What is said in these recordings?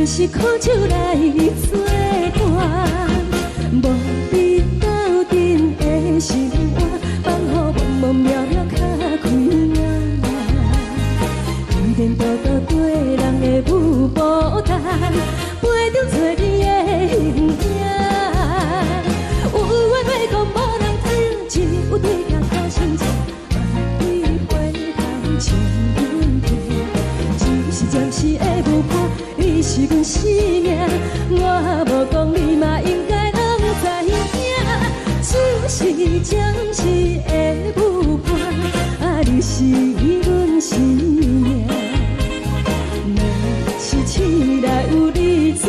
是苦酒来作伴，无你斗阵的生活，放予茫茫渺渺较快活。一年多多对人的舞步弹，陪着做你的形影。有话要讲无人听，只有对镜头心情，万里回头唱阮听，就是暂时的舞伴。 你是阮生命，我无讲你嘛应该拢知影。只是暂时的舞伴，啊，你是阮生命。若是醒来有你作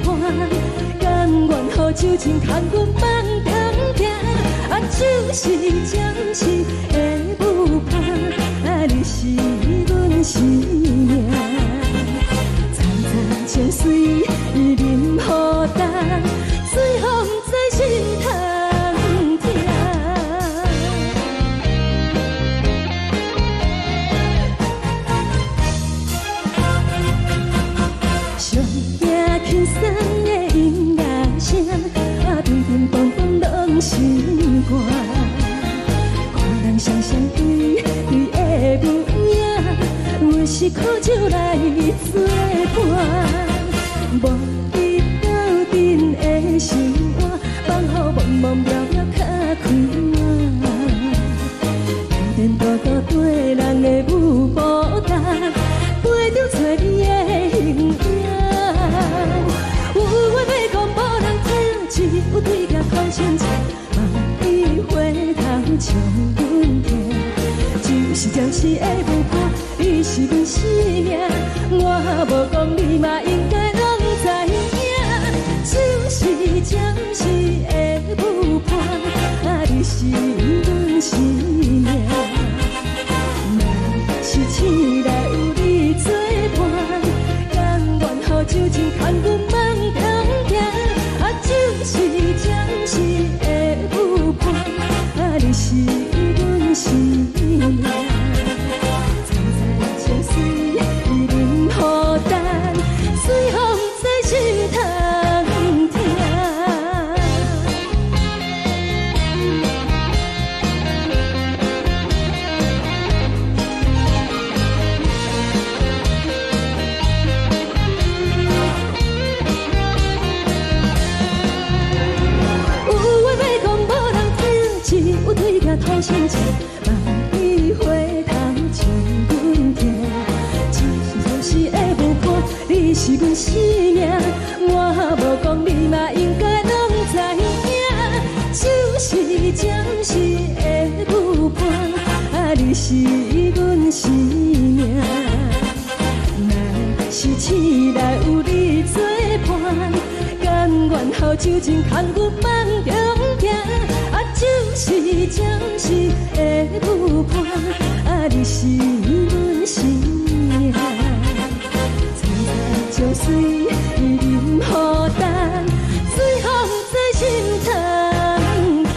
伴，甘愿予酒精牵阮放通行。啊，就是暂时的舞伴，啊，你是阮生命。 泉水伊任何重，水风在心通听。上惊轻松的音乐声，啊，乒乒乓乓拢心肝。看人双双对对的舞影，阮是苦酒来作伴。 无你斗阵的生活，放予茫茫渺渺较快活。一年多多对人的舞步弹，陪着做你的形影。有话要讲无人听，只有对镜头心情，万里回头唱阮听。就是暂时的舞伴，你是阮生命，我无讲你嘛应该。 知影，酒精牵阮梦中行，啊，就是暂时的有伴，啊，你是阮生命。曾在情水已淋雨淡，随风在心通听。有对镜土生情，万里花香将阮听。前世的无伴，你是阮生命。我无讲，你嘛应该拢知影。就是暂时的有伴，啊，你是阮生命。若是醒来有你作伴，甘愿后酒精牵阮梦中行。啊，就是暂时的有伴，啊，你是阮生命。曾在江水已淋雨淡，随风在心通听。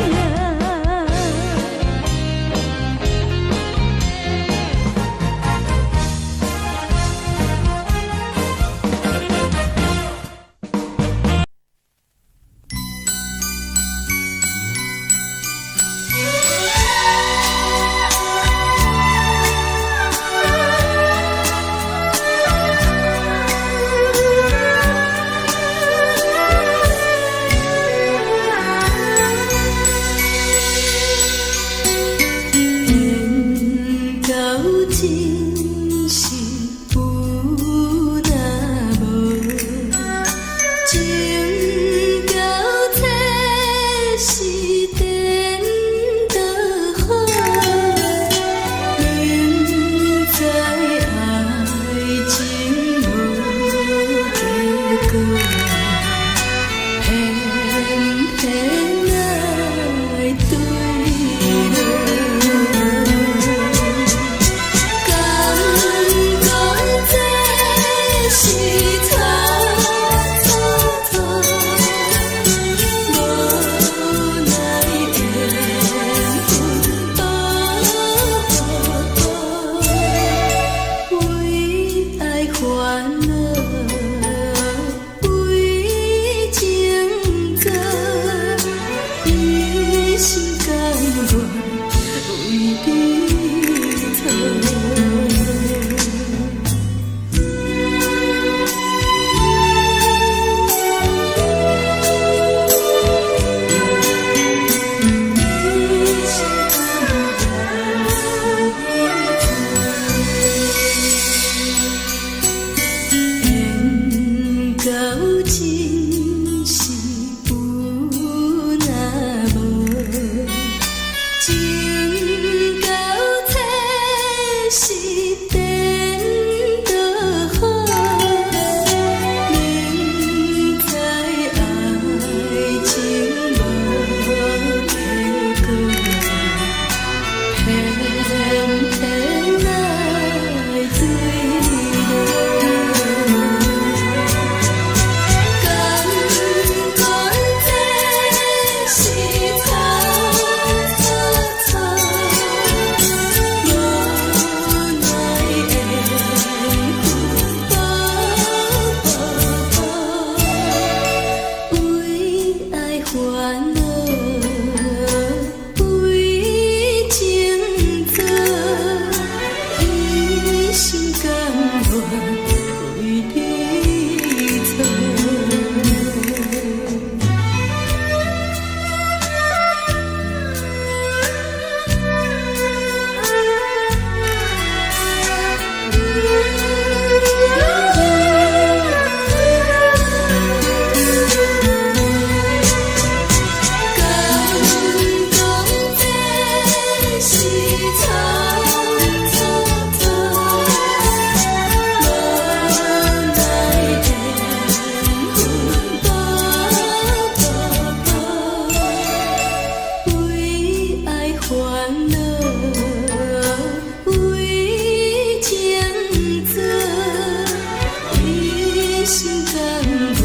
心甘愿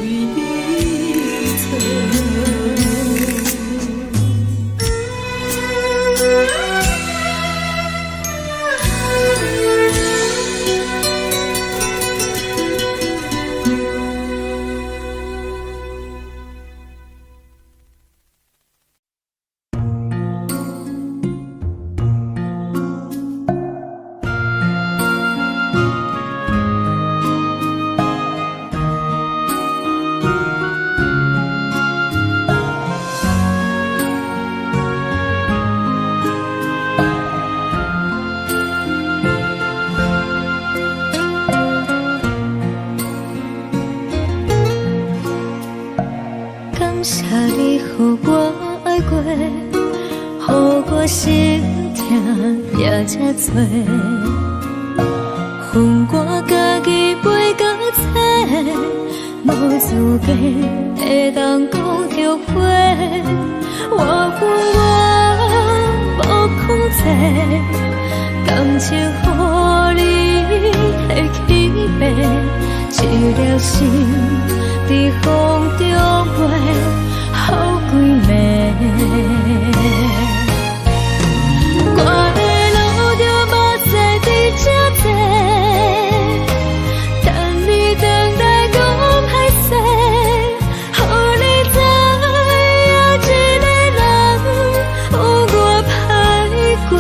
为你错。感谢你，予我爱过，予我心痛也这多。恨我家己袂到切，无资格会当讲后悔。我恨我无控制，感情予你摕去卖，一条心在风中飞，好几暝。我的路就无再伫这多，等你回来讲歹势，予你知影一个人有我歹过。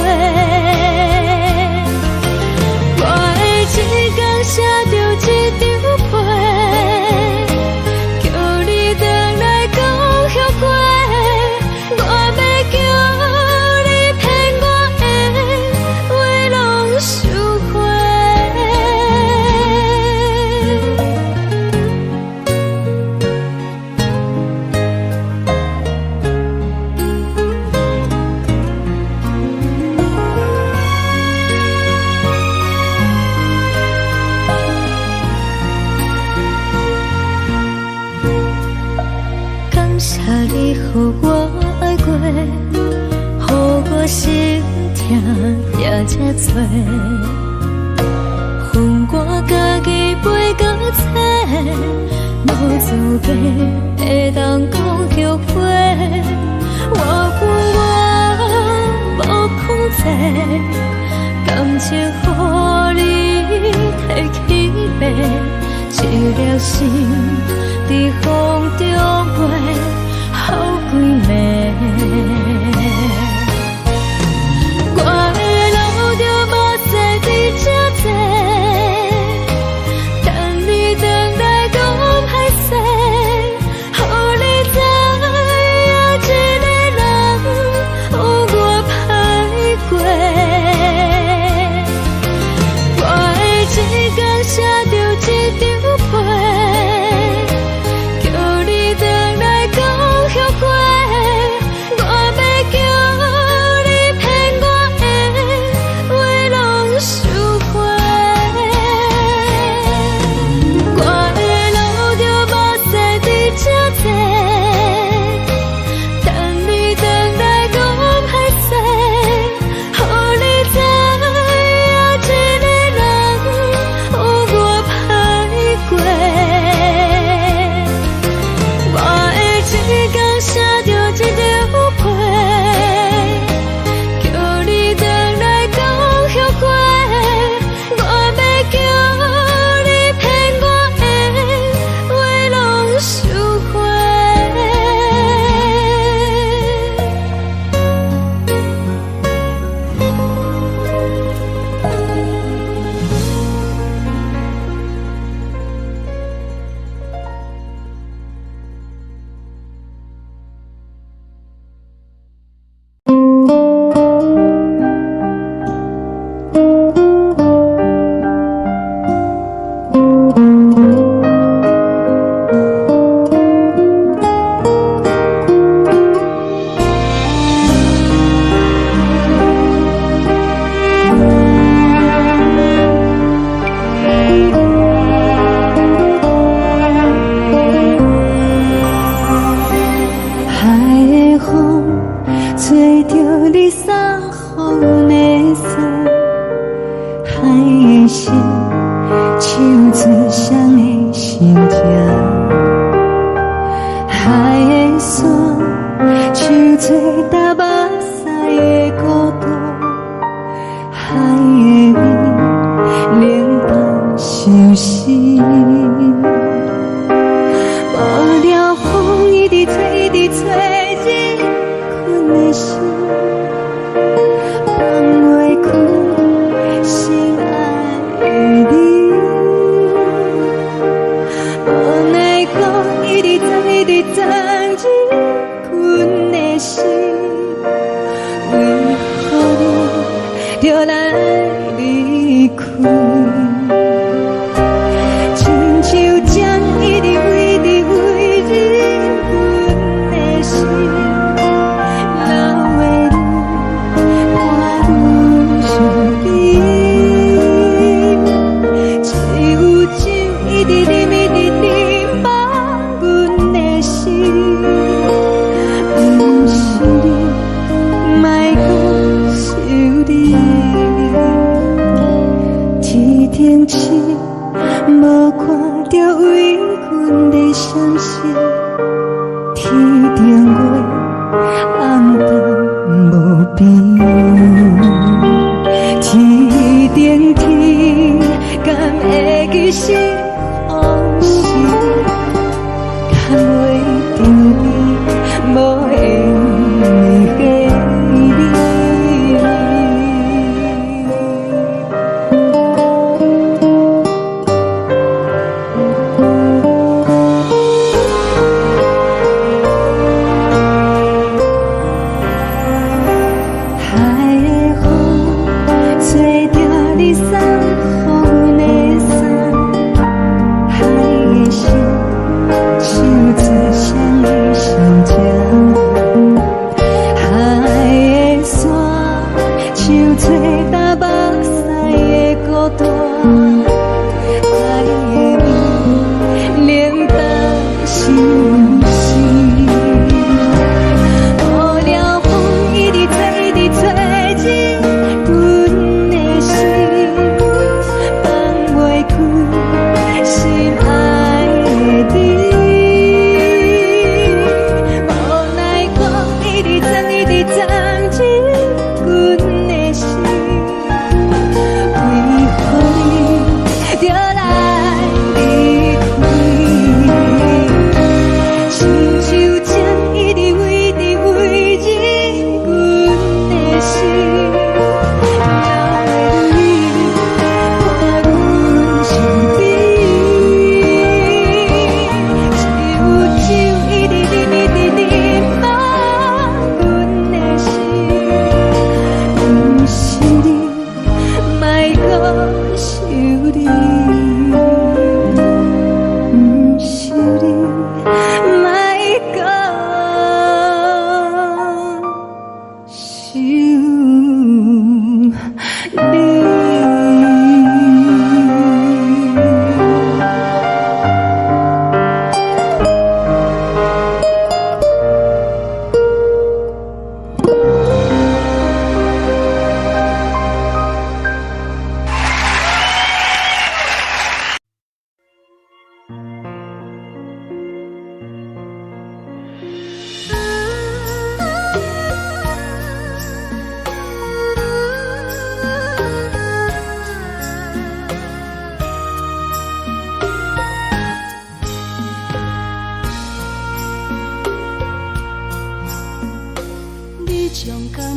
我的一天写着一张被，叫你回来讲后悔。我要叫你骗我的话拢收回。感谢你，予我爱过，予我心痛也这多。恨我家己袂到切，无资格会当讲后悔。我恨我无控制，感情予你摕去卖，一条心在风中飞，好几暝。我的路就无再伫这多，等你回来讲歹势，予你知影一个人有我歹过。我的一天写着一张被，叫你回来讲一直念一直念望阮的心，不是你，莫搁想你。天顶星，无看到为阮的闪烁，天顶月，暗淡无边。天顶天，敢会记是往事？敢袂着你，无缘给你。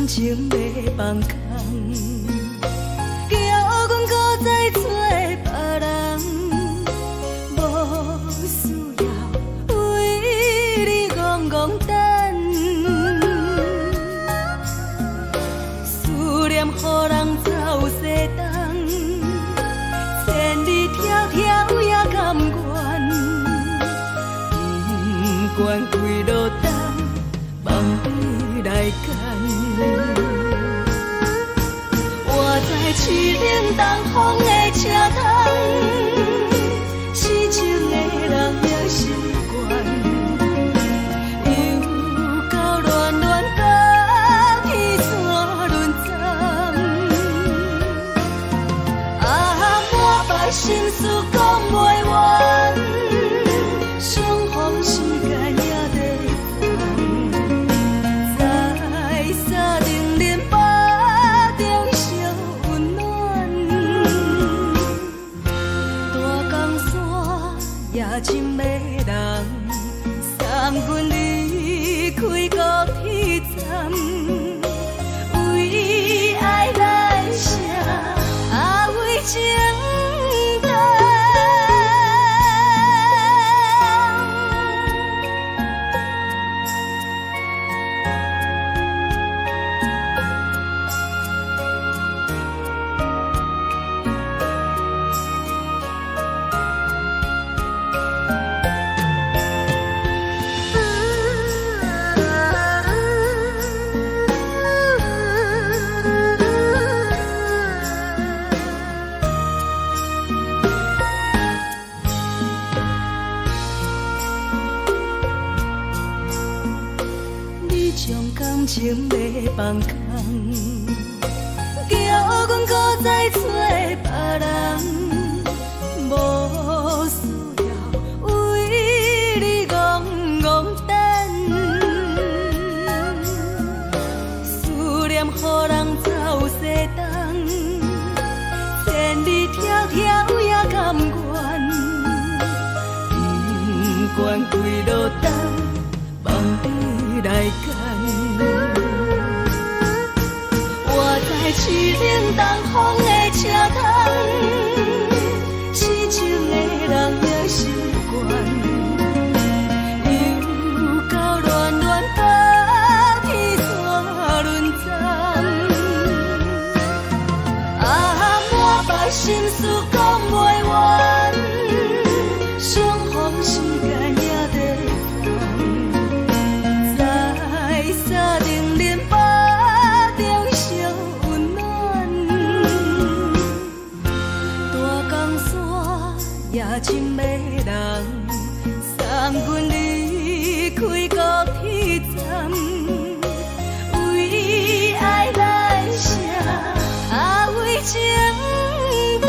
情要放空，叫阮搁再做别人，无需要为你戆戆等。思念予人走西东，千里迢迢也甘愿，不管几路灯，望你来干。我在市冷东风的车窗，痴情的人也习惯，又到乱乱甲天山轮站。啊，满腹心事讲袂完，相逢时间也在等，在沙定连巴中烧温暖，大江山也深要人，送阮离开高铁站，为爱来写，啊为情。感情要放空，叫阮搁再找别人，无需要为你戆戆等，思念予人走西东，千里迢迢也甘愿，不管几路灯，望你来牵。我在凄冷东风的车头，痴情的人也习惯，又到乱乱把天线轮转。啊，满腹心事讲袂完，相逢时间也在烦，在沙定林巴中烧温暖，大江山也深的人，送阮离开高铁站，为爱来写，啊为情等。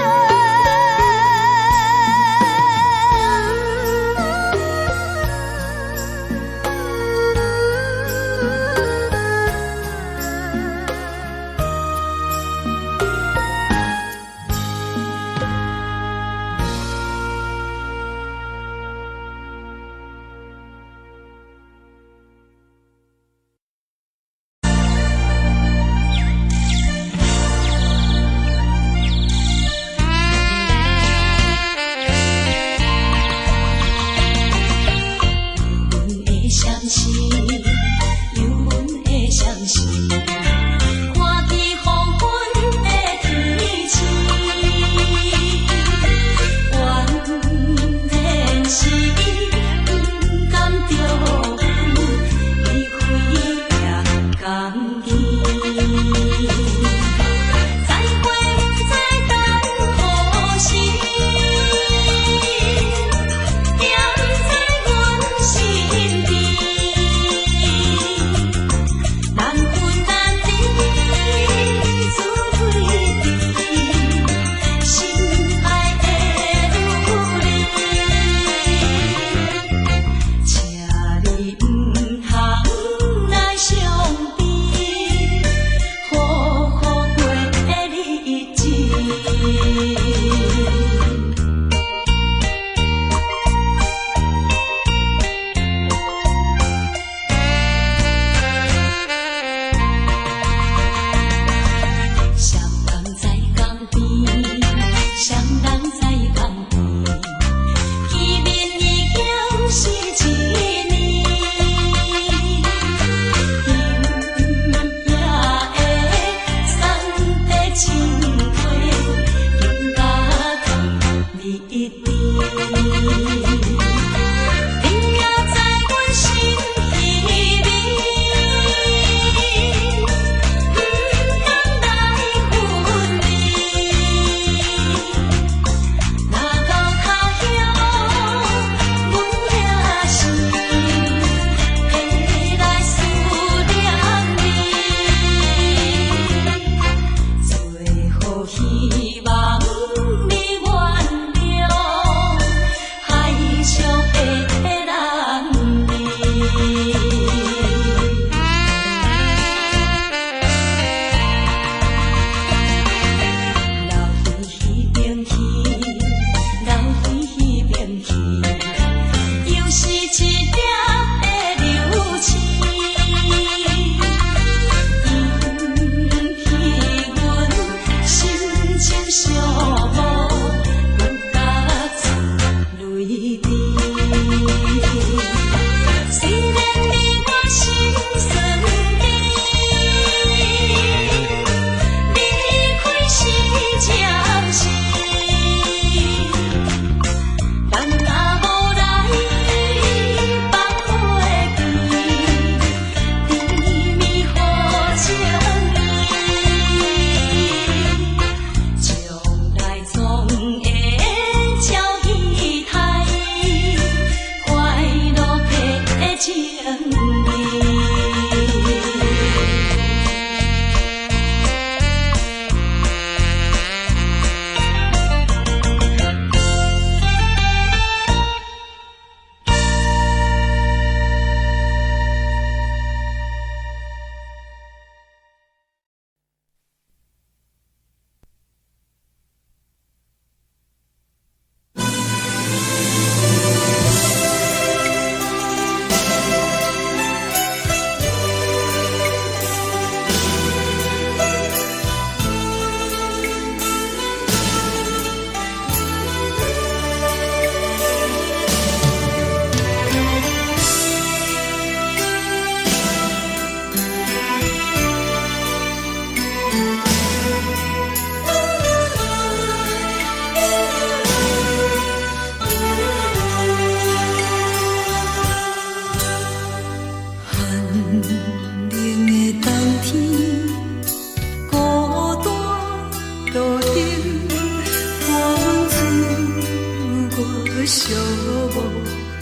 无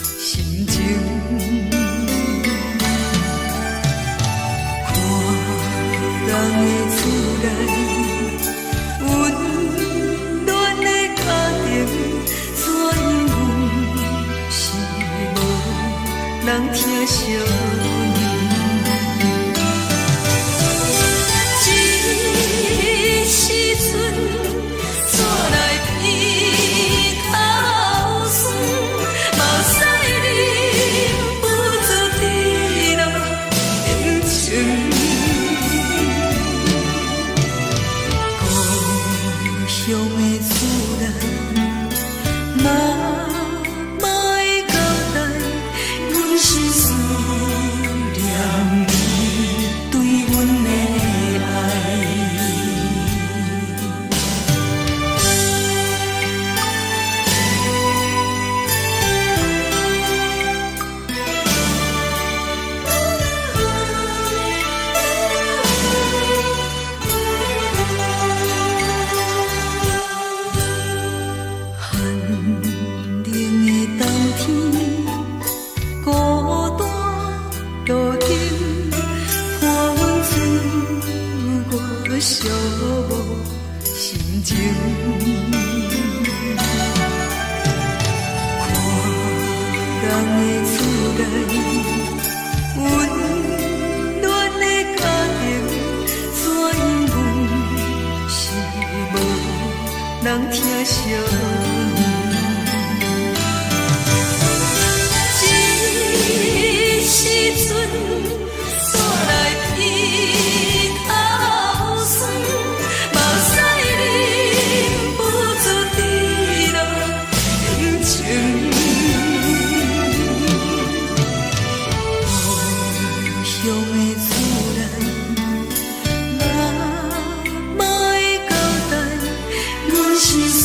心情。看人的厝内温暖的家庭，怎因阮是无人疼惜？寂无心情，看人的厝内温暖的家庭，怎因阮是无人疼惜？一时阵煞来伊口酸，目屎忍不住滴落眼睛。故乡的厝内，妈妈的交代，阮是思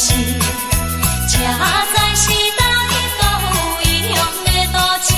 是，车载时代都有异乡的都市。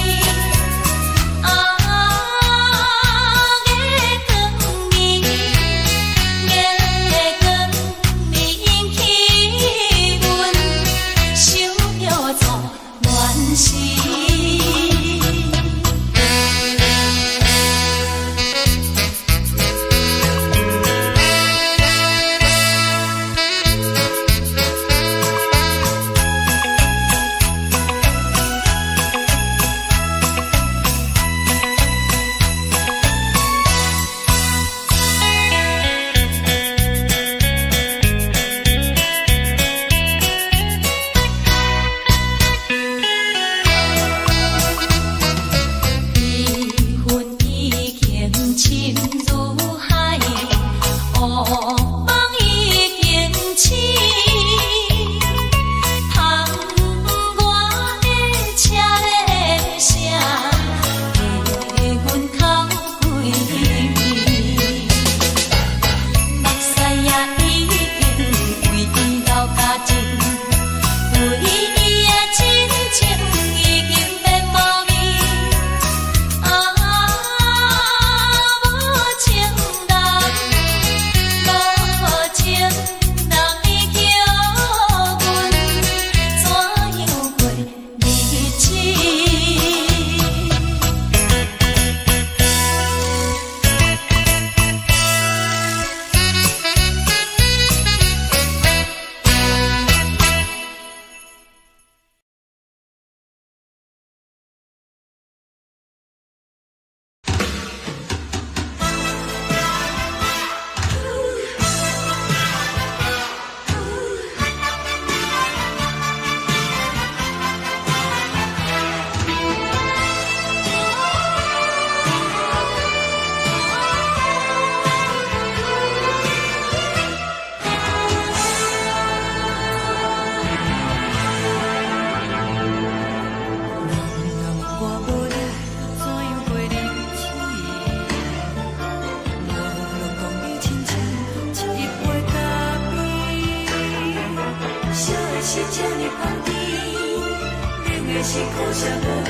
是苦涩无味，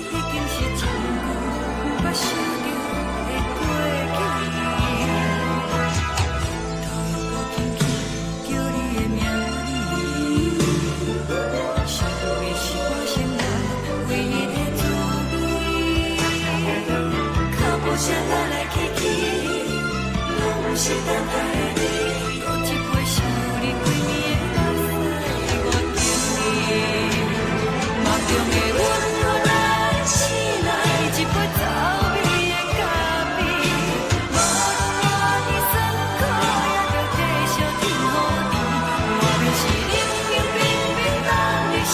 已经是一句无法想着的过去。头又轻轻叫你的名字，想的是我心内唯一的滋味。脚步声来来去去，拢不是等待的你，搁一杯想你几年的目屎，我等你。梦中的阮，我来醒来，一杯走味的咖啡，无论我的酸苦，也着继续甜予你。莫名是冷冷冰冰，让你心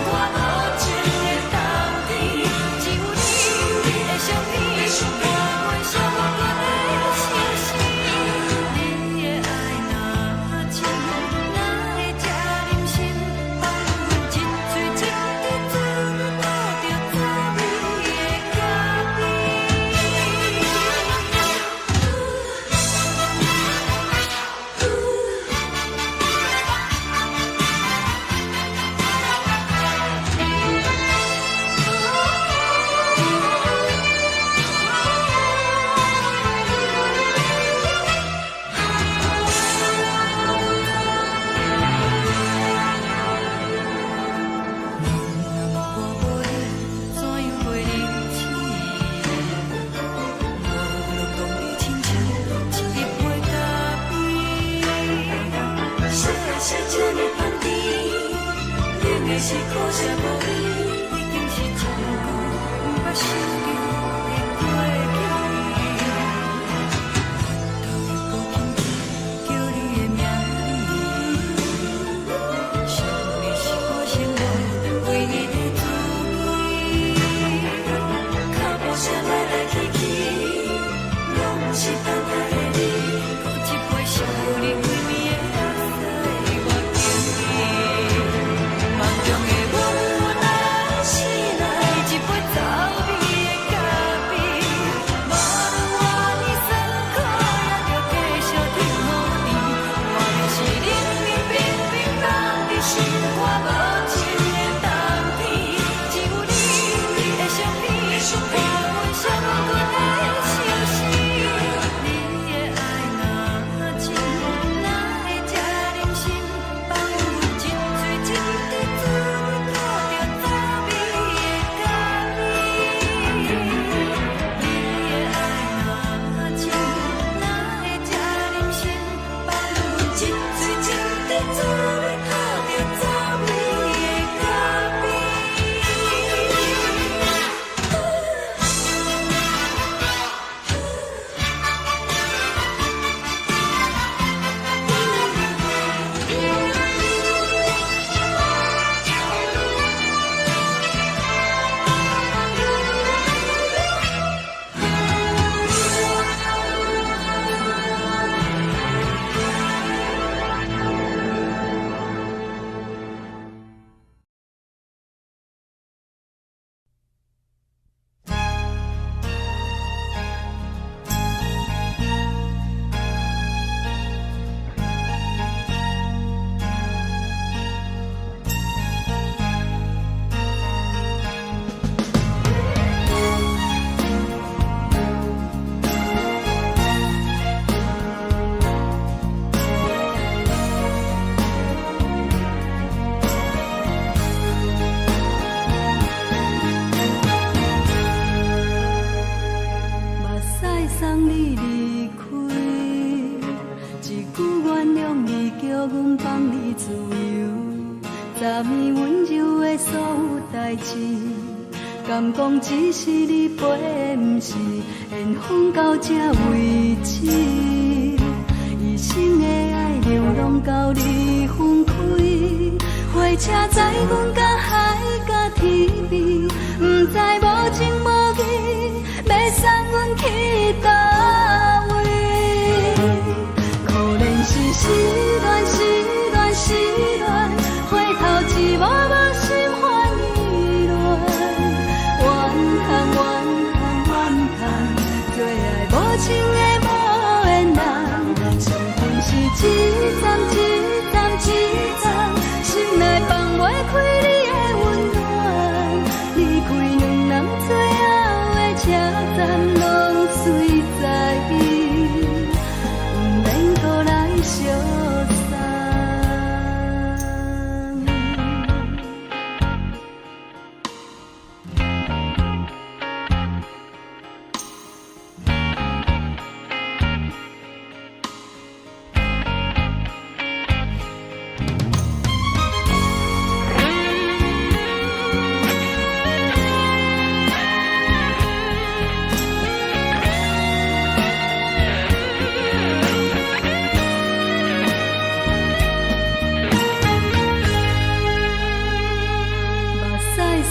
肝无情的冬天，只有你的相片，我阮相共的心事。你的爱若真，哪会这忍心放阮一嘴一滴？是苦涩无味，已经是一句无法想着的过去。头又轻轻叫你的名字，想你是我心内唯一的滋味。脚步声来来去去，拢不是等待的你，搁一杯想你几暝的目屎，我等你。梦中的阮，我来醒来，一杯走味的昨暝温柔的所有代志，敢讲只是你陪，不是缘分到这为止。一生的爱流浪到你分开，火车载阮甲海甲天边，不知无情无义，要送阮去倒位？可怜是失恋，失恋，失恋，回头一幕幕心烦意乱，怨叹，怨叹，怨叹，最爱无情的无缘人，伤痕是一站一站一站，心内放袂开你的温暖，离开两人最后的车站，拢随在意，不免搁来相送。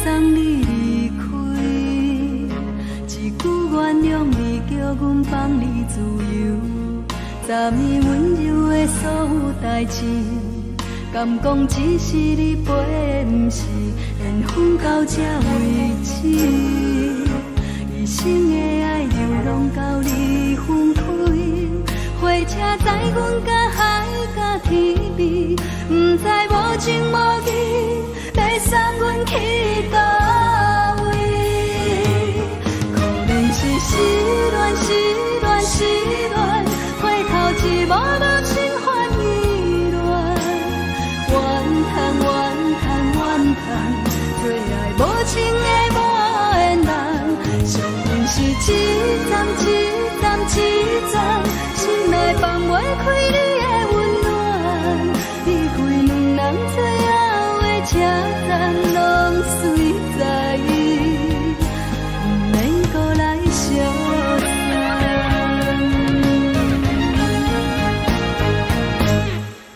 送你离开，一句原谅你，叫阮放你自由。昨暝温柔的所有代志，敢讲只是你陪，不是缘分到这为止。一生的爱流浪到你分开，火车载阮甲海甲天边，不知无情无义，要送阮去倒位？可怜是失恋，失恋，失恋，回头一幕幕心烦意乱，怨叹，怨叹，怨叹，最爱无情的无缘人，伤痕是一站一站一站，心内放袂开你的温暖，离开两人最后的车站，拢随在意，不免搁来相送。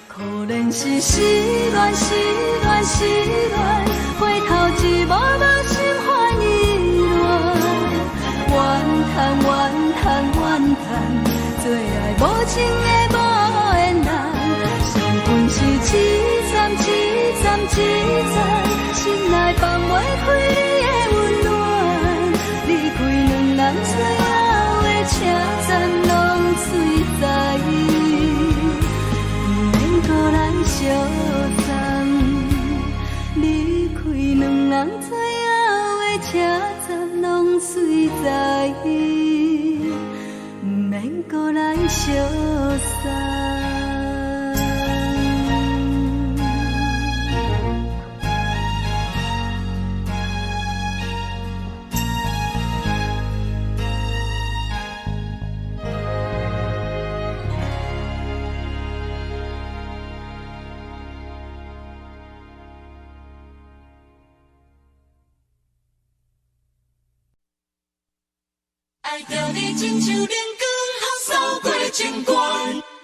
可怜是失恋，失恋，失恋，回头一幕幕心烦意乱，怨叹，怨叹，怨叹，最爱无情的无缘人，伤痕是一站一站一站，心内放袂开你的温暖，离开两人最后的车站，拢随在意，不免搁来相送。离开两人最后的车站，拢随在意，不免搁来相送。爱着你亲像连光，风扫过情关，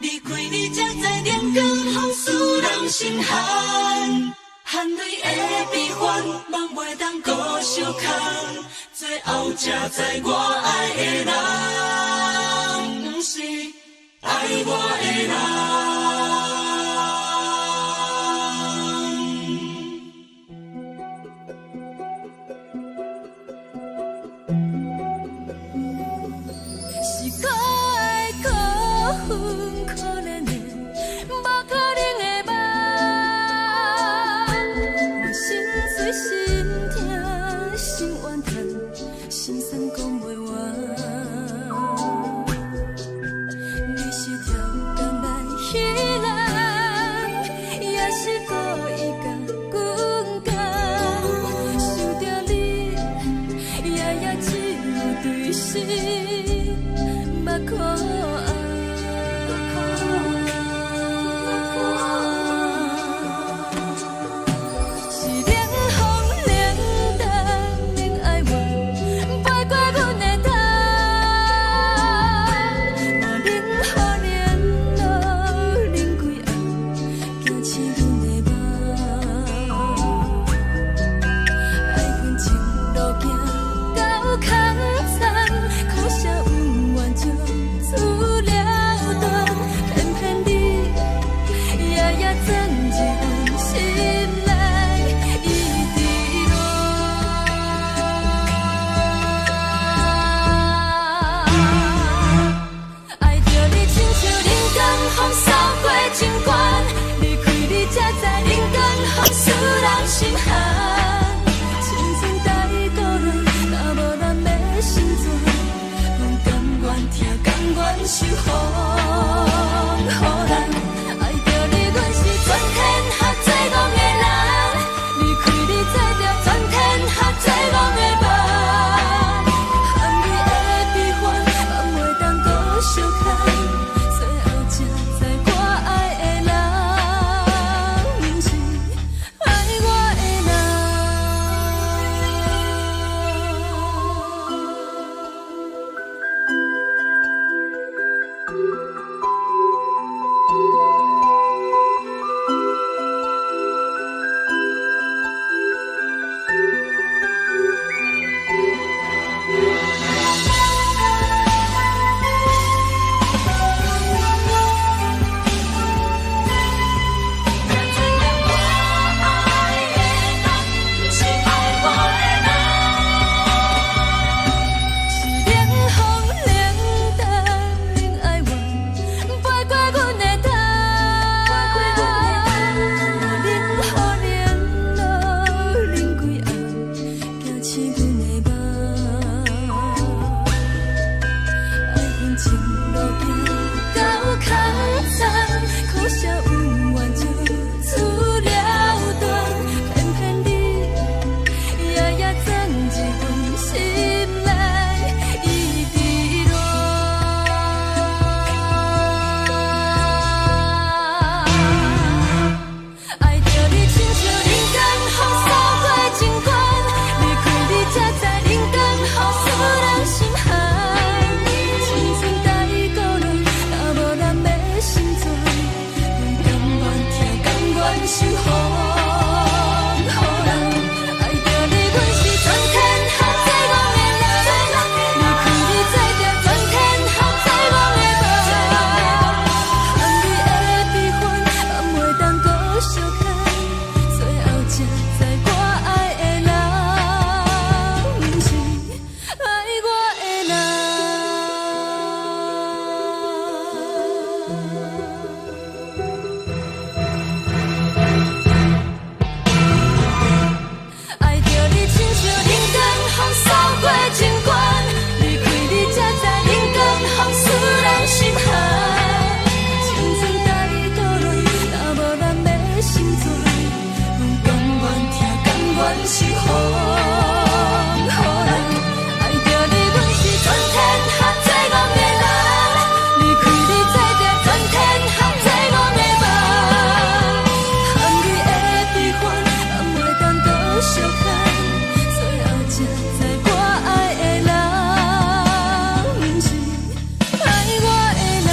离开你才知连光风使人心寒。含泪的悲欢，望袂当搁相牵，最后才知我爱的人，不是爱我的人。可怜的，无可能的梦，我心碎心痛心怨叹，心酸讲袂完。你是条工来彼人，也是故意甲阮讲，想着你，夜夜只有对视，目看。才知我爱的人，不是爱我的人。爱着你，亲像冷光风扫过情关，离开你才知冷光风使人心寒。青春带倒落，若无咱要心醉，甘愿听，甘愿是风予人。爱着你，阮是春天合作戆的人，离开你才知春天合作戆的梦。含你的悲欢，咱袂当搁相牵，最后才知我爱的人，不是爱我的人。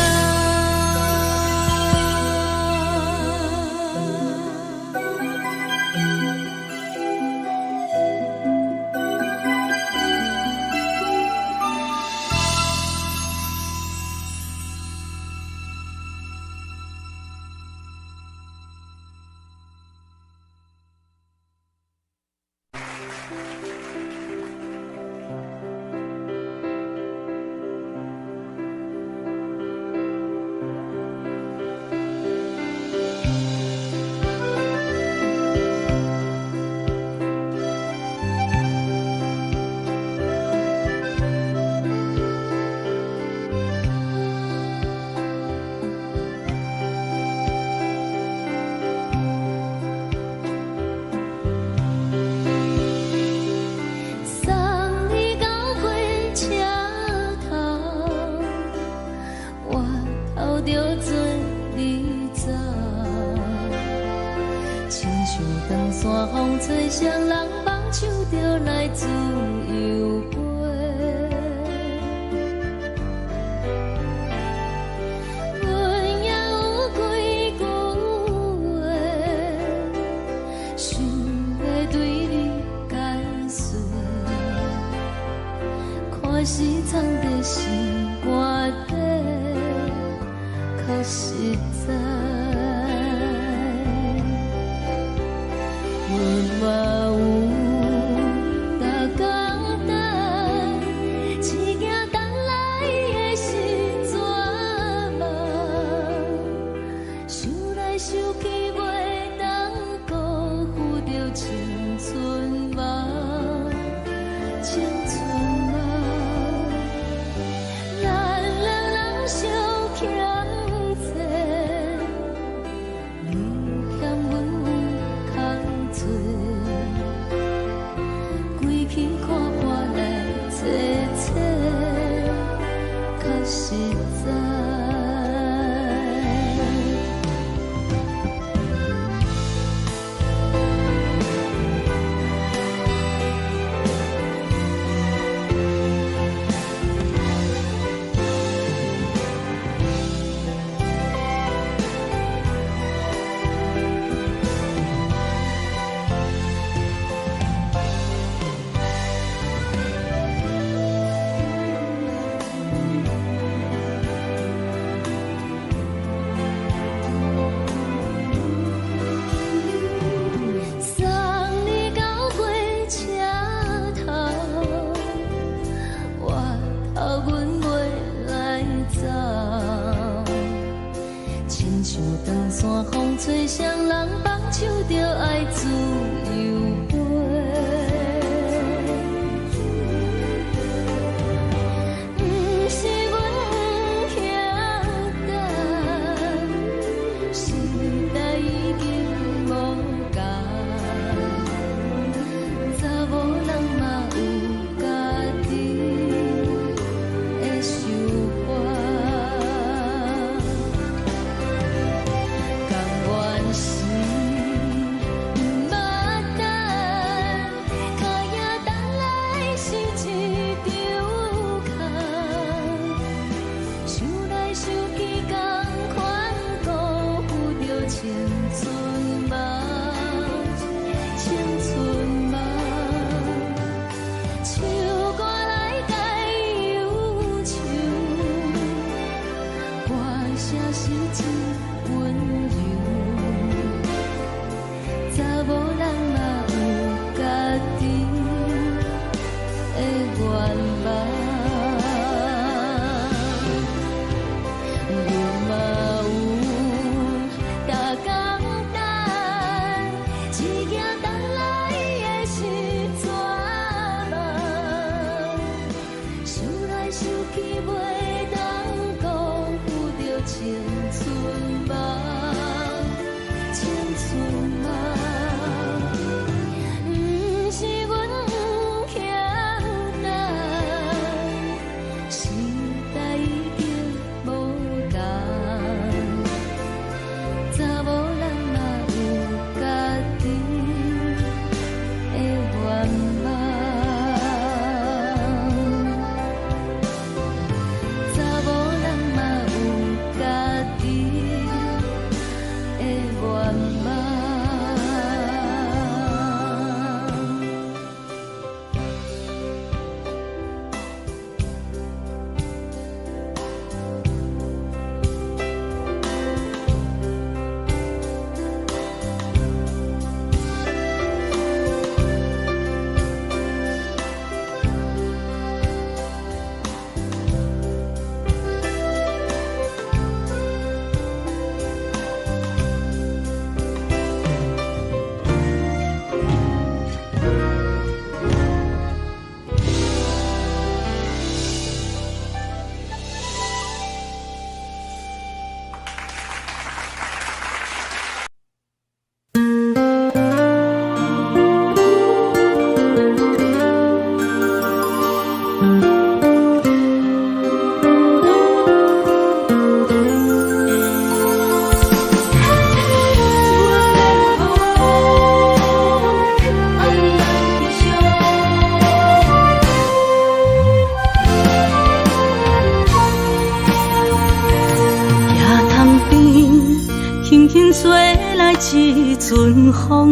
送你到火车头，我头着准你走，亲像长山风吹双人梦想着来自由飞。阮也有几句话，想要对你解说，看是藏在心肝底，较实在。阮嘛有逐工等，一件等来的是绝望，想来想去袂当辜负着青春梦，青春梦。咱两人相欠债，你欠阮有空做，归去看破来切切，较实在。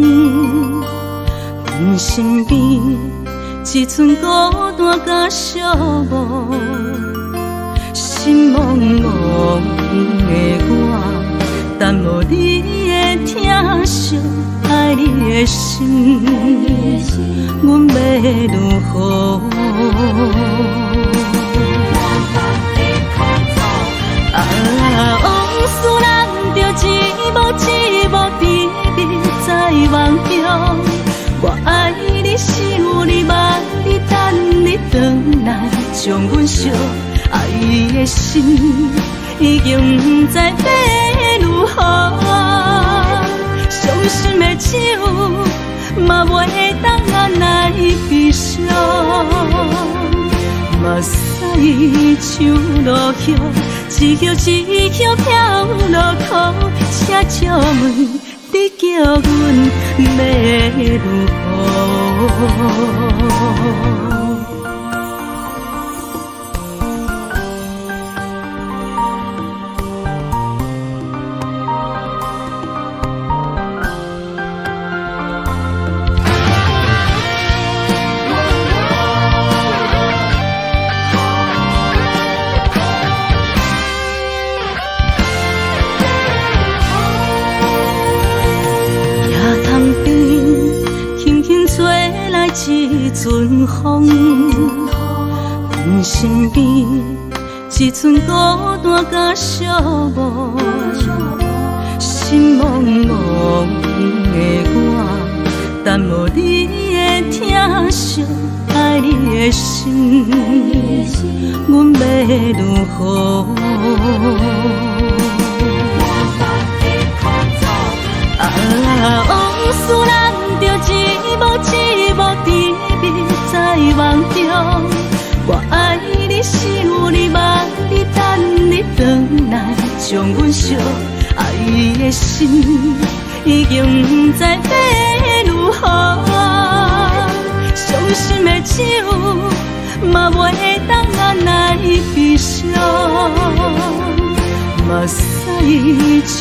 阮身边只剩孤单甲寂寞，心茫茫的我，等无你的疼惜，爱你的心，阮要如何？往事人着一幕一幕甜蜜在梦中。我爱你是有你望你等你回来，将阮惜爱的心已经不知要如何。伤心的手嘛袂当按来悲伤，目屎像落雨。一曲一曲飘落雨，请借问你叫阮要如何？一阵风，阮身边只剩孤单甲寂寞，心茫茫的我，等无你的疼惜，爱你的心，阮要如何？往事人着一幕一幕甜蜜在梦中。我爱你是有你望你等你回来，将阮惜爱的心已经不知要如何。伤心的手嘛袂当按来悲伤，目屎像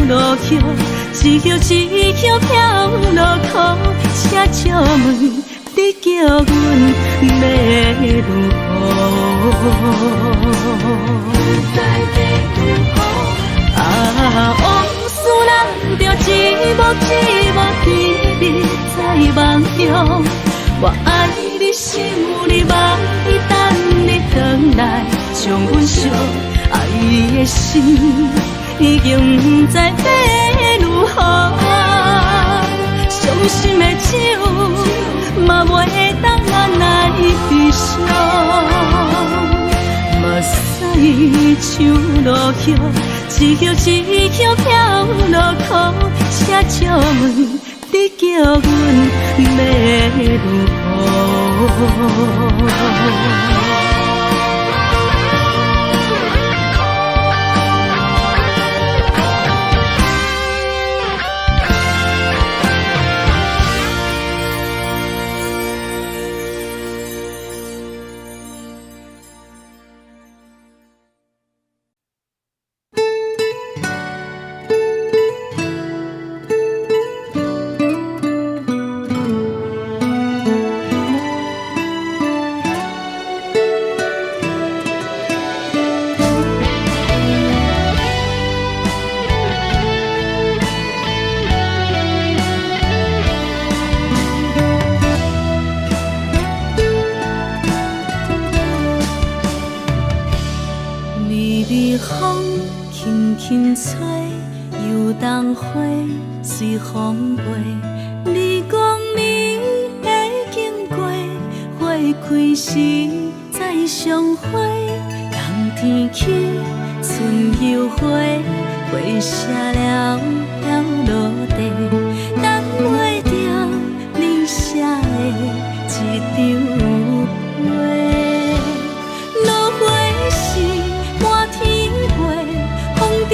落雨。一曲一曲飘落雨，请借问你叫阮要如何？往事人着一幕一幕甜蜜在梦中。我爱你是有你望你等你回来，将阮惜爱的心已经不知要如何。伤心的手嘛袂当按来悲伤，目屎像落雨，一曲一曲飘落雨，请借问你叫阮要如何？随风飞，你讲你会经过，花开时再相会。冬天去，春又回，花谢了要落地，等袂着你写的一张画。落花时满天飞，风中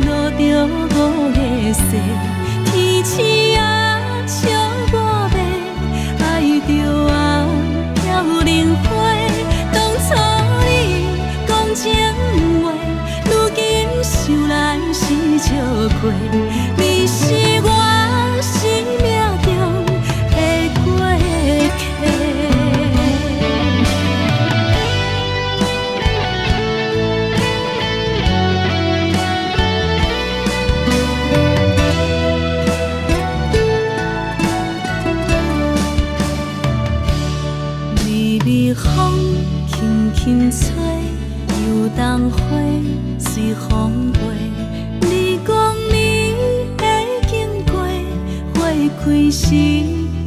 落着五个色。天星啊，笑我白，爱着啊了灵花。当初你讲情话，如今想来是笑亏。你是我生命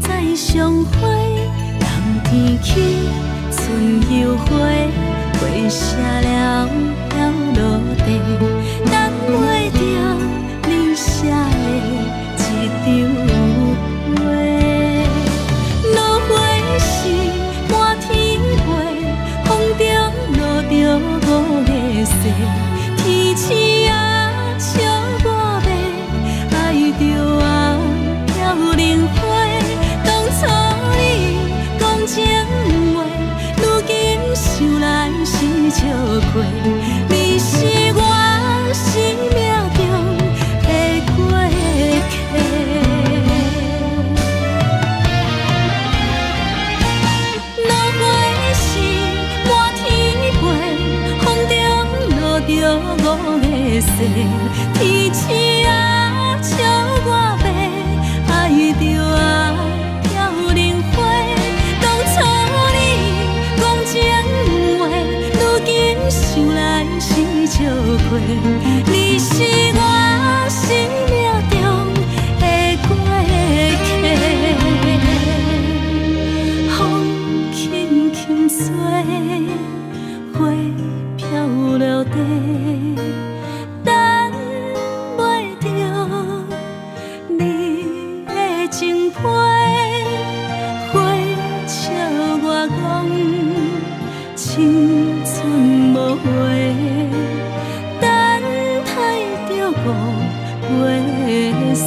再相会，人天起，春又花，花谢了了落地，等袂着你写的一张画。落花是满天飞，风中落着五个色，天星啊笑我迷，爱着啊飘零花。当初你讲情话，如今想来是笑亏。你是我生命中的过客。落花是满天飞，风中落着五个色，天星啊笑我迷，爱着啊飘零花。当初你讲情话，如今想来是笑亏。你是我生命中的过客，风轻轻吹，花飘落地，等袂着你的情批。花笑我讲青春无回，等待着五月雪。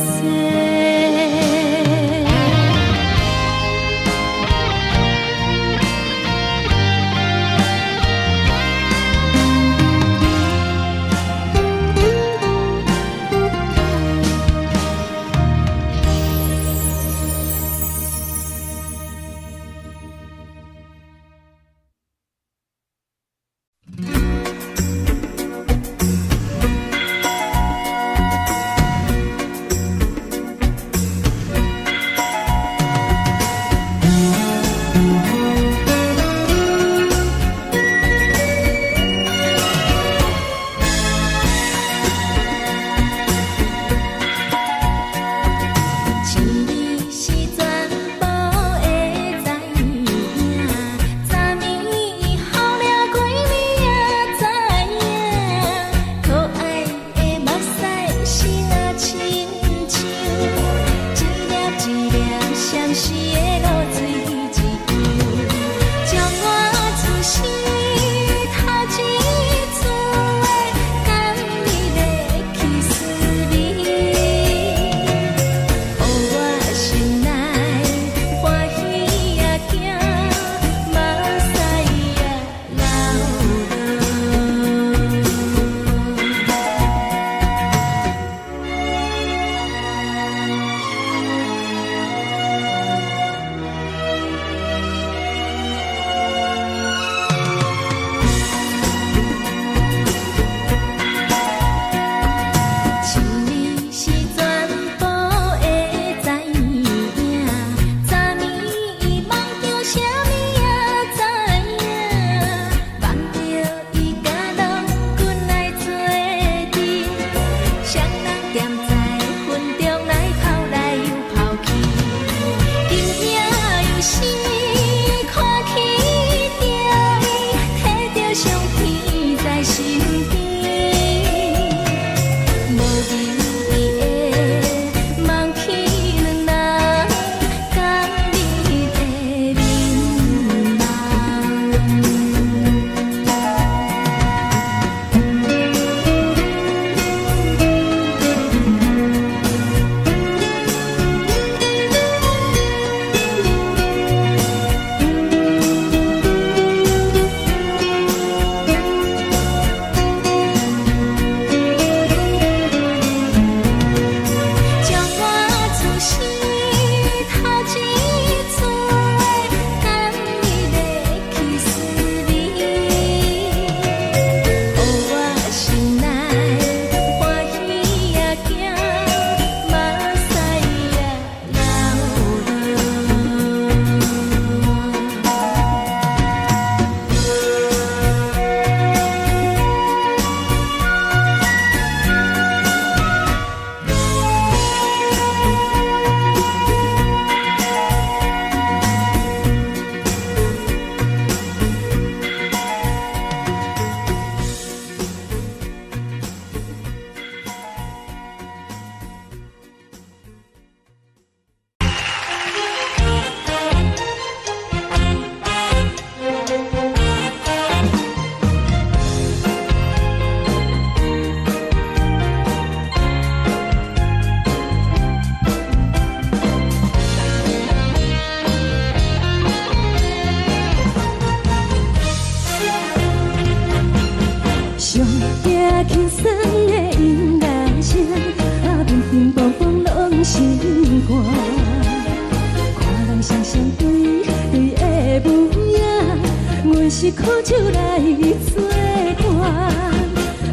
是苦酒来作伴，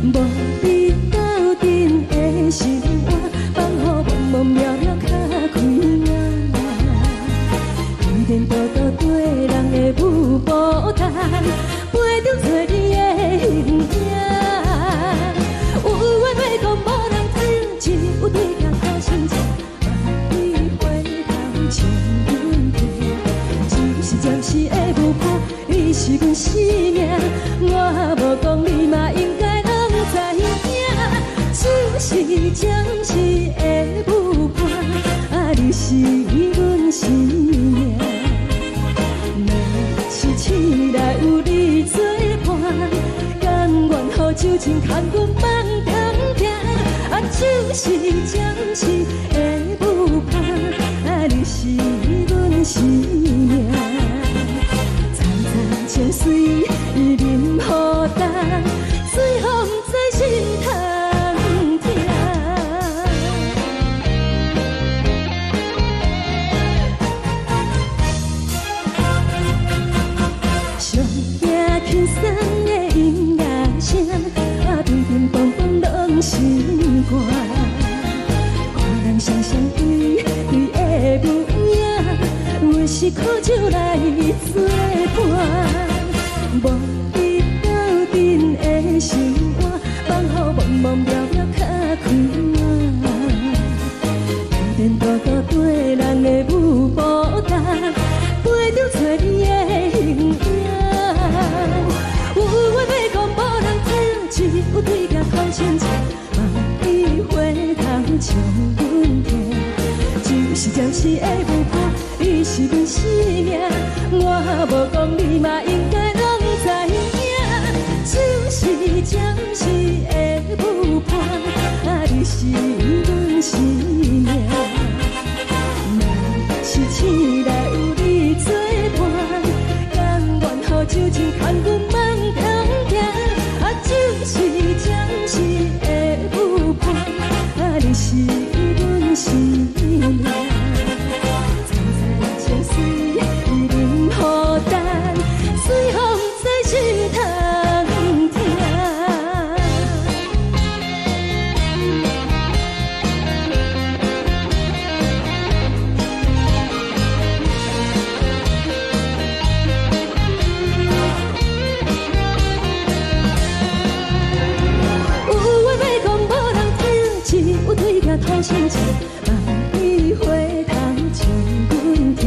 无你斗阵的生活，放予茫茫渺渺较开眼。颠颠倒倒对人的舞步弹，陪着做你的形影。有话要讲无人知，只有对镜头先前，万里回头将阮提，就是暂时的舞伴。你是阮生命，我无讲你嘛应该拢知影。就是暂时的舞伴，啊，你是阮生命。若是醒来有你作伴，甘愿予酒精牵阮放通行。啊，就是暂时的舞伴，啊，你是阮生命。情水伊任予淡，水风在心通听。上惊轻松的音乐声，啊，乒乒乓乓拢心肝。看人双双对对的舞影，我是苦酒来作伴。无你斗阵的生活，放予茫茫渺渺较开眼。颠颠倒倒对人的舞步弹，陪着做你的形影。有话要讲无人知，只有对镜头前前，万里回头将阮提。就是暂时的舞伴，你是阮生命，我无讲你嘛应该拢知影。就是暂时的舞伴，啊，你是阮生命。若是醒来有你作伴，甘愿予酒精牵阮放通行。啊，就是暂时的舞伴，啊，你是阮生命。情水伊任予淡，水风在心通听。有话要讲无人听，只有对镜头前前，万里回头将阮提。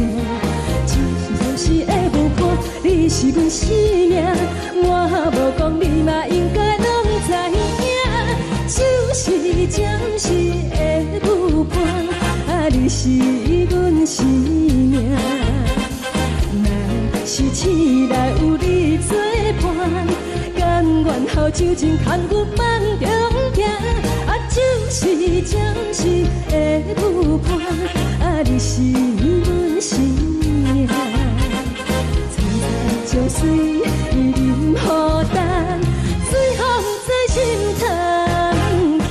你是阮生命，我无讲你嘛应该拢知影。就是暂时的舞伴，啊，你是阮生命。若是醒来有你作伴，甘愿予酒精牵阮放中行。啊，就是暂时的舞伴，啊，你是阮生命。情水伊任予淡，水风在心通听。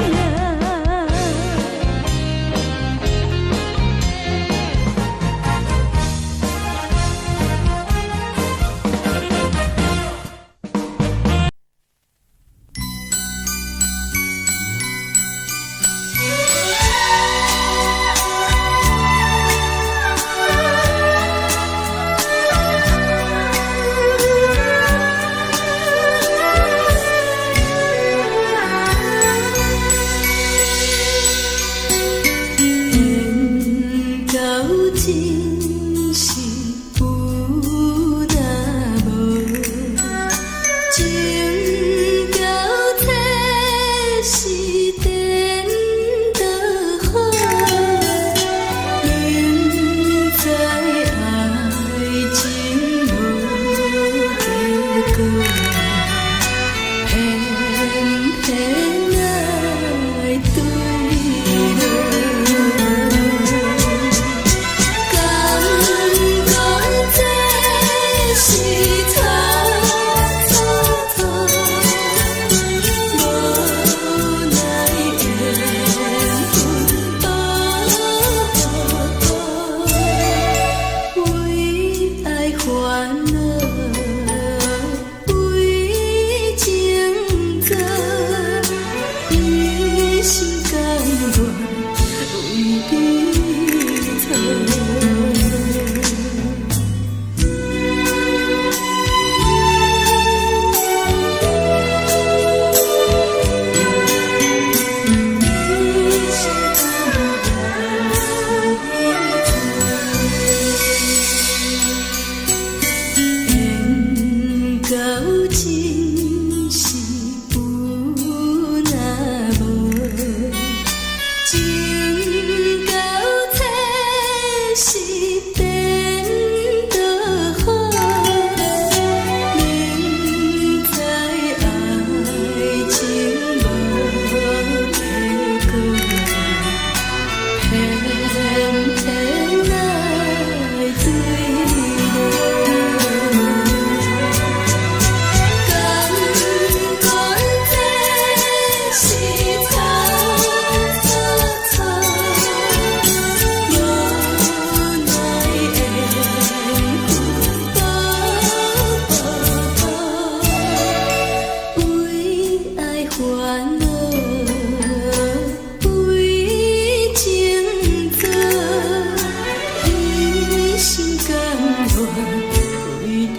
为你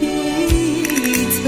做。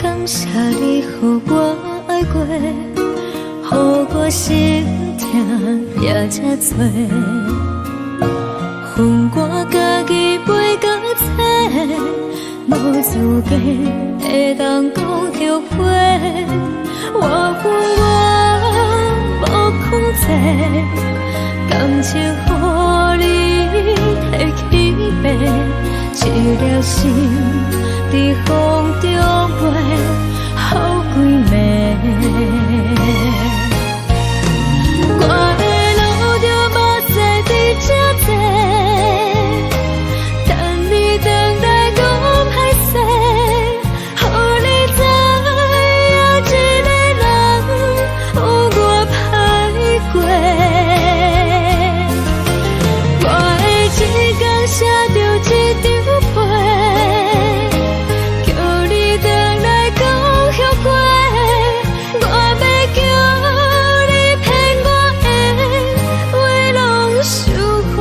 感谢你，予我爱过，予我心痛也这多，恨我家己袂到切，无资格会当讲后悔。我恨我无控制，感情予你摕去卖，一条心在风中飞，好几暝。我的路就无西伫这多，等你回来讲歹势，予你知影一个人有我歹过。我的一天写着一张被，叫你回来讲后悔。我要叫你骗我的话拢收回。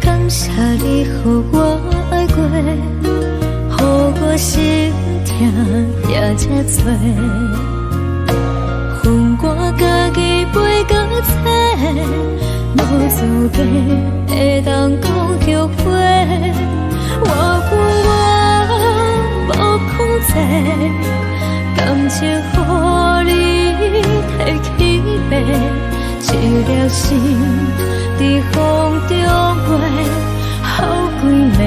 感谢你，予我爱过，予我心痛也这多，恨我家己袂到切，无资格会当讲后悔。我恨我无控制，感情予你摕去卖，一条心在风中飞，好几暝。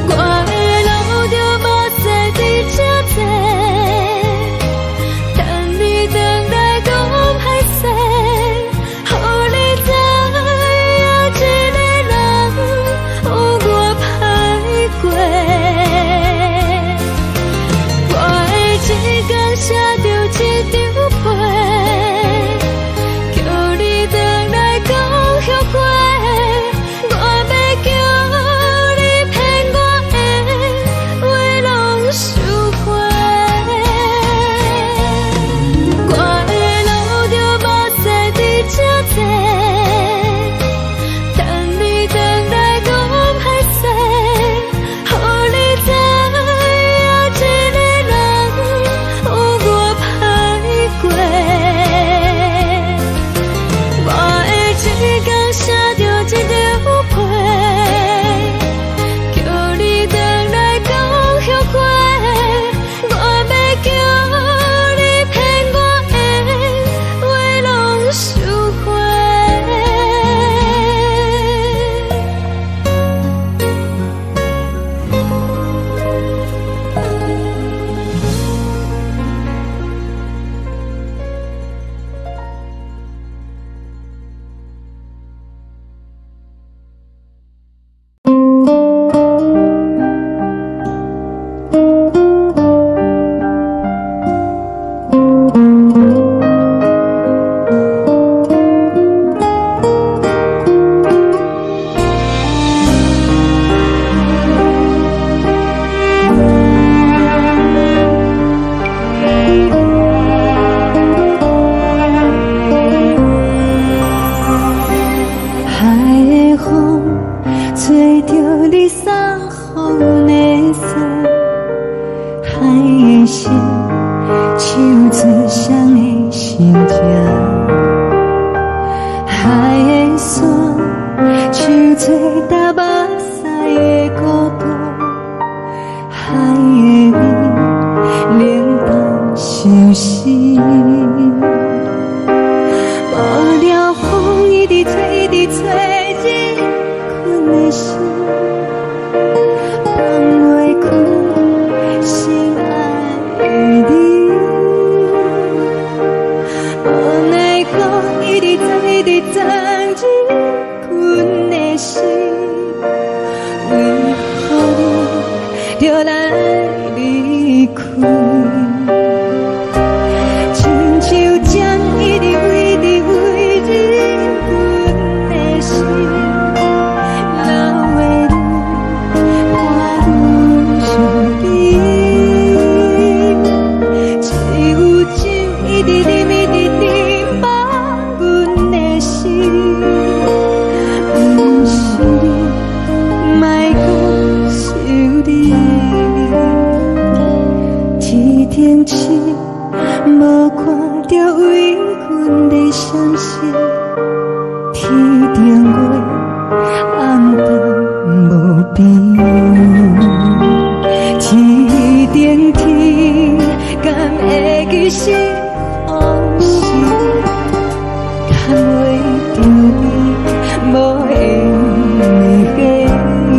我的路就无西伫这多，等你回来讲歹势，予你知影一个人有我歹过。我的一天写着一张被，叫你回来讲后悔。我要的心，手指双的心情，海的山，像做搭目屎的孤独，海的味，冷淡伤心。无聊风一直吹，一直吹，日困的心，放袂开心爱的你。无奈何一直藏，一直藏，日困的心，为何你就来离开？亲像将一直为你为日困的心，流的泪伴阮伤悲，只有酒一直啉一直啉放阮的心，不是你，莫讲想你。天顶星，无看到为阮的伤心，天顶月，暗淡无边，天顶天，敢会记是往事，敢袂着你，无缘的你。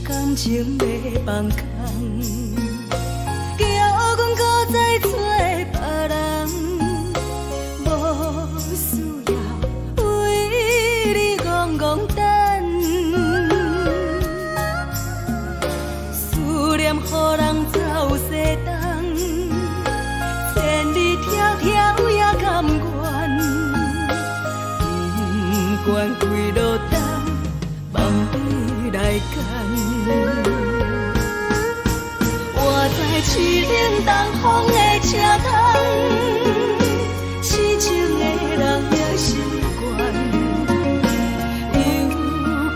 感情要放空，叫阮搁再找别人，无需要为你戆戆等，思念予人走西东，千里迢迢也甘愿，不管几路灯，望你来干。我在市顶东风的车窗，痴情的人也习惯，又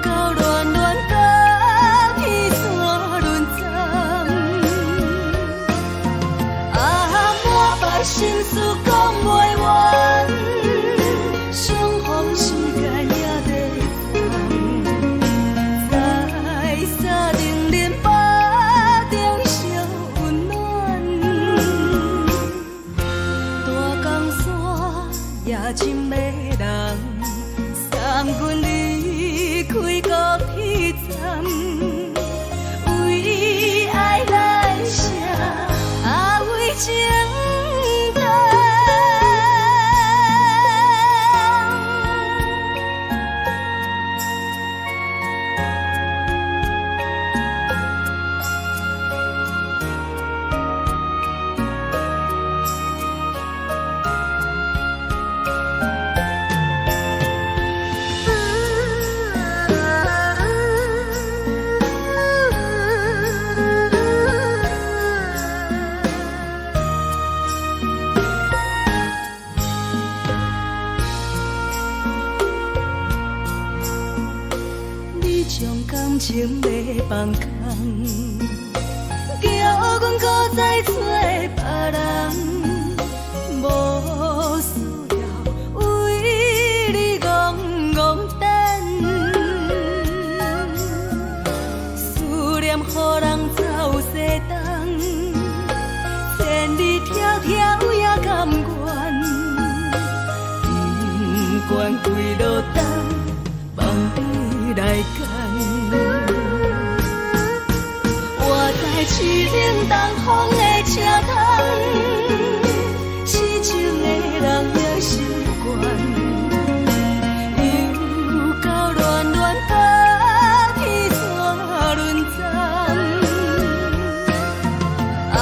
到乱乱甲彼山论丛。心事讲袂完，相逢时间也在等，在沙丁林巴中烧温暖，大江山也真迷人，三军离开高铁站。为爱来写，为情等。感情要放空，叫阮搁再找别人，无需要为你戆戆等。思念予人走西东，千里迢迢也甘愿，不管几路灯，梦伊来干。我在市顶东风的车窗，痴情的人也习惯，又到恋恋把天线轮转。满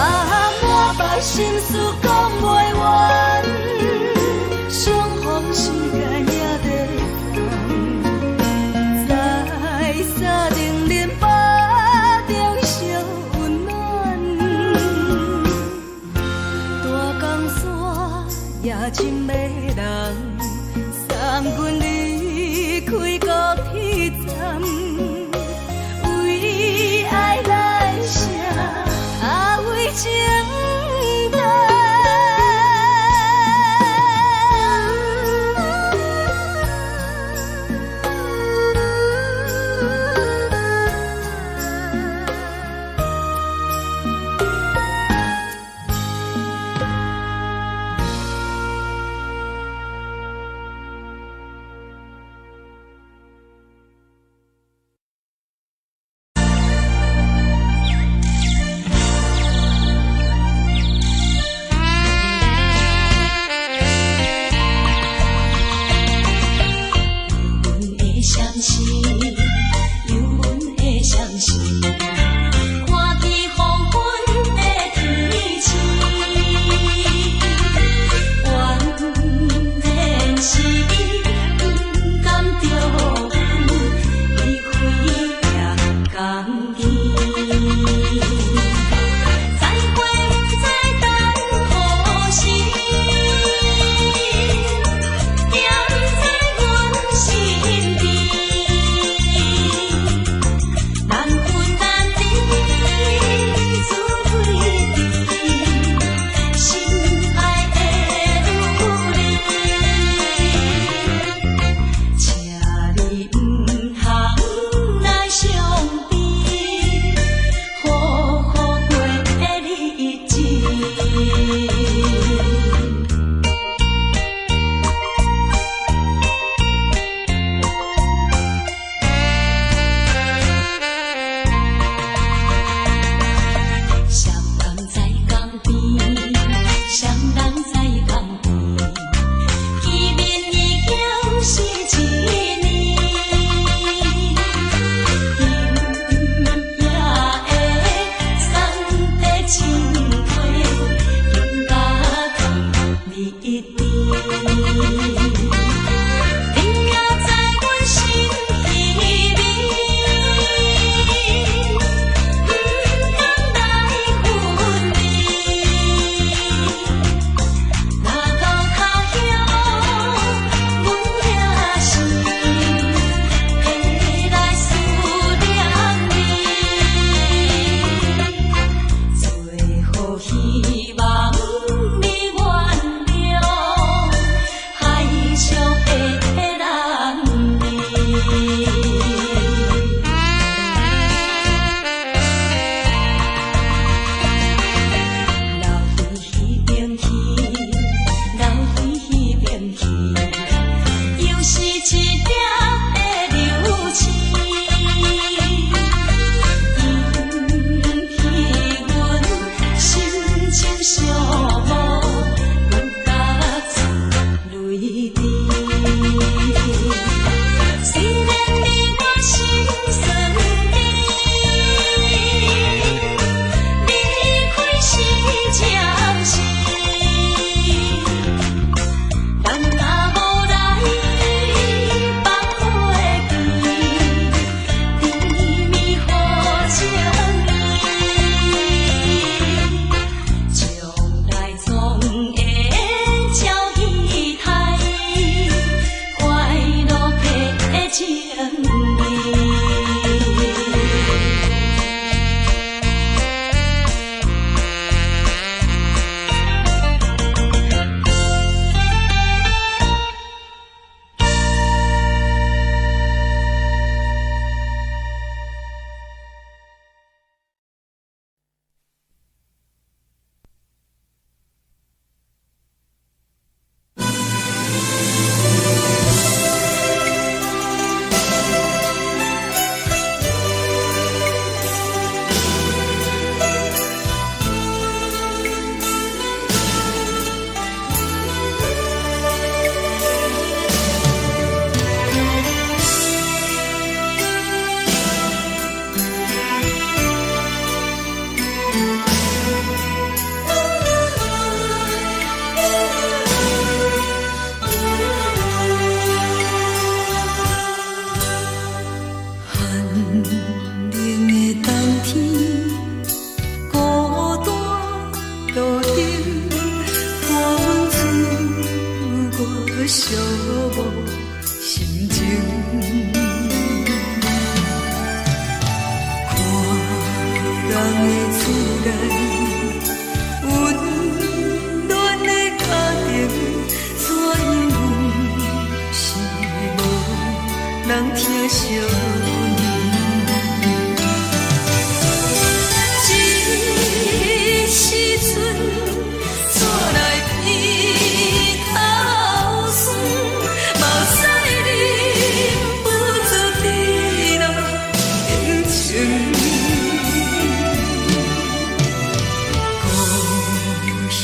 腹心事讲袂完，相逢时间也在等，在沙丁林巴中烧温暖，大江山也真迷人，三军离开高铁站，为爱来写，为情等。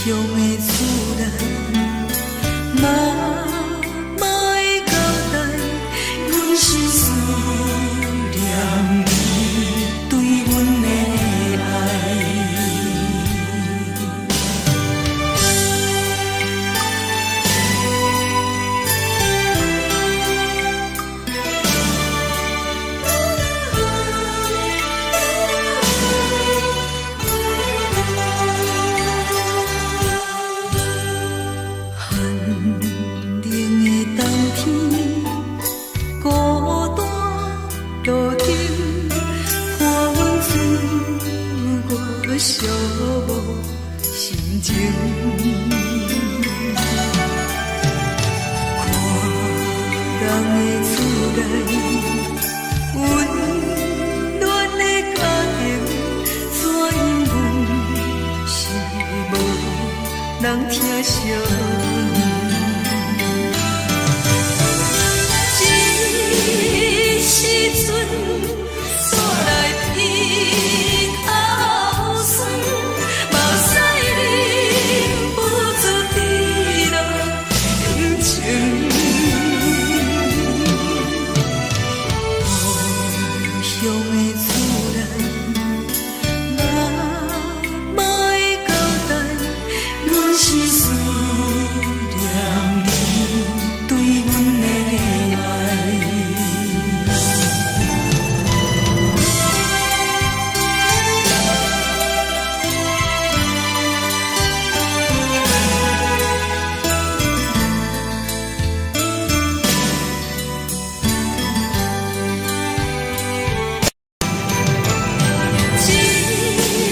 乡的厝内，嘛嘛会交代，阮是思念你对阮的爱。寂寞心情，看人的厝内温暖的家庭，怎因阮是无人疼惜？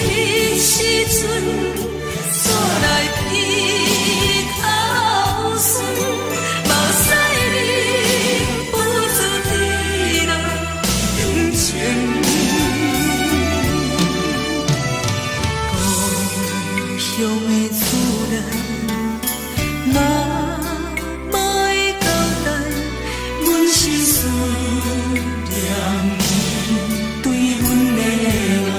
这时阵煞来伊口酸，目屎忍不住滴落眼睛。故乡的厝内，嘛嘛会交代，阮是思念你对阮的爱。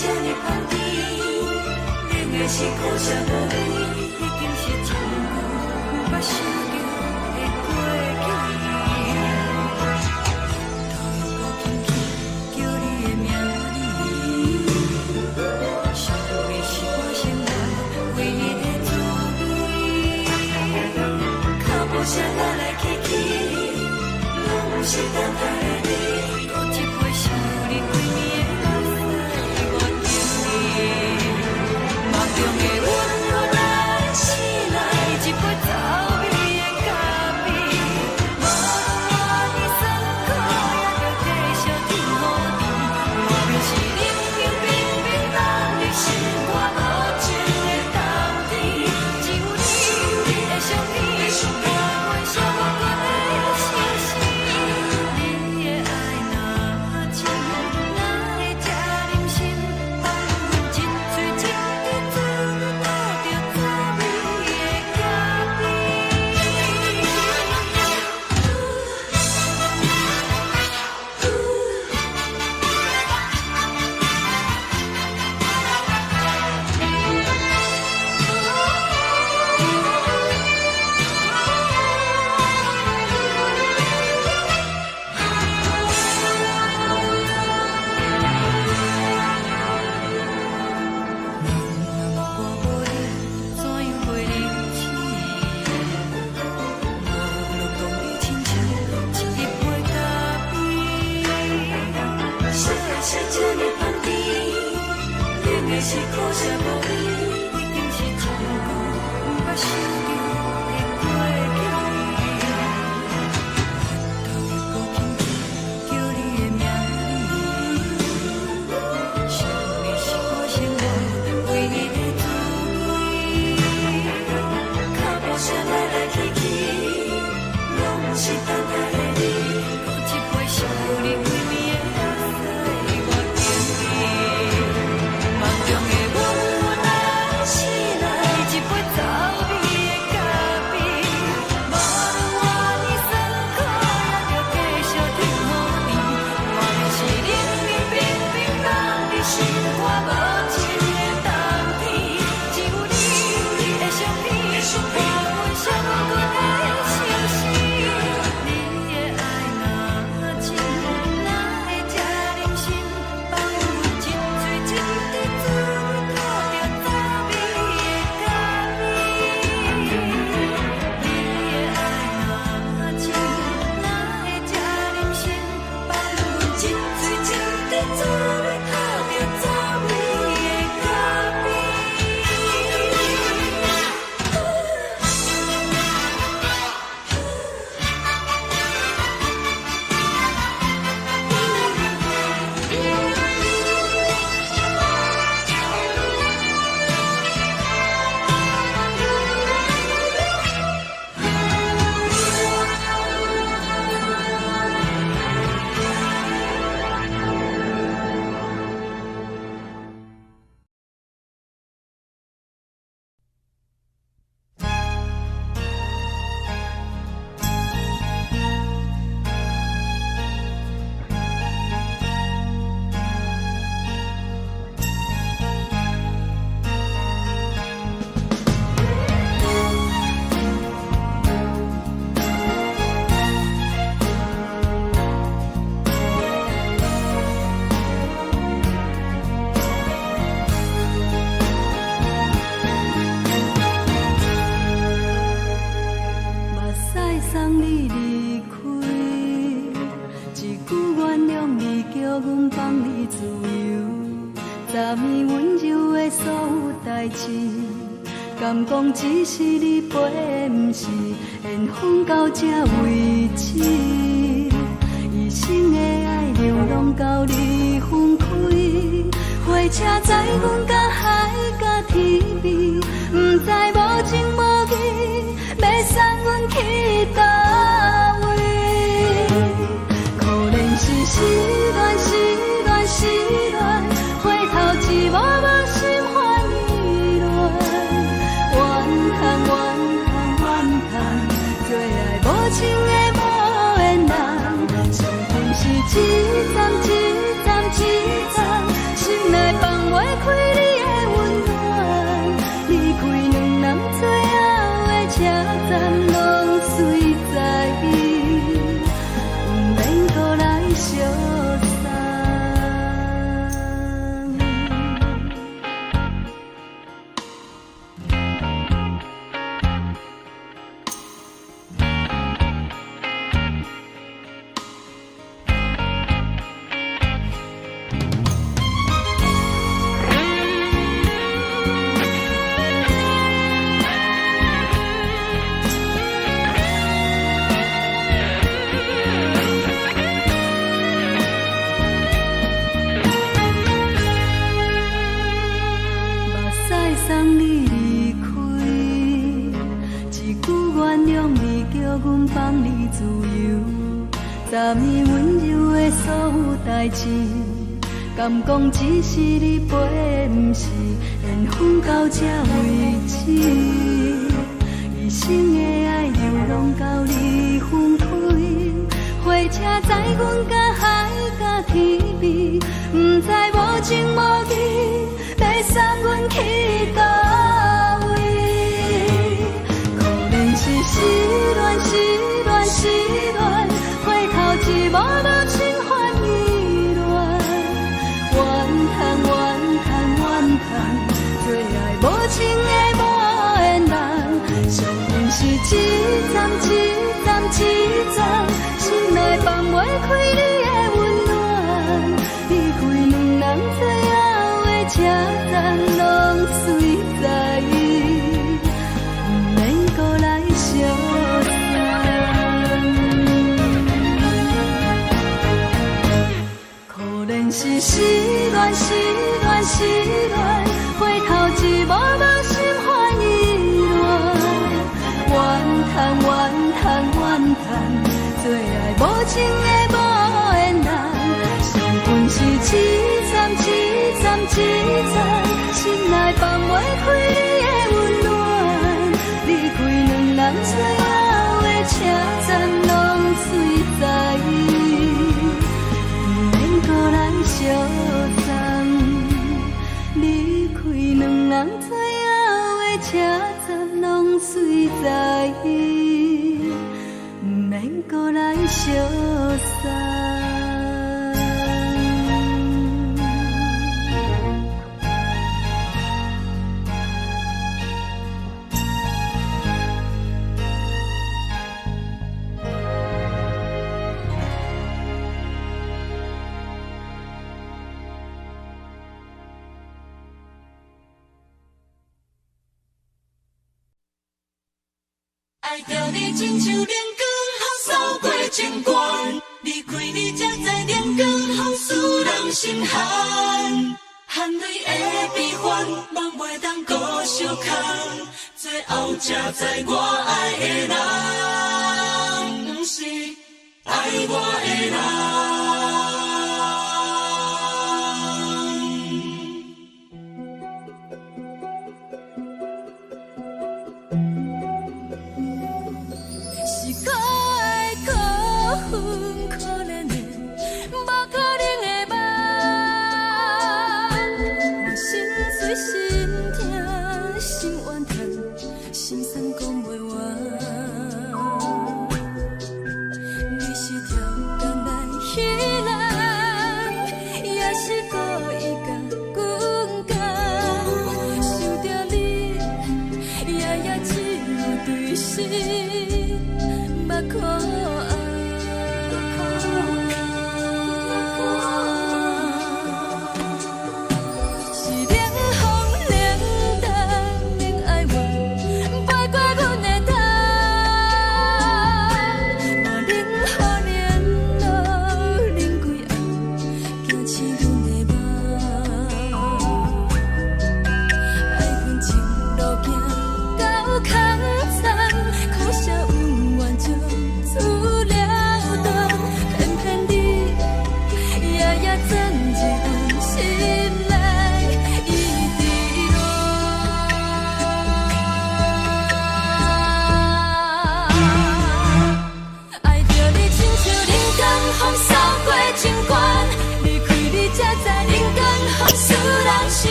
这呢香甜，冷的是苦涩无味，已经是一句有捌想着的过去。头又搁轻轻叫你的名字，想的是我心内唯一的滋味。脚步声来来去去，拢是等待的你。搁一杯想你几暝的目屎，我等你。梦中的温柔来醒来，一杯走味的咖啡。无论我的酸苦，也着继续甜乎甜。我明是冷冰冰冰冷的心，我无情的冬天。只有你的相片，我袂想我过的心事。你的爱若真，哪会这忍心？放阮一嘴一滴珠，倒着滋味的咖啡。我无你，怎样会忍气？无路讲你亲像一杯咖啡，烧的是这呢香甜，冷的是苦涩无味，已经是一句有捌想着的过去。头又搁轻轻叫你的名字，想你是我心内唯一的滋味。脚步声来来去去，拢是等待的你。搁一杯想你几暝的目屎，我等你。梦中的温柔来醒来，一杯走味的咖啡。无论我的酸苦，也着继续甜乎甜。我明是冷冰冰冰冷的心，我无情的冬天。只有你的相片，我袂想我过的心事。你的爱若真，哪会这忍心？放阮一嘴一滴珠，倒着滋味的咖啡。你的爱若真，哪会这忍心？放阮一嘴一滴珠，倒着滋味的咖啡。目屎送你离开，一句原谅你，叫阮放你自由。昨暝温柔的所有代志，敢讲只是你陪，不是缘分到这为止。一生的爱流浪到你分开，火车载阮到海甲天边，不知无情无义，要送阮去倒位？可能是失恋，失恋，失恋，回头一幕幕心烦意乱，怨叹，怨叹，怨叹，最爱无情的无缘人，上天是一站一站一站，心内放我放你自由。昨年温柔的所有代志，敢讲只是你陪，不是缘分到这为止。一生的爱流浪到你分开，火车载阮甲海甲天边，不知无情无义，要送阮去倒位？可能是失恋，失恋，失恋，回头一幕幕心烦意乱，怨叹，怨叹，怨叹，最爱无情的无缘人，上恨是一站一站一站，心内放袂开你的温暖，离开两人最后的车站，拢随在意，不免搁来相送。可能是失恋，失恋，失恋，回头一幕幕心烦意乱，怨叹，怨叹，怨叹，最爱无情的无缘人，上恨是一站一站一站，心内放袂开你的温暖，离开两人最后的车站，拢随在意，不免搁来相送。离开两人最后的车站，拢随在意，不免搁来相送。爱着你亲像冷光扫过情关，离开你才知冷光风使人心寒。含泪的悲欢，望袂当搁相牵，最后才知我爱的人，不是爱我的人。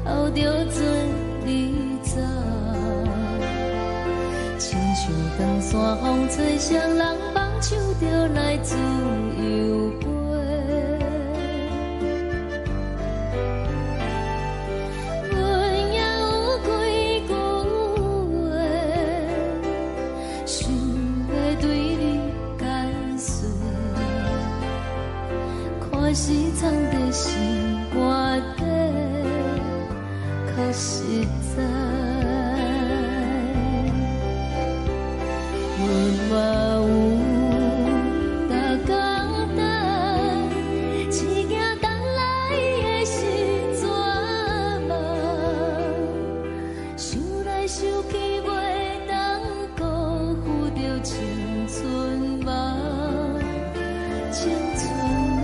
后着做你走。亲像长山风吹双人放手着来自由飞。阮也有几句话，想要对你解释，可是藏在心肝底，较实在。阮嘛有逐工等，一件等来的是怎梦？想来想去袂当辜负着青春梦，青春梦。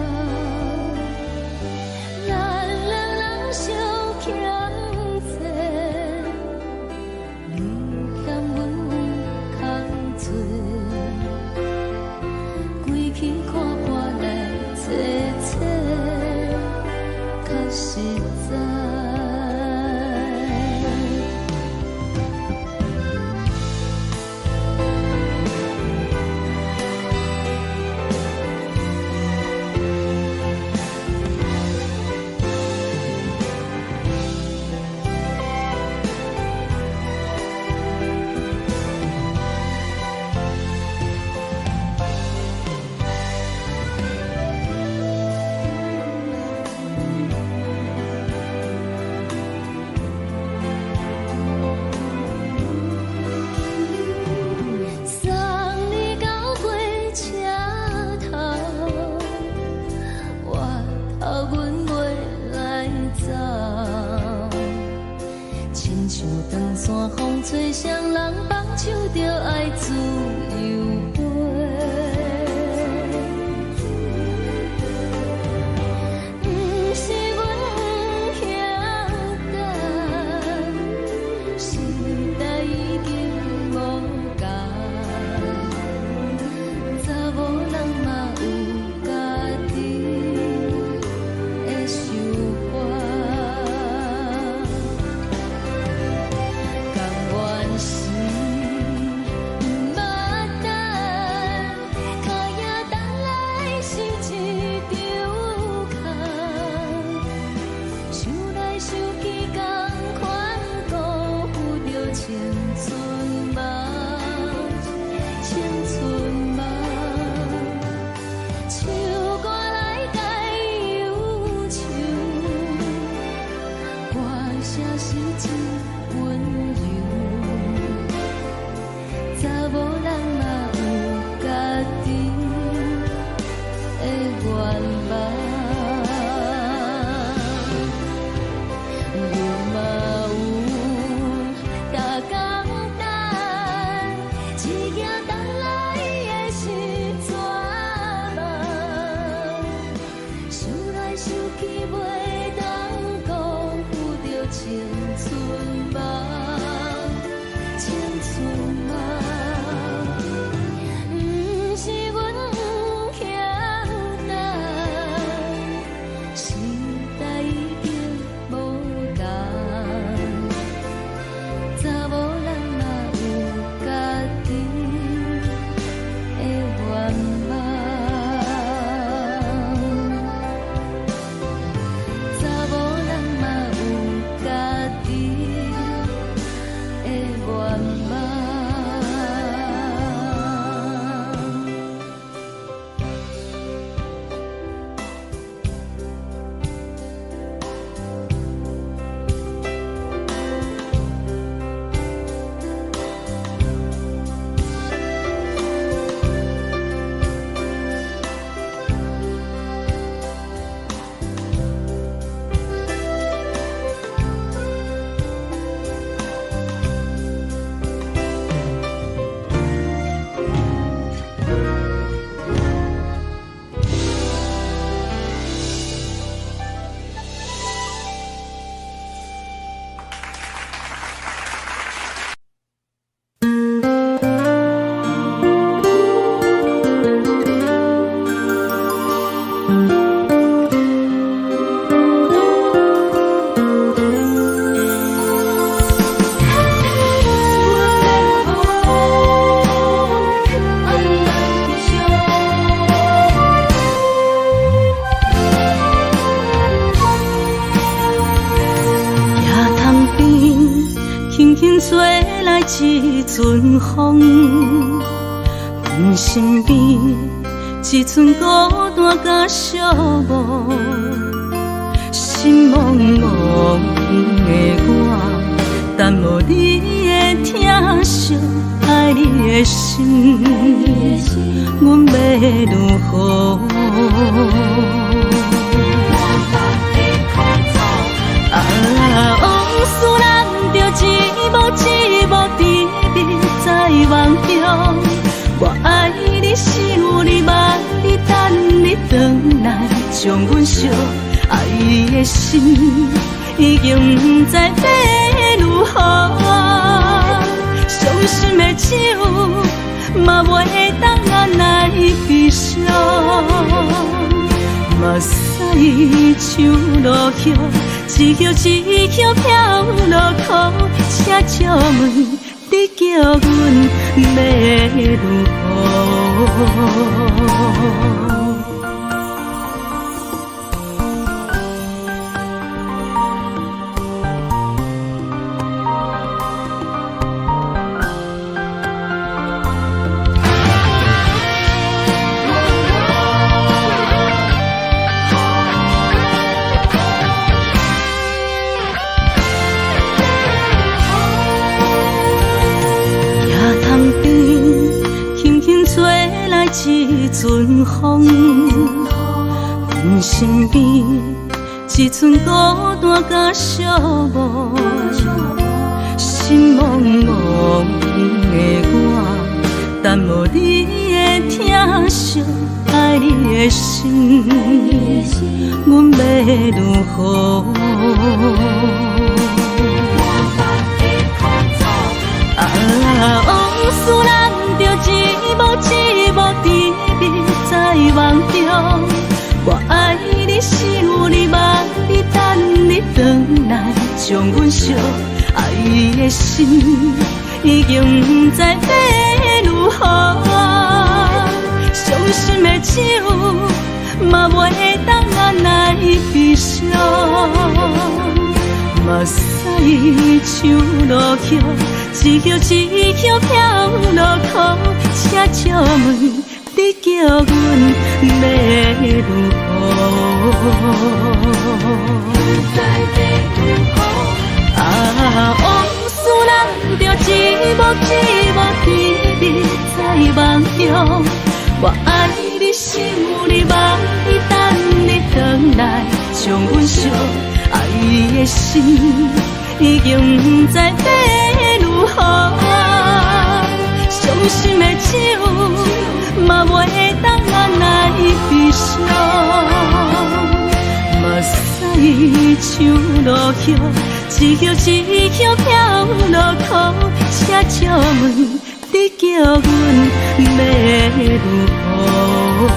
咱两人相欠债，你欠阮空做，归去看看来坐坐，较实在。送你到火车头，我头阮袂来走，亲像长山风吹双人放手着爱自由飞。不是阮不晓等，时代已经无共，查某人嘛有家己的想法。甘愿是不捌等，脚也等来是一场空。想来想去，同款辜负着青春梦，青春梦。唱歌来解忧愁，歌声是真温柔。查某人嘛有家己的愿望。阮嘛有逐工等，一件等来的是怎梦？想来想去袂当辜负着青春梦。轻轻吹来一阵风，阮身边一寸孤单甲寂寞，心茫茫的我，等无你的疼惜，爱你的心，阮要如何？往事人着一幕一幕甜蜜在梦中。我爱你是有你望你等你回来，将阮惜爱的心已经不知要如何。伤心的手嘛袂当按来悲伤，目屎像落叶。一叶一叶飘落雨，请借问你叫阮要如何？一阵风，阮身边一寸孤单甲寂寞，心茫茫的我，等无你的疼惜，爱你的心，阮要如何？往事人着一幕一幕甜蜜在梦中。我爱你是有你望你等你回来，将阮惜爱的心已经不知要如何。伤心的手嘛袂当按来悲伤，目屎像落叶。一叶一叶飘落雨，请借问你叫阮要如何？往事人着一幕一幕甜蜜在梦中。我爱你是有你望你等你回来，将阮惜爱的心已经不知要如何。伤心的手嘛袂当按来悲伤，目屎像落叶，一叶一叶飘落雨，请借问你叫阮要如何？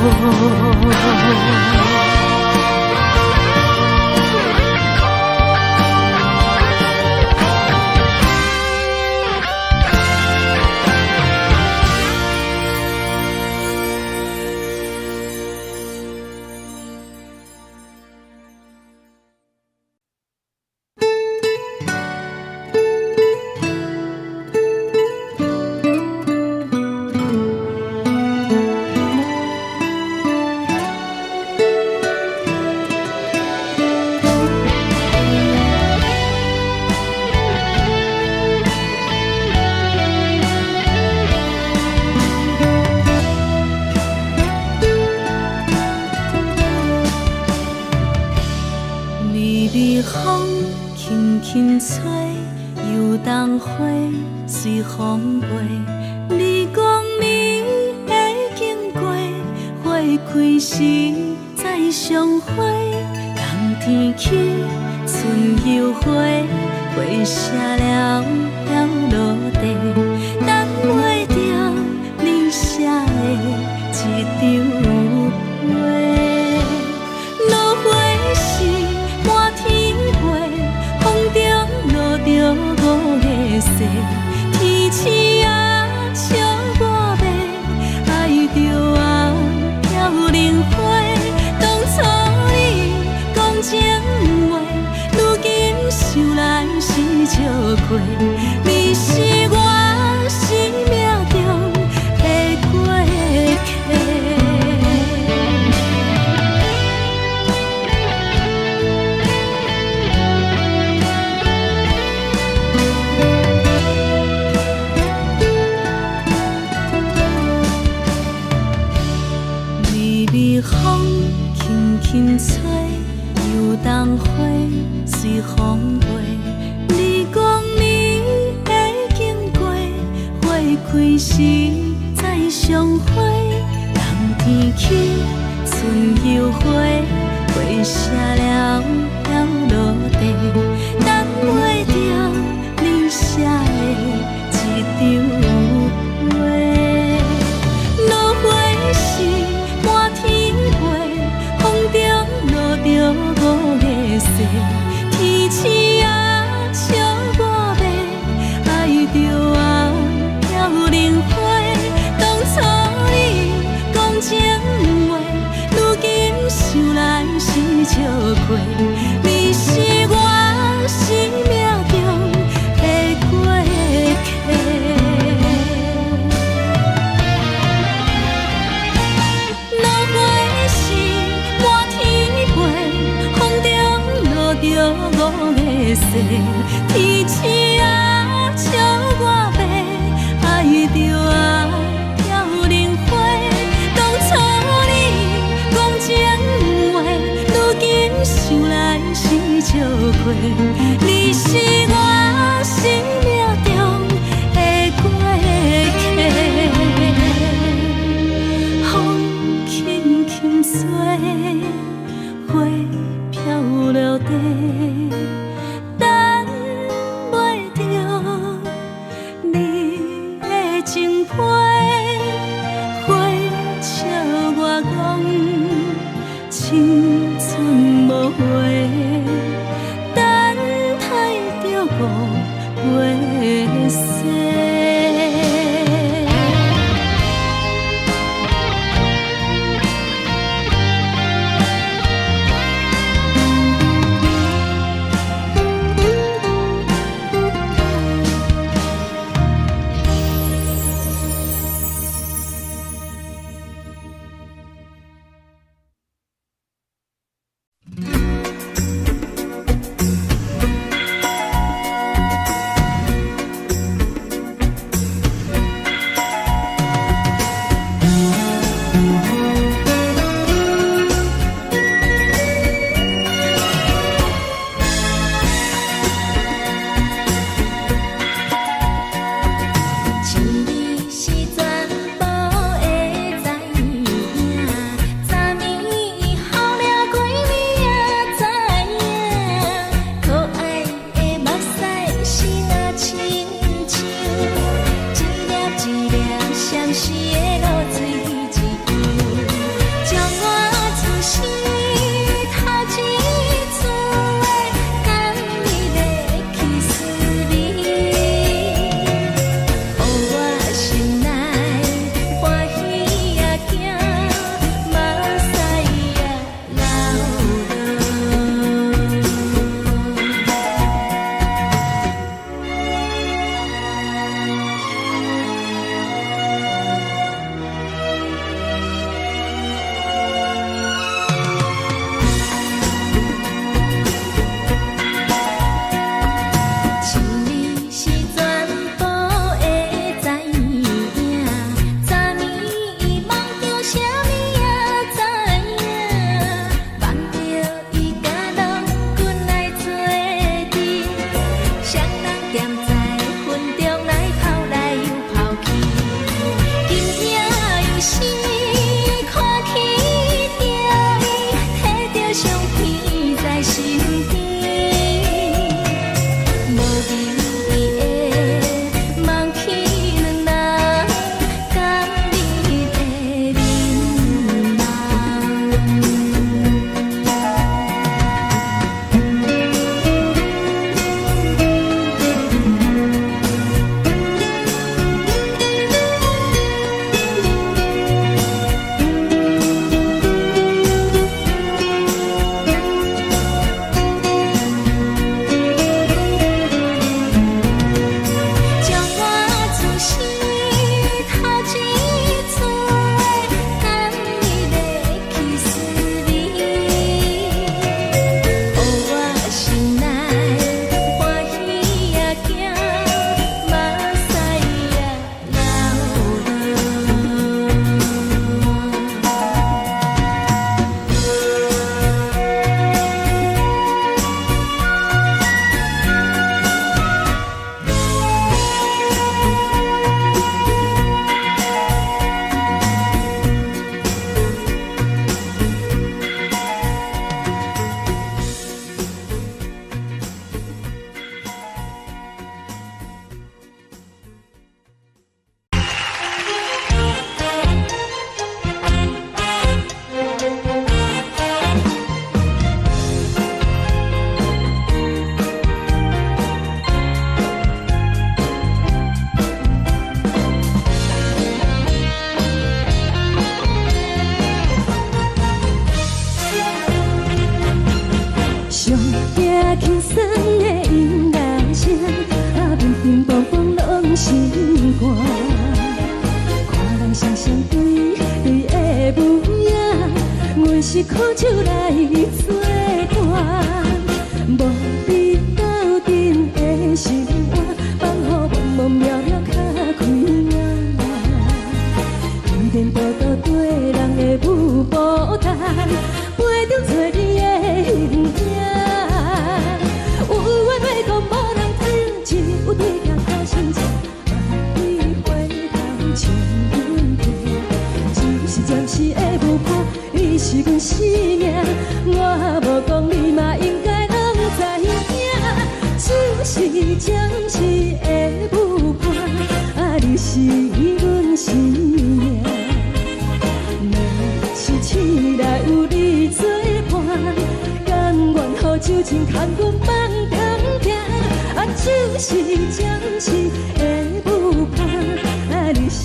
风轻轻吹，游动花随风飞。你讲你会经过，花开时再相会。冬天起，春又回，花谢了要落地，等袂着你写的一张画。落花时满天花，风中落着五个色，天星啊笑我迷，爱着红飘零花。当初你讲情话，如今想来。是笑过，你是我生命中的过客。微微风轻轻吹，游动花随风飞。你讲你会经过，花开时再相会。人天起，春又回，花谢了要落地，等袂着你写的一张话。落花时满天飞，风中落着五个色，天星啊笑我白，爱着啊飘零花。当初你讲情话，如今想来是笑过，你是我生命中的过客。落花时满天飞，风中落着五个色，天星啊笑我白，爱着啊飘零花。当初你讲情话，如今想来是笑过，你是我生命中的过客。风轻轻吹，花飘落地，等袂着你的情批。花笑我讲青春无悔，等待着误会。生命，我无讲你嘛应该拢知影，就是暂时的舞伴，啊，你是阮生命。若是醒来有你作伴，甘愿予酒精牵阮梦中行，啊，就是暂时的舞伴，啊，你是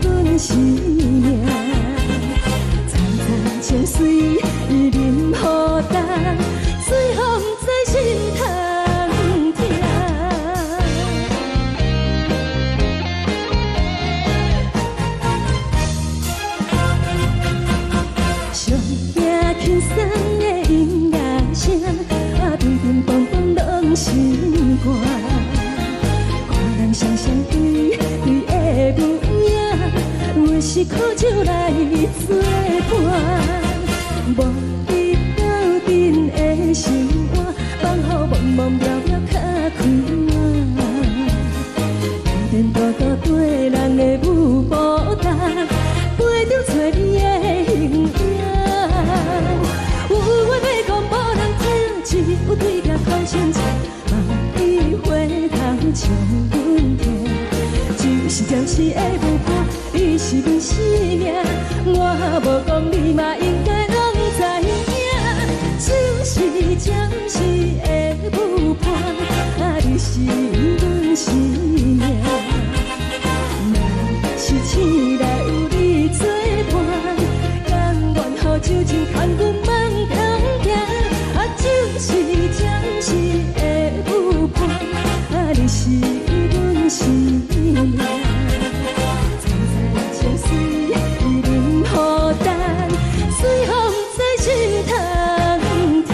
阮生命。情水伊淋雨淡，水风在心头痛。上惊轻松的音乐声，啊，乒乒乓乓拢心肝。看人双双对对的模样，我是苦酒来作伴。无你斗阵的心肝，放予茫茫渺渺较开换。颠颠倒倒对人的舞步动，陪着找你的形影。有话要讲无人听，只有对镜头先唱，梦里回头将阮听。就是暂时的舞伴，你是阮生命。我无讲你嘛应该拢知影，就是暂时的舞伴，啊，你是阮生命。若是醒来有你作伴，甘愿予酒精牵阮梦中行，啊，就是暂时的舞伴，啊，你是阮生命。情水伊淋雨淡，水风在心头痛。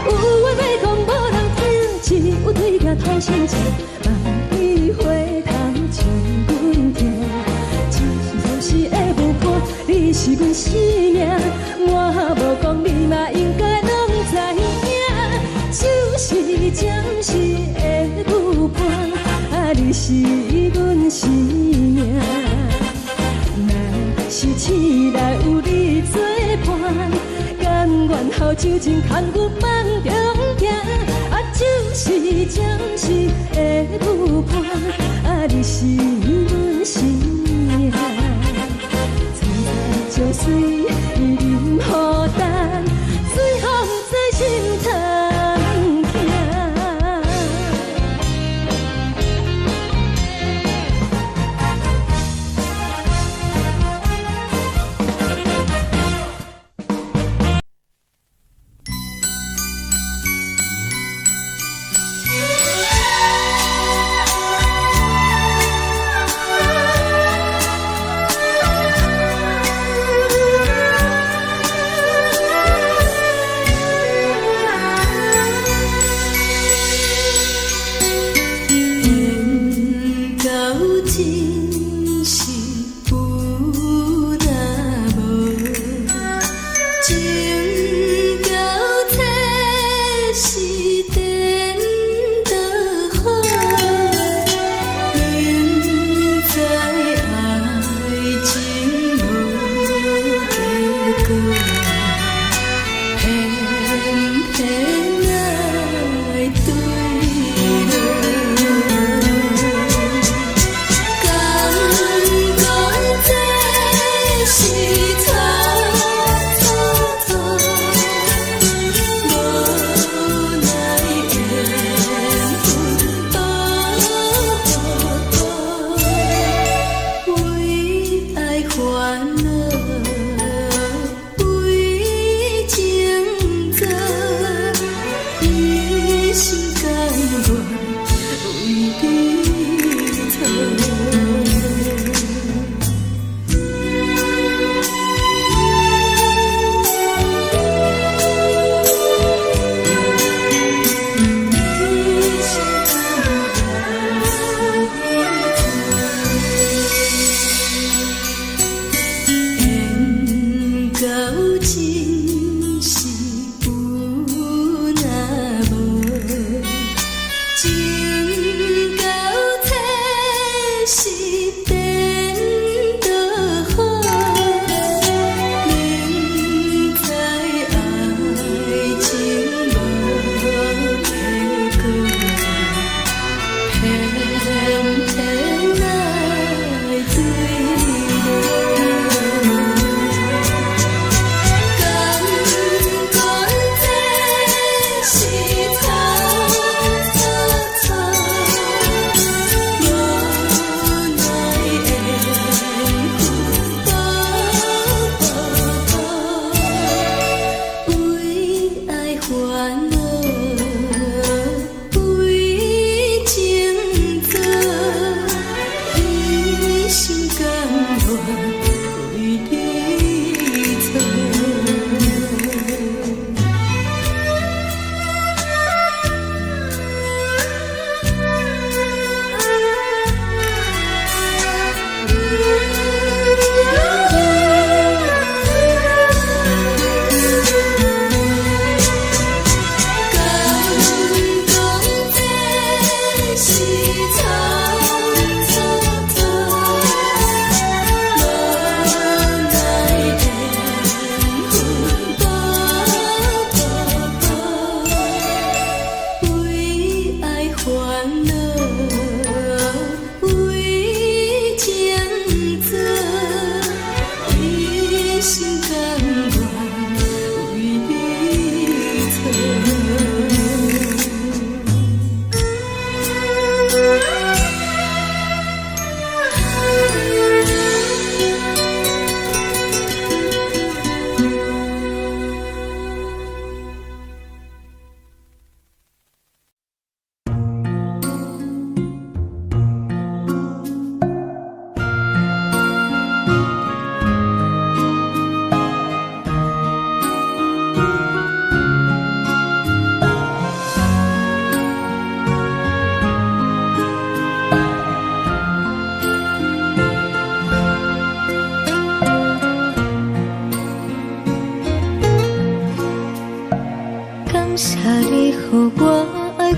有话要讲无人听，只有对镜头先唱，梦里回头将阮听。你是阮生命，我无讲你嘛应该拢知影，就是暂时的舞伴，啊，你是阮生命。若是醒来有你作伴，甘愿予酒精牵阮梦中行，啊，就是暂时的舞伴，啊，你是阮生命。情水伊淋雨淡，水风在心头痛。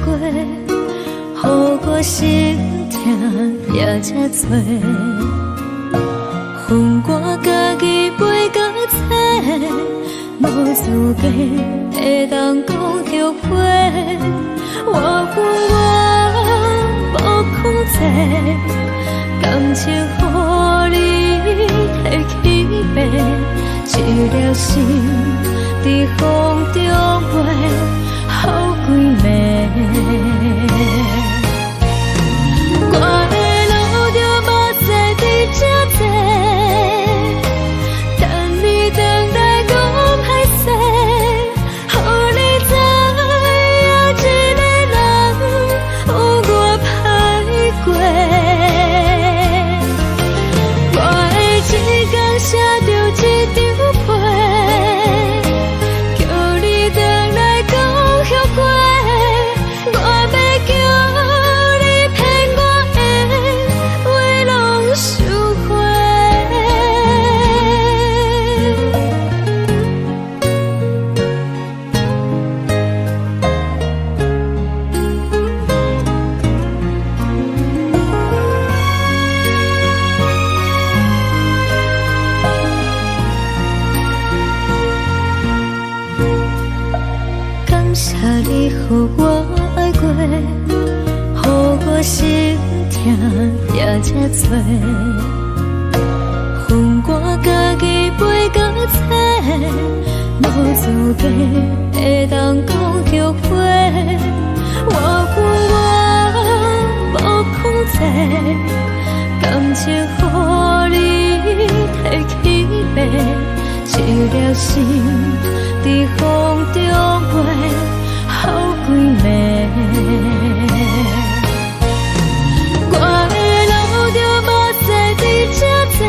过，予我心痛也这多。恨我家己袂到切，无资格会当讲后悔。我恨我无控制，感情予你摕去卖，一条心在风中飞，好几暝。我的路就无再伫这多。你予我爱过，予我心痛也这多。恨我家己袂到切，无资格会当讲后悔。我恨我无控制，感情予你摕去卖，一条心在风中飞。好几暝，我的路就无再伫这多，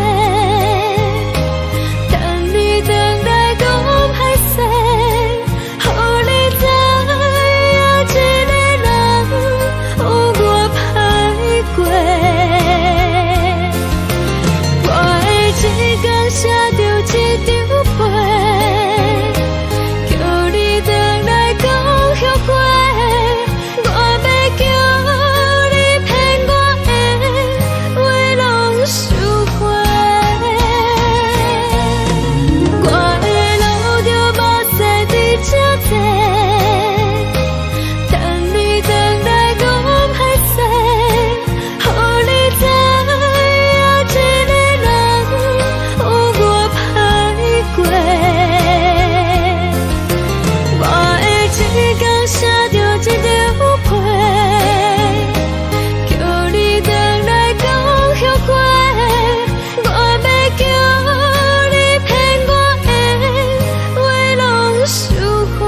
等你回来讲歹势，予你知影一个人有我歹过。我的一天写着一张被，叫你回来讲。我要叫你骗我的话拢收回，我的路就无再伫这多，等你回来讲歹势，予你知影一个人有我歹过。我的一天写着一张被，叫你回来讲后悔。我要叫你骗我的话拢收回。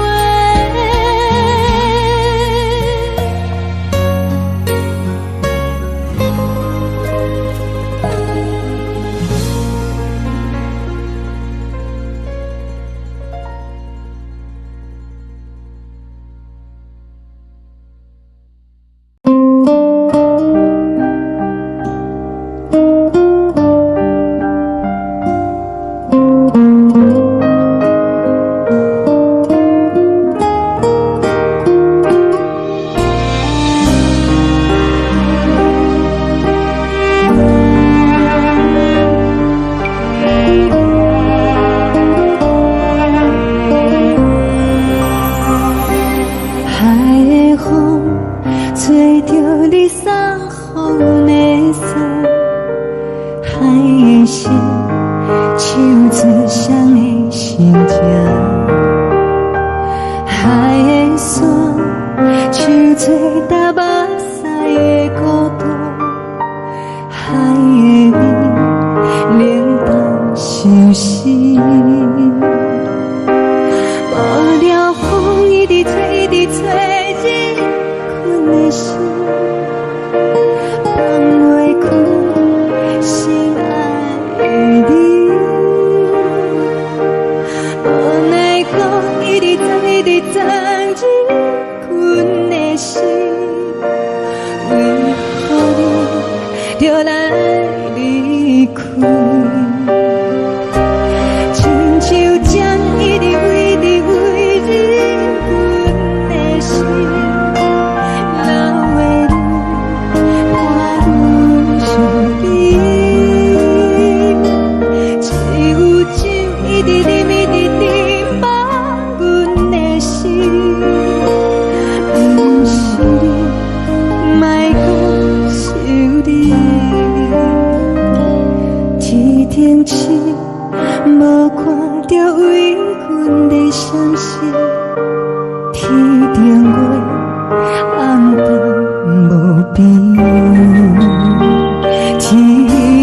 天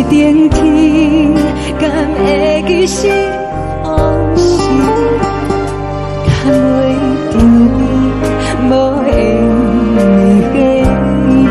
顶天，敢会记是往事，敢袂着你无缘的你。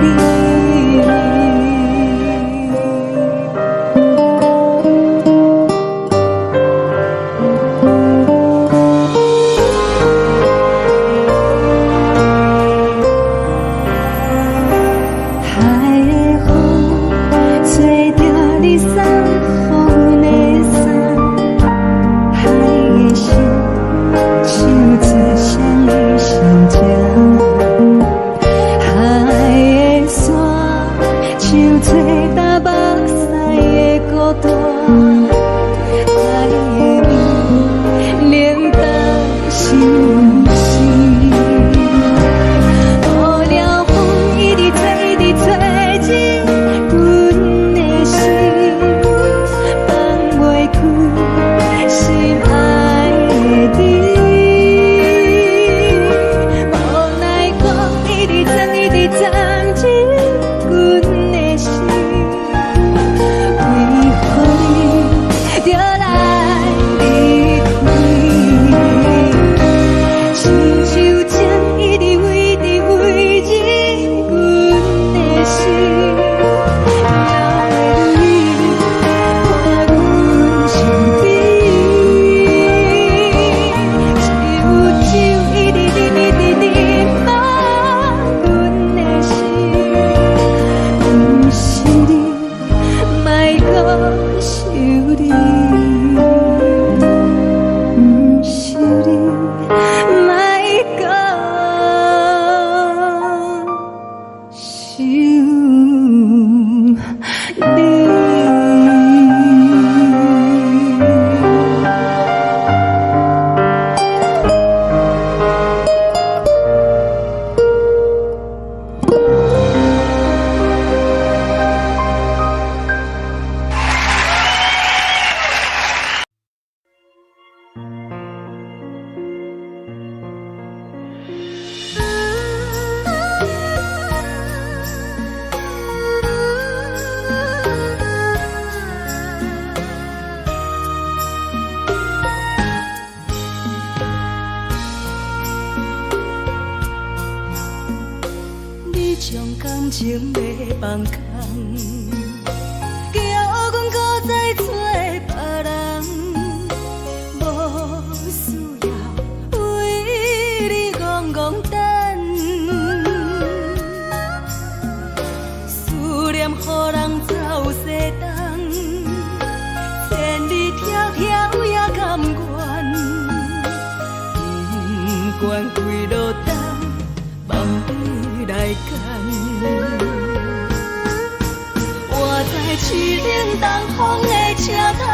将感情要放空，叫阮搁再找别人，无需要为你戆戆等，思念予人走西东，千里迢迢也甘愿，不管几落冬，望你来干。我在市顶东风的车窗，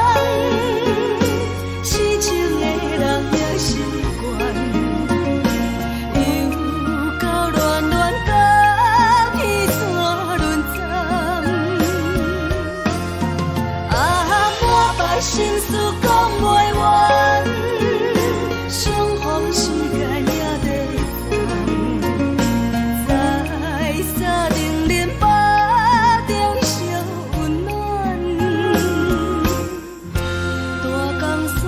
痴情的人也习惯，又到乱乱甲彼山论站，满腹心事讲袂完，相逢时间也在在定林北中小温暖，大江山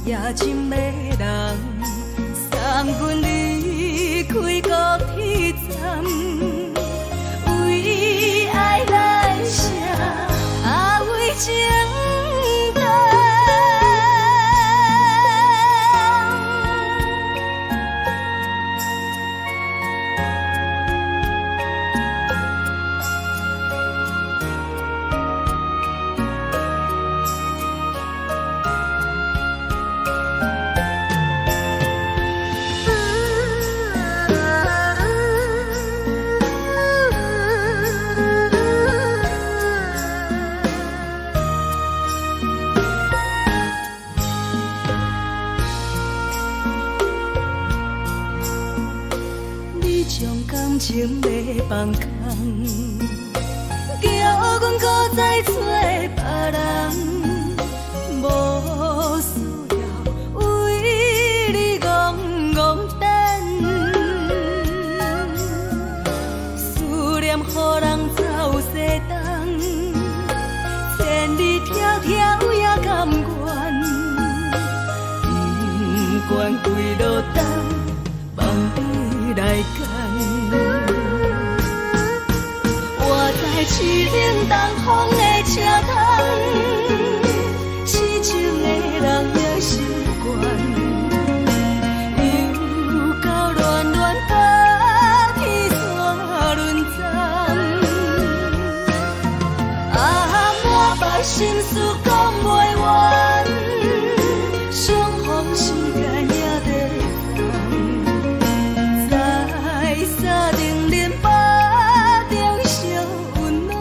夜深的人，送阮离开高铁站，为爱来写为情长。将感情要放空，叫阮搁再找别人，无需要为你戆戆等，思念予予人走西东，千里迢迢也甘愿，不管归路东，望你来牵。我在市顶东风的车窗，痴情的人也心倦。心事讲袂完，相逢时间也在放，在沙丁林巴中烧温暖。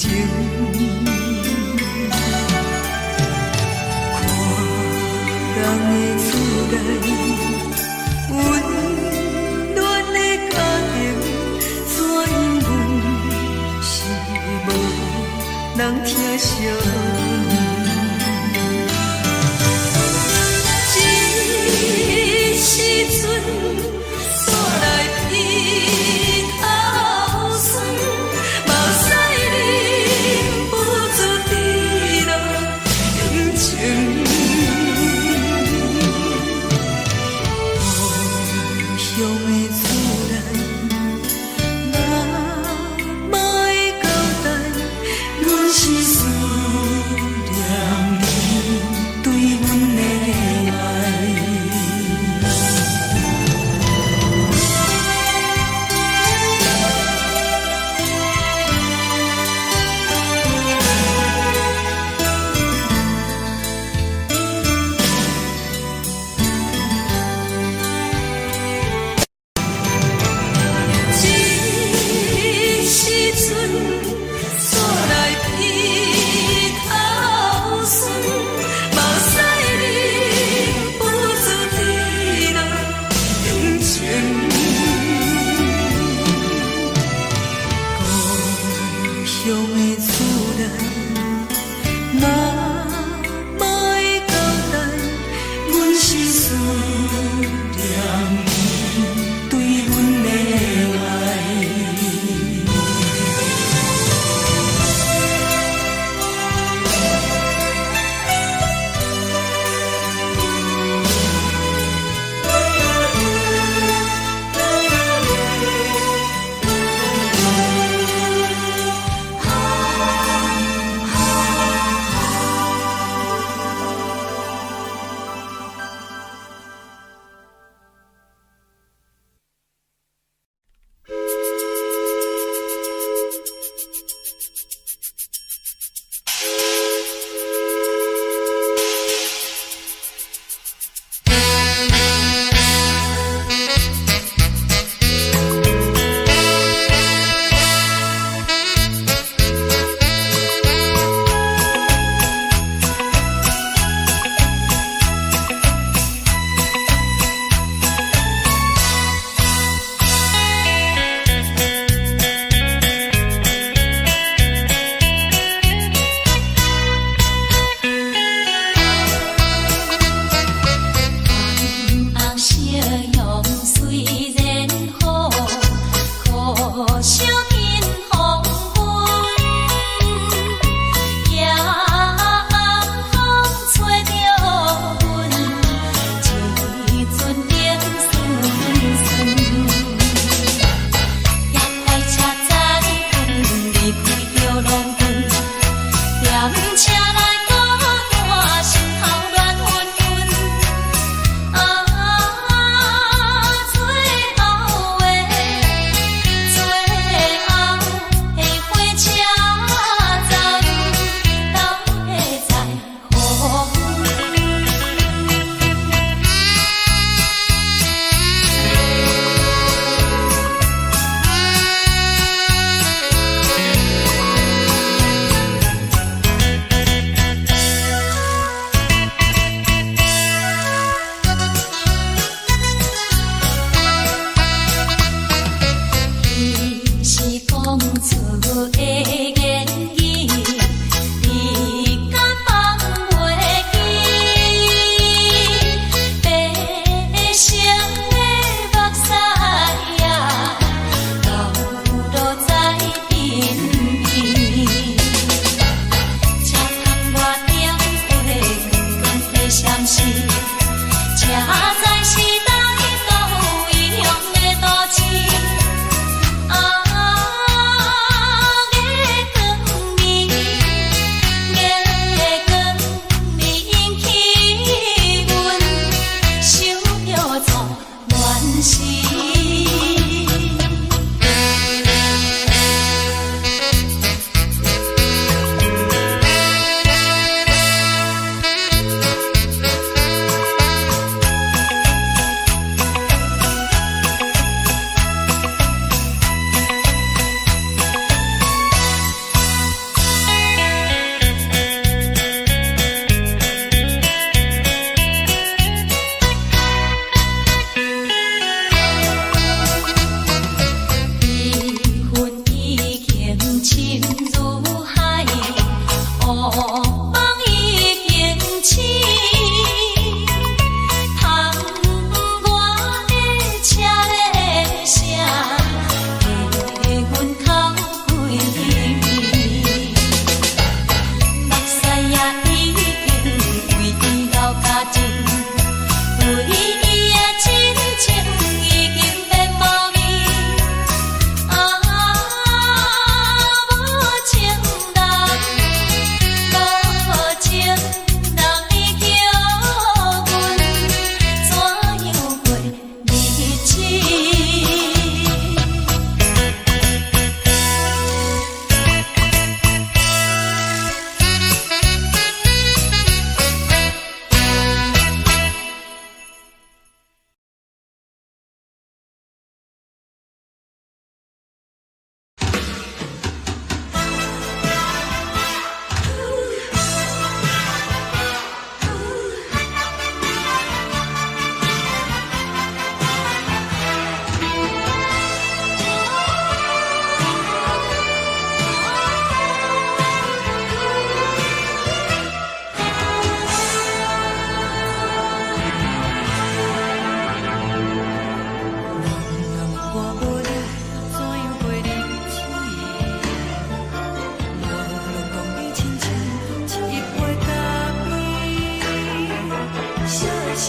情。看人的厝内温暖的家庭，怎因阮是无人疼惜阮？这时阵煞来鼻头酸，目屎忍不住滴落眼睛。故乡的厝内，哪会交代？阮是思念你对阮的爱。这时阵煞来鼻头酸，目屎忍不住滴落眼睛。故乡的厝内，哪会交代？阮是思念你对阮的爱。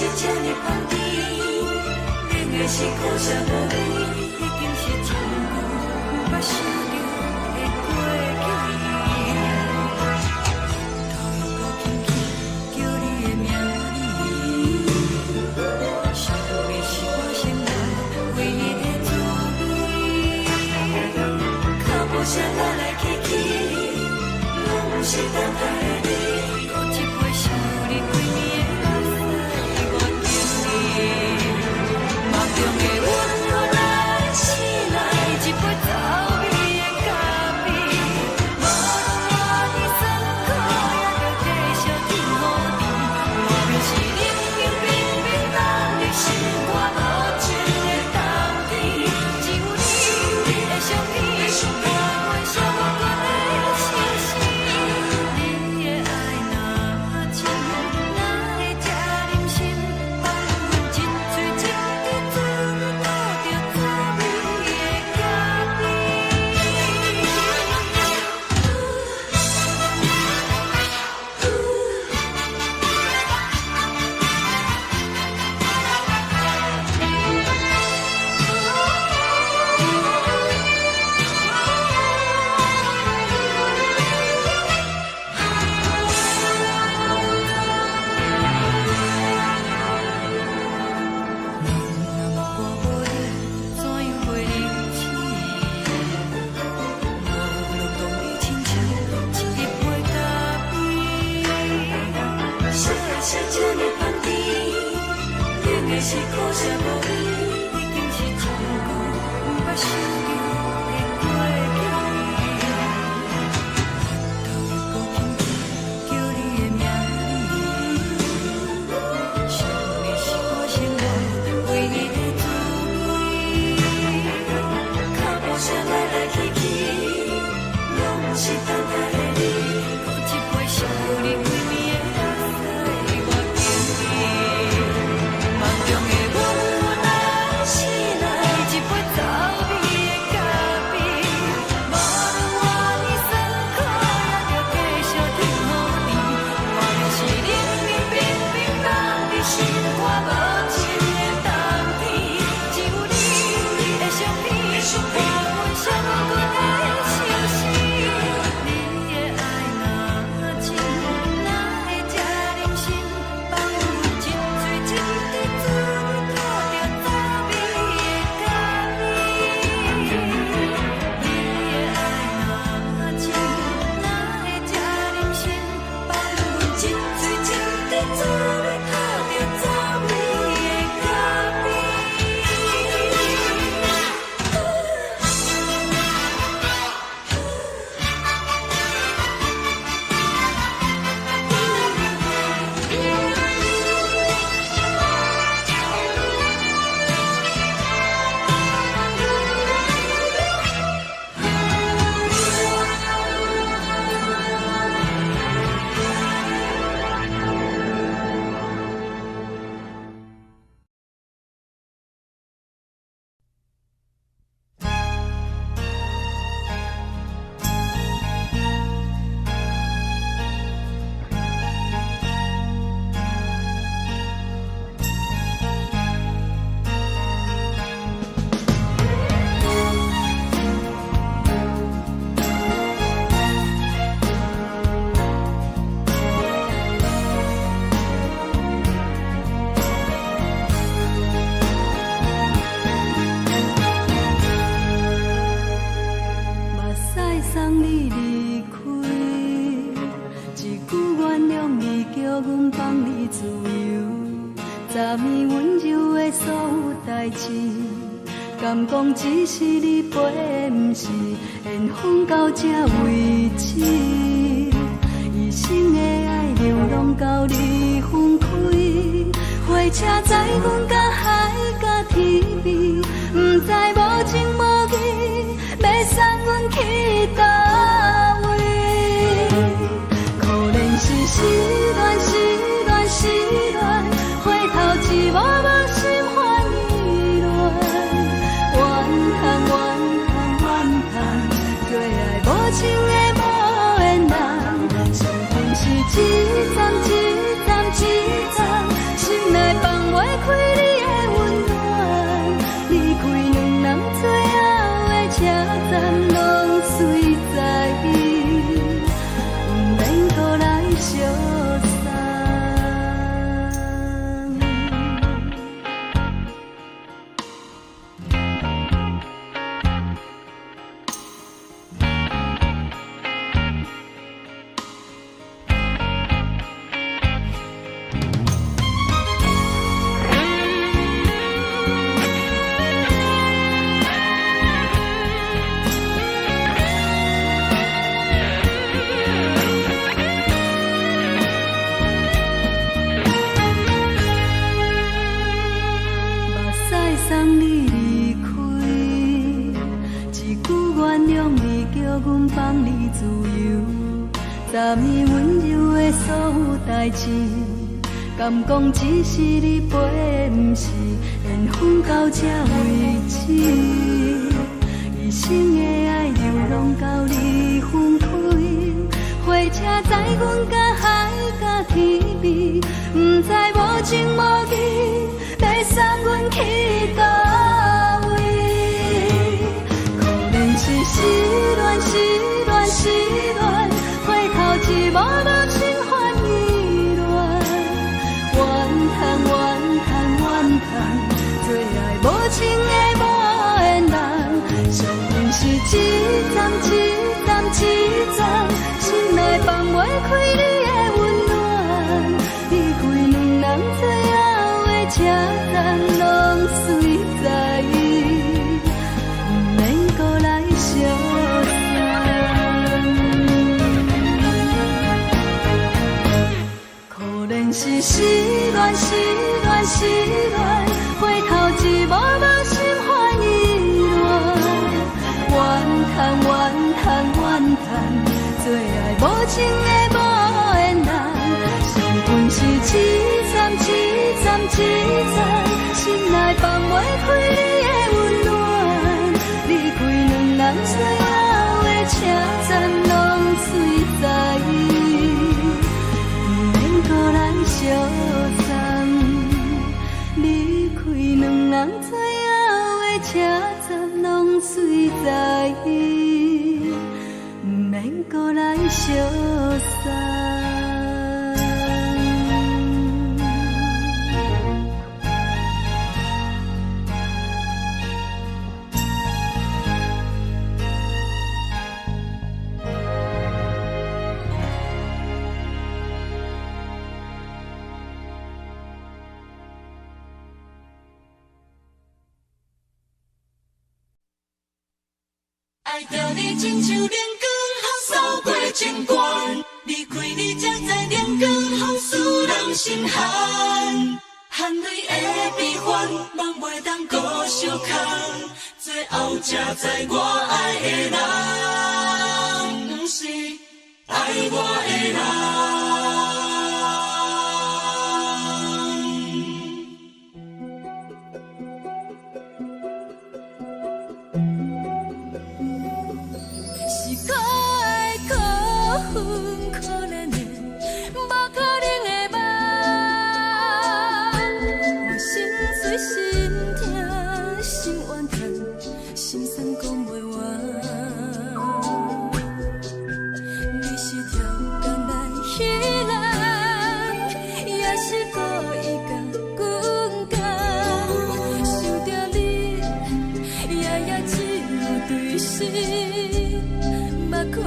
是这呢香甜，冷的是苦涩无味，已经是真久捌想着的过去。头又搁轻轻叫你的名字，想的是我生来唯一的滋味。脚步声来来去去，拢不是等待的你，搁一杯想你几年的目屎，我敬你。梦中的阮落来醒来，一杯走味的咖啡，无论我的酸苦，也着继续甜予你。外面是冷冰冰冰冷的心肝，无情的冬天，只有你的相片，伴阮寂寞过的心事。你的爱若真，哪会这忍心放阮一嘴一滴滋味，倒着滋味的咖啡。是苦涩无味，已经是真久捌想着的过去。头又搁轻轻叫你的名字，想的是我生来唯一的滋味。脚步声来来去去，拢不是等待的你，搁一杯想你几年的目屎，我敬你。梦中的阮落来醒来，一杯走味的咖啡，无论我的酸苦，也着继续甜予你。外面是冷冰冰冰冷的心肝，无情的冬天，只有你的相片，伴阮寂寞过的心事。你的爱若真，哪会这忍心放阮一嘴一滴滋味，倒着滋味的咖啡。你的爱若真，哪会这忍心放阮一嘴一滴滋味，倒着滋味的咖啡。目屎送你离开，一句原谅你，叫阮放你自由，昨暝温柔的所有代志，敢讲只是你陪，不是缘分到这为止。一生的爱流浪到你分开，火车载阮到海角天边，不知无情无义，要送阮去倒位？可能是失恋，失恋，失恋，回头一幕幕心烦意乱，怨叹，怨叹，怨叹，最爱无情的无缘人，生命是一站一站一站，心内放。站拢随在，不免搁来相送。送你离开，一句原谅你，叫阮放你自由。昨暝温柔的所有代志，敢讲只是你陪，不是缘分到这为止。一生的爱流浪到你分开，火车载阮甲海甲天边，不知无情无义。要送阮去倒位？可能是失恋，失恋，失恋，回头一幕幕心烦意乱，怨叹，怨叹，怨叹，最爱无情的无缘人。上恨是一站一站一站，心内放袂开你的温暖，离开两人最后的车站拢随在，不免搁来相送。可能是失恋，失恋，失恋，回头一幕幕心烦意乱，怨叹，怨叹，怨叹，最爱无情的无缘人。上恨是一站一站一站，心内放袂开你的温暖，离开两人最后的车站拢随在，不免搁来相送。离开两人最后的车站拢随在，不免搁来相送。爱着你亲像连光风扫过情关，离开你才知连光风使人心寒。含泪的悲欢，望袂当搁相牵，最后才知我爱的人，不是爱我的人。可怜的，无可能的梦，我心碎心痛心怨叹，心酸讲袂完。你是条工来彼人，也是故意甲阮讲，想着你，夜夜只有对视，目看。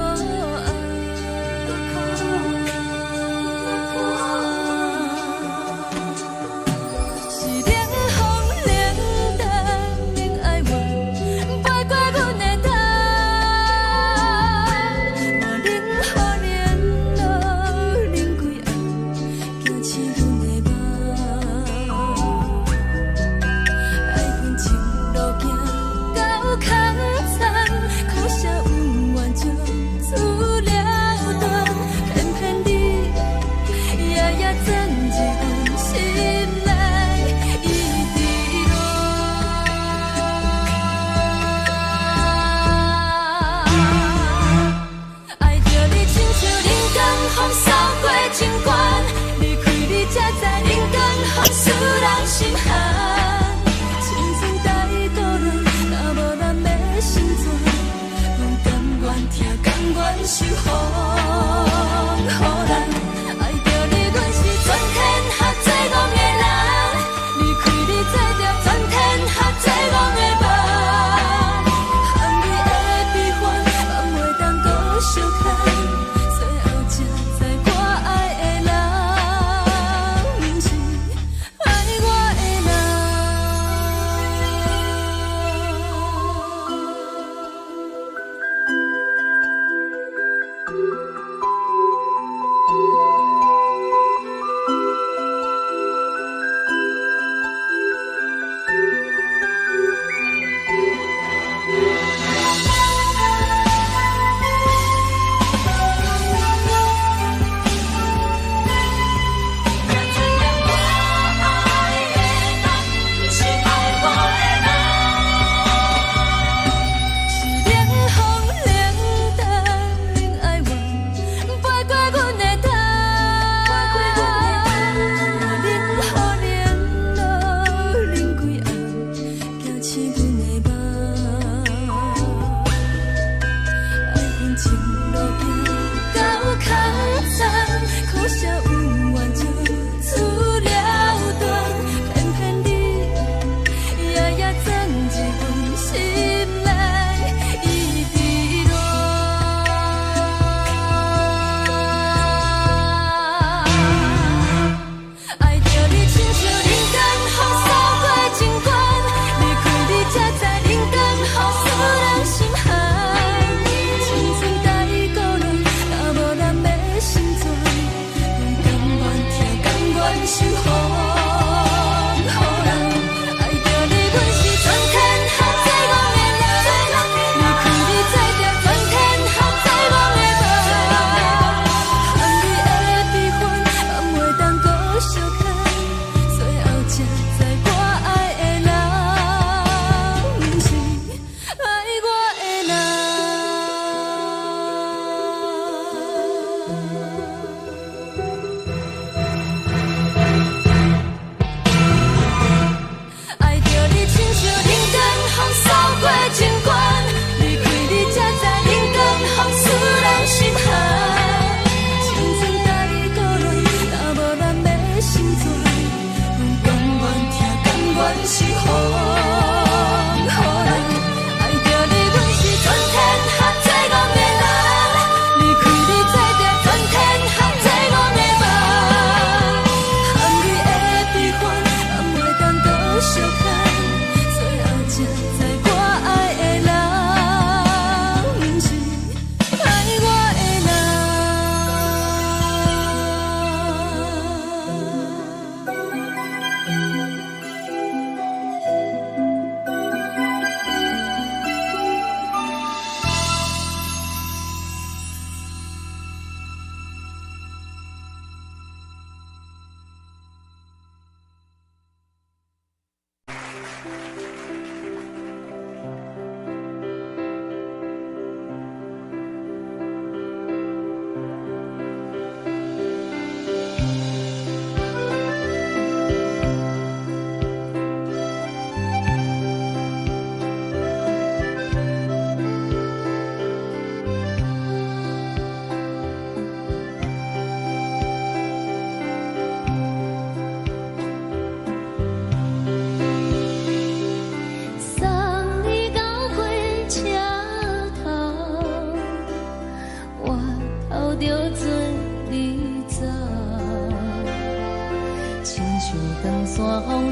路守护，予人爱着你，阮是全天下最戆的人。离开你，做着全天下最戆的梦。含你的悲欢，放袂当搁相牵。最后才知我爱的人，毋是爱我的人。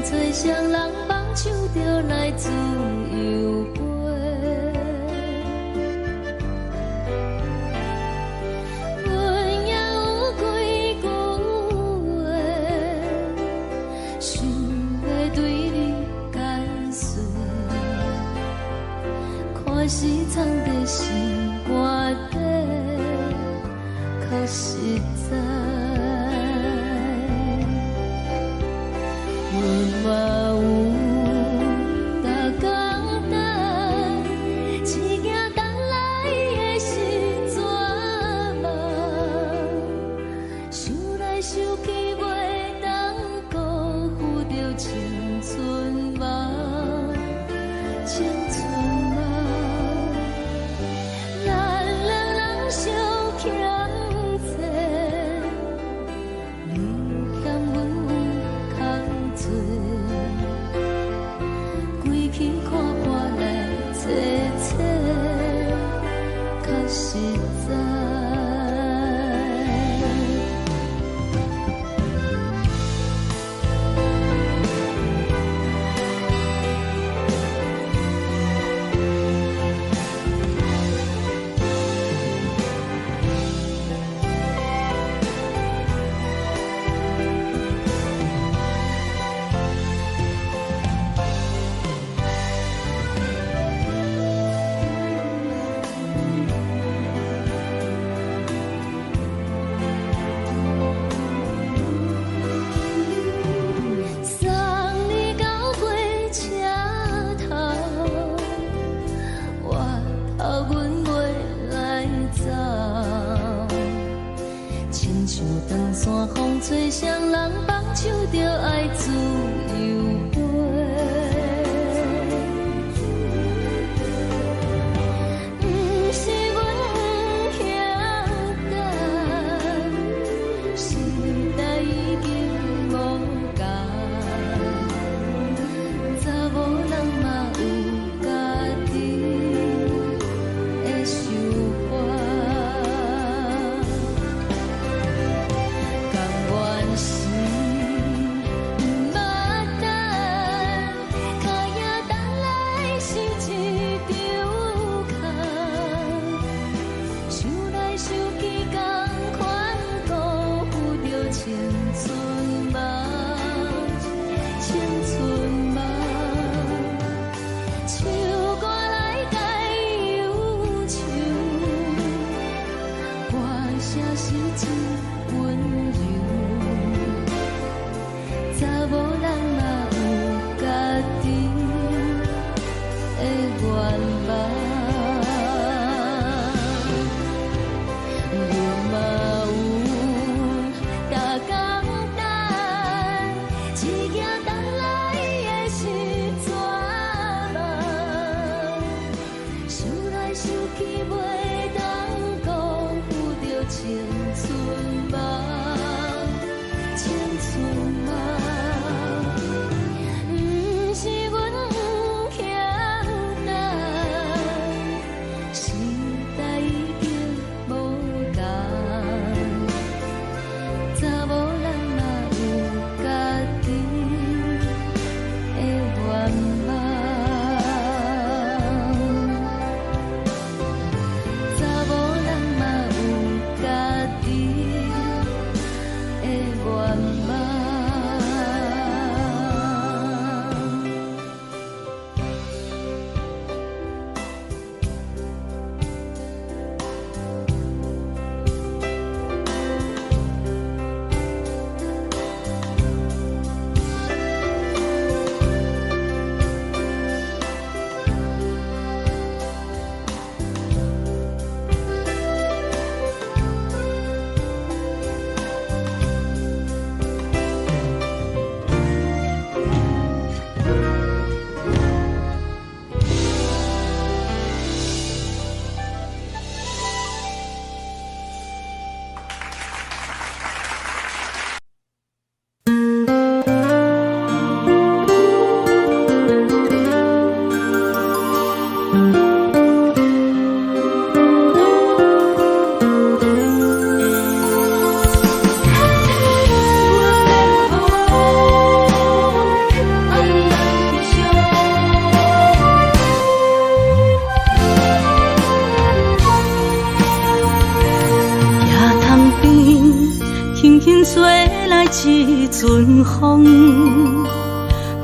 吹双人梦唱着来自由歌，阮也有几句话，想要对你解释，看是藏在心肝底，可实在。 嘛有逐工等，一件等来的是怎梦？想来想去袂当辜负着青春梦，青春梦，咱两人相。实在。吹双人放手着爱自由飞，不是阮不晓等，时代已经无同，查某人嘛有家己的想法。一阵风，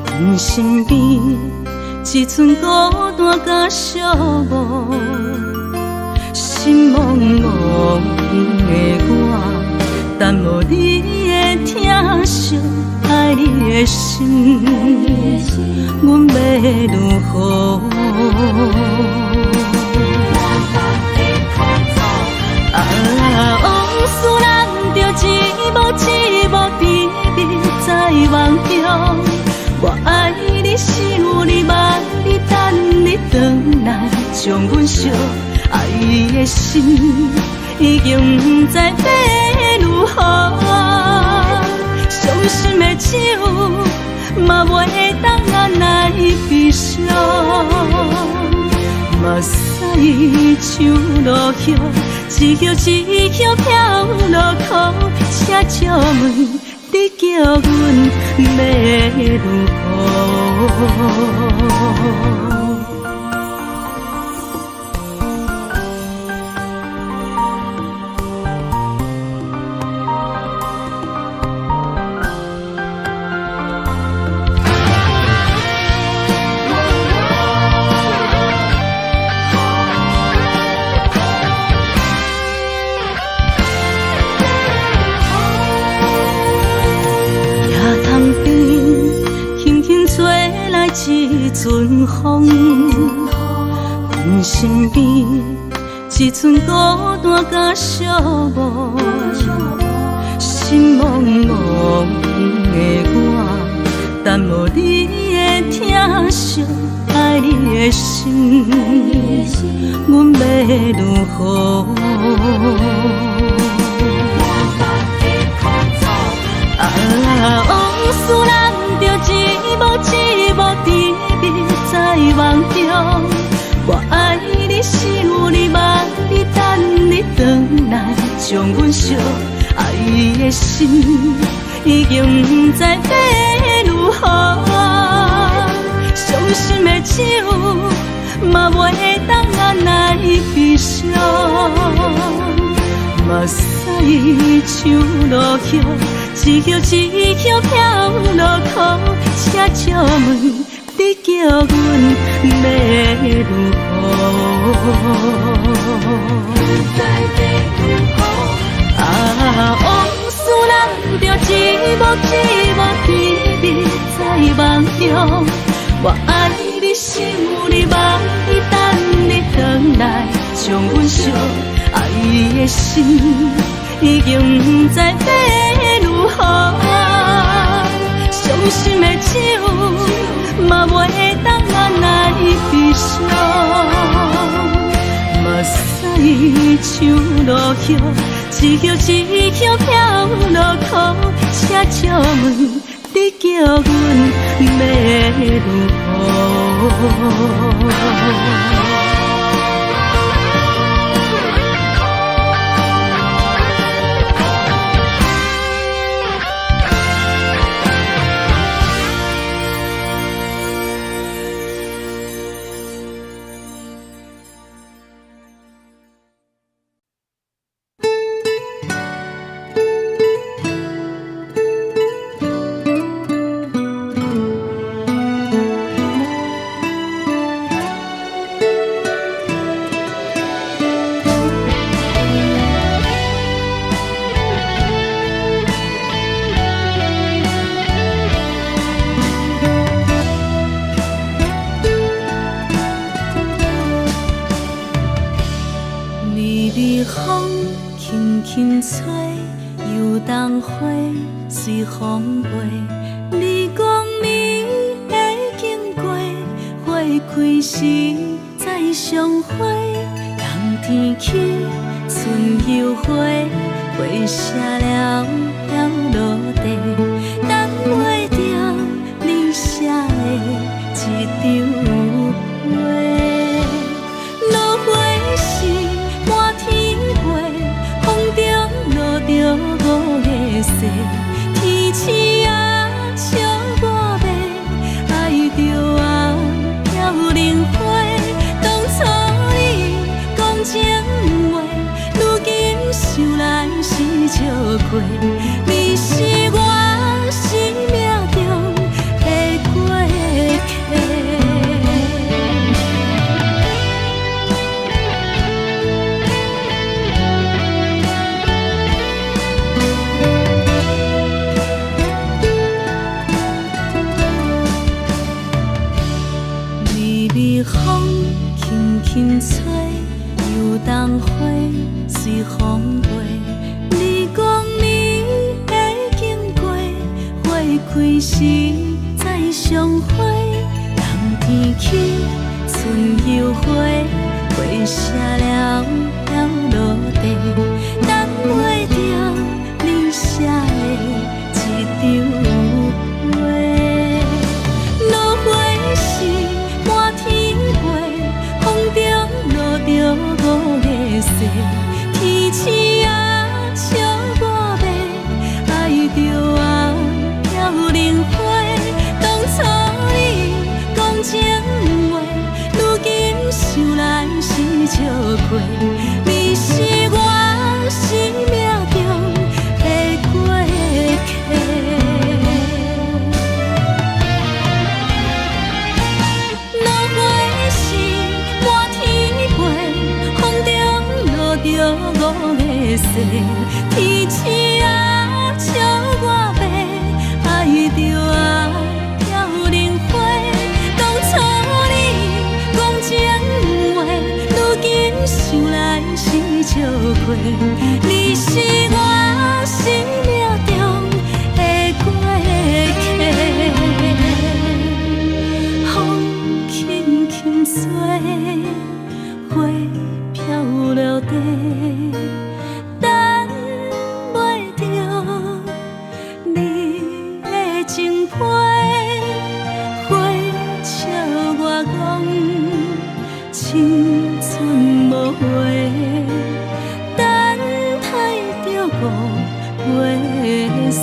阮身边一寸孤单甲寂寞，心茫茫的我，等无你的疼惜，爱你的心，阮要如何？往事人着一幕一幕甜蜜在梦中，我爱你是有你望你等你回来，将阮惜爱的心已经不知要如何，伤心的手嘛袂当按来悲伤，嘛使像落叶，一叶一叶飘落雨，车照问你叫阮要如何？一阵风，阮身边一阵孤单甲寂寞，心茫茫的我，等无你的疼惜，爱你的心，阮要如何？往事难着一幕一幕甜蜜在梦中，我爱你想你望你等你回来，将阮惜爱的心已经不知要如何。伤心的手嘛袂当按来悲伤，目屎像落叶。一叶一叶飘落雨，车照问你叫阮要如何？往事难着一幕一幕甜蜜在梦中，我爱你想你望你等你回来，将阮惜爱的心已经不知要如何。伤心的手嘛袂当按来悲伤，目屎像落叶，一叶一叶飘落雨，车照问你叫阮要如何？随风飞，你讲你会经过，花开时再相会。冬天起，春又花，花谢了要落地，等袂着你写的一张画。落花时满天飞，风中落着五个色。天星啊，笑我袂爱着啊，飘零花。当初你讲情话，如今想来是笑过。你是我生命中的过客。风轻轻吹，又当花随风飞。你讲你会经过，花开时再相会。冬天起，春又花，花谢了要落地，等袂着你写的一张画。落花时满天飞，风中天星啊笑我迷，爱着啊飘零花。当初你讲情话，如今想来是笑过。你是我生命中的过客。落花是满天飞，风中落着五个星。天星啊笑我迷，爱着啊飘零花。当初你讲情话，如今想来是笑过。你是我生命中的过客。风轻轻吹，花飘落地，等袂着你的情批。花笑我讲青春无悔，等待着五月雪。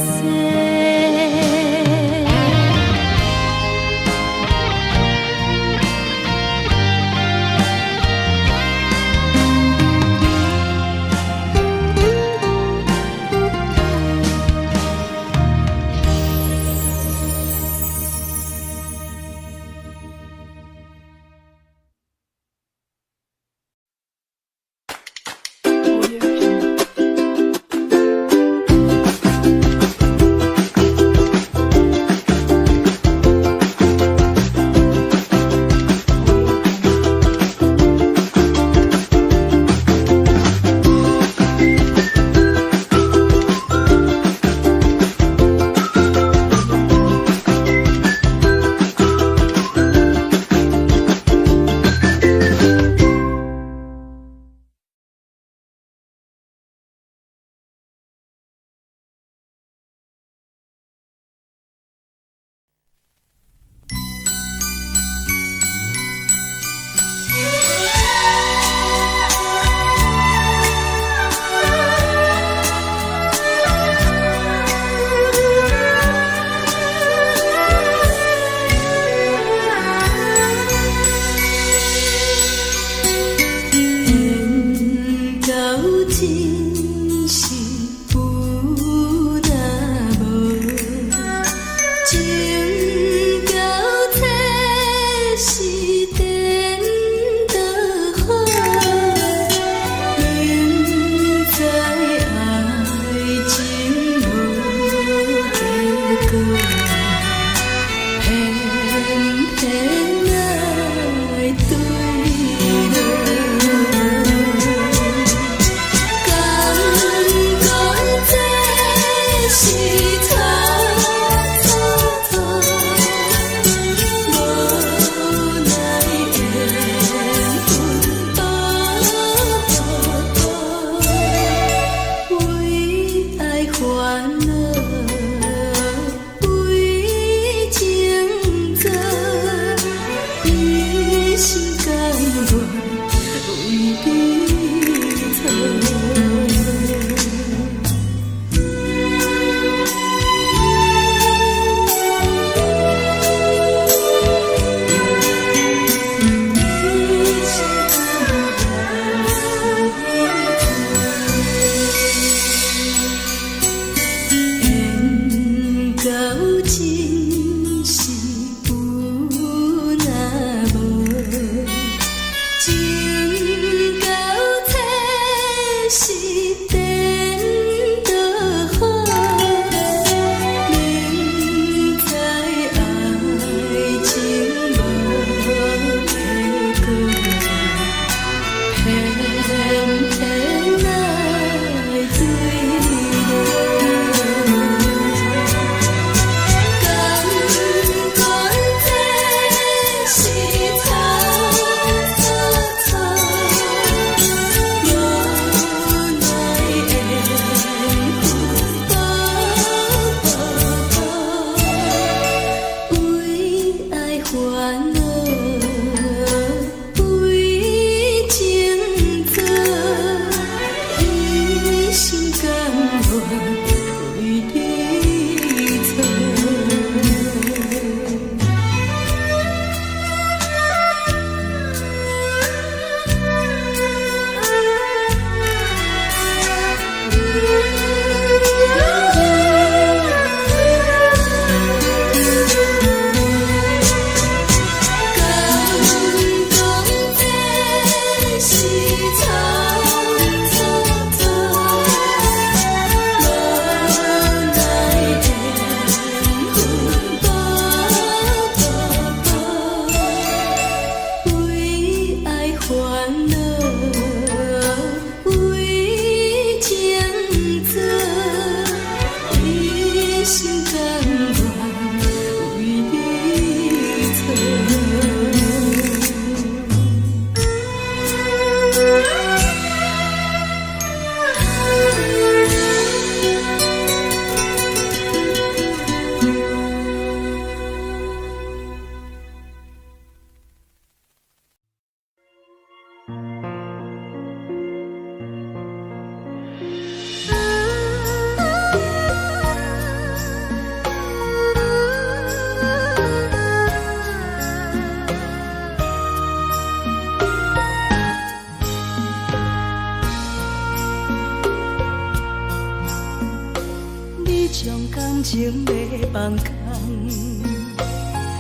将感情要放空，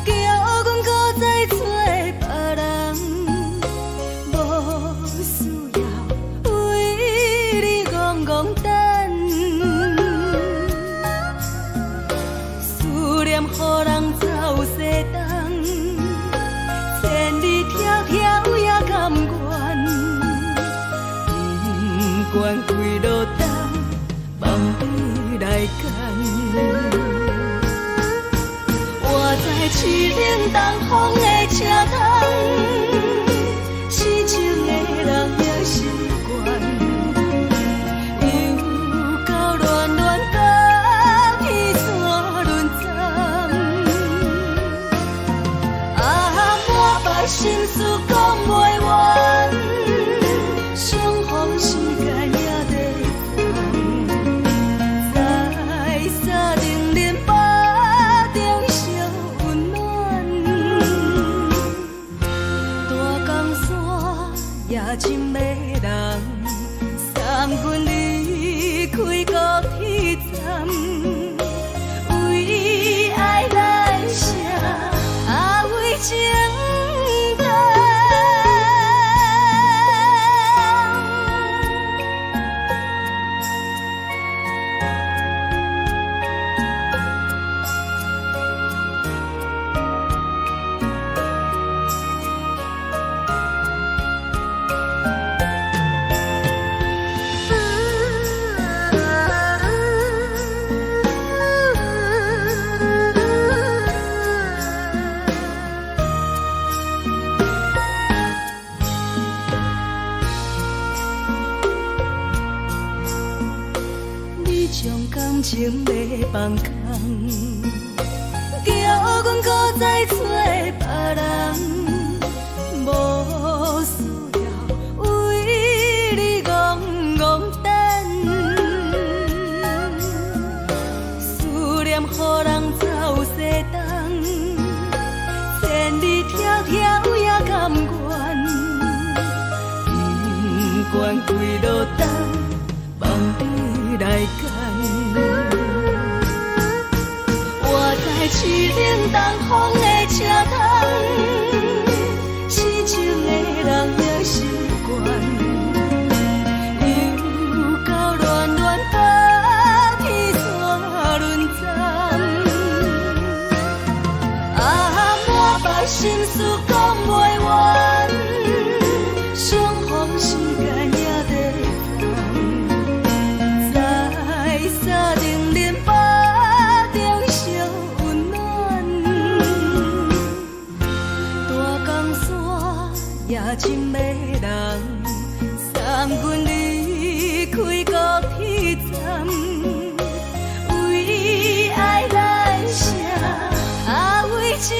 叫阮搁再找别人，无需要为你戆戆等。思念予人走西东，千里迢迢也甘愿，不管几落冬，望你来干。我在市顶东风的车窗，痴情的人也习惯，又到乱乱甲彼山论斩。满腹心事讲袂完，相逢时间也在等，在沙丁林巴中相温暖。大江山也真迷人，送阮离开高铁站，为爱来写为情。感情要放空，叫阮搁再找别人，无需要为你戆戆等。思念予人走西东，千里迢迢也甘愿，不管几落冬，望你来干。我在市顶东风的车窗，痴情的人也习惯，又到乱乱甲彼山论斩。满腹心事讲袂完，相逢时间也在等，在沙丁林巴中相温暖。大江山也真迷人，送阮离开高铁站，为爱来写为情。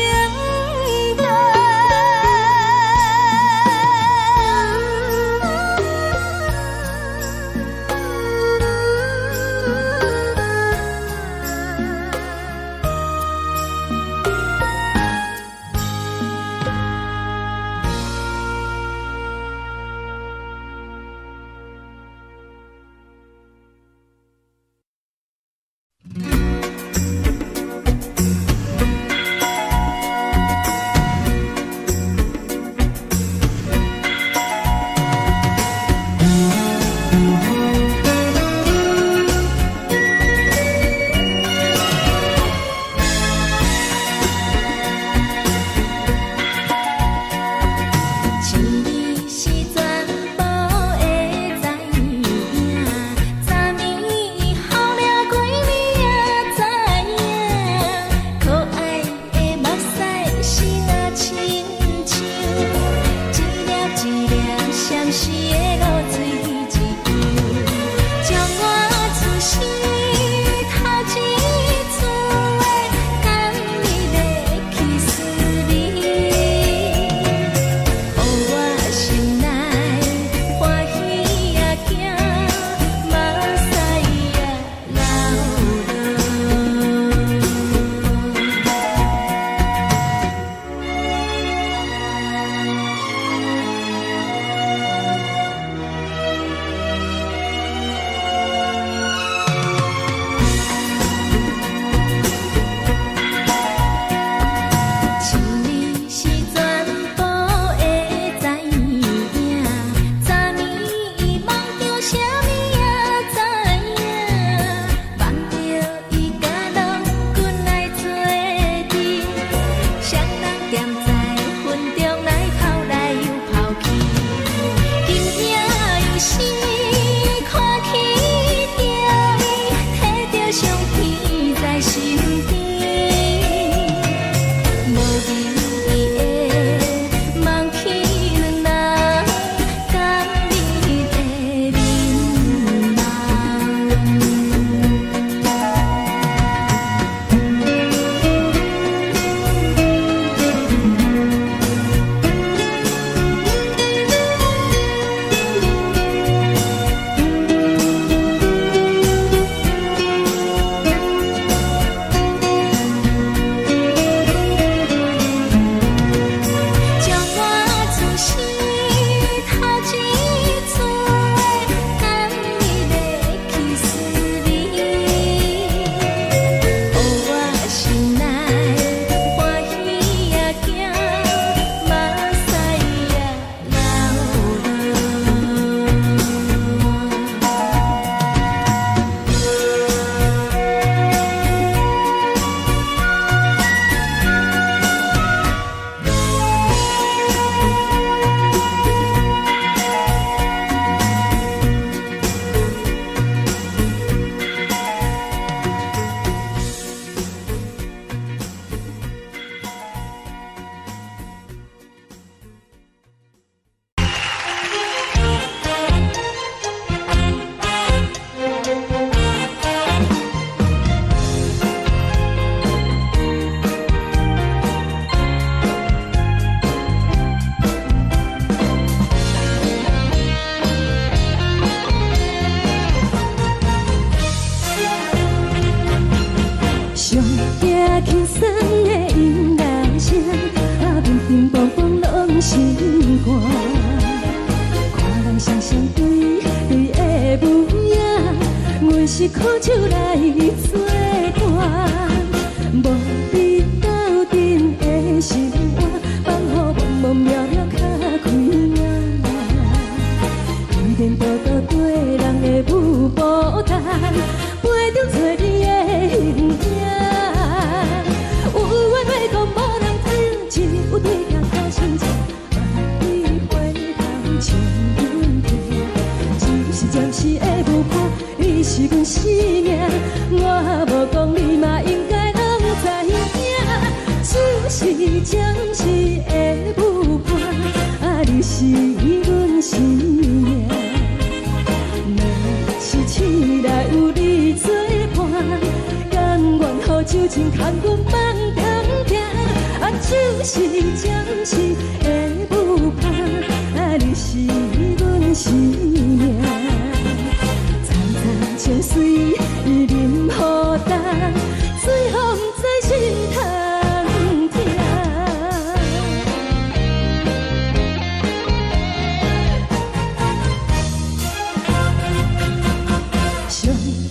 双双对对的模样，阮是苦酒来作伴，无你斗阵的心肝，放予茫茫渺渺较开眼。一点多多对人的舞步弹，陪着做你的形影。有缘要讲无人知，只有对镜头相见。暂时的舞伴，你是阮生命，我无讲你嘛应该拢知影。就是暂时的舞伴，啊，你是阮生命。若是醒来有你作伴，甘愿予酒精牵阮放通行。啊，就是暂时的舞伴，啊，你是阮生命。情水伊淋予干，水风在心头疼。上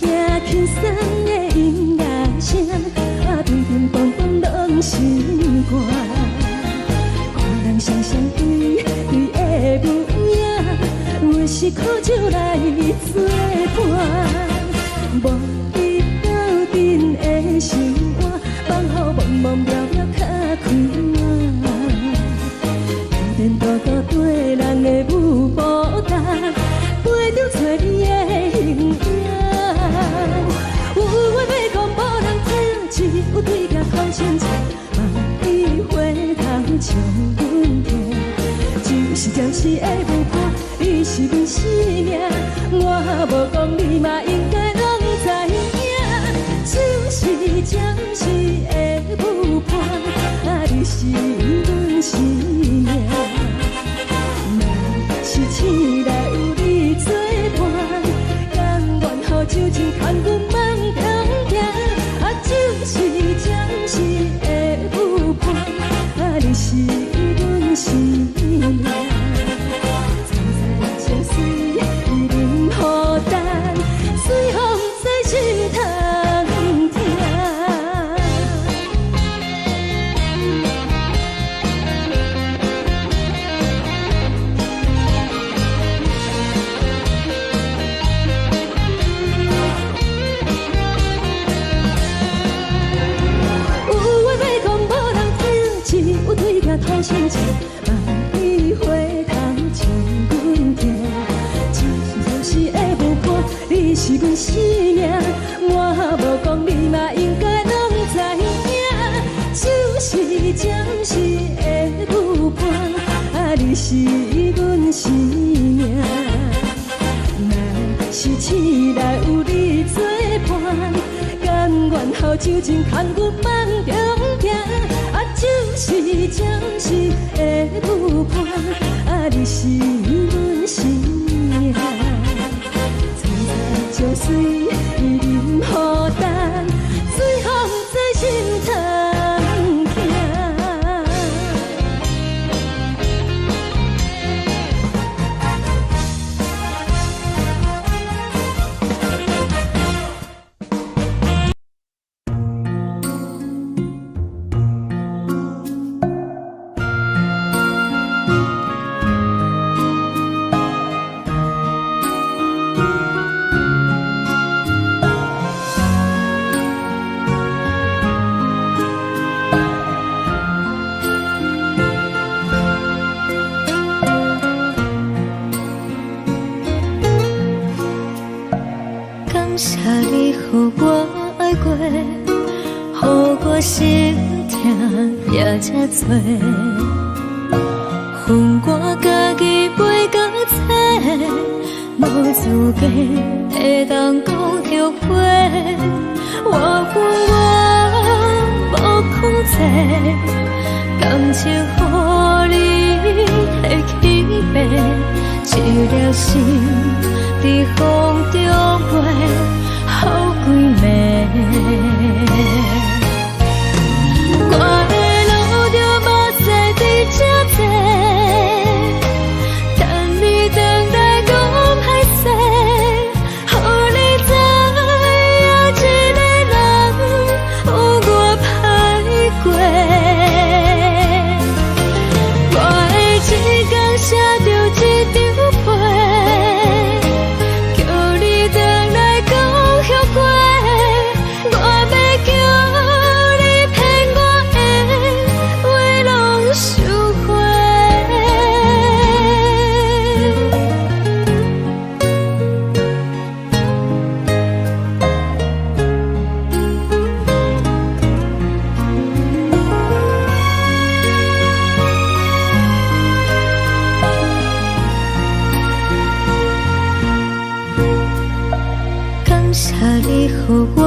惊轻松的音乐声，啊，乒乒乓乓拢心肝。看人双双对对的模样，阮是苦酒来作伴。无你斗阵的心肝，放予茫茫渺渺较开眼。一点多多对人的舞步弹，陪着做你的形影。有缘要讲无人知，只有对镜头相见。望你回头将阮听，就是暂时的舞伴，你是阮生命。我无讲你嘛应该。就是暂时的舞伴，啊，你是阮生命。若是醒来有你作伴，甘愿予酒精牵阮放通行。啊，就是暂时的舞伴，啊，你是阮生命。站在情水伊淋予干，水风在心头。头相见，望你回头将阮听。就是暂时的舞伴，你是阮生命。我无讲你嘛应该拢知影。就是暂时的舞伴，啊，你是阮生命。若是醒来有你作伴，甘愿予酒精牵阮放中行。啊，就是暂时的舞伴，啊，你是阮生命。站在情水伊淋予干，水风在心头疼。心痛也这多，恨我家己袂到切，无资格会当讲后悔。我恨我无控制，感情予你会起飞，一粒心伫风中飞，好几暝。我的路着目屎伫这多，等你回来，搁予我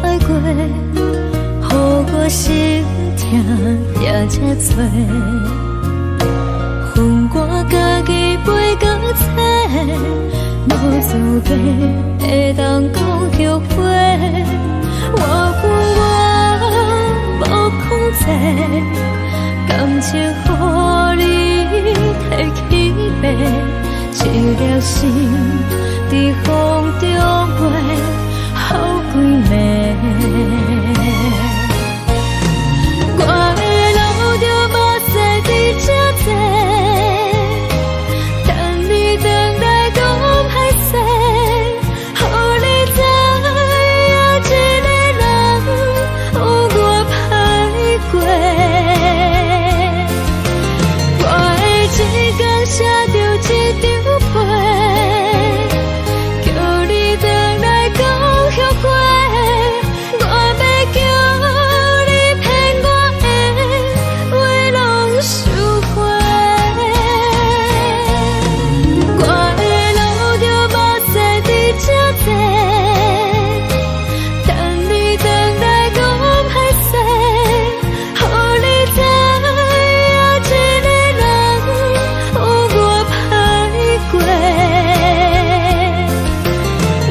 爱过，予我心痛也这多，分我家己飞到这，无资格会当讲后悔。我分我无控制，感情予你提起卖，一粒心在风中飞，好几暝。我的路就无西伫这多，等你回来讲歹势，予你知影一个人有我歹过。我会一天写着一张被，叫你回来讲后悔。我要叫你骗我的话拢收回。我的路就无西伫这多，等你回来讲歹势，予你知影一个人有我歹过。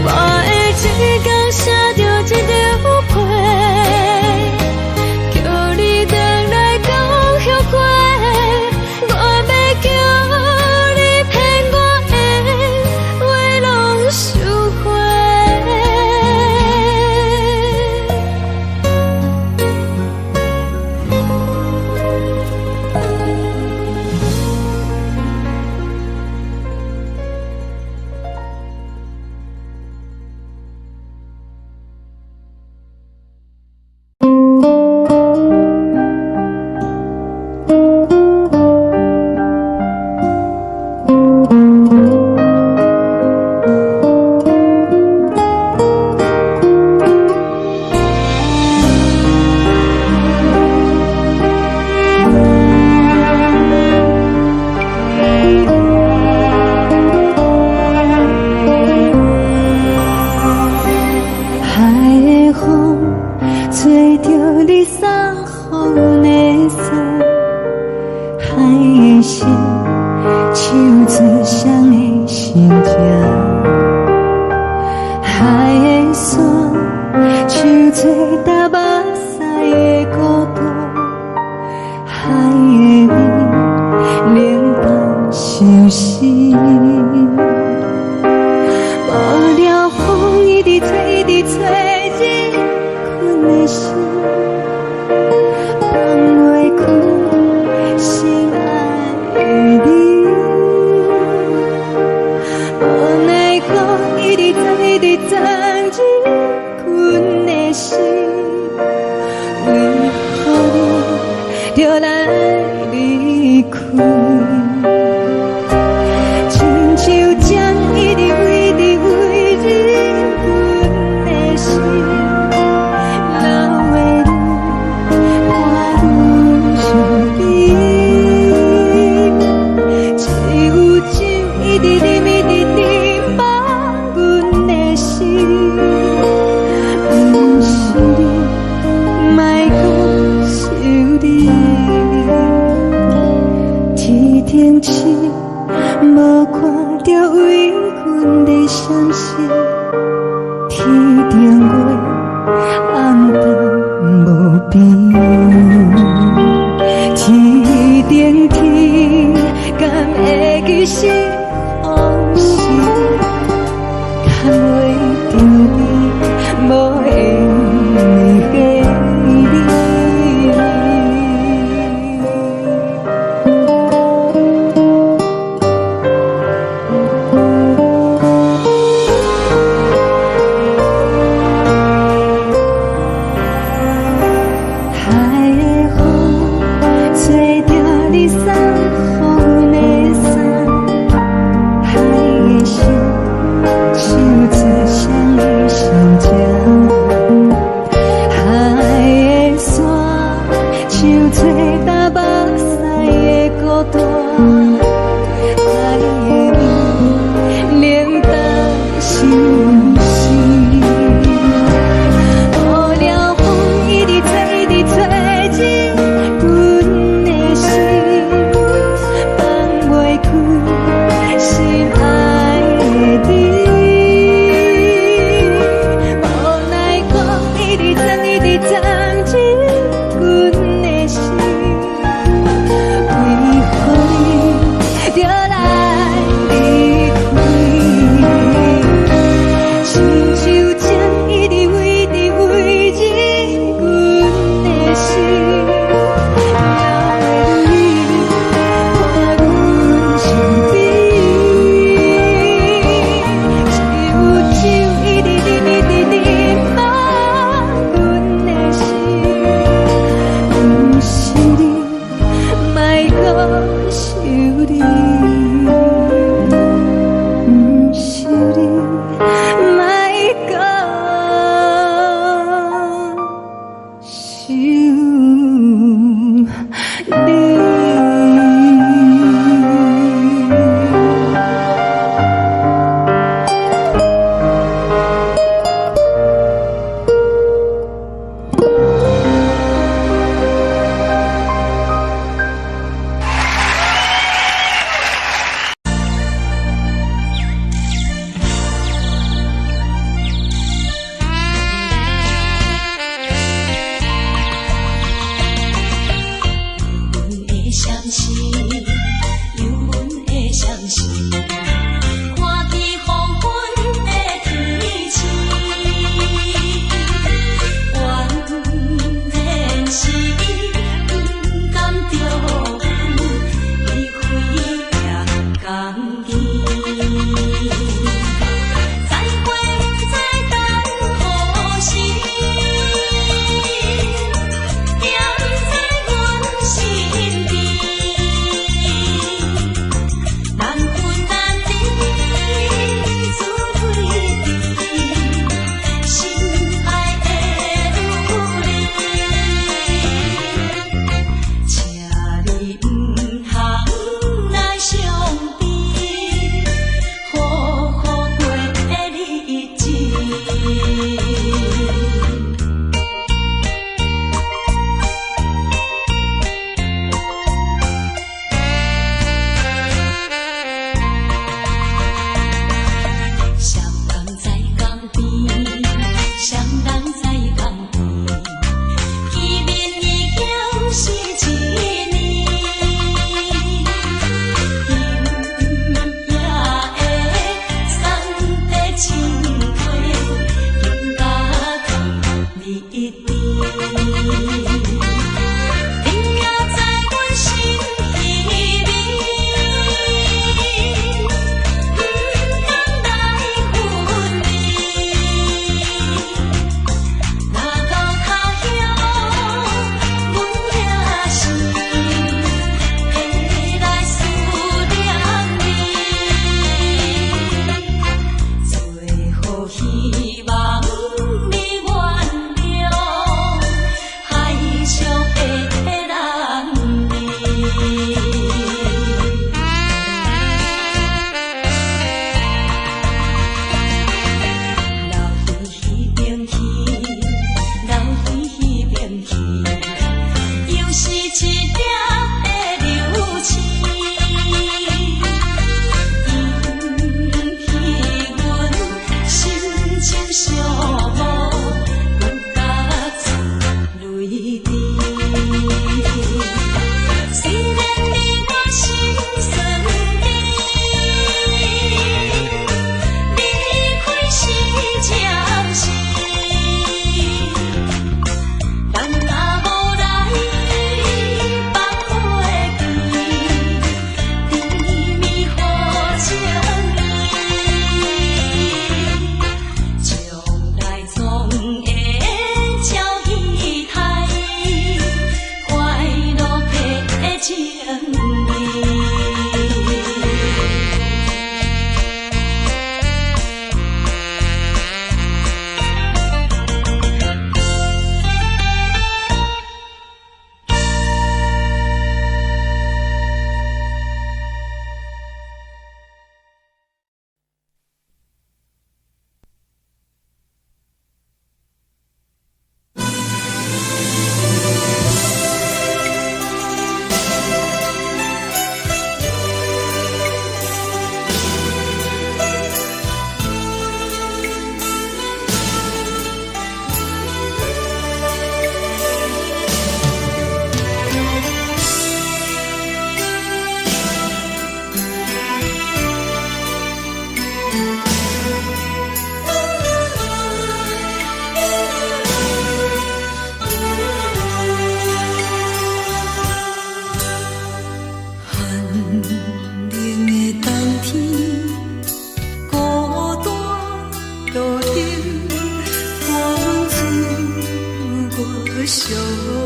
我会一天写着一张被，叫你回来讲后悔。我要叫你骗我的话拢收回。海的风吹着你送予的伞，海的心手指双的心情，海的山手做搭目屎的孤独，海的味冷淡伤心。无聊风一直吹，一直吹入困的心，放袂开心爱的你。无奈何一直藏，一直藏入困的心，为何你就来离开？亲像针一直飞，一直飞入阮的心，流的泪伴愈伤悲，只有酒一直啉，一直啉饱阮的心。不是你，莫讲想你，天天星无看到为阮的伤心，天顶月暗淡无边，天顶天敢会记是予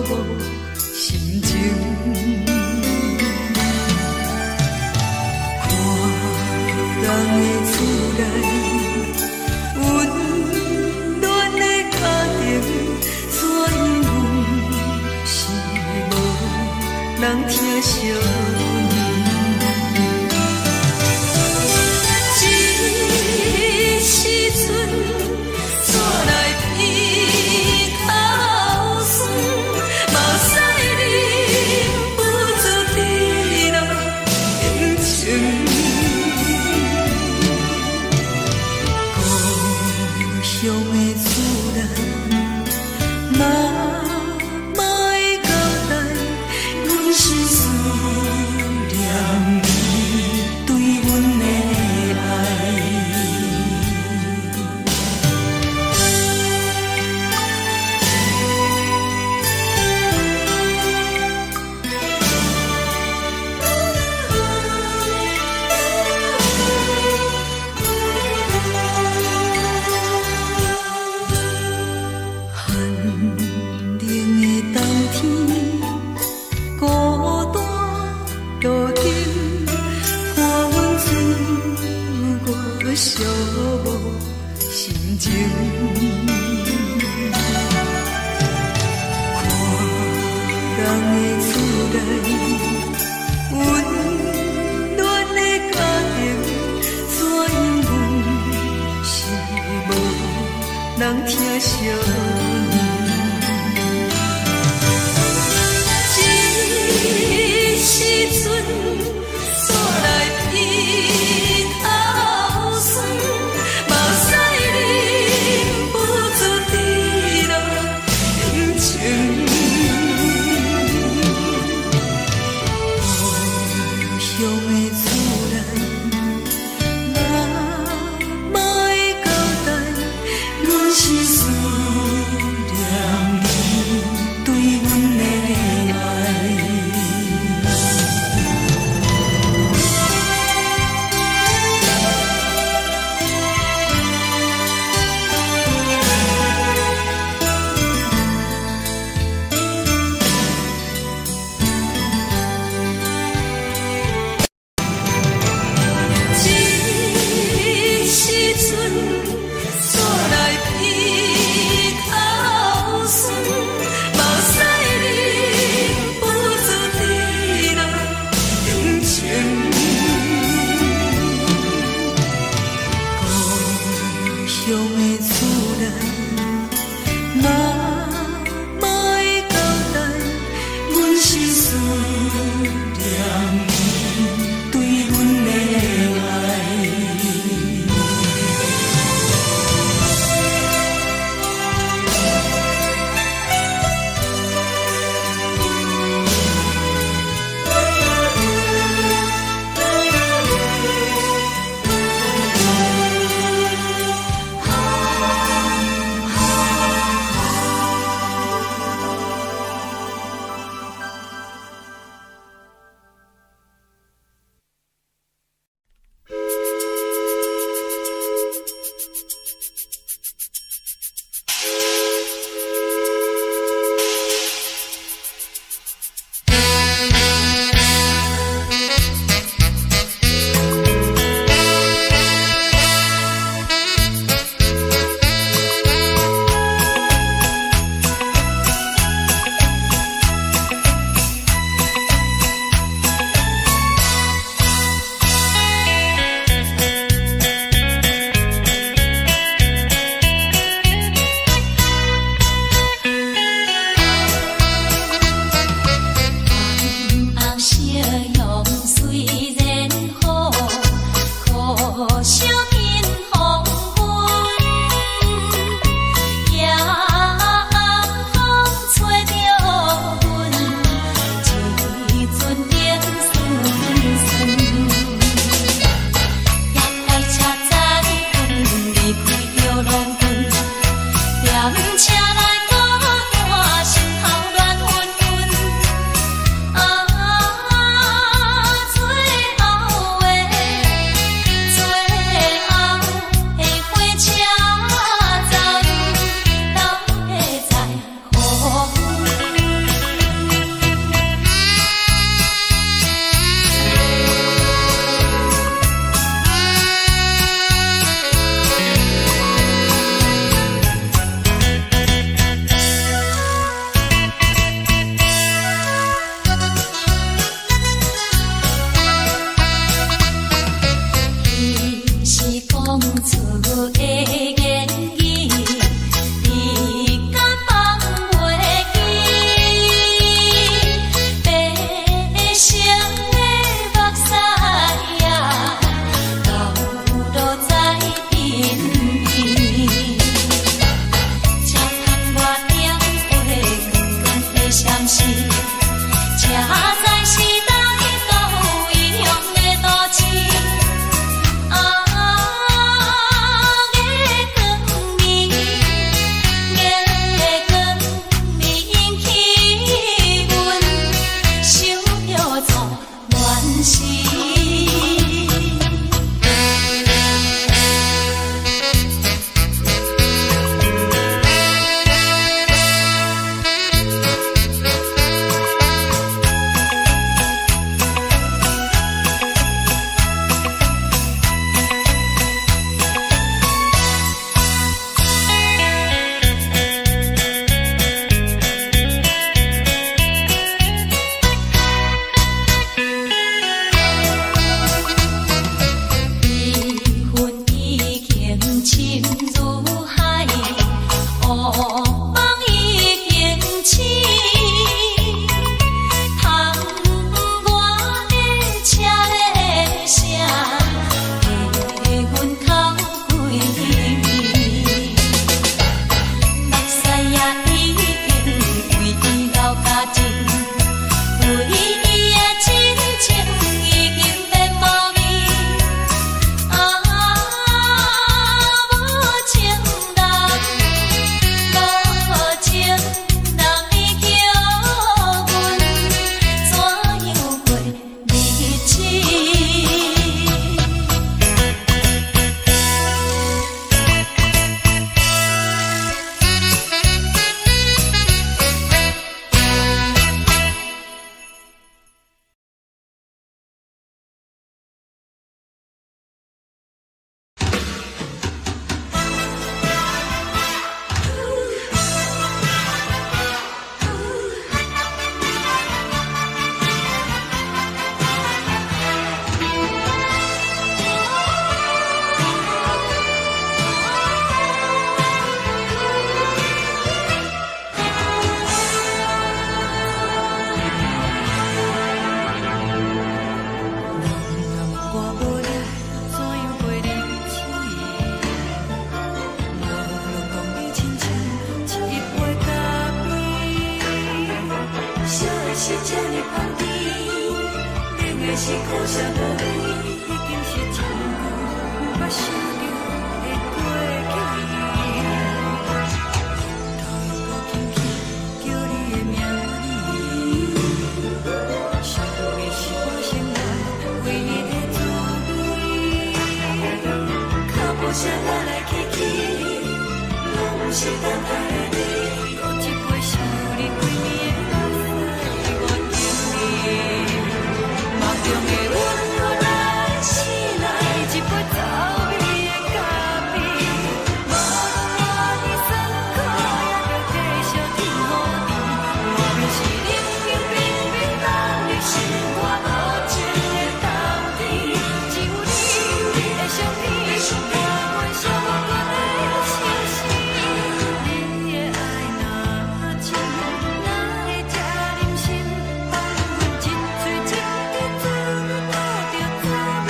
无心情。看人的厝内温暖的家庭，怎样是无人疼惜。寂无心情，看人的厝内温暖的家庭，怎样是无人疼惜。厝的言语，你敢放袂记？白色的目屎呀，流落在身边。车窗外点火光的闪烁，车载时代到异乡的都市。是这呢香甜，冷的是苦涩无味，已经是真久无法想着的过去。头又搁轻轻叫你的名字，想的是我生来唯一的滋味。脚步声来来去去，拢不是等待的你，搁一杯想你几年的目屎。梦中的阮落来醒来，一杯走味的咖啡，无论你酸苦，也着继续甜予甜。莫名是冷冷冰冰冷入心肝无情的冬天，只有你的相片，换阮伤过的心事。你的爱若真，哪会这忍心放阮一嘴一滴滋倒着滋味的咖啡？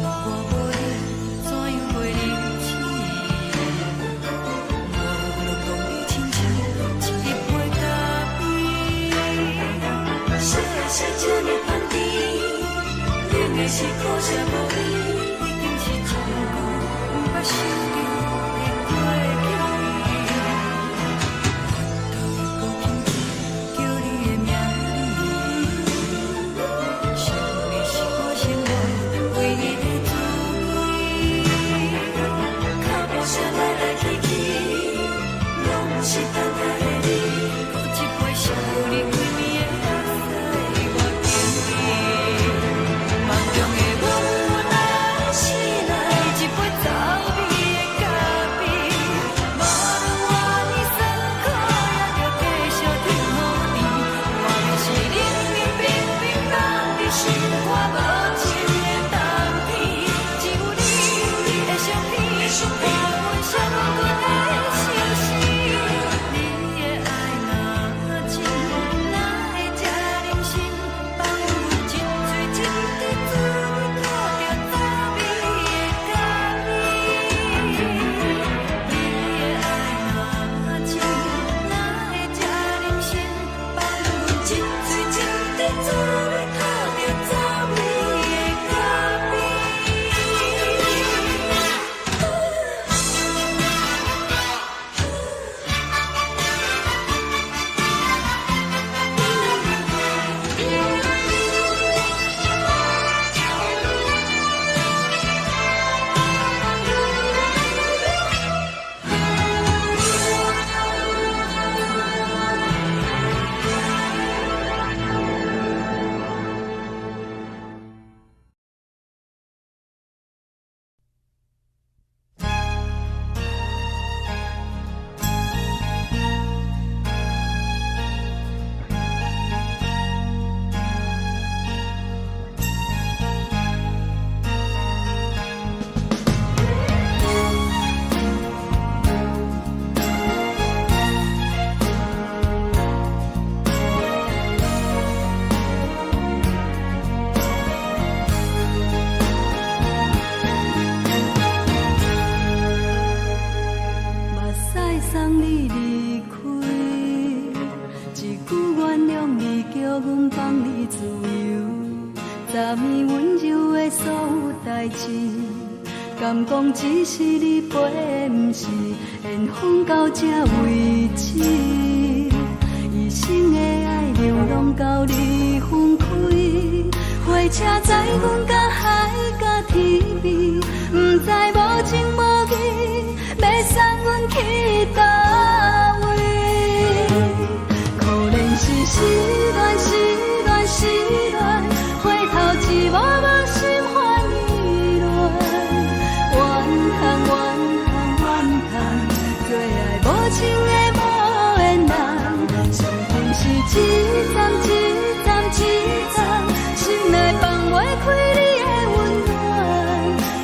我无你，怎样袂忍起？无论讲你亲像一杯咖啡，烧的是这呢香甜，冷的是苦涩无味，已经是真久无法想着的过去。头又搁轻轻叫你的名字，想你是我生来唯一的滋味。脚步声来来去去，是等待的你，搁一杯烧你归暝的目屎，我敬你。梦中的我来醒来，一杯走味的咖啡，无论我呢酸苦，也着继续甜予你。我就是冷冷冰冰放伫心肝无情的冬天，只有你的相片，陪阮闪阮的相思。你的爱若真，哪会这忍心放阮一嘴一滴滋味，吐着走味的咖啡？你的爱若真，哪会这忍心放阮一嘴一滴滋味，吐着走味的咖啡？目屎送你离开，一句原谅你，叫阮放你自由。昨暝温柔的所有代志，敢讲只是你陪，不是缘分到这为止。一生的爱流浪到你分开，火车载阮到海角天边，不知无情无义，要送阮去倒位？可怜是失恋，失恋，失恋，回头一幕幕心烦意乱，怨叹，怨叹，怨叹，最爱无情的无缘人，上恨是一站一站一站，心内放袂开你的温暖，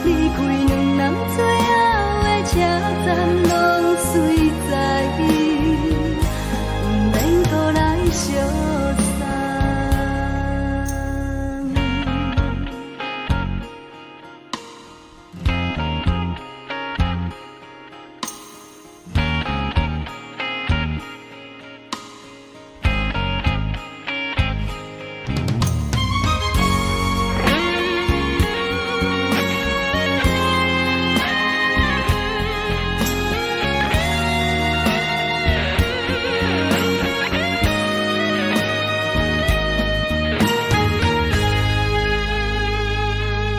离开两人最后的车站，拢随在伊，不免搁来相送。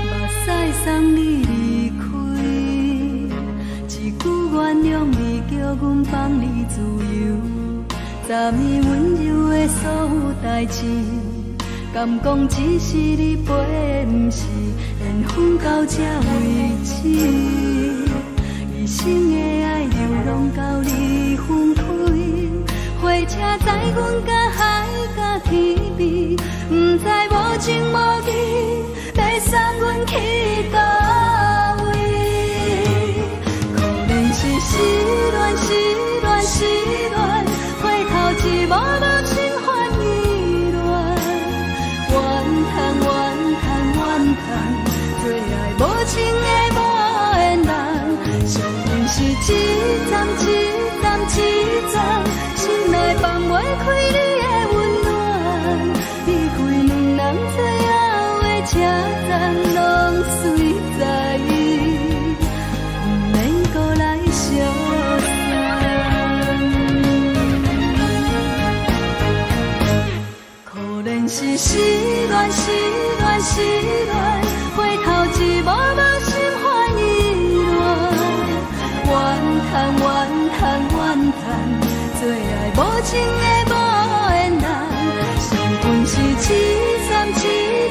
目屎送你离开，一句原谅你，叫阮放你自由。昨暝温柔的所有代志，敢讲只是你陪，不是缘分到这为止。一生的爱流浪到你分开，火车载阮到海角天边，不知无情无义，要送阮去倒位？可怜是失恋，失恋，失恋，回头一幕幕心烦意乱，怨叹，怨叹，怨叹，最爱无情的无缘人，上恨是一站一站一站，心内放袂开你的温暖，离开两人最后的车站，拢随在伊，不免搁来相送。可怜是失恋，失恋，失恋，回头一幕幕心烦意乱，怨叹，怨叹，怨叹，做爱无情的无缘人，相分是凄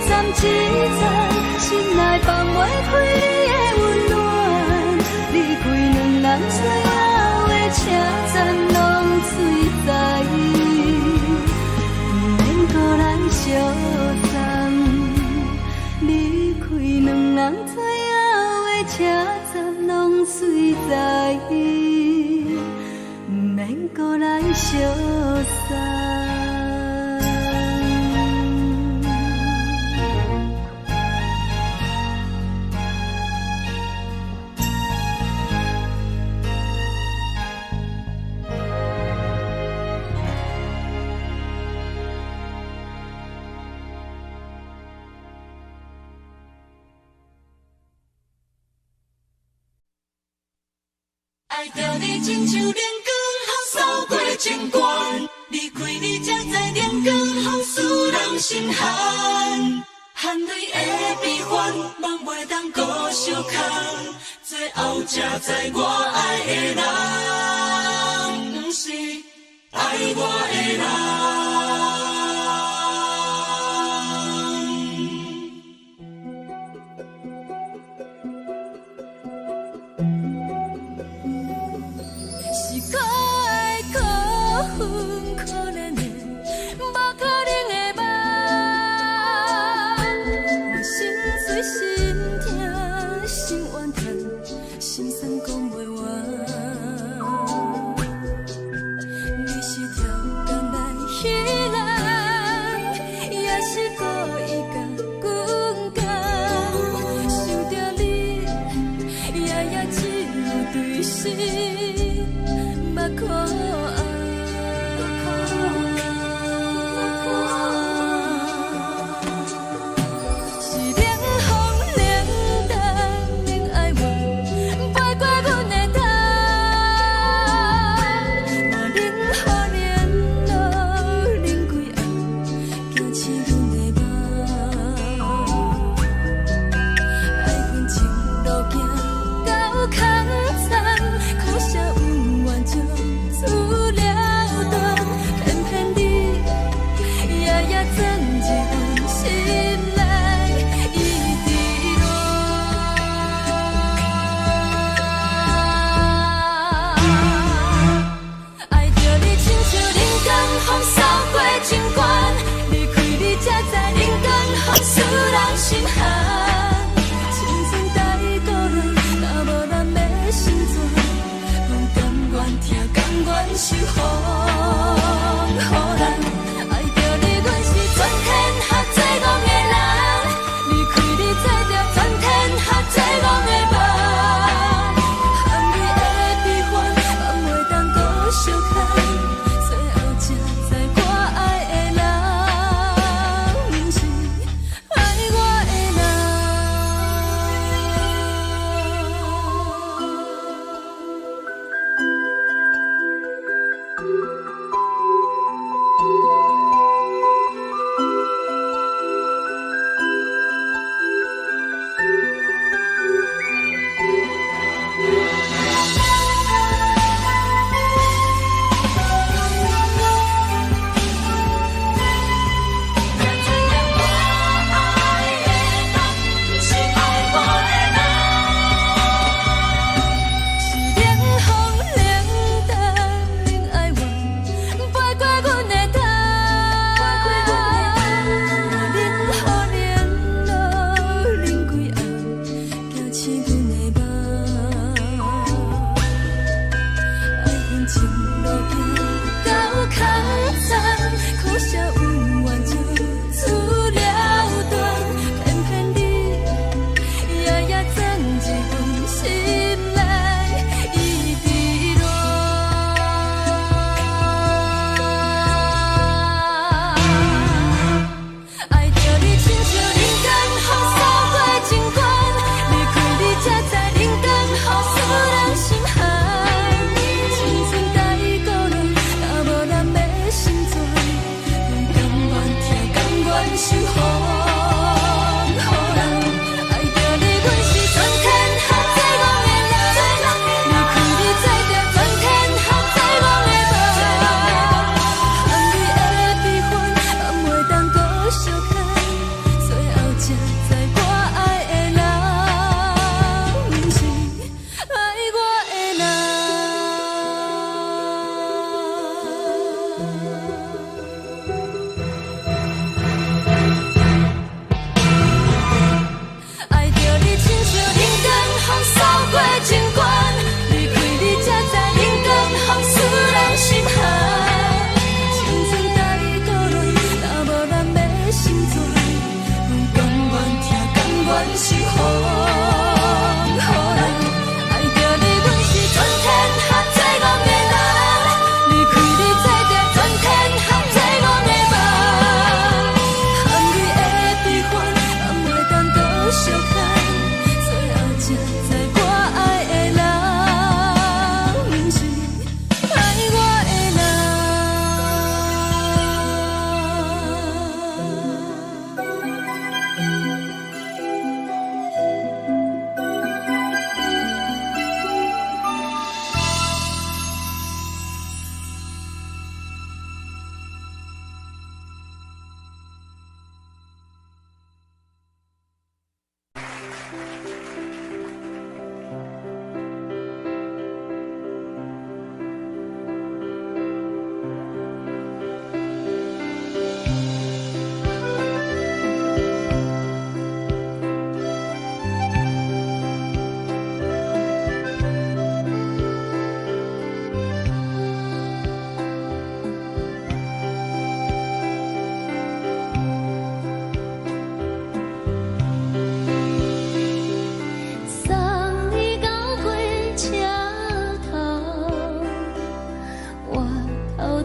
惨，心内放袂开你的温暖，离开两人最后的车站拢碎在，不免搁来相送。离开两人最后的车站拢碎在，不免搁来相送。爱着你亲像连光风扫过情关，离开你才知连光风使人心寒。含泪的悲欢，望袂当搁相牵，最后才知我爱的人，不是爱我的人。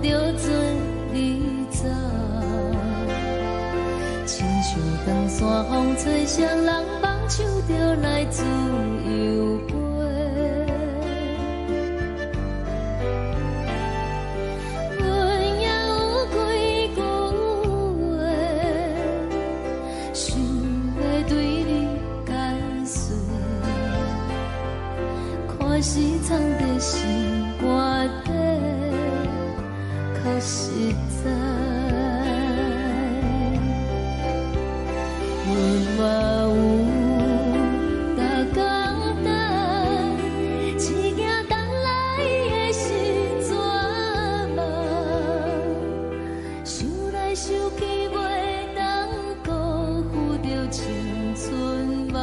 着做你走，亲像长山风吹双人放手着来自由飞。阮也有几句话，想要对你解说，看是藏在心肝底，较实在。阮嘛有逐工等，一件等来的时阵嘛，想来想去袂当辜负着青春嘛，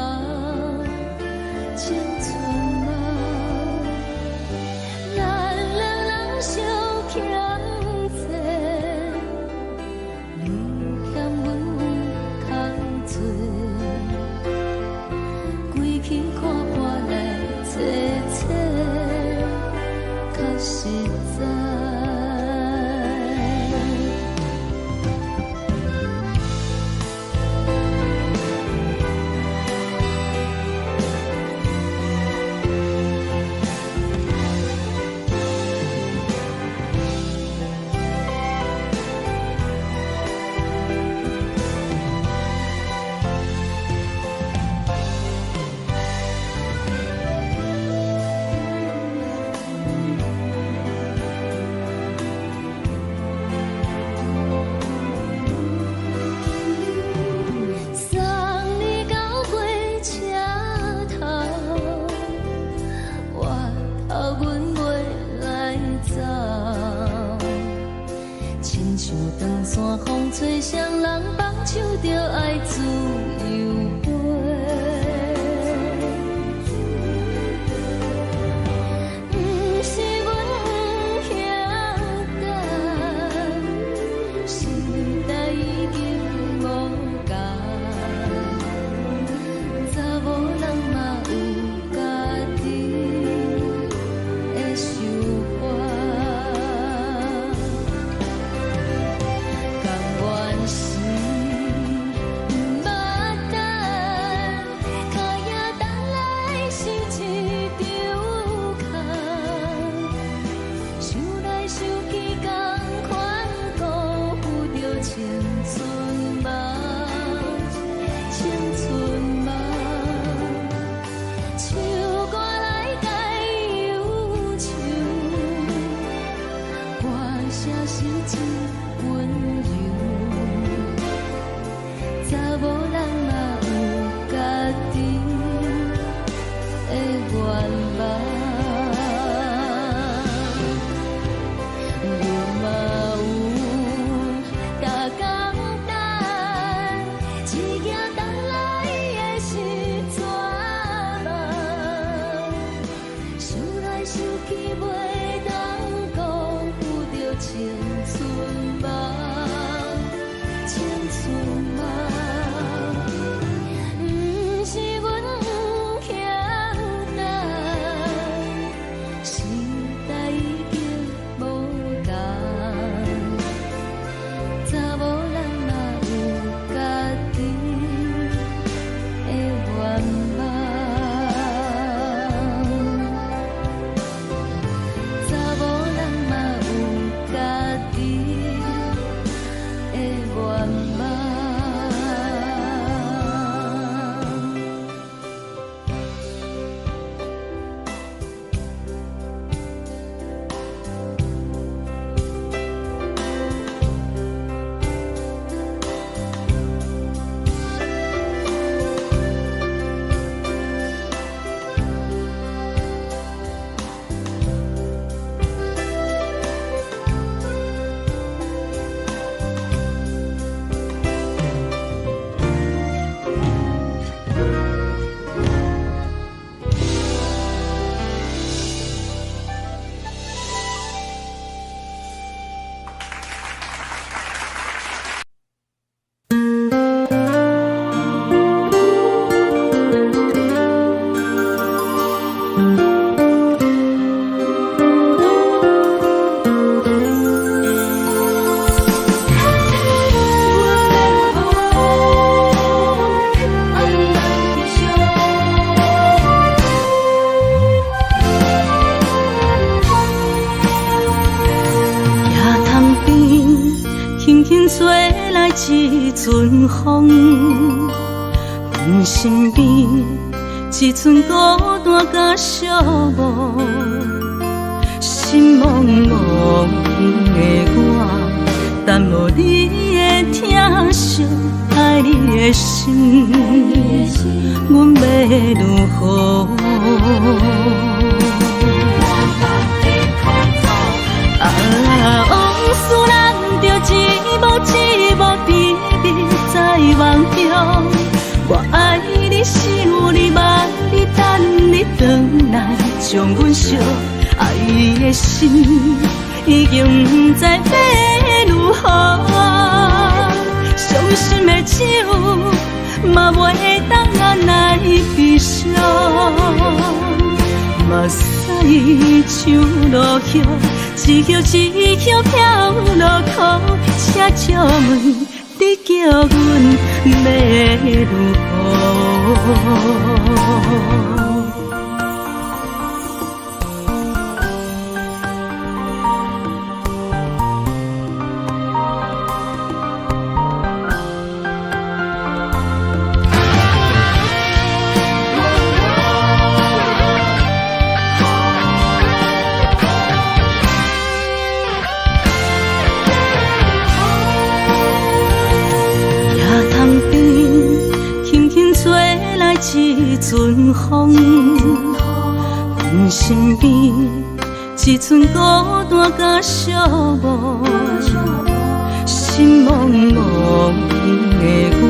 青春嘛，咱两人相欠债，你欠阮空做，归去看破来坐坐，较实在。送你到火车头，我头阮袂来走，亲像长山风吹双人放手着爱自由飞。不是阮不晓等，时代已经无共，查某人嘛有家己的想法，甘愿是不捌等，脚也等来是一场空，想来想去同款辜负着青春嘛，青春嘛，唱歌来解忧愁，歌声是真温柔，查某人嘛有家己的愿望。阮嘛有逐工等，一件等来的时阵嘛，想来想去袂当辜负着青春嘛，轻吹来一阵风，阮身边一寸孤单甲寂寞，心茫茫的我，等无你的疼惜，爱你的心，阮要如何？往事人着一幕一幕秘密在梦中。我爱你，想你，望你，等你回来，将阮惜爱的心已经不知要如何。伤心的手嘛袂当按来悲伤。目屎像落叶，一叶一叶飘落雨，请借问你叫阮要如何？一阵风，阮身边一寸孤单甲寂寞，心茫茫的我，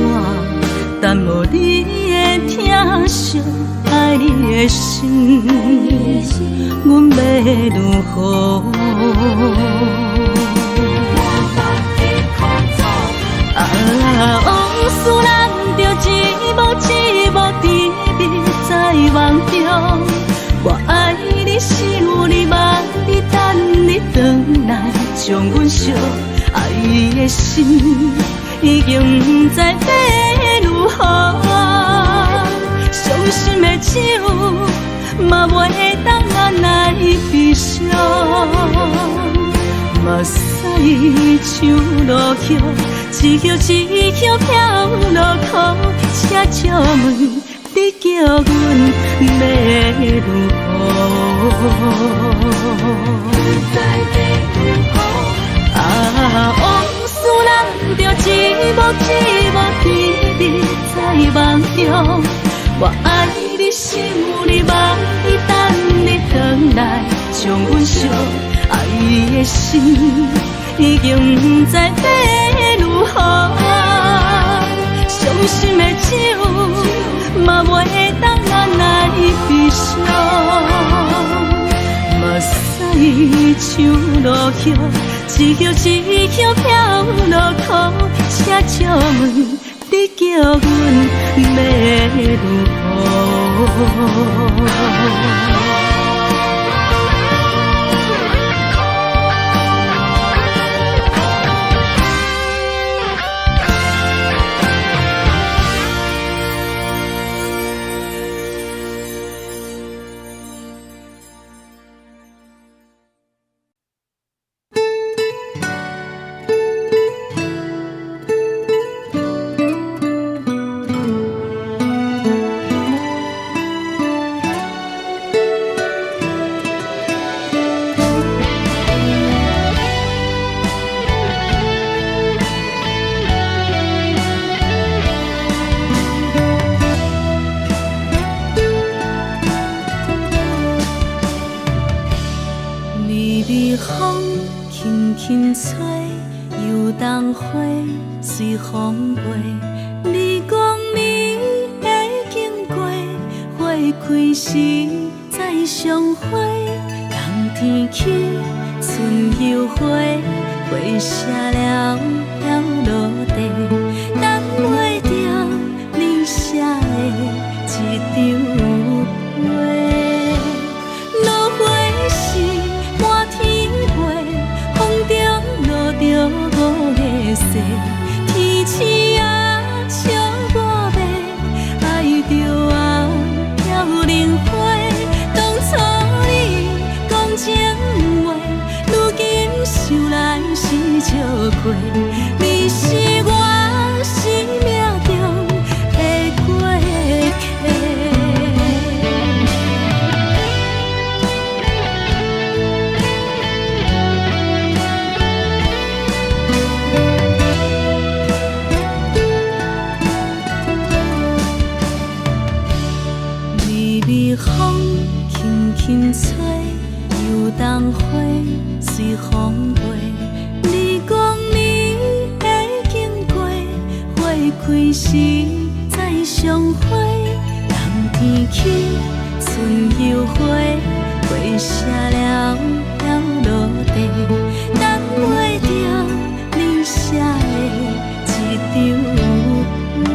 等无你的疼惜，爱你的心，阮要如何？往事人着一幕一幕秘密在梦中。我爱你，想你，望你，等你回来，将阮惜爱的心已经不知要如何。伤心的手嘛袂当按来悲伤。目屎像落叶，一叶一叶飘落雨，请借问你叫阮要如何？往事人着一幕一幕秘密在梦中。我爱你，想你，望你，等你回来，将阮惜爱的心已经不知要如何。伤心的手嘛袂当按来悲伤。目屎像落叶，一叶一叶飘落雨，请借问你叫阮要如何？风轻轻吹，游动花随风飞。你讲你会经过，花开时再相会。冬天起，春又花，花谢了要落地，等袂着你写的一张画。落花时满天飞，风中落着五个色，天星啊笑我迷，爱着啊飘零花。当初你讲情话，如今想来是笑亏。时再相会，人天起，春又花，花谢了了落地，等袂着你写的一张画。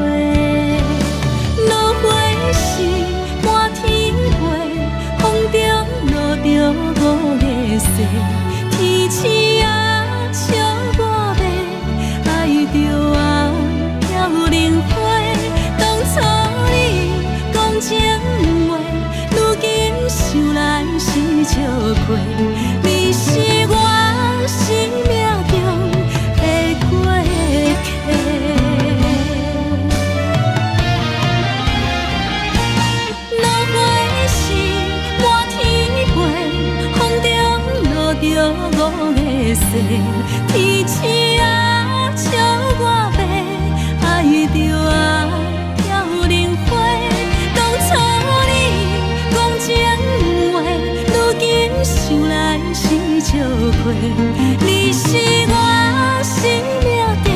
落花是满天飞，风中落着五个色，天星啊笑我迷，爱着啊飘零花。当初你讲情话，如今想来是笑亏。你是我生命中的过客。落花是满天飞，风中落着五个色，天星啊笑我迷，爱着啊飘零花。当初你讲情话，如今想来是笑亏。你是我生命中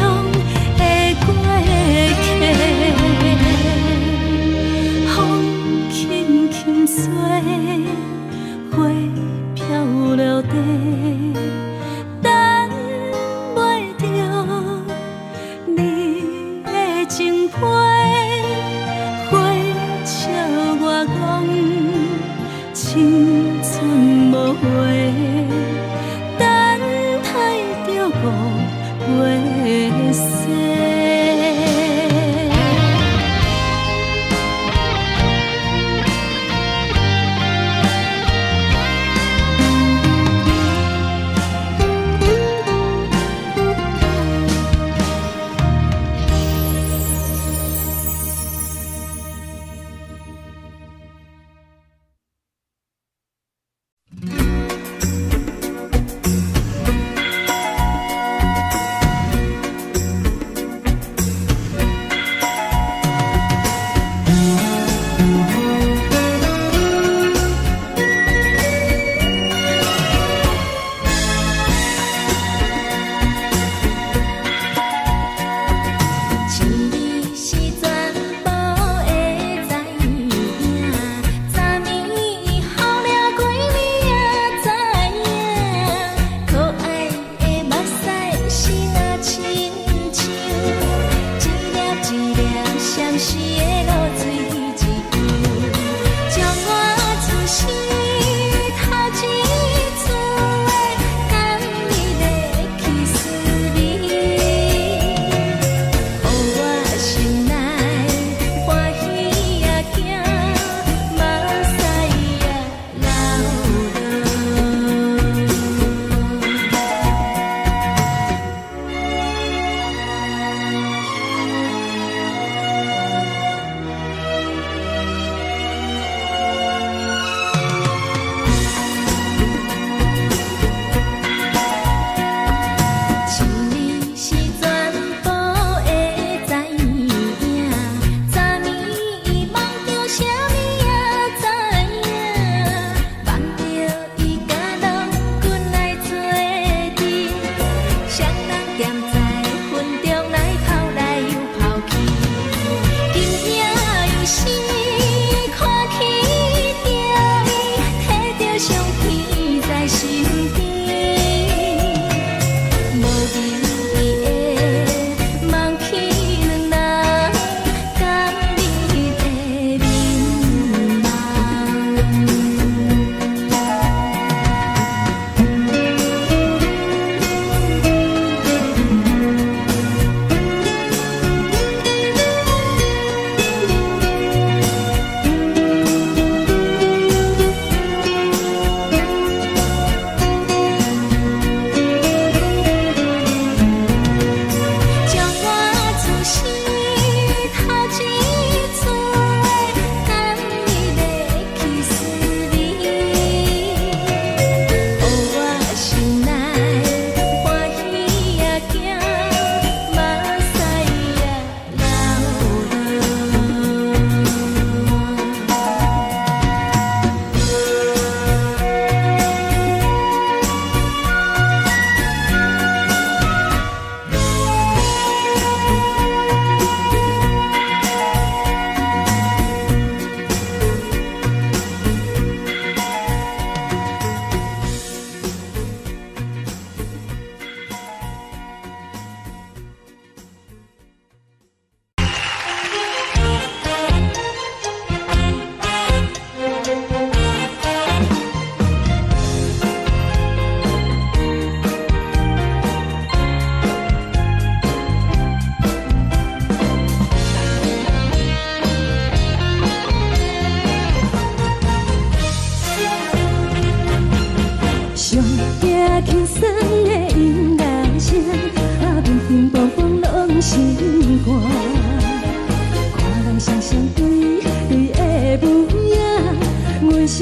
的过客，风轻轻吹，花飘落地，等袂着你的情批。花笑我讲青春无话，等待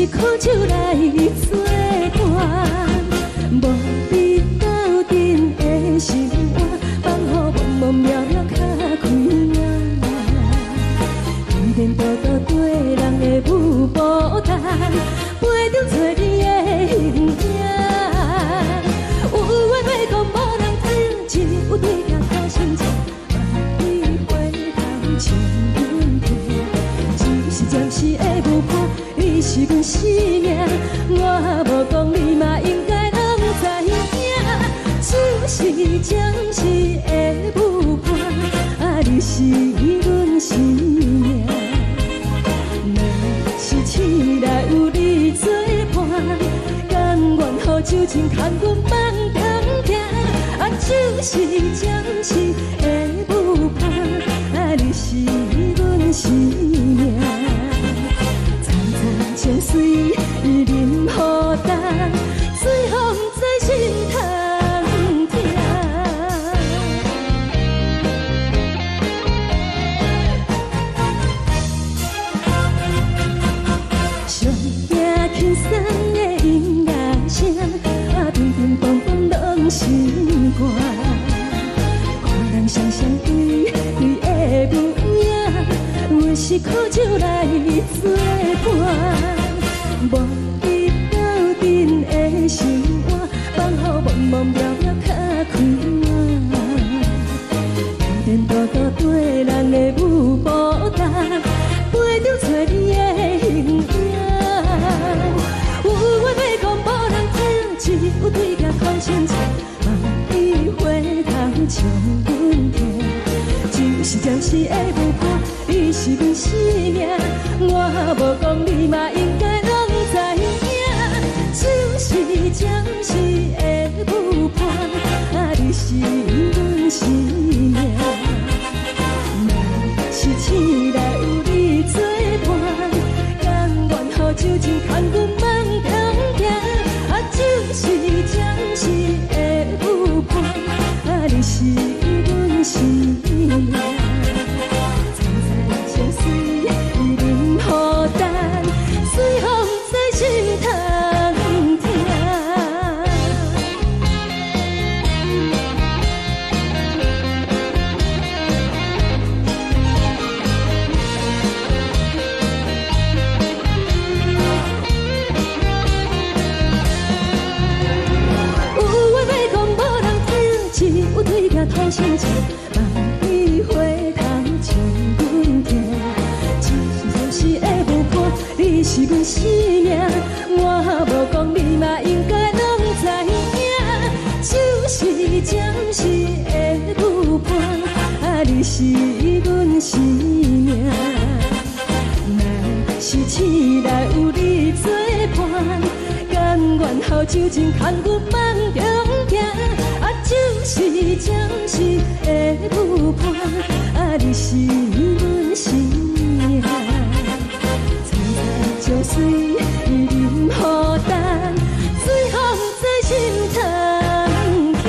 是苦酒来作伴，无你斗阵的生活，放予茫茫渺渺较开眼。一连倒倒对人的舞步弹，陪着做你的形影。有话要讲无人听，只有对镜头心情，万里回头将阮听。就是暂时的舞伴，你是阮生命，我无讲你嘛应该拢知影。就是暂时的舞伴，啊，你是阮生命。若是醒来有你作伴，甘愿予酒精牵阮梦中行。啊，就是暂时的舞伴，啊，你是阮生命。层层情水任何担，随风在心头听。上惊轻松的音乐声，啊，乒乒乓乓拢心肝。看人双双对对的舞影，有时苦酒来作伴，无你斗阵的生活，放予茫茫渺渺较开眼。一连倒倒对人的舞步弹，陪着做你的形影。有话要讲无人听，只有对镜看清楚，万里回头将阮听。就是暂时的舞伴，你是阮生命，我无讲你嘛应该拢知影。就是暂时的舞伴，啊，你是阮生命。若是醒来有你作伴，甘愿予酒精牵阮梦中行。啊，就是暂时的舞伴，啊，你是阮生命。层层情水任何担，随风在心头听。有话要讲无人听，只有对镜头心情，万里回头将阮听。就是暂时的舞伴，你是阮生命，我无讲你嘛应该拢知影。就是暂时的舞伴，啊，你是阮生命。若是醒来有你作伴，甘愿予酒精牵阮梦中行。啊，就是暂时的舞伴，啊，你是阮生命。层层情水任何担，随风在心头听。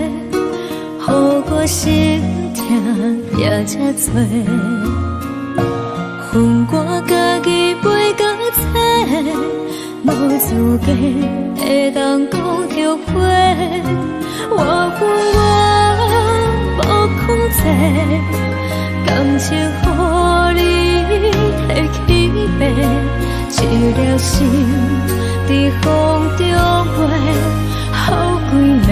予我心痛也这多。恨我家己袂到切，无资格会当讲后悔。我恨我无控制，感情予你摕去卖，一粒心伫风中飞，好几暝。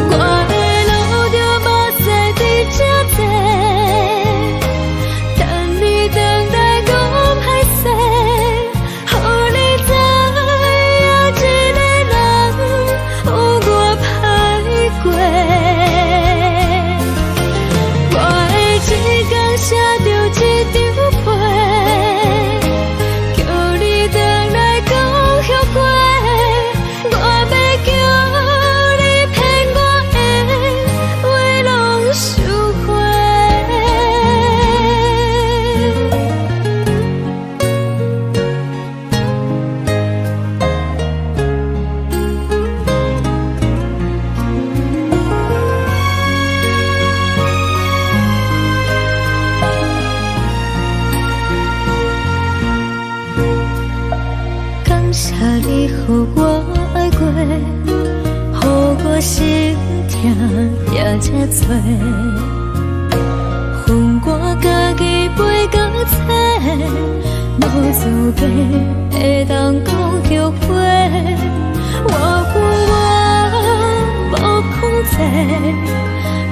我的路就无西伫这多，等你回来讲歹势，予你知影一个人有我歹过。我的一天写着一张被，叫你回来讲后悔。我要叫你骗我的话拢收回。感谢你予我爱过，予我心痛也这多。恨我家己袂到切，无资格会当讲后悔。我恨我无控制，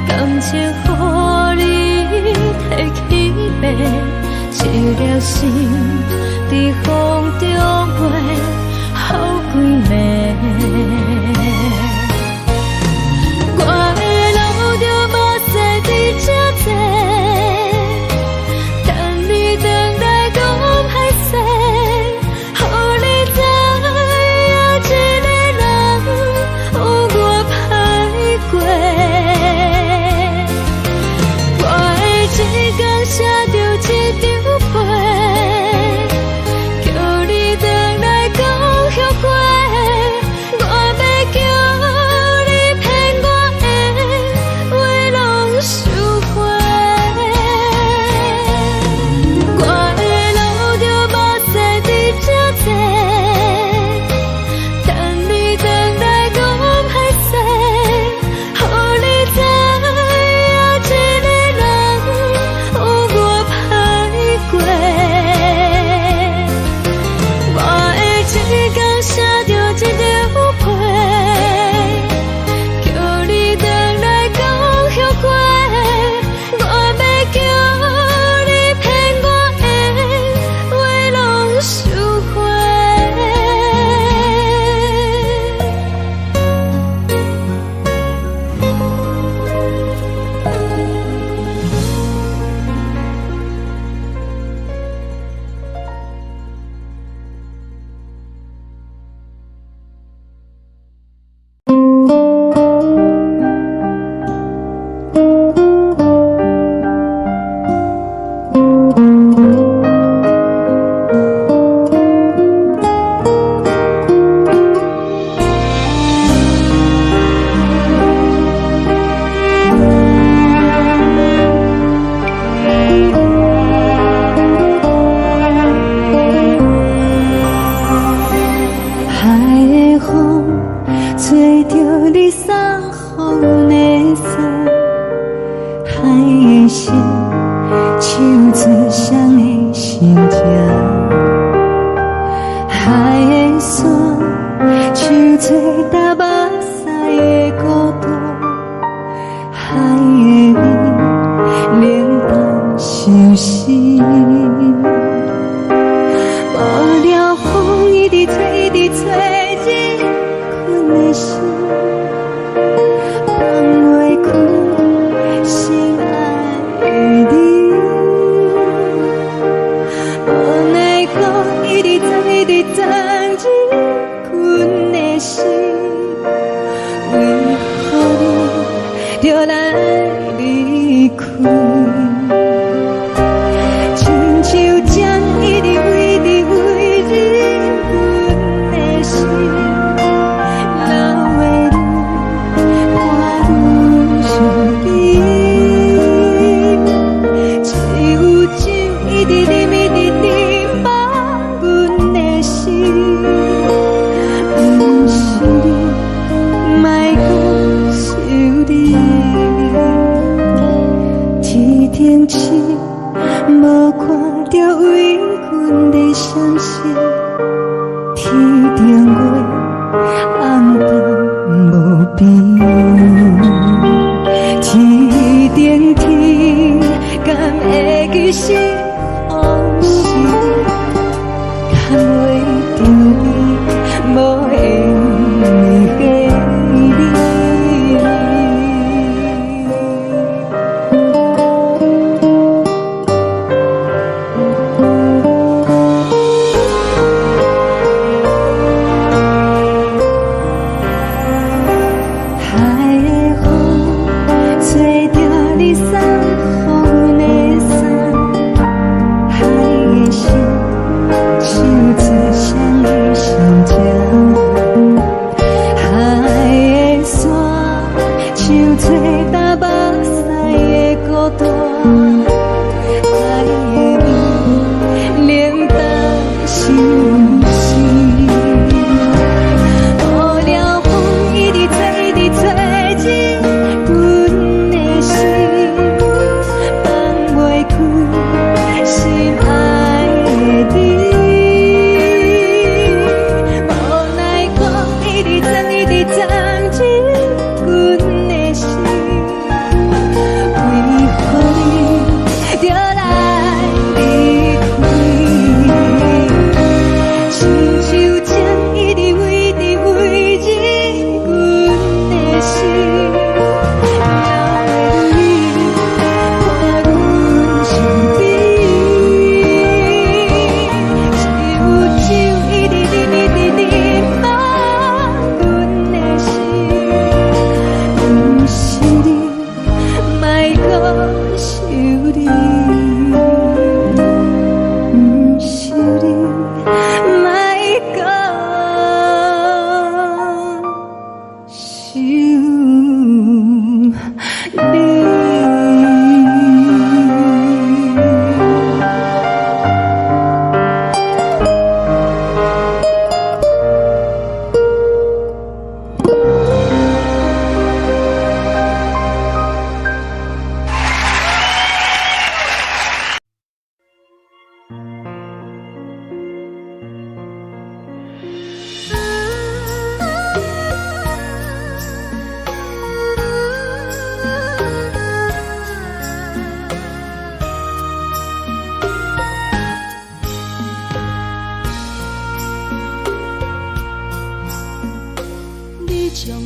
感情予你摕去卖，一粒心伫风中飞，好几暝。我的路就无西伫这多，等你回来讲歹势，予你知影一个人有我歹过。我的一天写着一张被，叫你回来讲后悔。我要叫你骗我的话拢收回。我的路就无西伫这多，等你回来讲歹势，予你知影一个人有我歹过。我的一天写着一张被，叫你回来讲后悔。我要叫你骗我的话拢收回。海的风吹着你送风的伞，海的心手做双的心情，海的山手做搭目屎的孤独，海的味冷淡伤心。无聊风一直吹，一直吹，日困的心，放袂开心爱的你。无奈何一直走，一直走，日困的心，为何你就来离开？亲像针一直为日阮的心。边，天顶天，敢会记是往事，敢袂着你，无缘给你。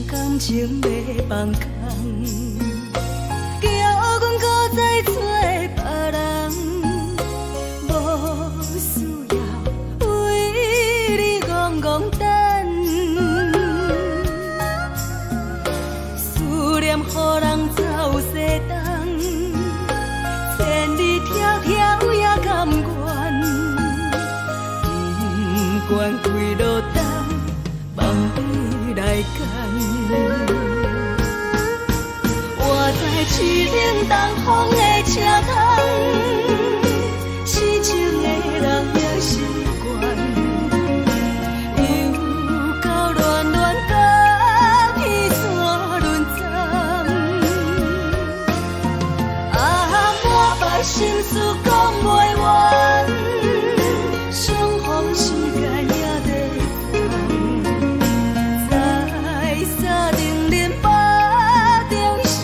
感情要放空，叫阮搁再找别人，无需要为你戆戆等。思念予人走西东，千里迢迢也甘愿，不管开路灯，望你来赶。我在市顶东风的车窗，痴情的人也习惯，又到乱乱甲彼山论站。满腹心事讲袂完，相逢时间也在等。在沙定林巴中相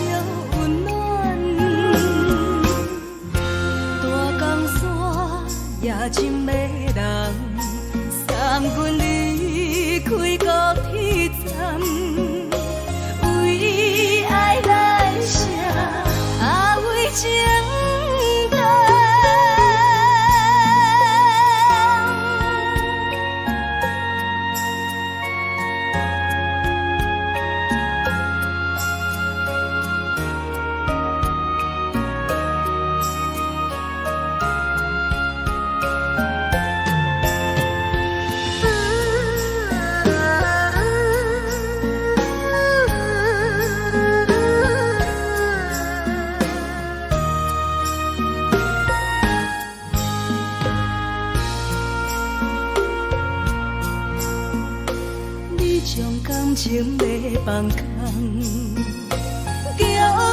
温暖，大江山也真迷人，三军离开高铁站，为爱来写为情。感情要放空，叫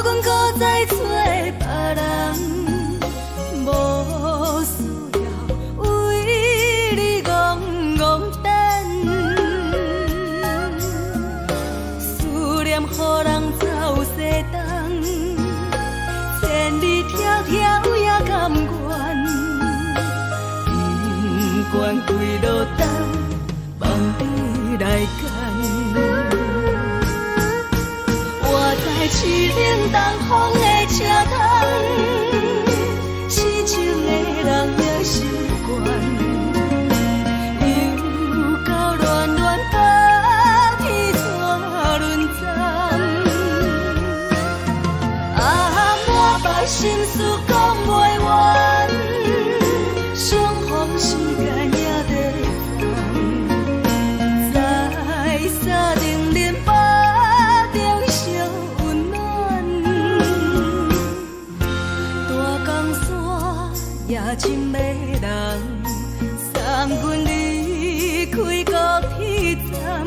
阮搁再找别人，无需要为你戆戆等。思念念，予人走西东，千里迢迢也甘愿，不管归路东，望你来赶。我在市冷东风的车头，痴情的人也习惯。心事讲袂完，相逢时间也在等，在沙定林巴中相温暖。大江山也真迷人，送阮离开高铁站，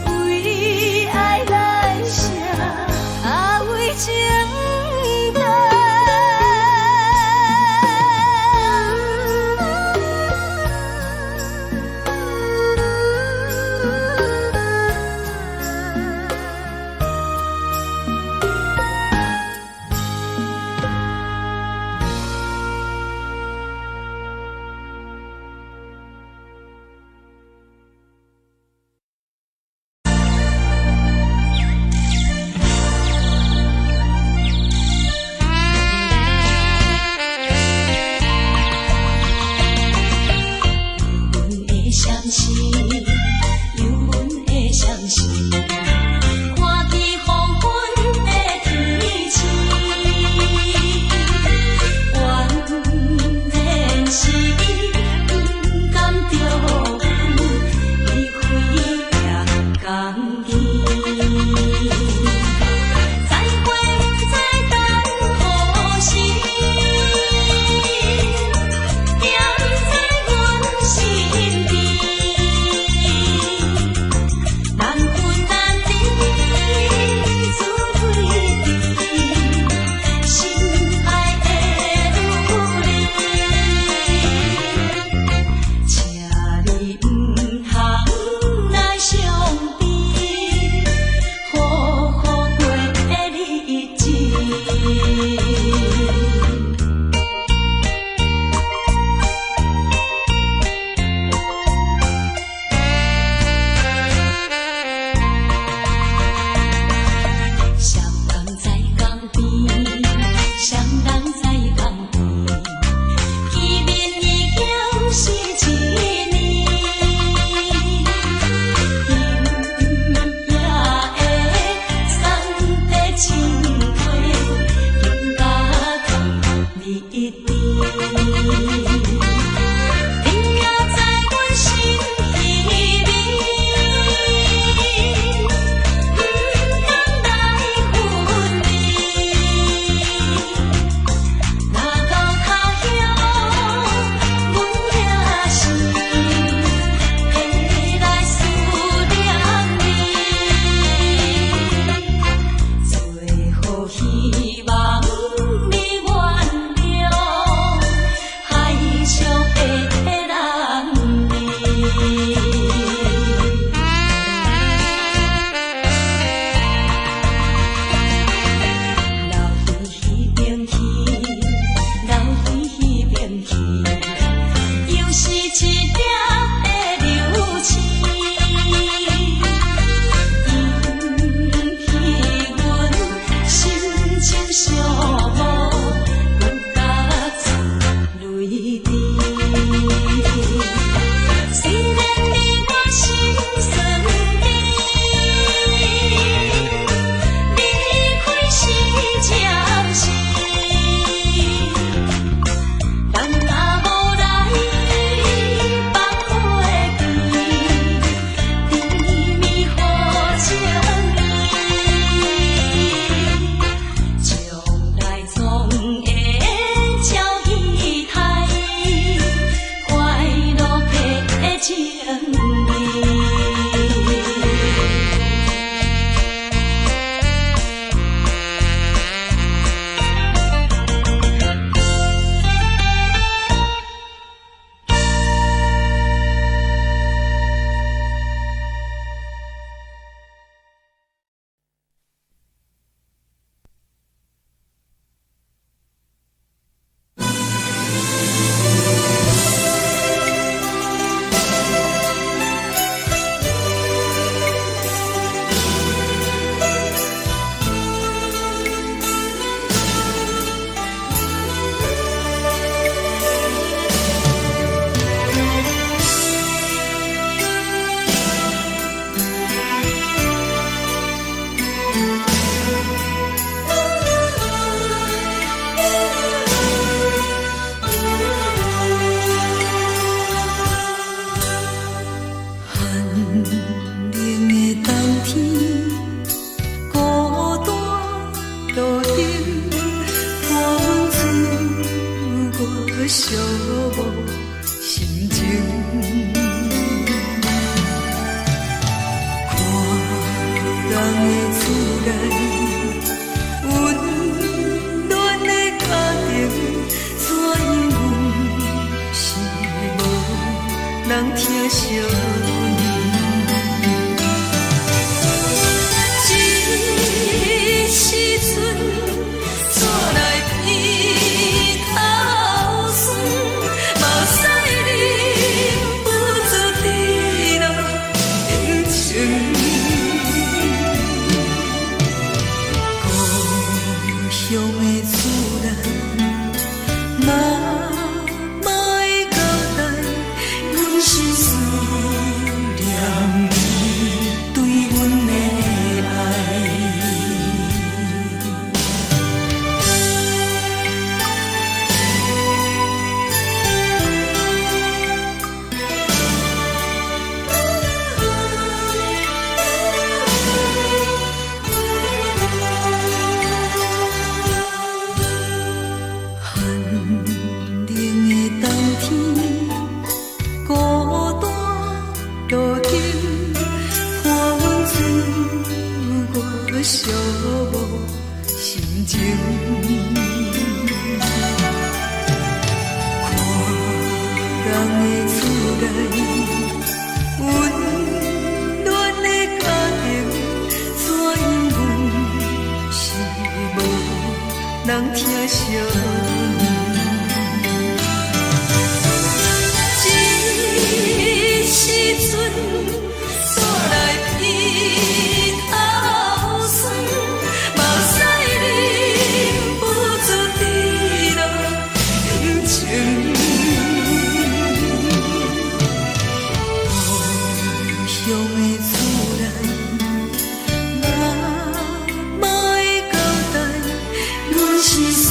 为爱来写，为情。难分难。人疼惜你。这时阵怎来鼻口酸，嘛使忍不住滴落眼睛。故乡的厝内，嘛嘛会交代，阮是思念你对阮的爱。寒冷的冬天，孤单路径，看阮自我寂寞心情。看人的厝内，温暖的家庭，怎因阮是无人疼惜你？这时阵怎来鼻口酸，嘛使忍不住滴落眼睛。故乡的厝内，嘛嘛会交代，阮是思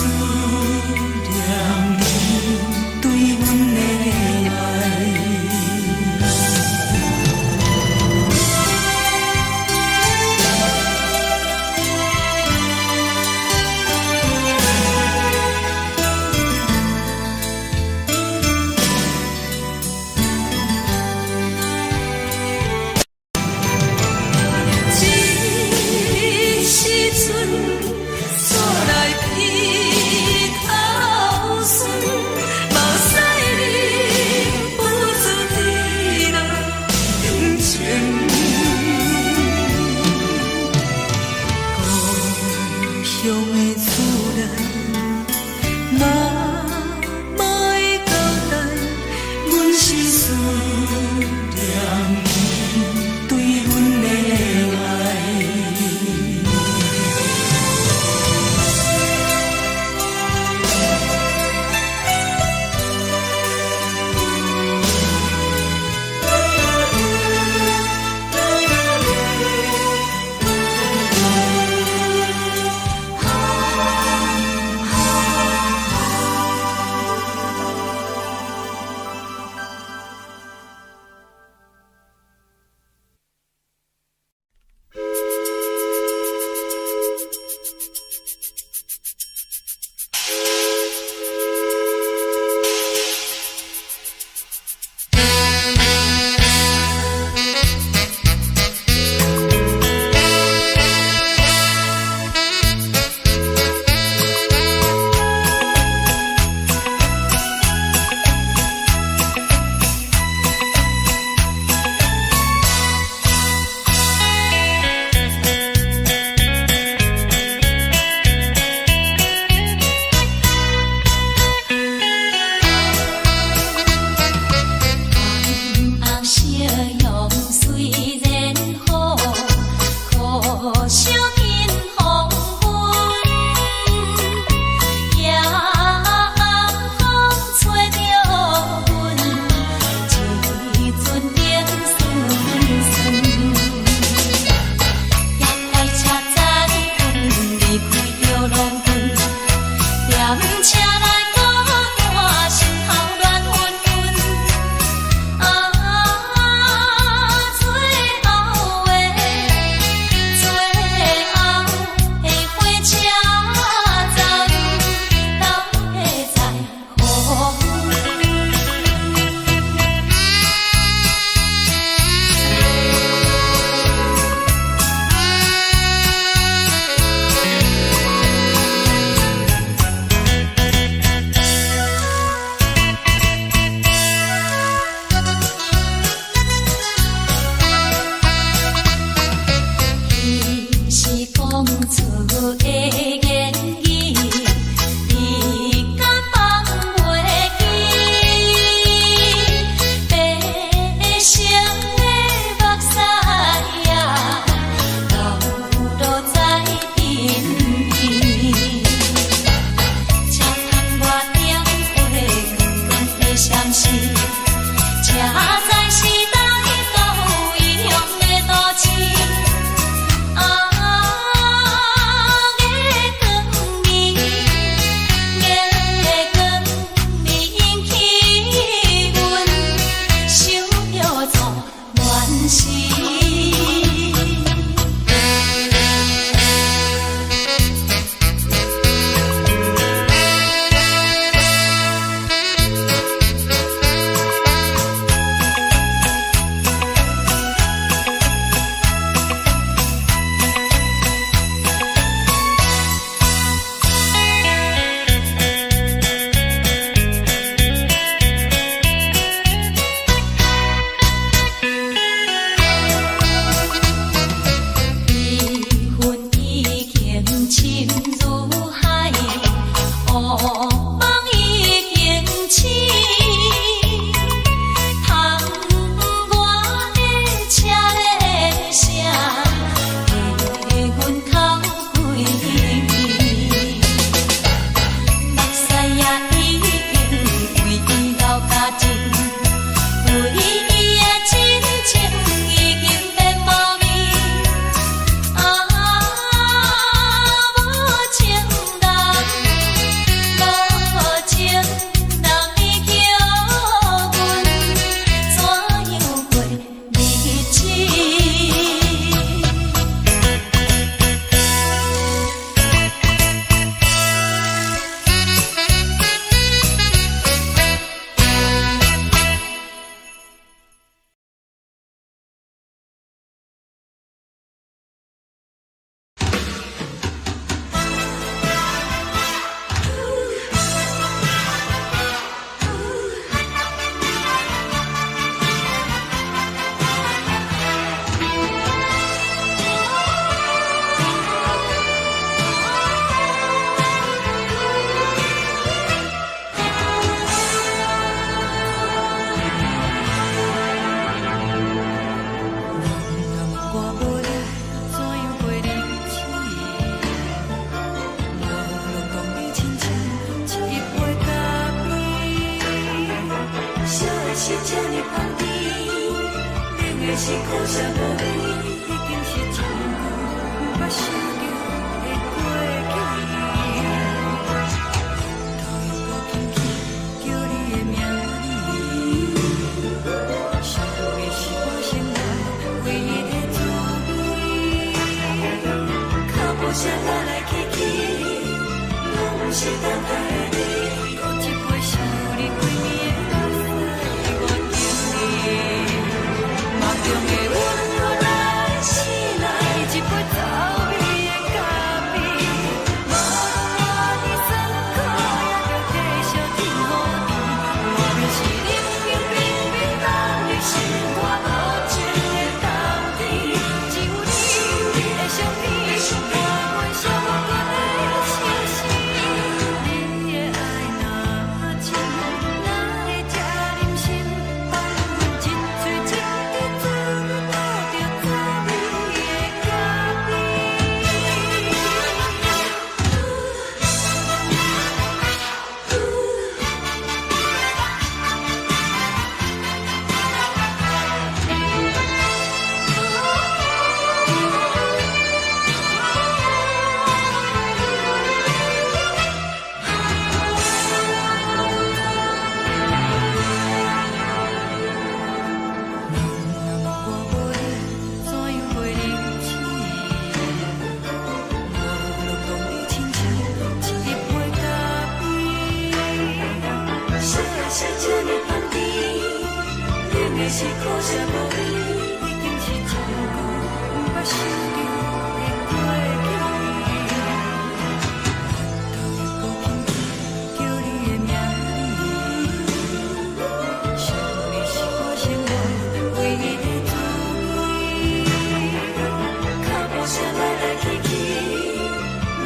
的是苦涩无味，已经是一句不捌想着的过去。头又搁轻轻叫你的名字，想的是我生来唯一的滋味。脚步声来来去去，拢不是等待的你，搁一杯想你几暝的目屎，我敬你。梦中的阮落来醒来，一杯走味的咖啡，无论我的酸苦，也着继续甜予你。我就是冷冰冰冰冻的心，我无情的冬天，只有你的相片，我阮寂寞过的心事。你的爱若真，哪会这忍心放阮一嘴一滴滋味，倒着滋味的咖是苦涩无味，已经是一句不捌想着的过去。头又搁轻轻叫你的名字，想的是我生来唯一的滋味。脚步声来来去去，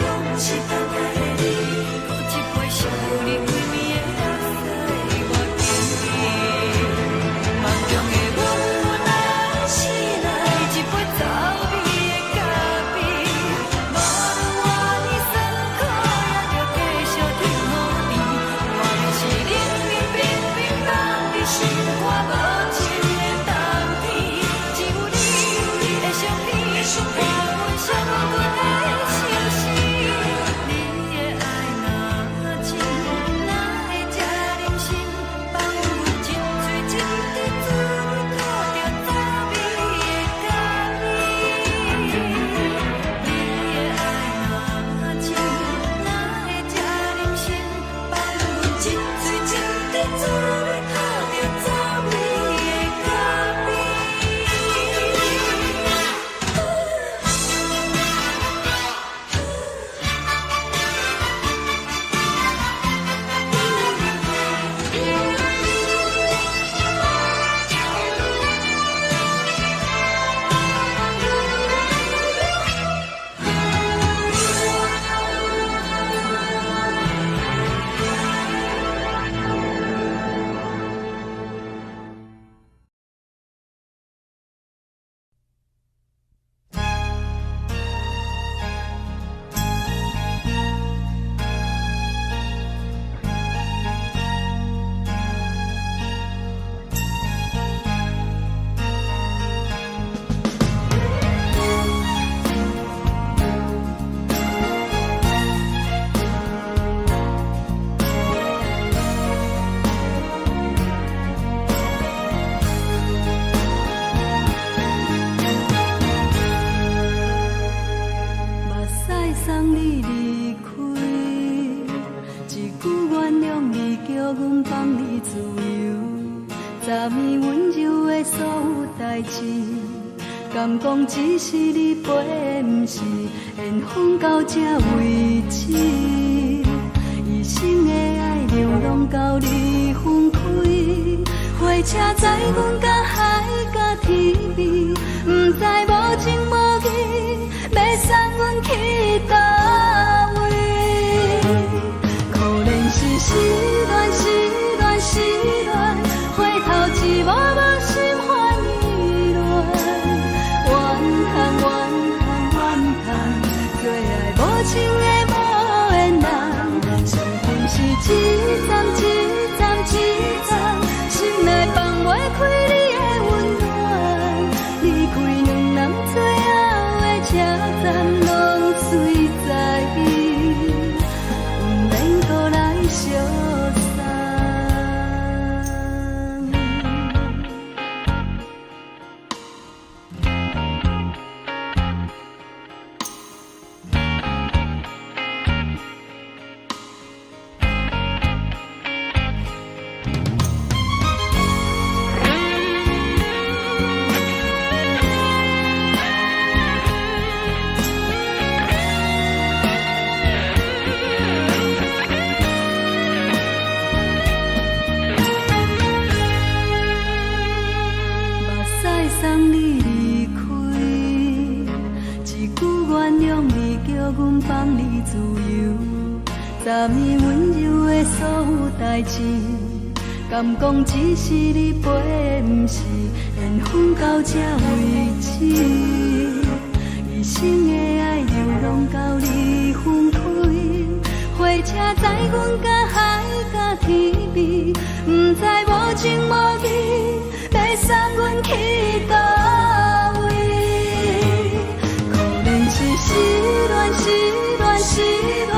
拢不是等待的你，搁一杯想你几暝的目屎，我敬你。梦中的阮落来醒来，一杯走味的咖啡，无论我的酸苦，也着继续甜予你。我就是冷冰冰冰冻的心，我无情的冬天，只有你的相片，我阮寂寞过的心事。你的爱若真，哪会这忍心放阮一嘴一滴滋味，倒着滋味的咖啡。你的爱若真，哪会这忍心放阮一嘴一滴滋味，倒着滋味的咖啡。目屎送你离开，一句原谅你，叫阮放你自由。昨暝温柔的所有代志，敢讲只是你陪，不是缘分到这为止。一生的爱流浪到你分开，火车载阮到海角天边，不知无情无义，要送阮去倒位？可怜是失恋，失恋，失恋，回头一幕幕心烦意乱，怨叹，怨叹，怨叹，最爱无情的无缘人，伤痕是一站一站一站，心内放袂开你的温暖。站拢随在伊，不免搁来相送。送你离开，一句原谅你，叫阮放你自由。昨暝温柔的所有代志，敢讲只是你陪，不是缘分到这为止。一生的爱流浪到你分开，火车载阮甲海甲天边，不知无情无义。要送阮去倒位？可能是失恋，失恋，失恋，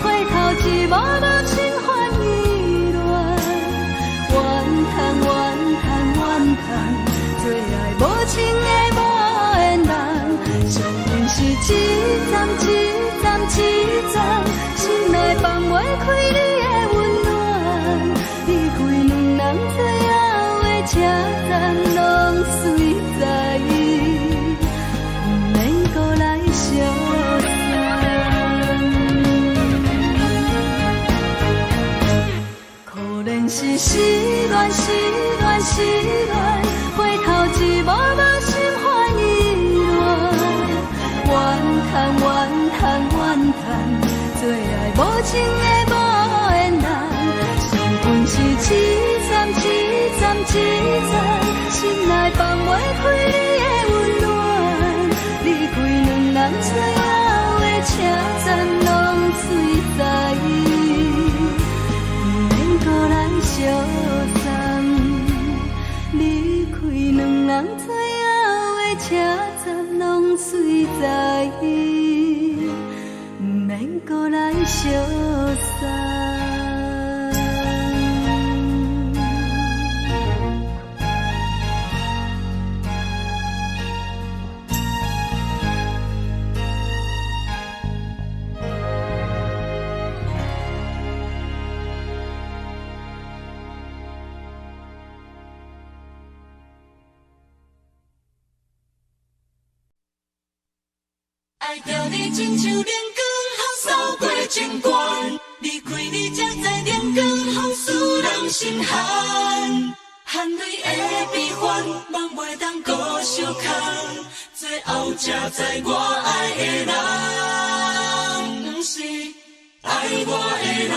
回头一幕无情换意乱，怨叹，怨叹，怨叹，最爱无情的无缘人。伤痕是一站一站一站，心内放袂开你的温暖，离开两人最后的车站拢随在伊，不免搁来相送。可能是失恋，失恋，失恋，回头一幕无心换意乱，怨叹，怨叹，怨叹，最爱无情的无缘人。伤痕是一站一站一站，心内放袂开你的温暖，离开两人最后的车站拢随在伊，不免搁来相送。离开两人最后的车站拢随在伊，不免搁来相送。爱着你亲像连光风扫过情关，离开你才知连光风使人心寒。含泪的悲欢，望袂当搁相牵，最后才知我爱的人，不是爱我的人。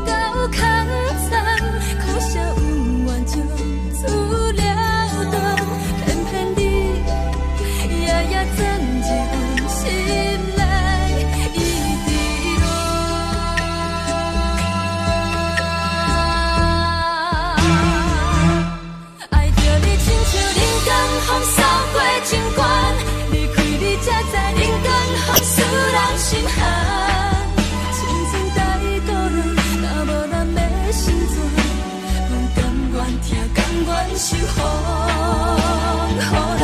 到空山，苦涩温婉就听，甘愿受风雨人，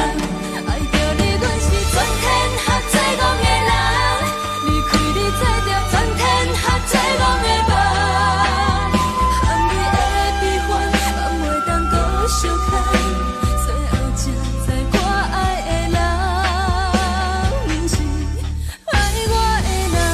爱着你，阮是全天下最戆的人，离开你做着全天下最戆的梦。含泪的悲欢，嘛袂当搁相牵，最后才知我爱的人，不是爱我的人。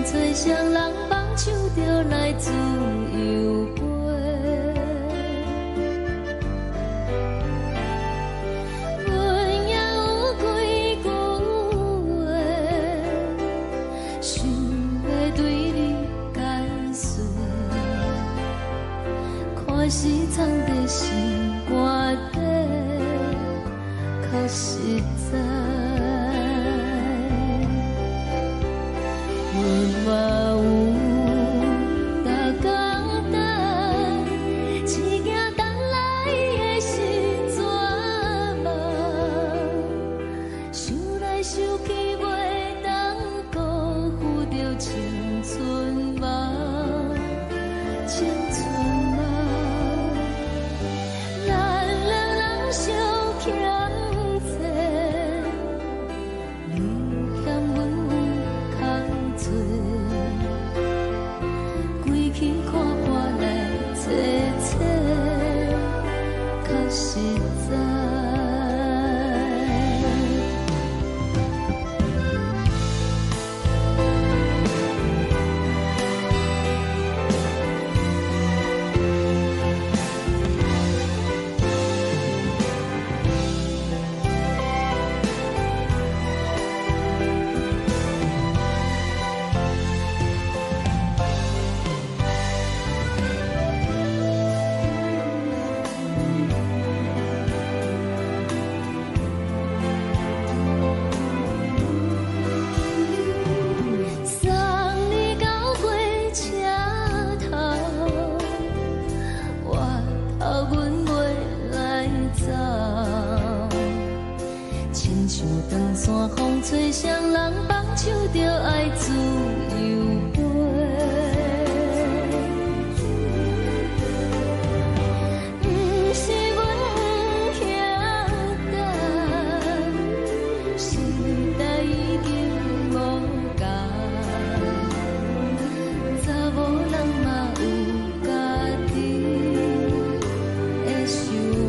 吹双人梦唱着来自由飞，阮也有几句话，想要对你解释，看是藏在心肝底，较实在。 嘛有大简单，一件等来的心绝望，想来想去袂当辜负着青春梦，青春梦，咱实在。风吹双人放手着爱自由飞，不是阮不晓等，时代已经无同，查某人嘛有家己的想法。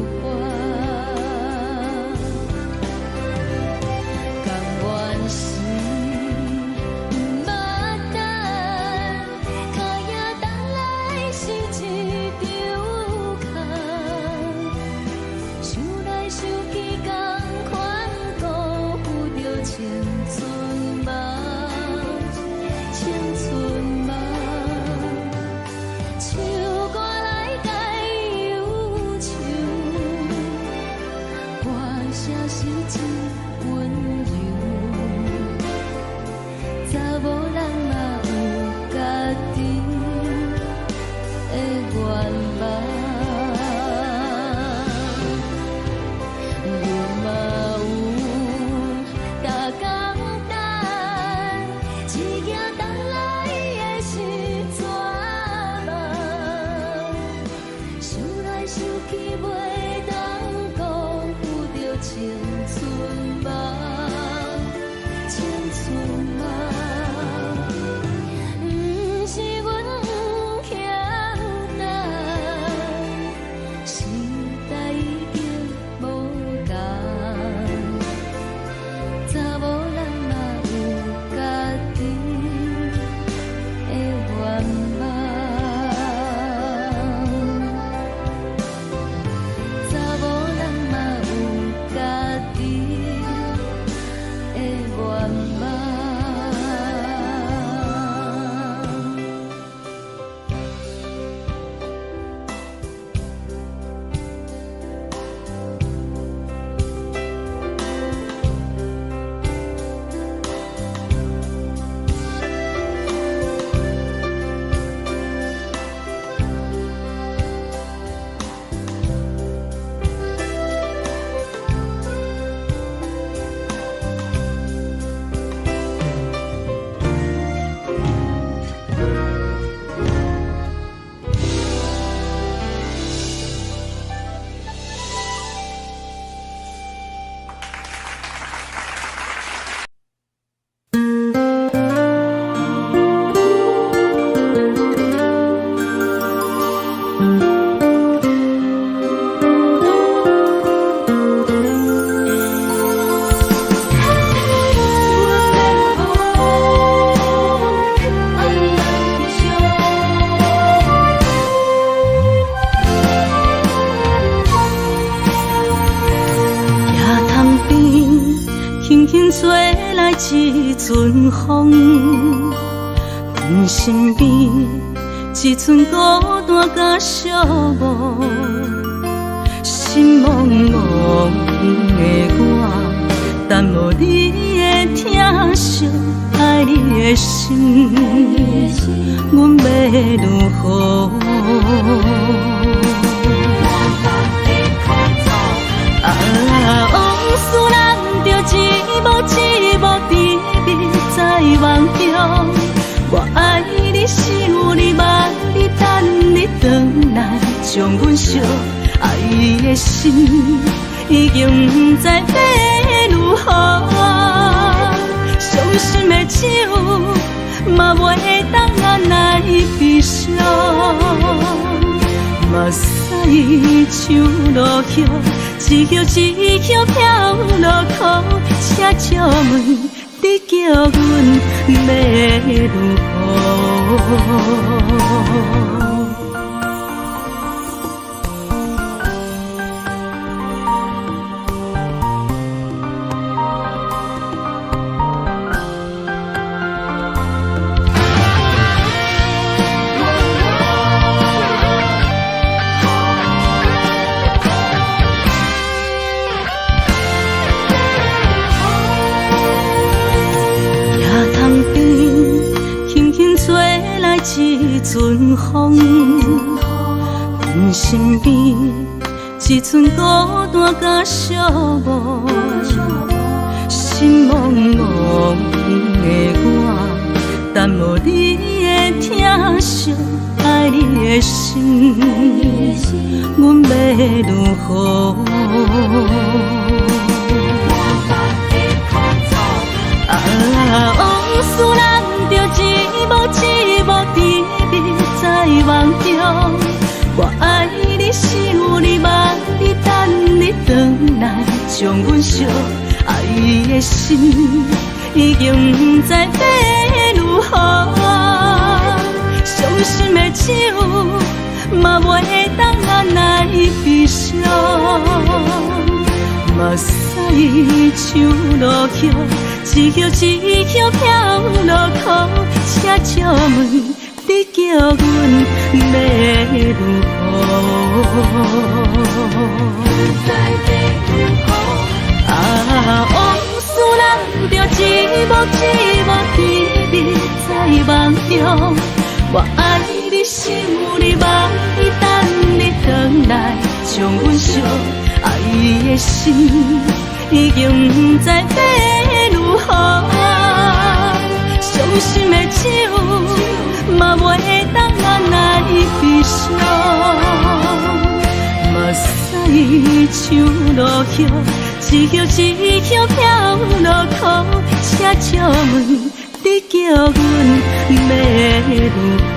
一阵风，阮身边一寸孤单甲寂寞，心茫茫的我，等无你的疼惜爱的心，阮要如何？往事人着一幕一幕甜蜜在梦中，我爱你想你望你等你回来，将阮惜爱的心已经不知要如何，伤心的手嘛袂当按来悲伤，嘛像落叶，一叶一叶飘落雨，请借问你叫阮要如何？一阵风，阮身边一阵孤单甲寂寞，心茫茫的我，耽无你的疼惜，爱你的心，阮要如何？往事人着一幕甜蜜在梦中，我爱你想你望你等你回来，将阮惜爱的心已经不知要如何。伤心的手嘛袂当按来悲伤，目屎像落叶，一叶一叶飘落雨，请借问你叫阮要如何？往事人着一幕甜蜜在梦中，我爱你想你望你等你回来，将阮惜爱的心已经不知要如何。伤心的手嘛袂当按来悲伤，目屎像落叶，一叶一叶飘落雨，请借问你叫阮要如何？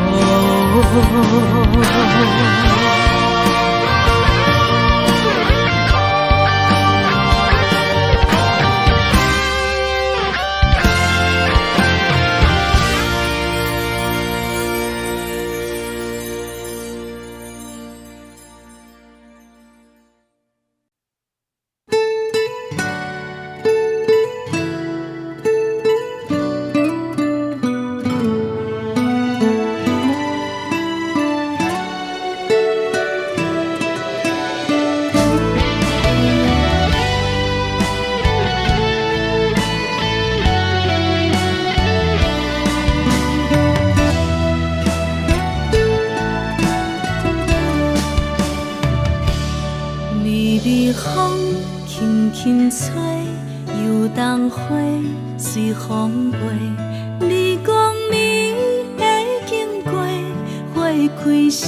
随风飞，你讲你会经过，花开时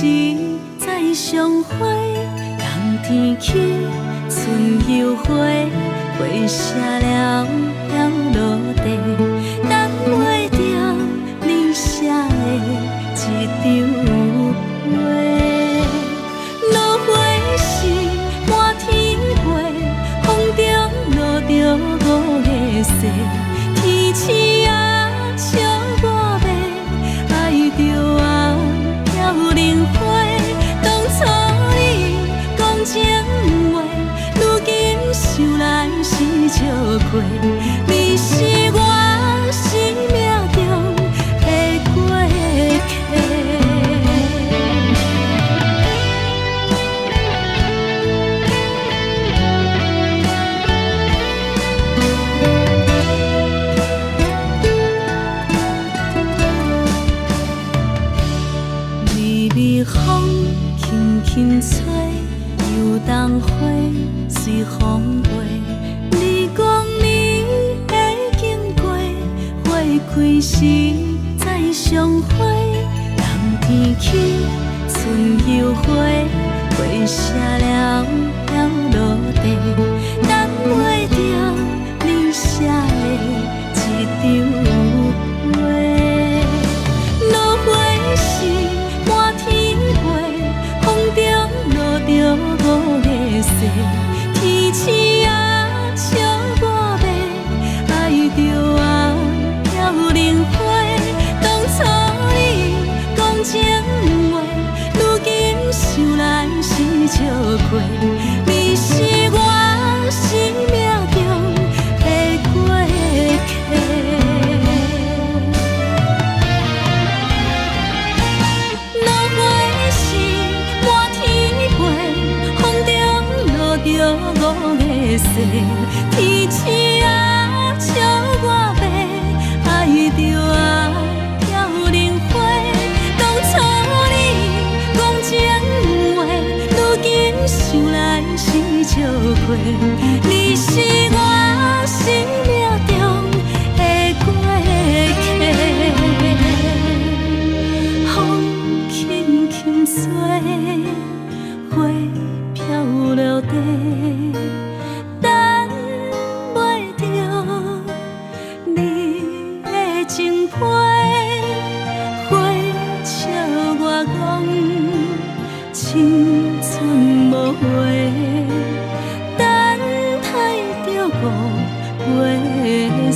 再相会。冬天去，春又回，花谢了要落地，等袂着你写的一张画。落花时满天飞，风中落着五个色。天星啊，笑我袂爱着啊，飘零花。当初你讲情话，如今想来是笑过。你是我生命中的过客。风轻轻吹，游动花随风飞。你讲你会经过，花开时再相会。冬天去，春又回，花谢了要落地，等袂着你写的一张画。落花时满天飞，风中落着过。你是我生命中的过客。落花是满天飞，风中落着五个星。天星啊，笑我白，爱着啊飘零花。当初你讲情话，如今想来是笑过。你是我生命中的过客，风轻轻吹，花飘落地。青春无悔，等待着五月雪。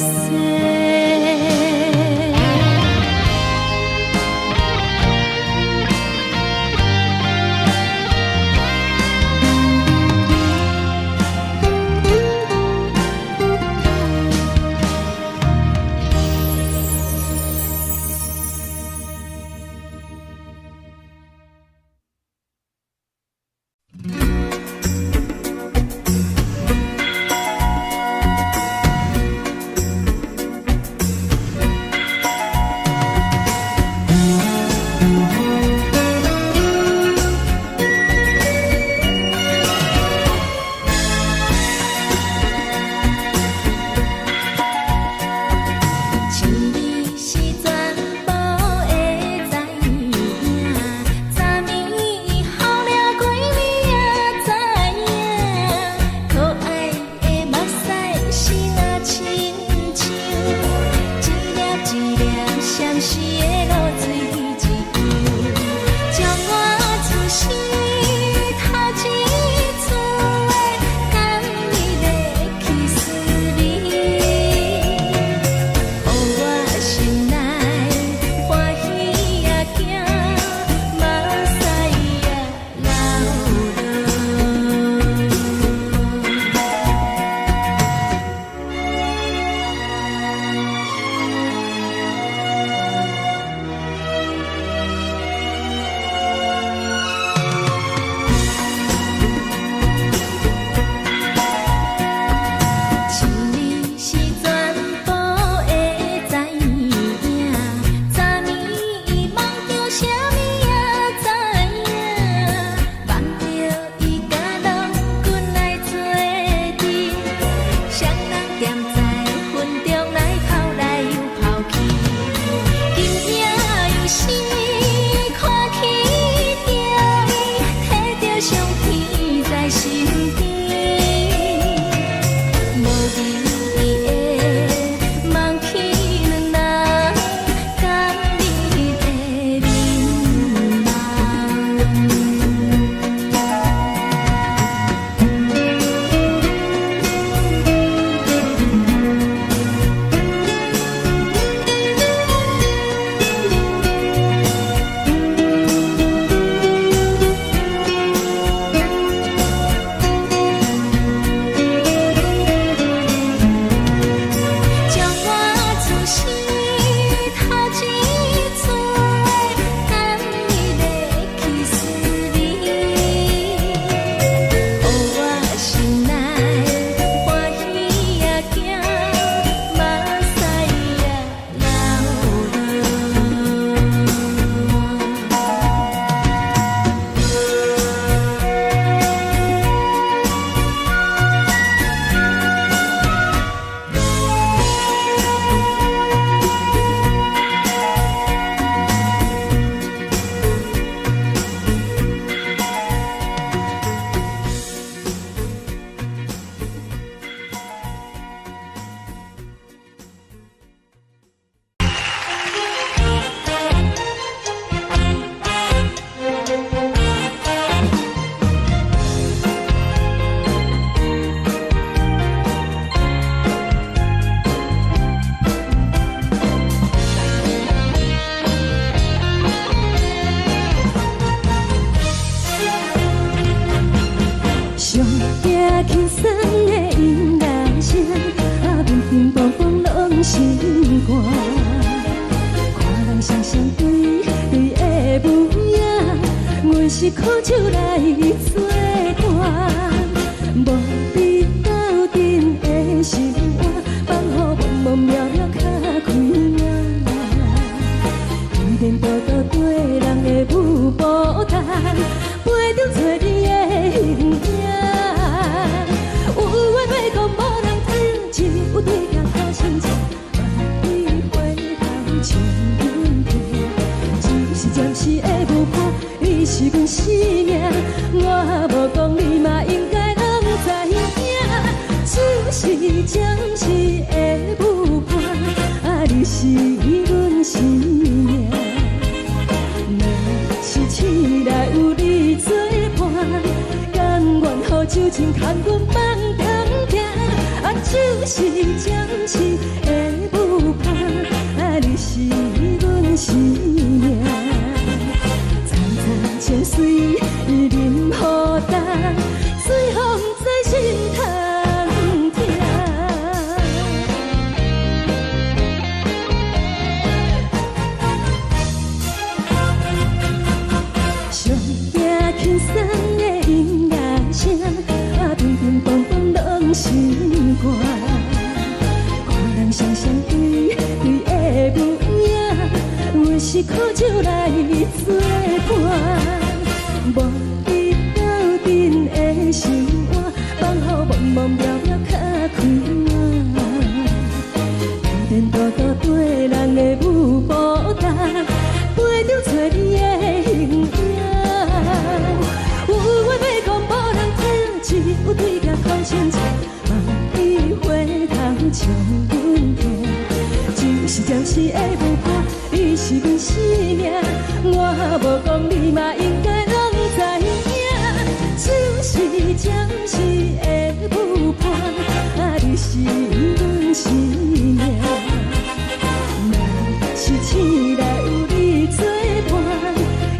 上惊轻松的音乐声，乒乒乓乓拢心肝。看人双双对对的舞影，阮是苦酒来作伴。无伫斗阵的心肝，放予茫茫渺渺较开眼。一颠倒倒对人的舞步弹，陪着找你的形影。有话要讲无人听，只有对镜头心情，万里回头将阮听。就是暂时的舞伴，你是阮生命，我无讲你嘛应该拢知影。就是暂时的舞伴，你是阮生命。是醒来有你作伴，甘愿予酒精牵阮梦中行。就是暂时的舞伴，你是阮生命。层层泉水任雨淡，水风在心头。轻松的音乐声，乒乒乓乓拢心肝。看人双双对对的舞影，阮是苦酒来作伴。无伫斗阵的心肝，放予茫茫渺渺较开眼。一颠倒倒对人的舞步弹，陪着找你的形影。有话要讲无人听，只有对镜头心情，万里回头将阮听。就是暂时的舞伴，你是阮生命，我无讲你嘛应该拢知影。就是暂时的舞伴，你是阮生命。若是醒来有你作伴，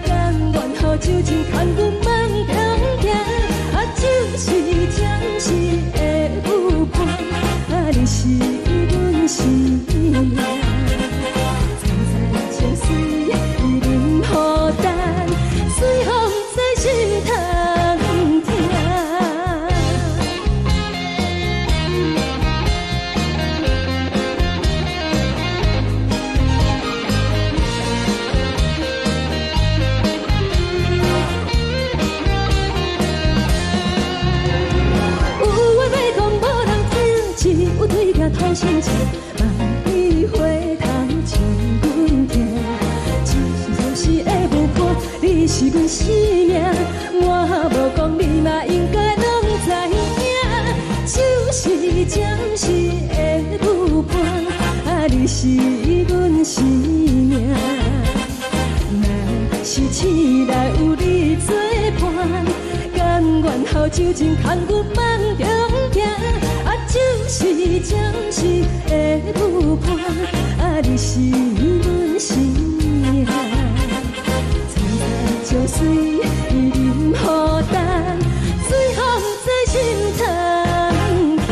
甘愿予酒精牵阮梦中行。就是暂时的舞伴，你是阮生命。层层泉水任雨淡，水风在心头听。有对镜头心情，万里回头将阮听。就是暂时的舞伴，你是阮生命，我无讲你嘛应该拢知影。就是暂时的舞伴，你是阮生命。若是醒来有你作伴，甘愿予酒精牵阮梦中行。就是暂时的舞伴，你是阮生命。层层泉水任雨淡，水风在心头听。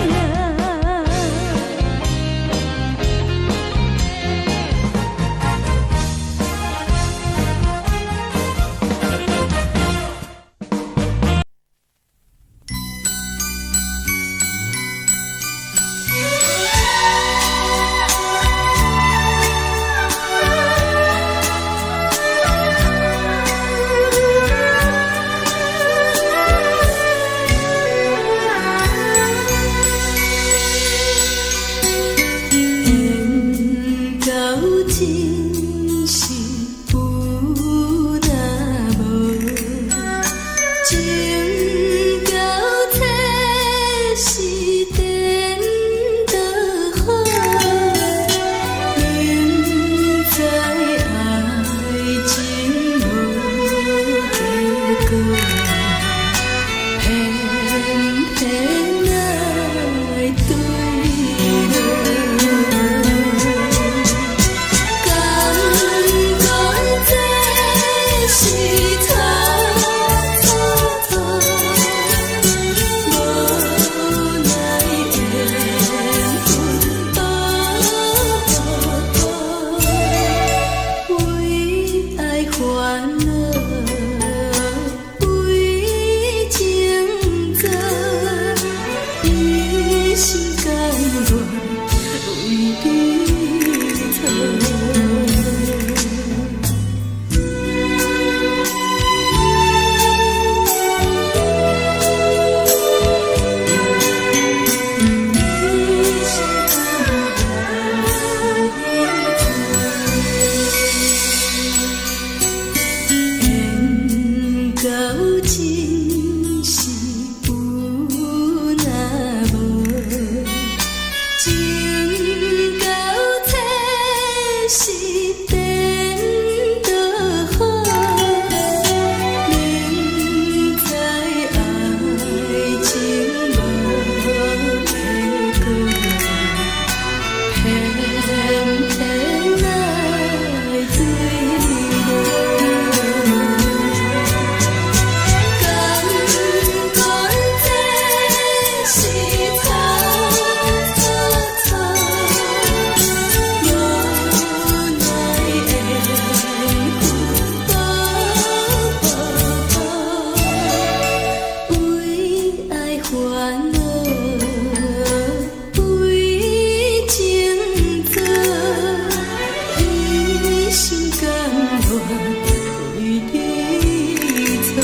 烦恼为情做，一心甘愿为你错。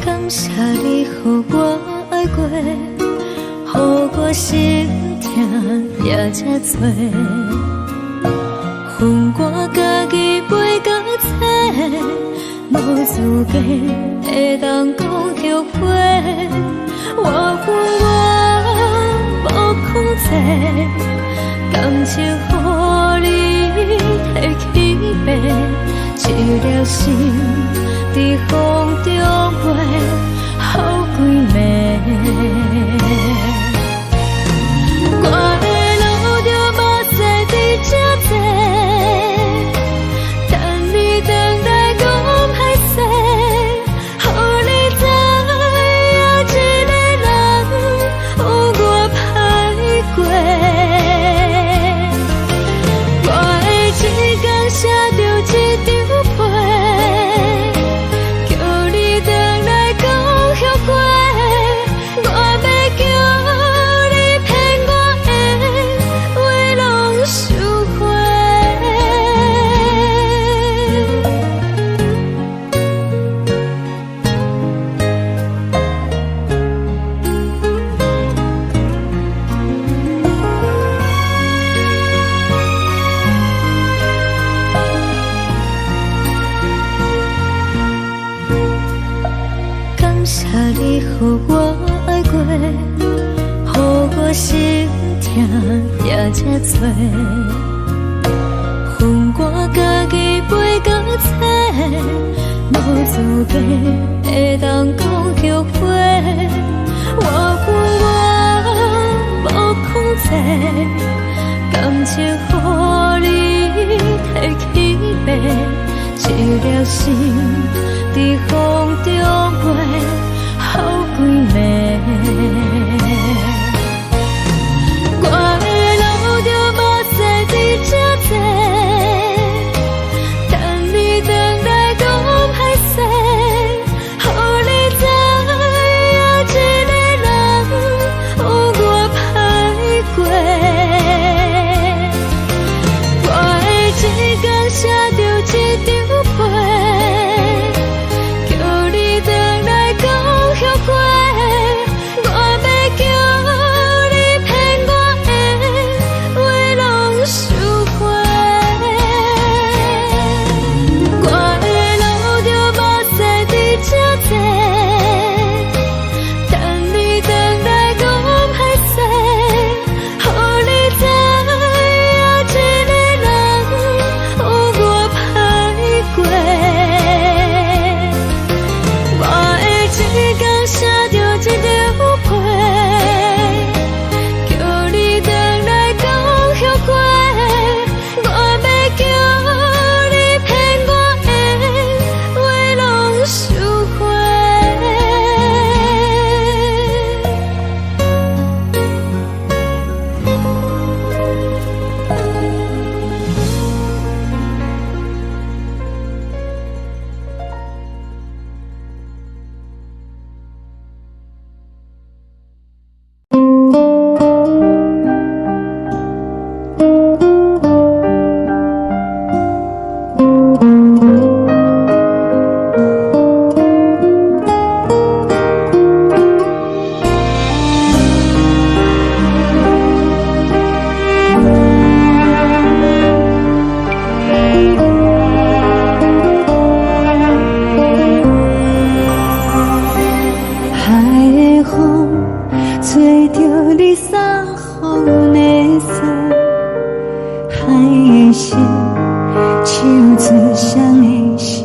感谢你，予我爱过，予我心痛也这多。恨我家己袂到切，无资格会当讲后悔。我恨我无控制，感情予你摕去卖，一条心在风中飞，好几暝。我的路就无驶伫这多，等你回来讲歹势，予你知影一个人有我歹过。我的一天写着一张被，叫你回来讲后悔。我要叫你骗我的话拢收回。感谢你，予我爱过，予我心痛也这多。恨我家己袂到切，无资格会当讲后悔。我恨我无控制，感情予你摕去卖，一条心在风中飞，好几暝。我的路就无驶伫这多，等你回来讲歹势，予你知影一个人有我歹过。我的一天写着一张被，叫你回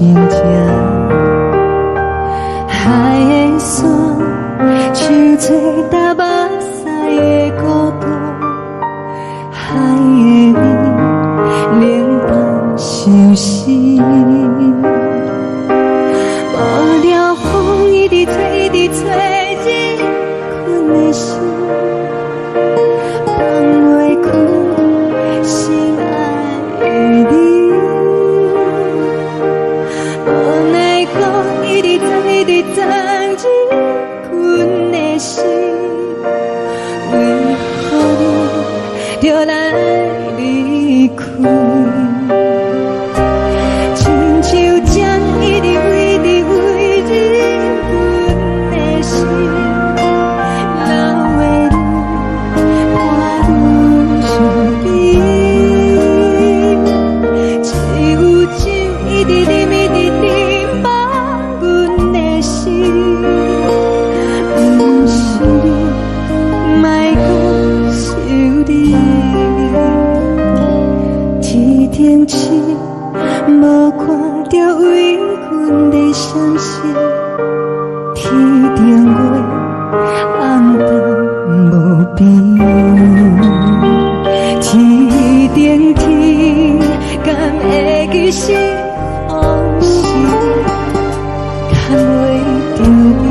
心情。海的山，像做搭目屎的孤独，海的味，冷淡伤心。无聊风一直吹，一直吹，日困的心，放袂开心爱的你。无奈何一直藏，一直藏，日困的心，为何你就来离开？亲像针一直围，一直围，日困的心，流的泪，伴阮伤悲。只有酒一直啉，一直啉，放阮的心。不是你，莫搁想你。天顶星，无看到为阮的伤心。天顶月，暗淡无边。天顶天，敢会记是往事？敢袂着你，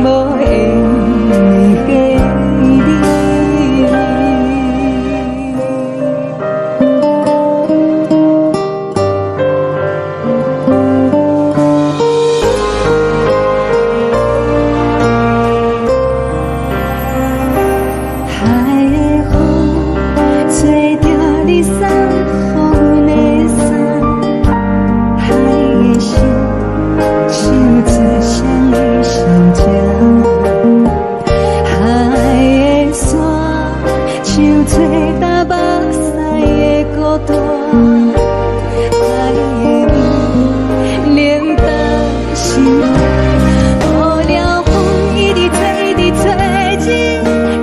无缘给你。海的风，吹掉你送予阮的衫。海的心，像做双的相情。海的山，像做搭目屎的孤单。海的味，冷淡心。无聊风一直吹，一直吹，日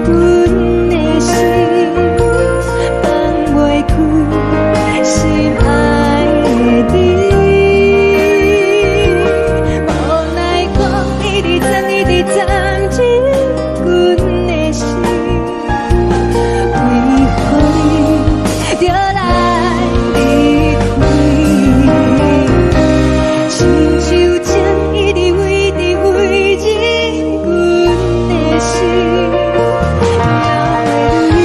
困的心，放袂开心爱的你。无奈何一直藏，一直藏，日困的心，为何你就来离开？亲像针一直围，一直围，日阮的心，流的泪，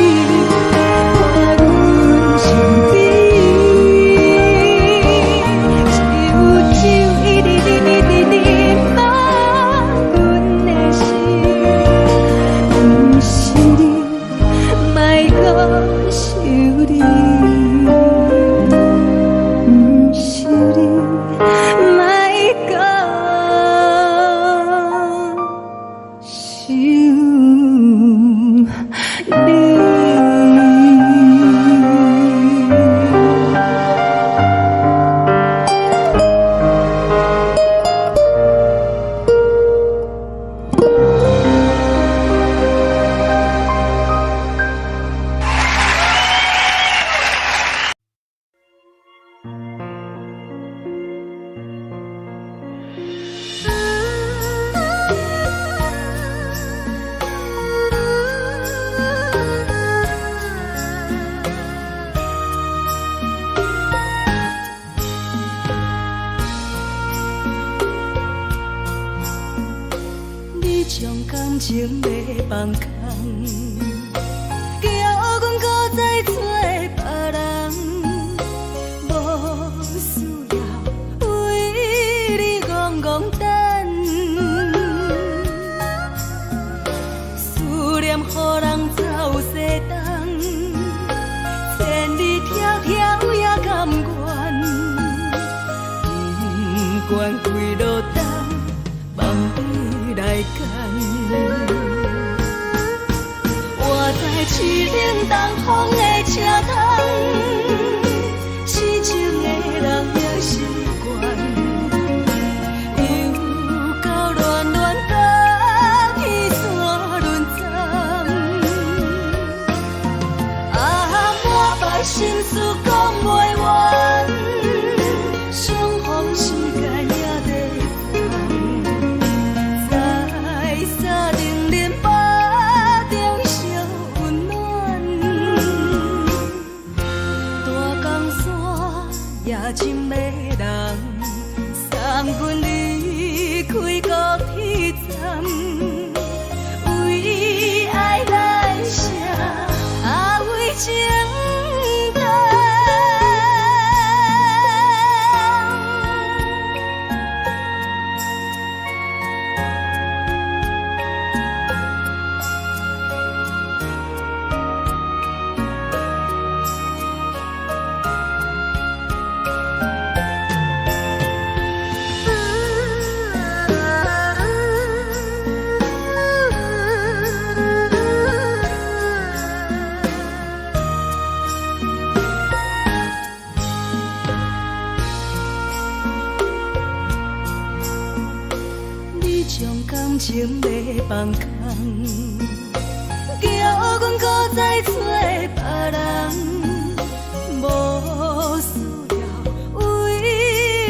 伴阮伤悲。只有酒一直啉，一直啉，放阮的心。不是你，莫搁想你。不是你，莫搁想你。你将感情要放空，叫阮搁再找别人，无需要为你戆戆等。思念予人走西东，千里迢迢也甘愿，不管几路灯，望你来赶。我在市顶东风的车窗，痴情的人也习惯，又到乱乱甲去山轮站。啊，满腹心事讲袂完，相逢时间。感情要放空，叫阮搁再找别人。无需要为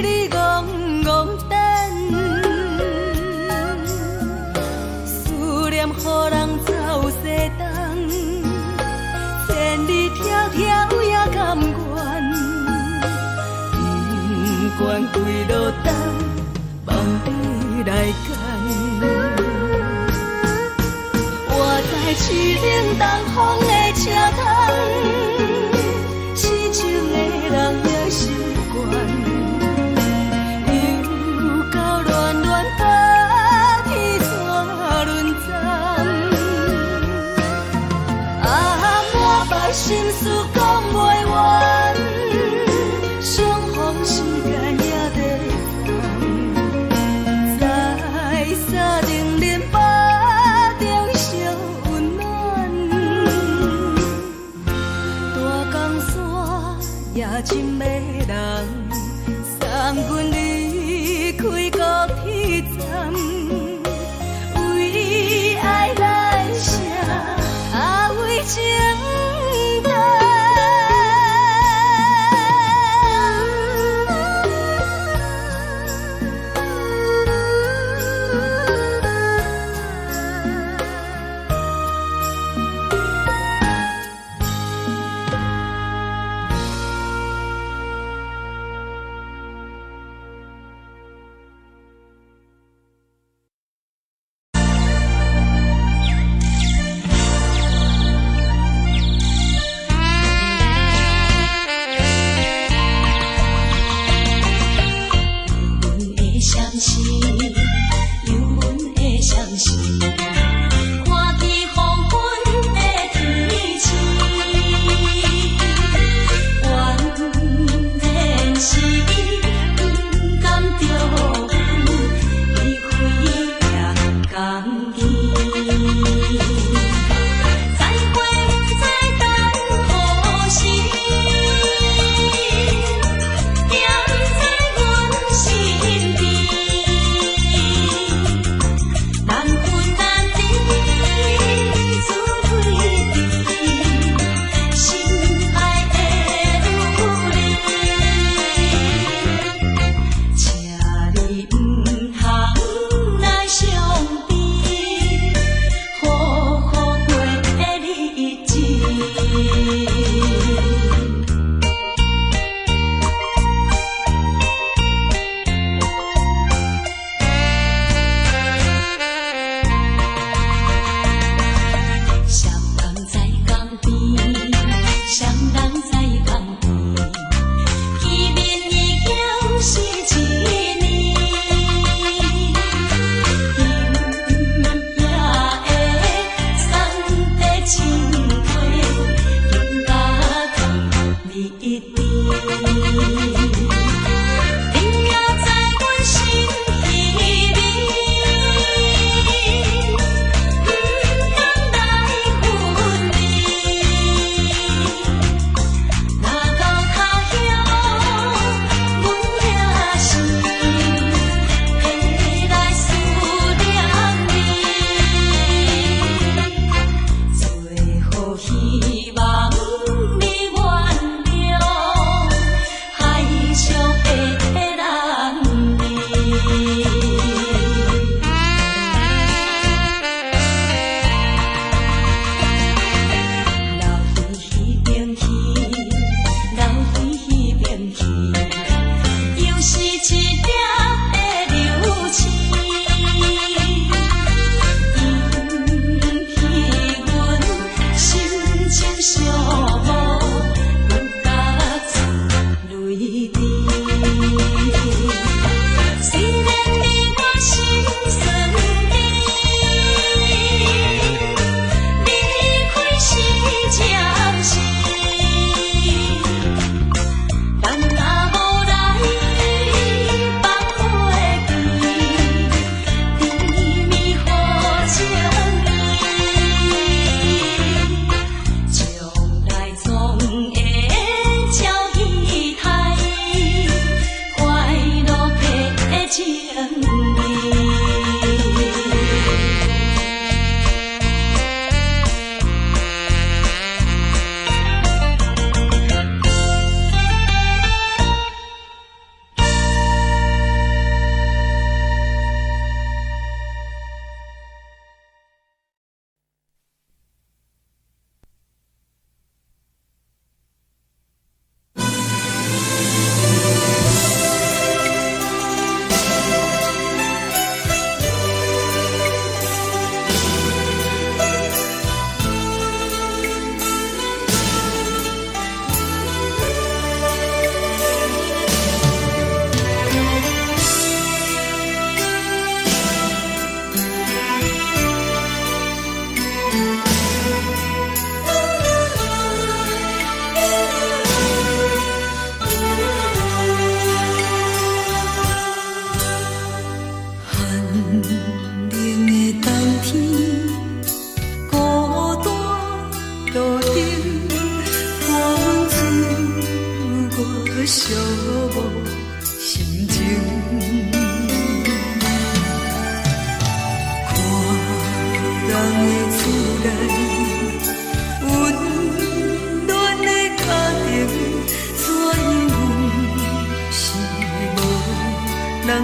你戆戆等，思念予人走西东，千里迢迢也甘愿，不管几落冬，望你来牵。我在市顶东风的车窗。痴情的人也习惯，又到恋恋把天怎轮转？满腹心事讲袂完，相逢时间也在等，在沙定林巴中相温暖。大江山夜深的人，送阮离开高铁站，为爱来写为情长。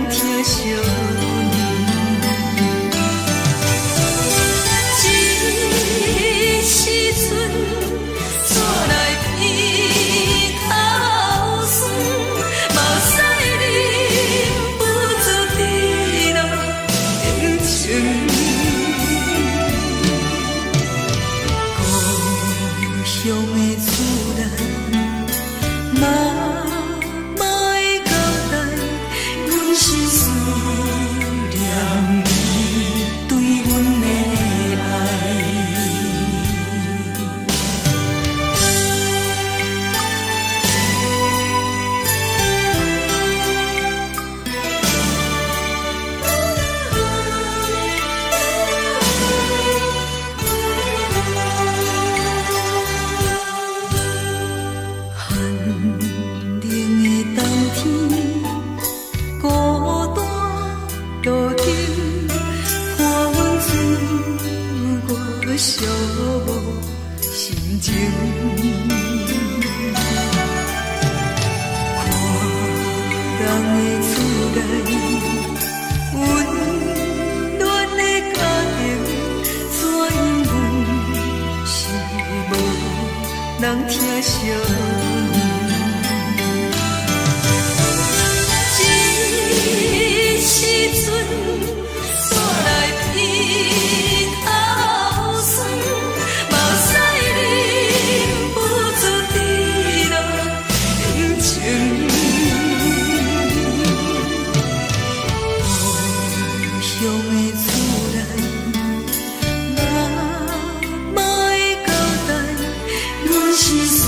疼惜你。这时阵怎来鼻口酸，嘛使忍不住滴落情情。故乡的厝内，嘛会交代，阮是思念你对阮的爱。寒冷的冬天，孤单路程，看阮自我寂寞心情。看人的厝内，温暖的家庭，怎因阮是无人疼惜你？这时阵怎来鼻口酸，嘛使忍不住滴落情情。故乡的厝内，嘛会交代，阮是思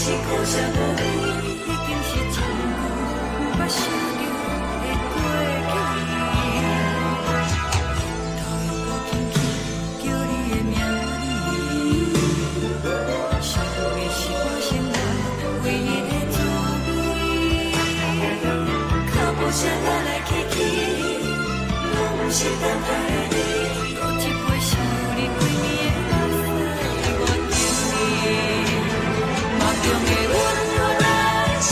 是苦涩无味，已经是真久无法想着的过去。头又搁轻轻叫你的名字，想的是我生来唯一的滋味。脚步声来来去去，拢是等待的你。搁一杯想你几暝的目屎，我敬你。梦中的阮落来醒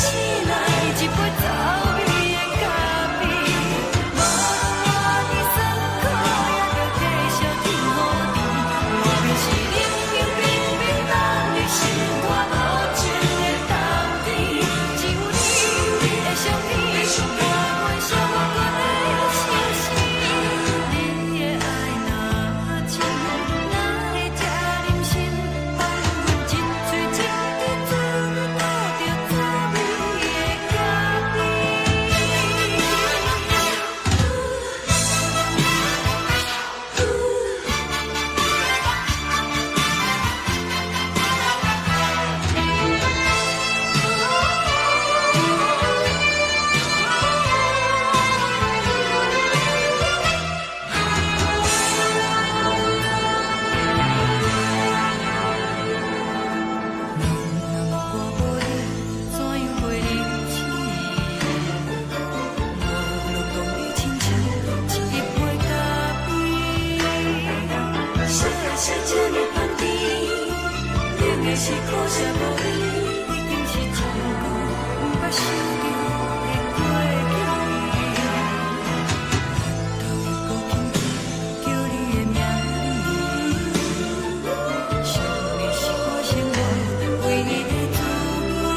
来，一杯走味的咖啡。无论我的酸苦，也着继续甜乎甜。我便是冷冷冰冰放你心肝无情的冬天。只有你的相片，我阮寂寞过的心事。你的爱若深，哪会这忍心放阮一嘴一滴滋味，吐着滋味的咖啡。我无你，怎样会忍气？我落讲你亲像一杯咖啡，小的是这么香甜，冷的是苦涩无味，已经是真久无法想着的过去。头又搁轻轻叫你的名字，想的是我生来唯一的滋味。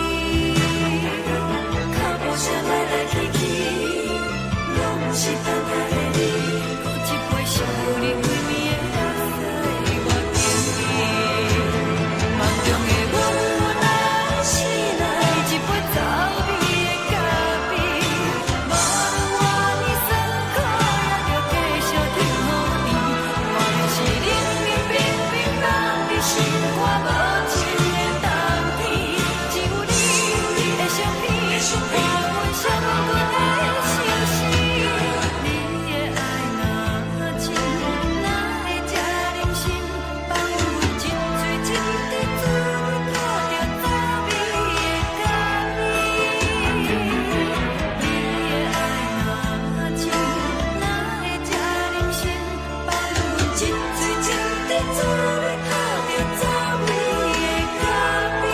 脚步声来来去去，拢是等待的你。搁一杯想你几暝的目屎，我敬你。梦中的阮落来醒来，一杯走味的咖啡。无论我的酸苦，也着继续甜乎甜。我便是冷冷冰冰放你心肝无情的冬天。只有你的相片，我阮寂寞过的心事。你的爱若深，哪会这忍心放阮一嘴一滴滋味，吐着滋味的咖啡。你的爱若深，哪会这忍心放阮一嘴一滴滋味，吐着滋味的咖啡。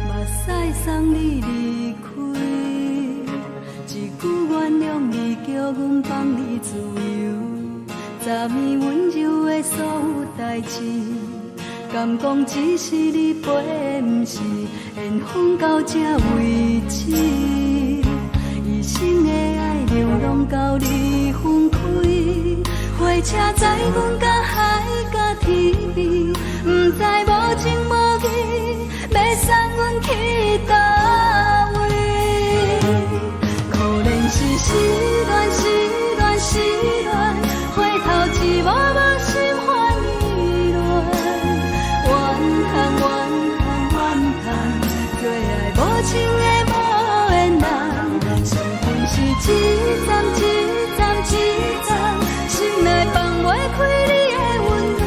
目屎送你离开，一句原谅你，叫阮放你自由。昨暝温柔的所有代志，敢讲只是你陪，不是缘分到这为止。一生的爱流浪到你分开，火车载阮甲海甲天边，不知无情无义，要送阮去倒位？可能是失恋，失恋，失恋，回头一幕幕心烦意乱，怨叹，怨叹，怨叹，最爱无情的无缘人，缘分是一站一站一站，心内放袂开你的温暖，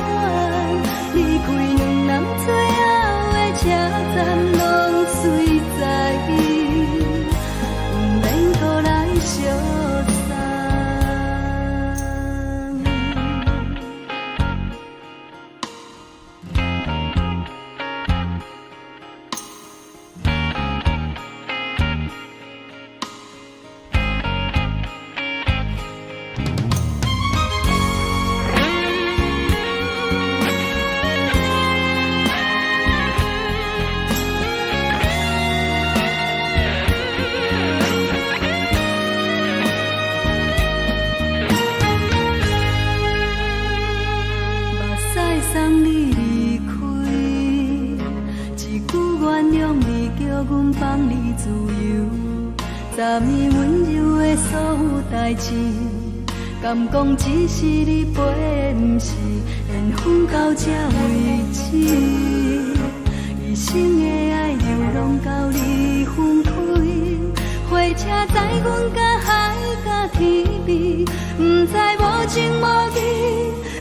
阮放你自由，昨暝温柔的所有代志，敢讲只是你陪，不是缘分到这为止。一生的爱流浪到你分开，火车载阮甲海甲天边，不知无情无义，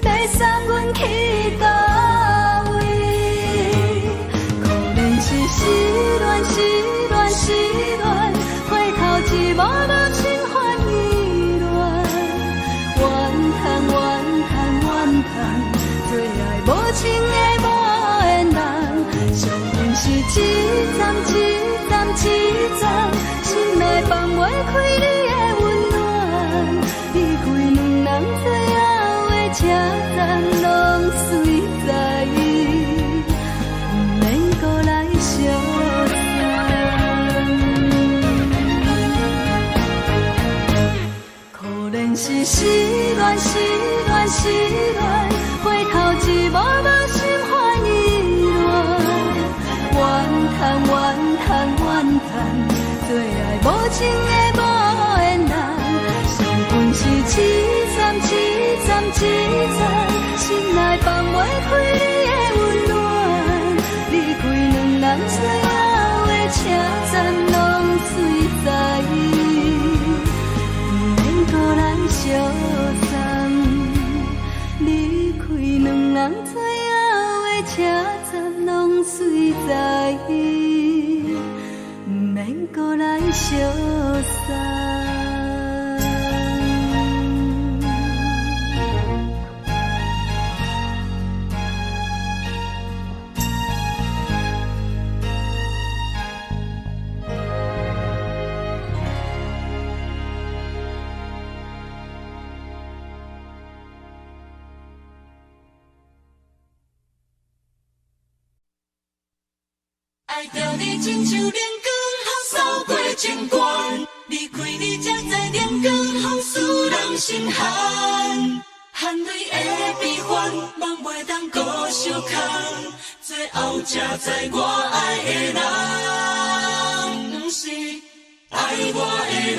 要送阮去倒位？可能是失恋，失恋，失恋，回头一幕幕心烦意乱，怨叹，怨叹，怨叹，最爱无情的无缘人，上阮是一站一站一站，心内放袂开你的温暖，离开两人最后的车站，拢随在伊，不免搁来相送。可能是失恋，失恋，失恋，回头一幕幕心烦意乱，怨叹，怨叹，怨叹，最爱无情的无缘人，上阮是一站一站一站，心内放袂开你的温暖，离开两人最后的车站，拢随在伊，不免搁来相送。离开两人最后的车站，拢随在伊，不免搁来相送。爱着你亲像连光风扫过情关，离开你才知连光风使人心寒。含泪的悲欢，望袂当搁相牵，最后才知我爱的人，不是爱我的人。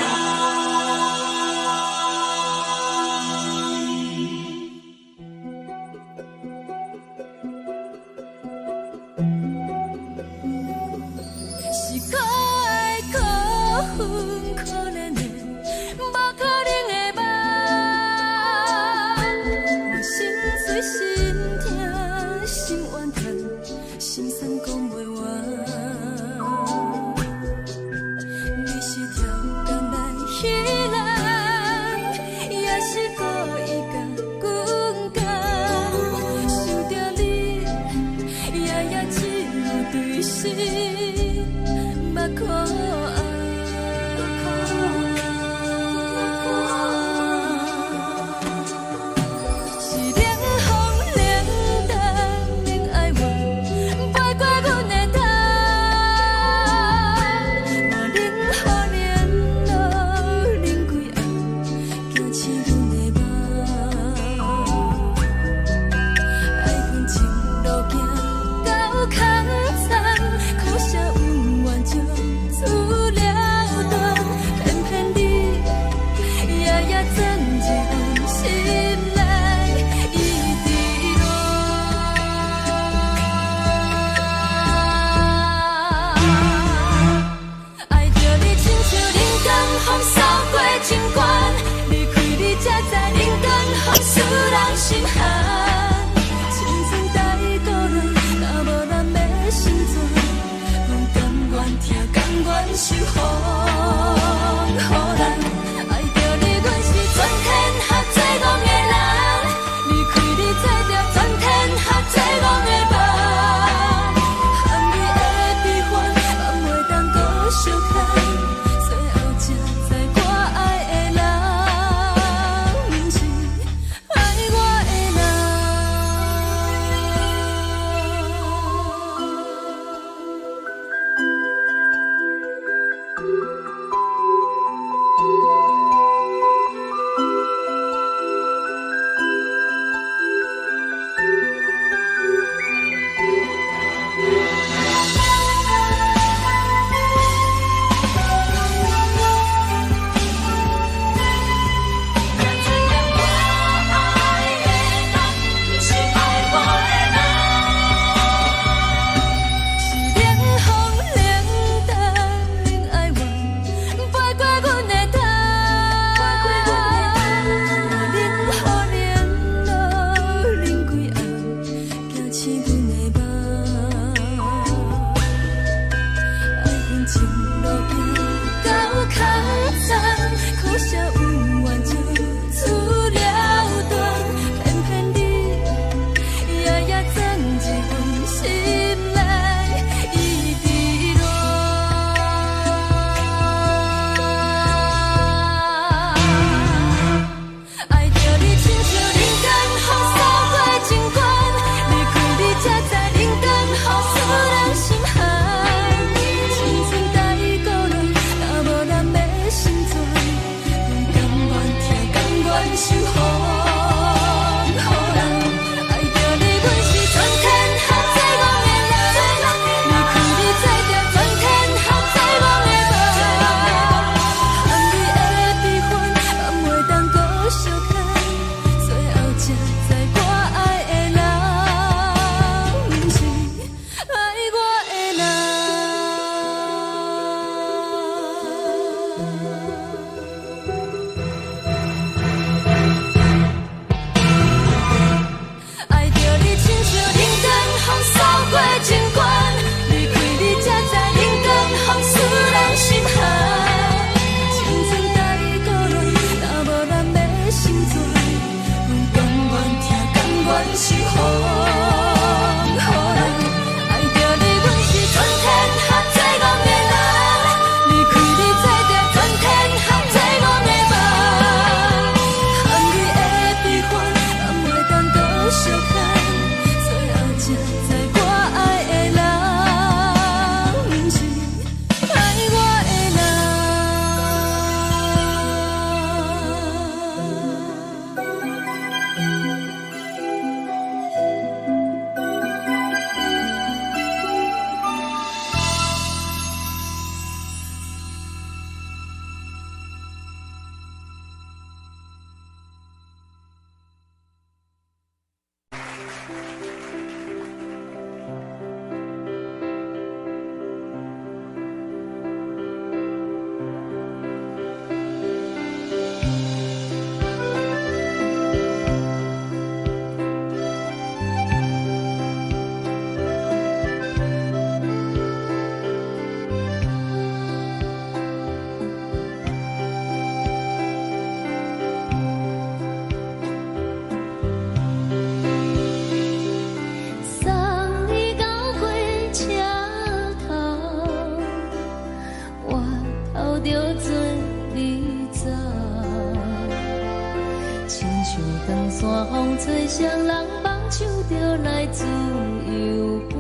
自由飞。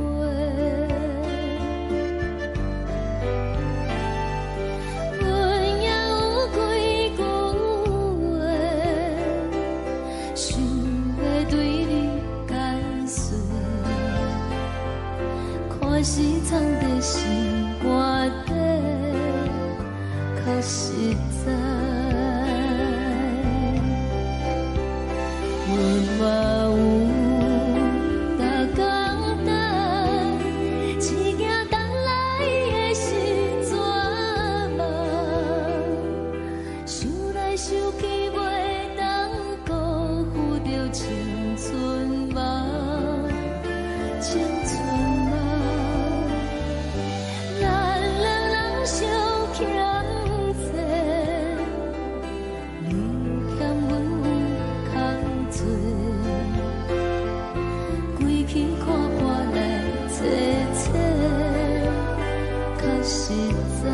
阮也有几句话，想要对你解说，看是藏在心肝底，较实在。阮嘛有逐工等，一件等来的时阵嘛，想来想去袂当辜负着青春嘛，青春嘛，咱两人相欠债，你欠阮空做，归去看破来切切，较实在。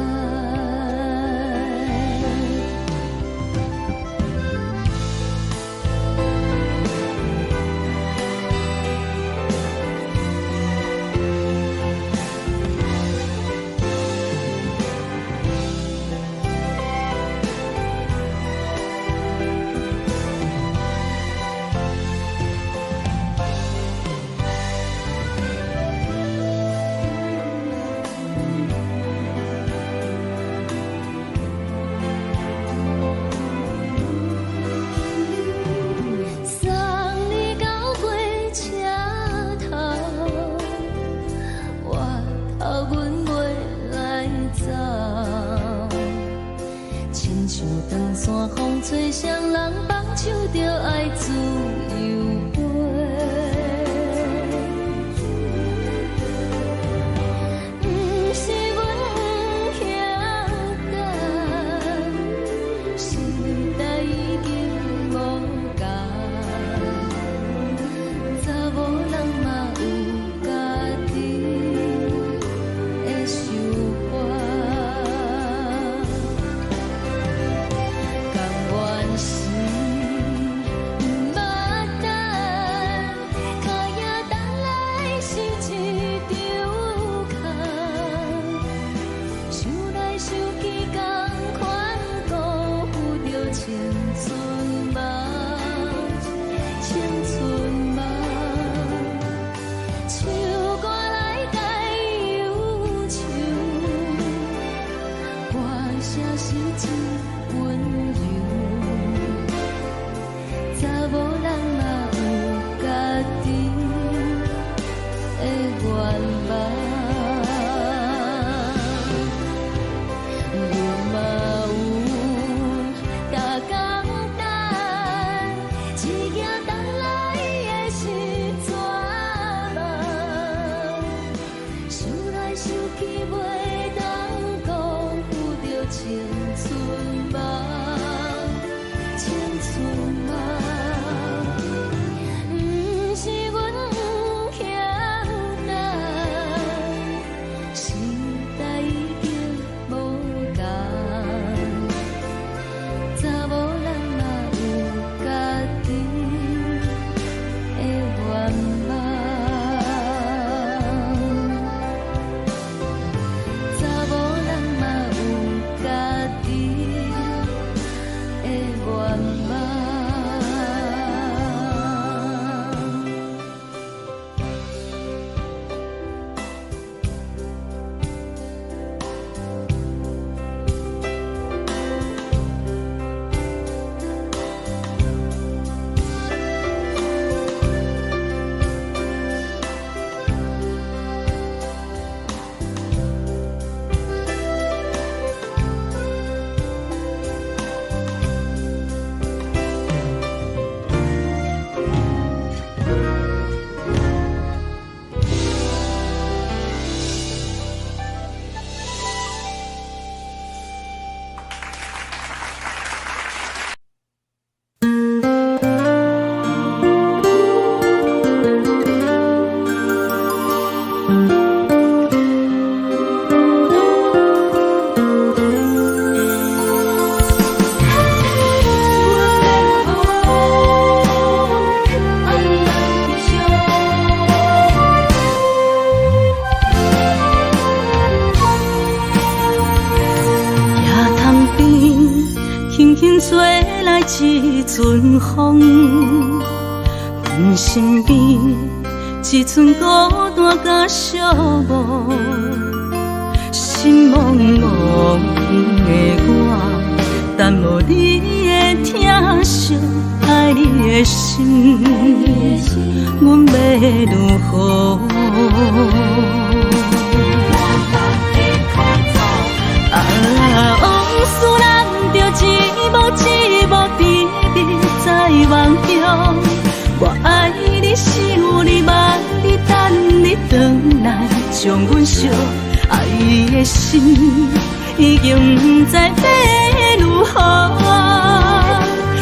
送你到火车头，我头阮袂来走，亲像长线风吹双人放手着爱自由飞。不是阮不晓等，时代已经无共，查某人嘛有家己的想法，甘愿是不捌等，脚也等来是一场空，想来想去同款辜负着青春嘛，青春嘛，唱歌来解忧愁，歌声是一温柔，查某人嘛有家己的愿望。阮嘛有逐工等，一件等来的时阵嘛，想来想去袂当辜负着青春嘛，青春嘛，不是阮不晓等，时代已经无共，查某人嘛有家己的愿望，查某人嘛有家吹来一阵风，阮身边一寸孤单甲寂寞，心茫茫的我，等无你的疼惜，爱你的心，阮要如何？往事咱着一幕一幕甜蜜在梦中。我爱你，想你，望你，等你回来，将阮惜爱的心已经不知要如何。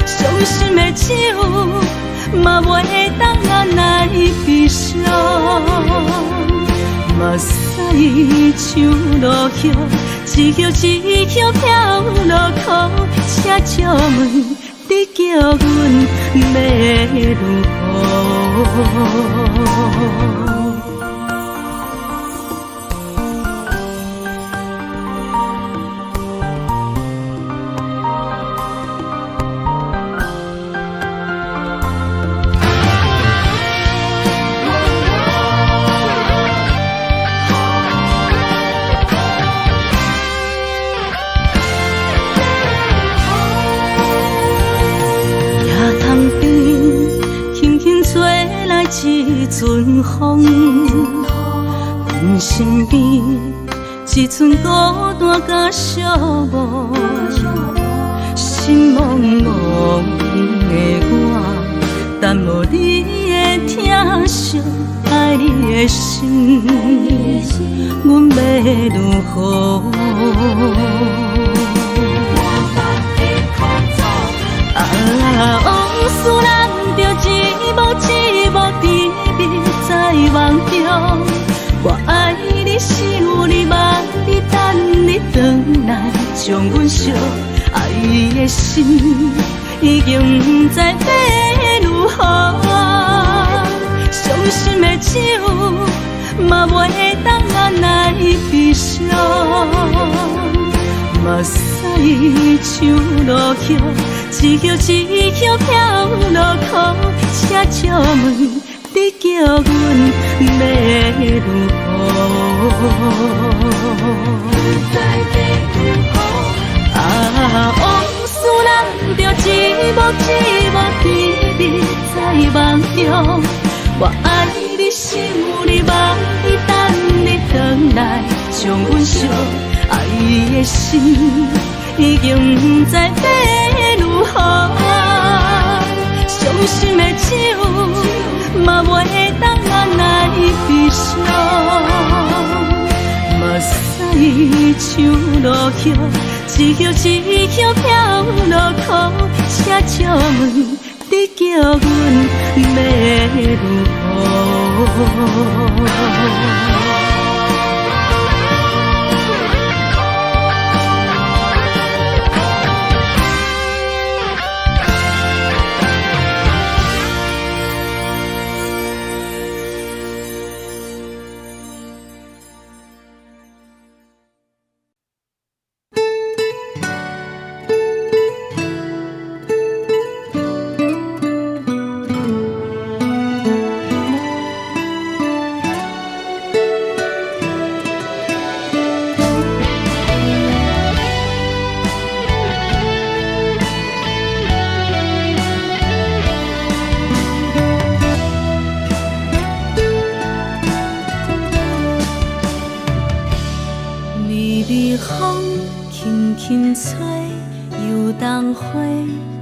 伤心的手嘛袂当按来悲伤。目屎像落雨，一曲一曲飘落雨，请借问你叫阮要如何？一阵风，阮身边一寸孤单甲寂寞，心茫茫的我，等无你的疼惜，爱你的心，阮要如何？往事咱着一幕一幕甜蜜在梦中。我爱你，想你，望你，等你回来，将阮惜爱的心已经不知要如何。伤心的手嘛袂当按来悲伤。目屎像落雨，一曲一曲飘落雨，请借问你叫阮要如何？往事咱着一幕一幕甜蜜在梦中。我爱你，想你，望你，等你回来，将阮惜爱的心已经不知要如何。伤心的手嘛袂当按来悲伤。目屎像落雨，一曲一曲飘落雨，请借问你叫阮要如何？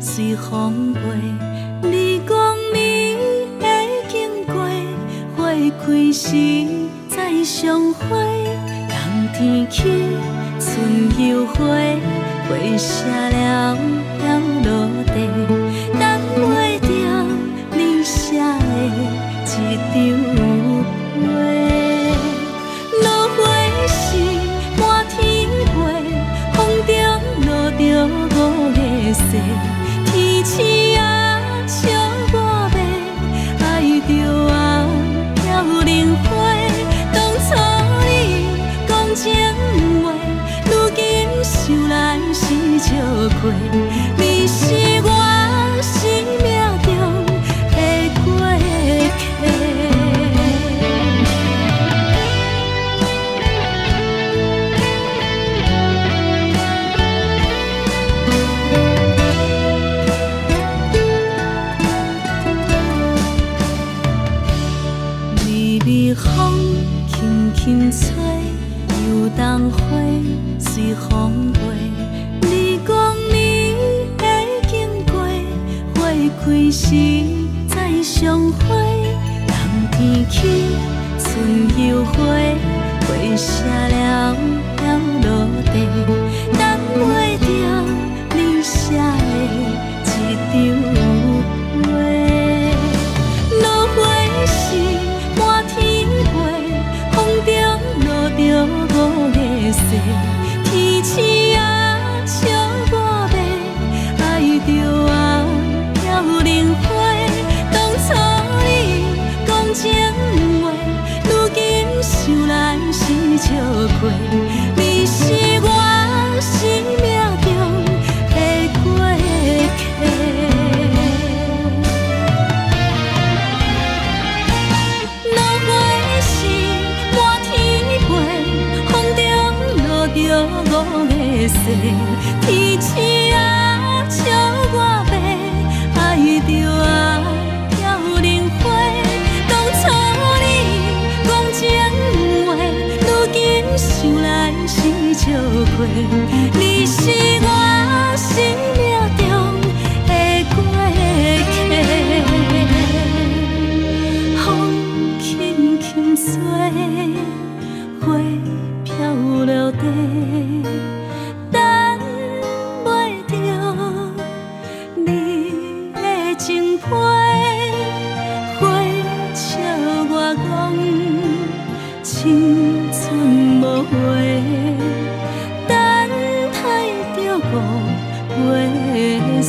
随风飞，你讲你会经过，花开时再相会。冬天起，春又回，花谢了飘落地，等袂着你写的一张画。落花时满天飞，风中落着五个色。天星啊，笑我迷，爱着啊，飘零花。当初你讲情话，如今想来是笑过。你冬花随风飞，你讲你会经过，花开时再相会。冬天起，春又花，花谢了落地，等袂着你写的一张话。落花时满天飞，风中落着五个色，天星啊笑我迷，爱着啊飘零花。当初你讲情话，如今想来是笑过。你是我生命中的过客。落花时满天飞，风中落着五个色，天星啊笑我迷，爱着啊飘零花。当初你讲情话，如今想来是笑过。你是我生命中的过客，风轻轻吹，花飘落地，等袂着你的情批。花笑我讲青春无悔，等待着五月雪。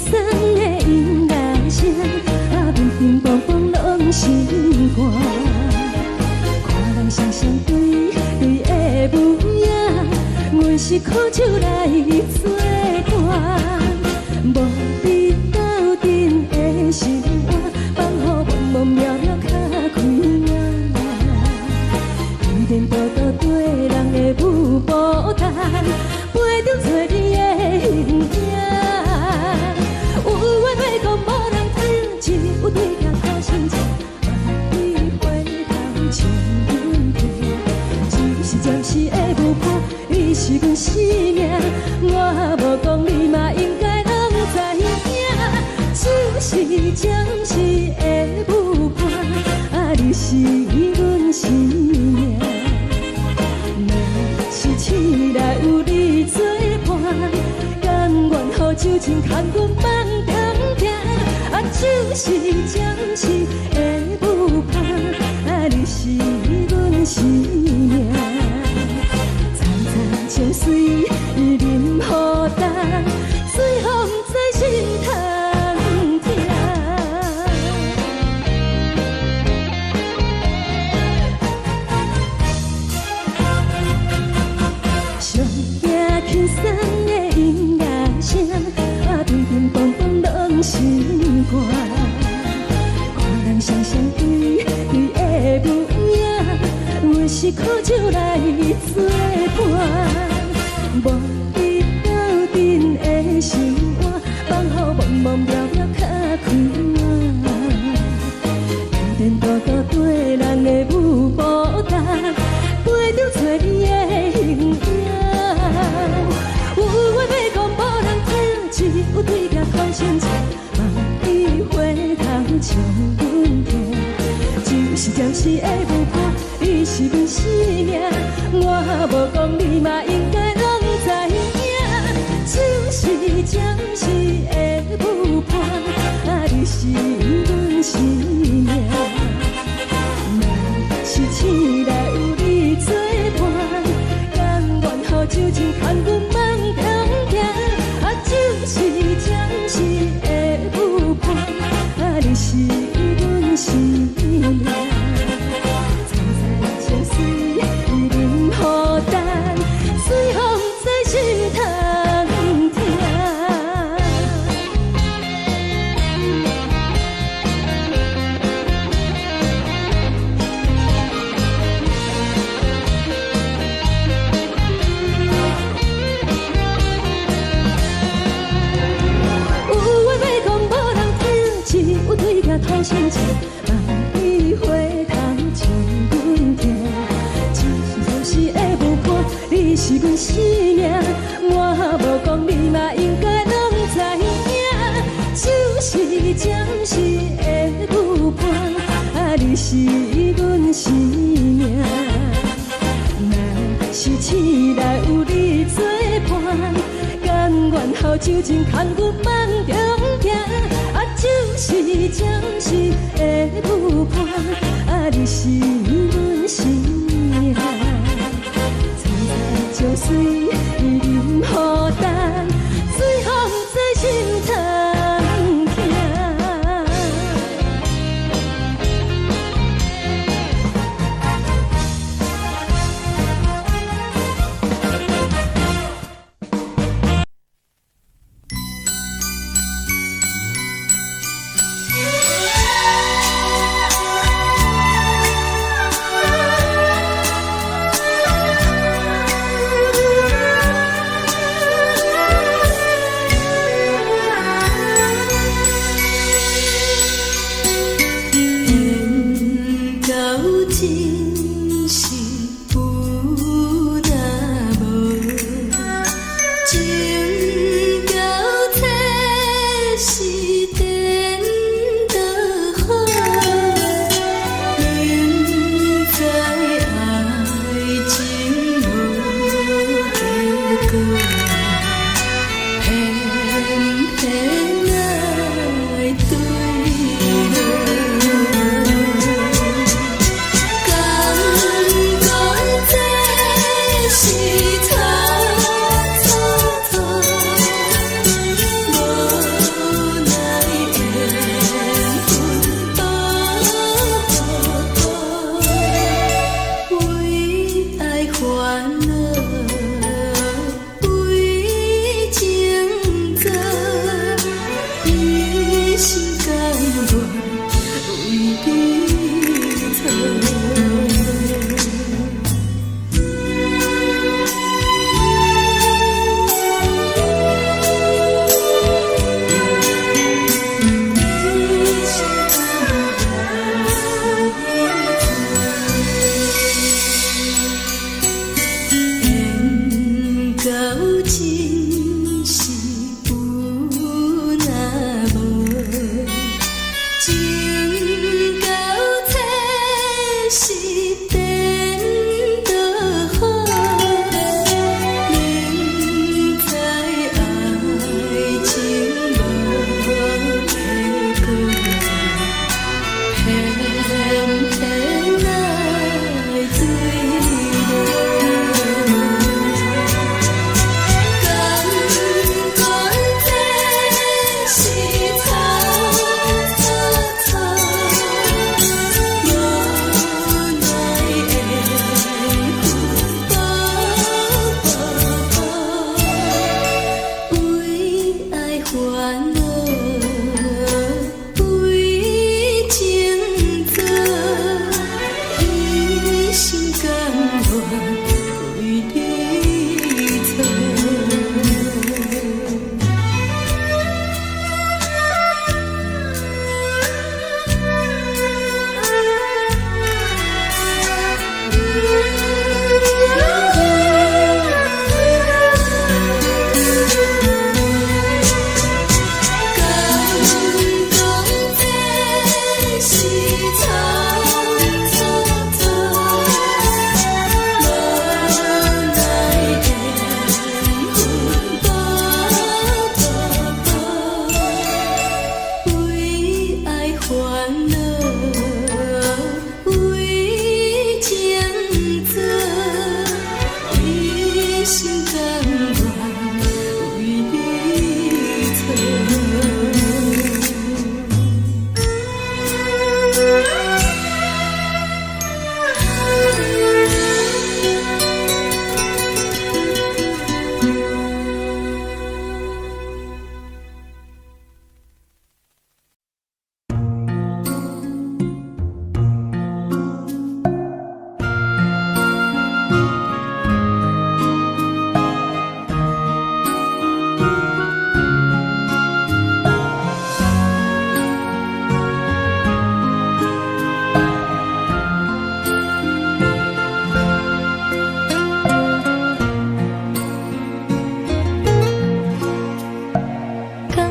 送的音乐声，乒乒乓乓拢心肝。看人双双对对的舞影，阮是苦酒来作伴。无伫斗阵的生活，放予茫茫渺渺较开眼。颠颠倒倒对人的舞步弹，陪着做你的形影。有话要讲无人听，只有对镜头心情，万里回头将阮听。只是暂时的舞伴，你是阮生命，我无讲你嘛应该拢知影。就是暂时的舞伴，你是阮生命。若是醒来有你作伴，甘愿予酒精牵阮放长行。就是暂时的舞伴，你是阮生命。惨惨情水任何等，随风在心头。轻松的音乐声，乒乒乓乓拢心肝。看人双双对对的舞影，阮是苦酒来作伴。无伫斗阵的生活，放予茫茫渺渺较开眼。颠颠倒倒对人的舞步弹，陪着做你的形影。有话要讲无人听，只有对镜看心情，万里回头将阮听。就是暂时的舞伴，你是阮生命，我无讲你嘛应该拢知影。就是暂时的舞伴，你是阮生命。若是醒来有你作伴，甘愿予酒精牵阮放长行。就是暂时的舞伴，你是阮生命。惨惨情水任何等，随风在心头听。头心情，万里回头将阮听。就是暂时的舞伴，你是阮生命，我无讲你嘛应该拢知影。就是暂时的舞伴，你是阮生命。若是醒来有你作伴，甘愿予酒精牵阮放长行。就是暂时的舞伴，你是阮生命。惨惨情水任何等，随风在心头听。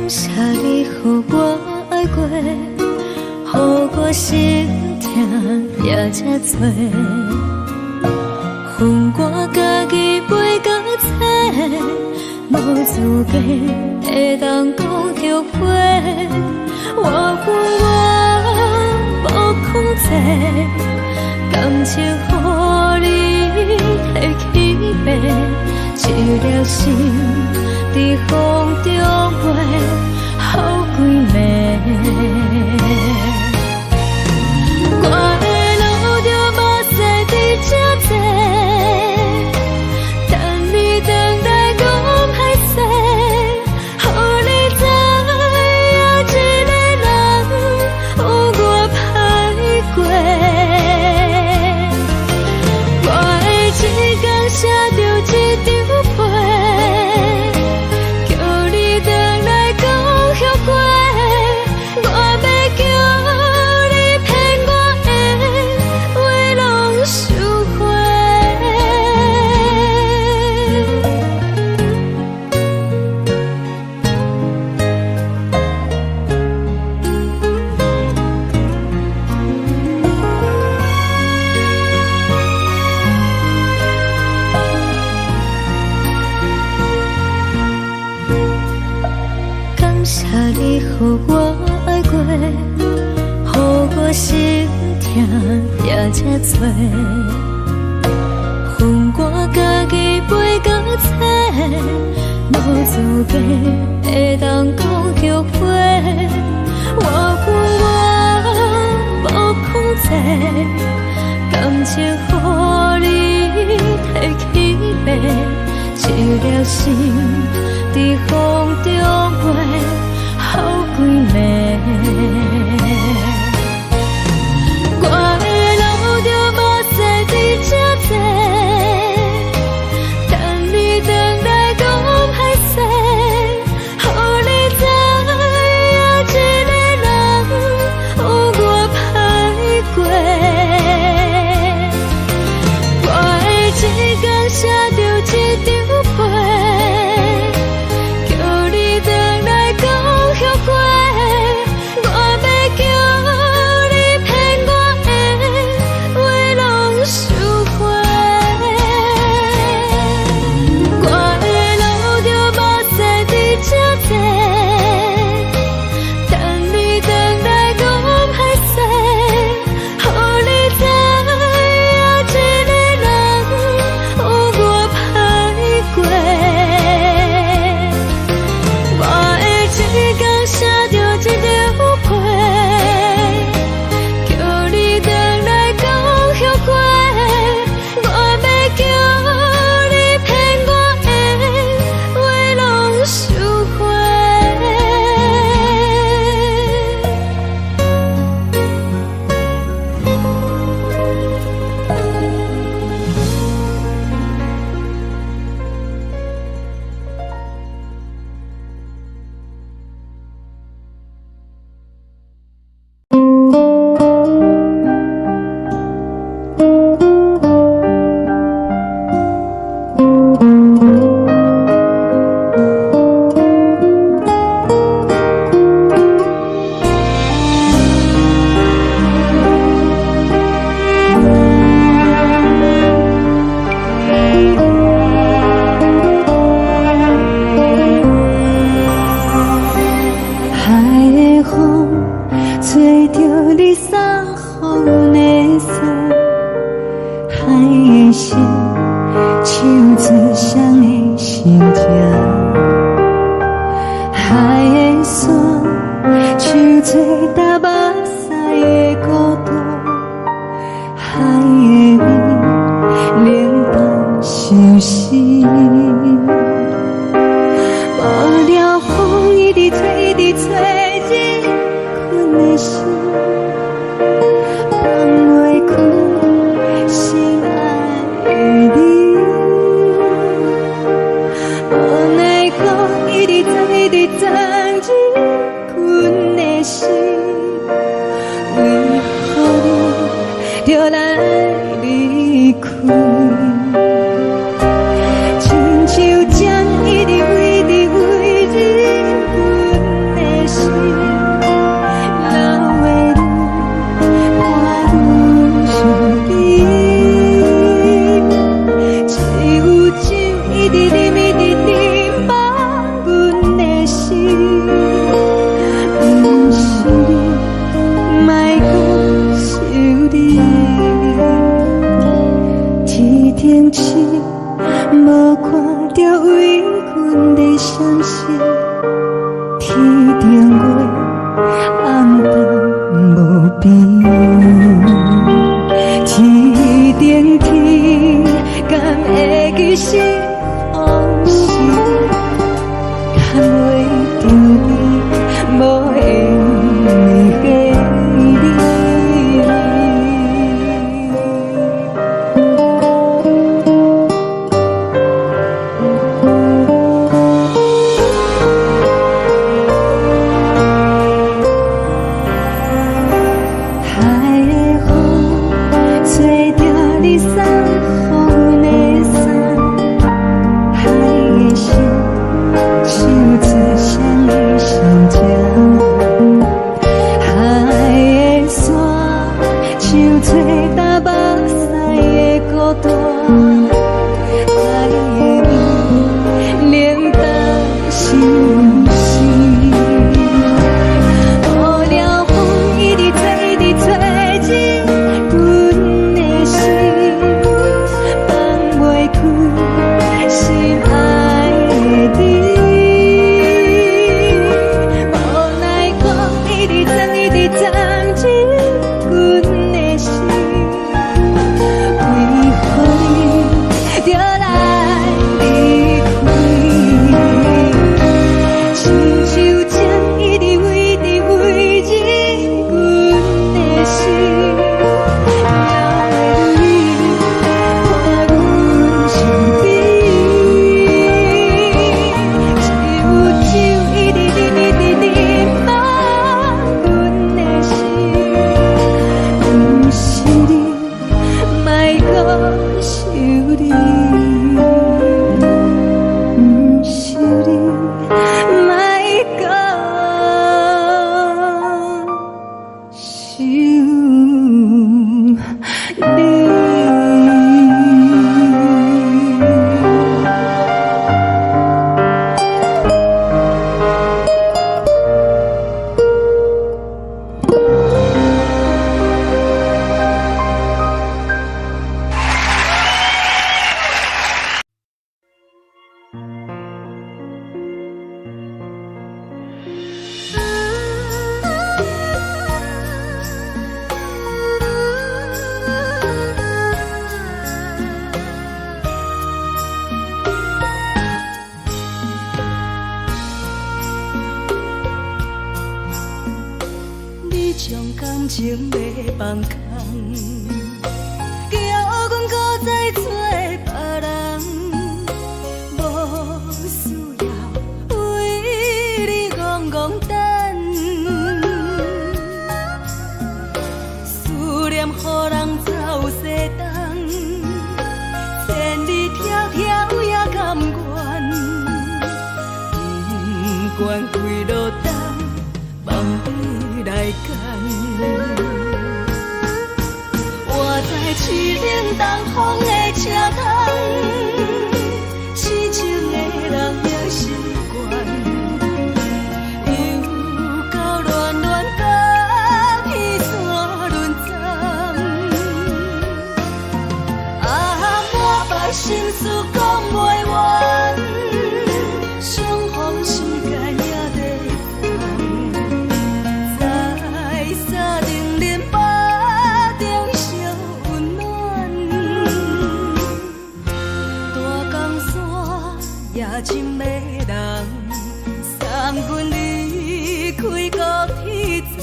谢你，予我爱过，予我心痛也这多。恨我家己袂到切，无资格会当讲后悔。我无控制，感情予你提起白，一粒心在风中飞，好几暝。我的路着目屎伫这多，等你等待讲歹势，予你知影一个人有我歹过。我的一天写着一张被，叫你回来讲后悔。我要叫你骗我的话拢收回。感谢你，予我爱过，予我心痛也这多。恨我家己袂到切，无资格会当讲后悔。我无控制，感情予你提起白，一粒心在风中飞，好几暝。我的路着目屎伫这多，等你等待讲歹势，予你知影一个人有我歹过。我的一天写着一张被，叫你回来讲后悔。我要叫你骗我的话拢收回。我的路着目屎伫这多，等你等待讲歹势，予你知影一个人有我歹过。我的一天写着一张被，叫你回来讲后悔。我要叫你骗我的话拢收回。海的风吹着你送风的伞，海的心唱着双的心情，海的山唱着搭目屎的孤独，海的美冷淡伤心。无聊风一直吹，一直吹，日困的心，放袂开心爱的你。无奈讲一直走，一直走，日困的心，为何你就来离开？亲像针一直为日困。你将感情要放空，叫阮搁再找别人，无需要为你戆戆等。思念予人走西东，千里迢迢也甘愿，不管几落冬，梦比来赶。我在市冷东风的车窗，痴情的人也习惯，又到恋恋甲彼山论斩。啊，满腹心事讲袂完，相逢时间也在烦。在沙丁林巴中烧温暖，大江山夜深的人，送阮离开高铁站，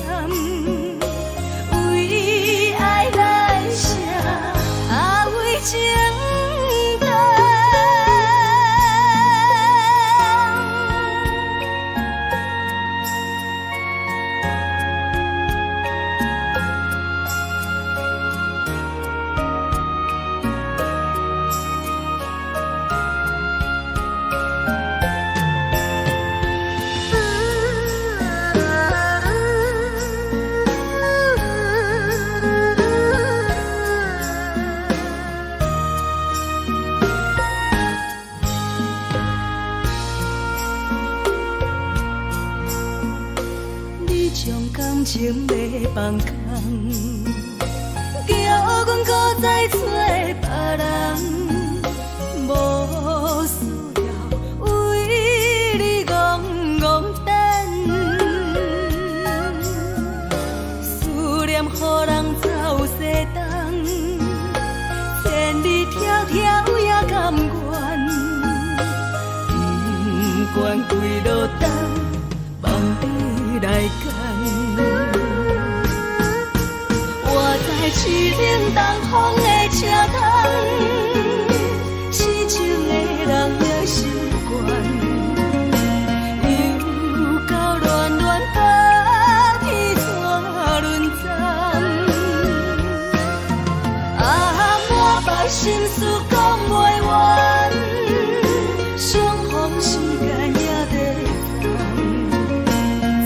为爱来写，啊为情长。你将感情要放空，叫阮搁再找别人，无需要为你戆戆等。思念予人走西东，千里迢迢也甘愿，不管几落冬，梦比来赶。我在市冷东风的车窗，痴情的人也习惯，又到恋恋甲彼山论斩。啊，满腹心事讲袂完，相逢时间也在烦。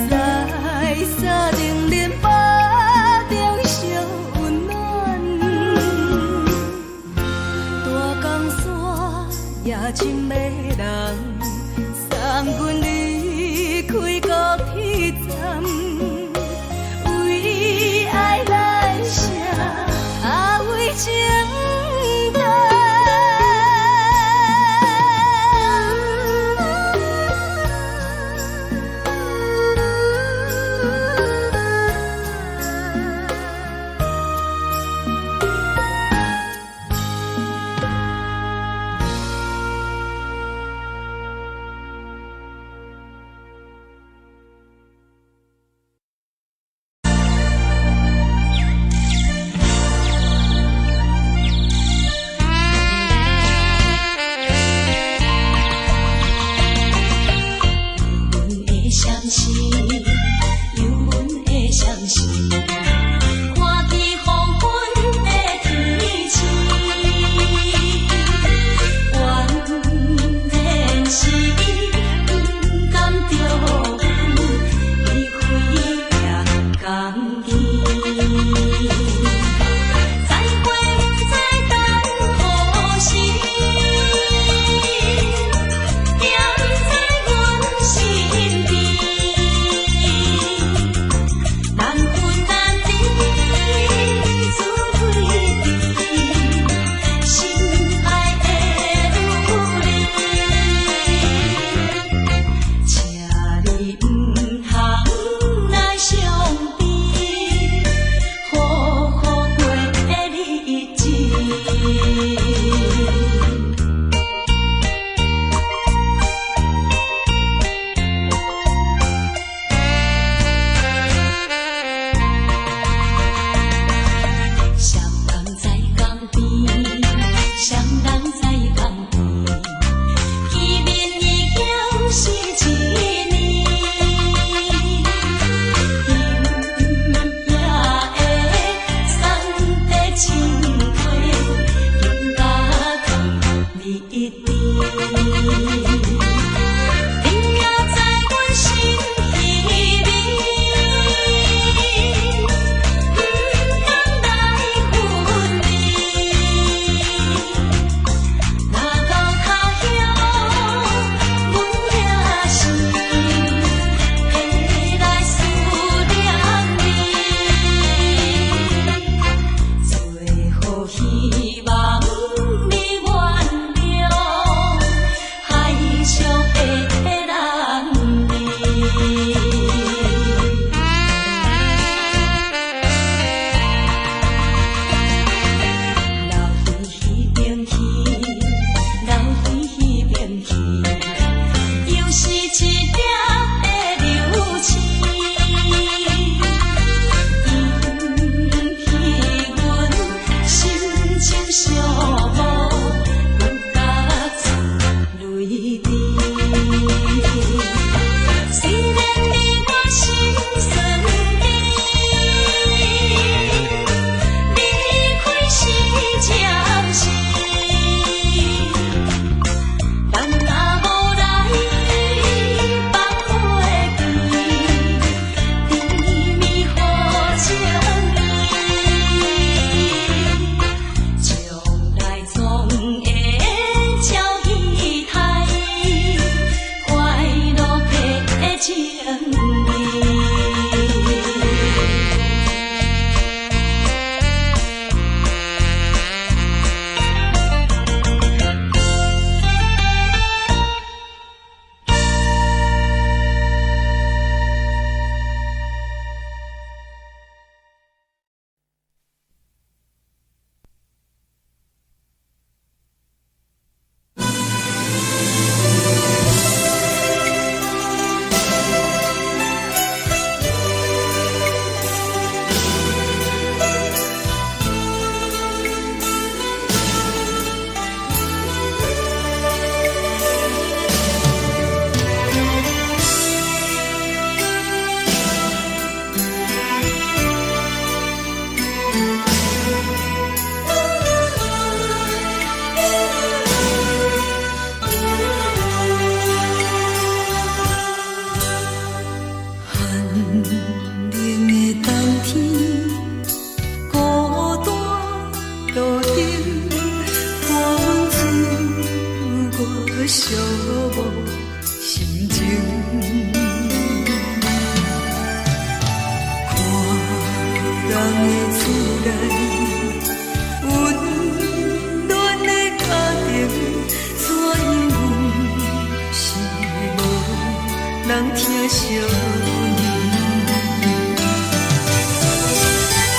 在沙丁林巴中烧温暖，大江山夜深的人，送阮离开高铁站，为爱来写，啊为情长。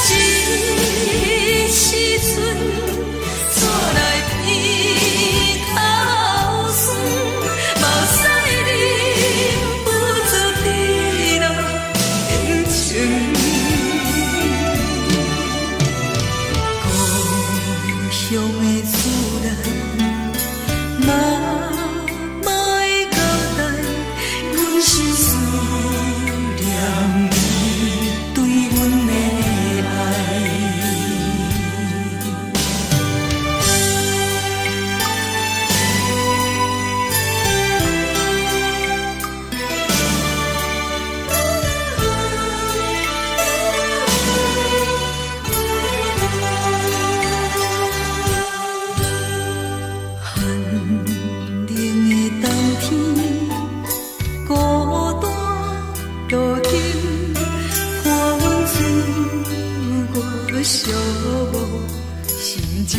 这时阵厝内鼻口酸，目屎忍不住滴落眼睛。故乡的厝内，妈妈的交代，阮是思念你对阮的爱。寒冷的冬天，孤单路灯，看阮自我寂寞心情。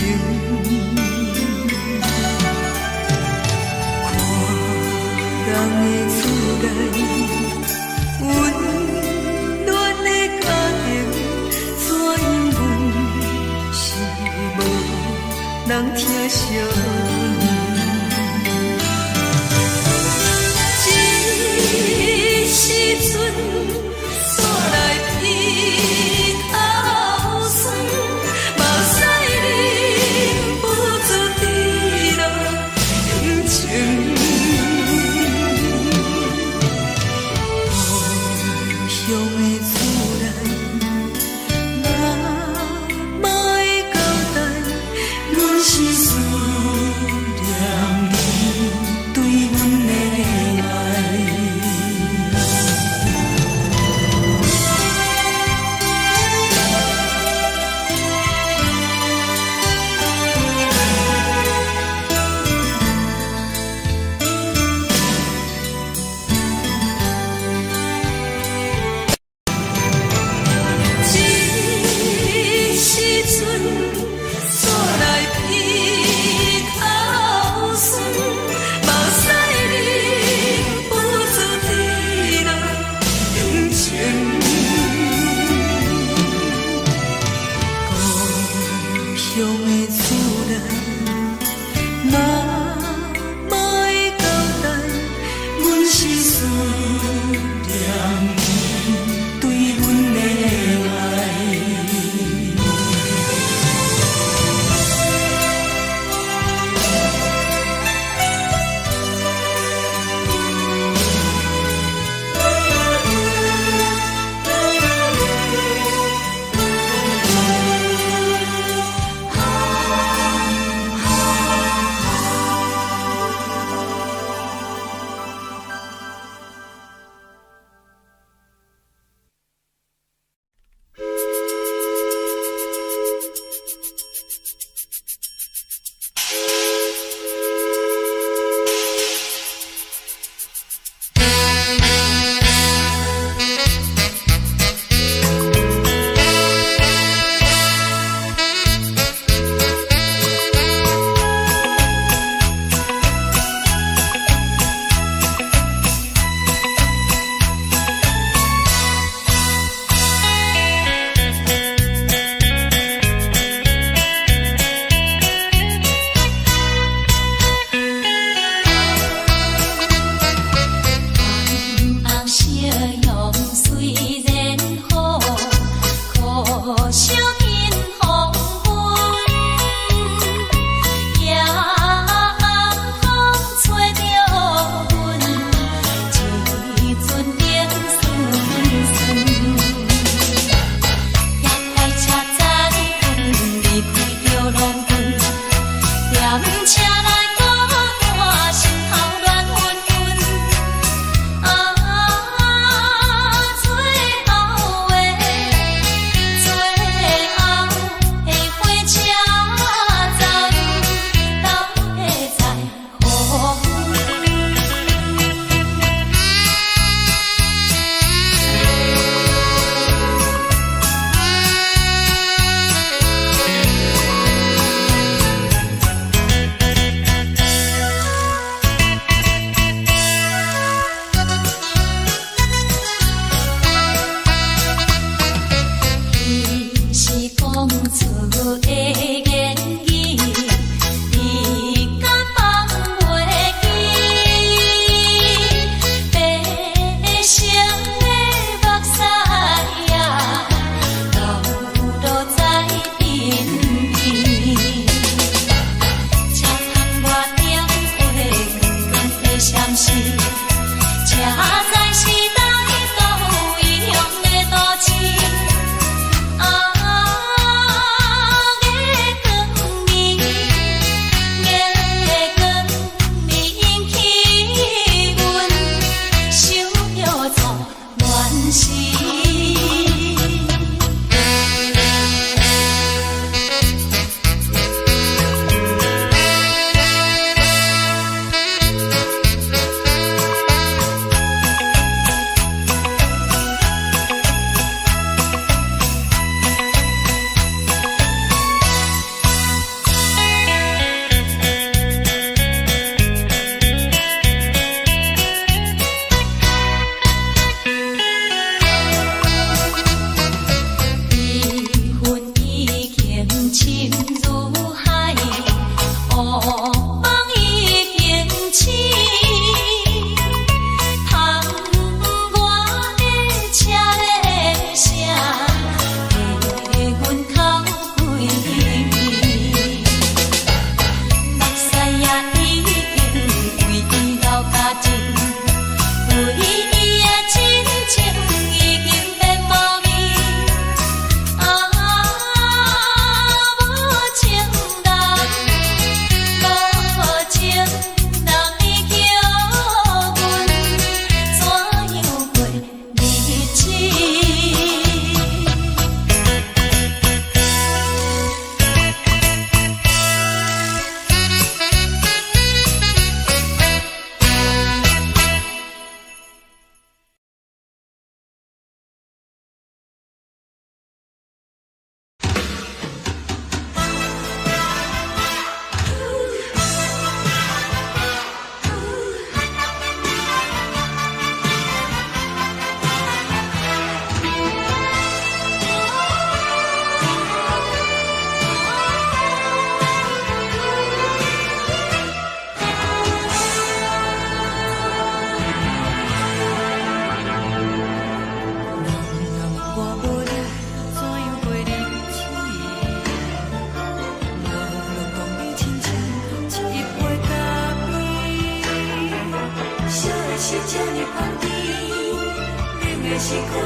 看人的厝内，温暖的家庭，怎因阮是无人疼惜你？这时阵，厝内鼻口酸，目屎忍不住滴落眼睛。故乡的厝内，妈妈的交代，阮是思念你对阮的爱。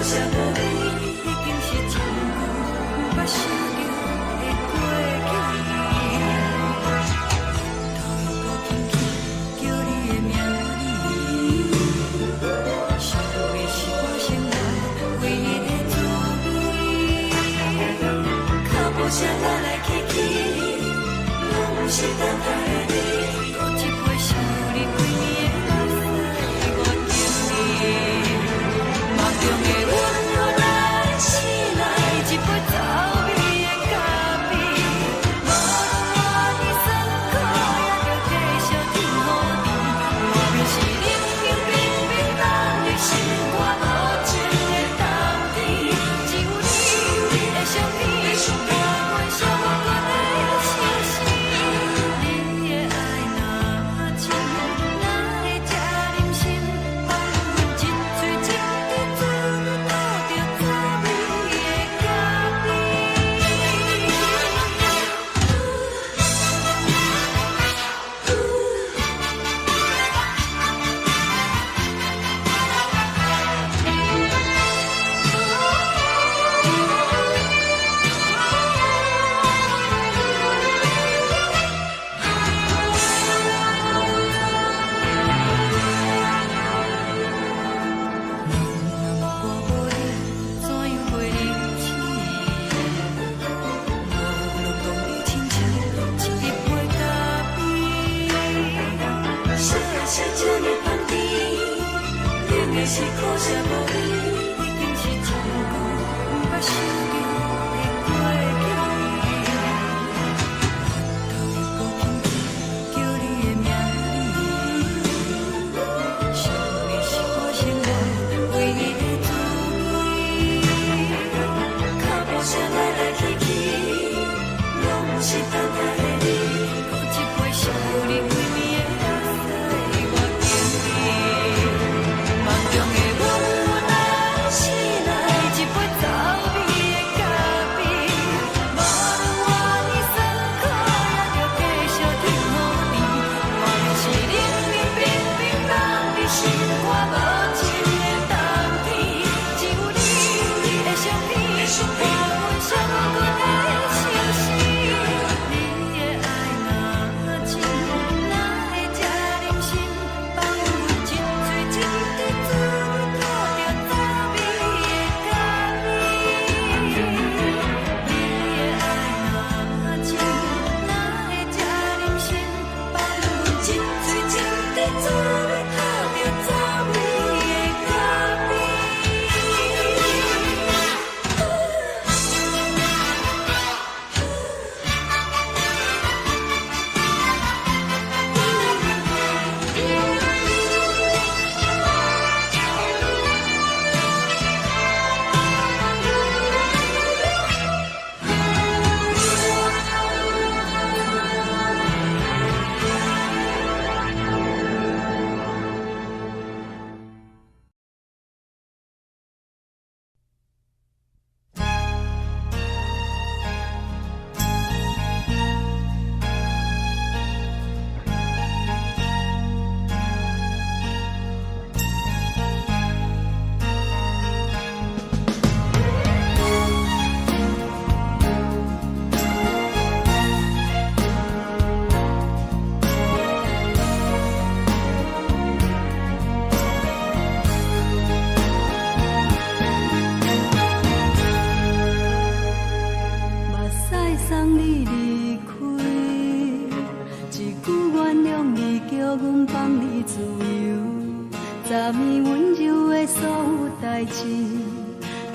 想你，我阮小我的心事。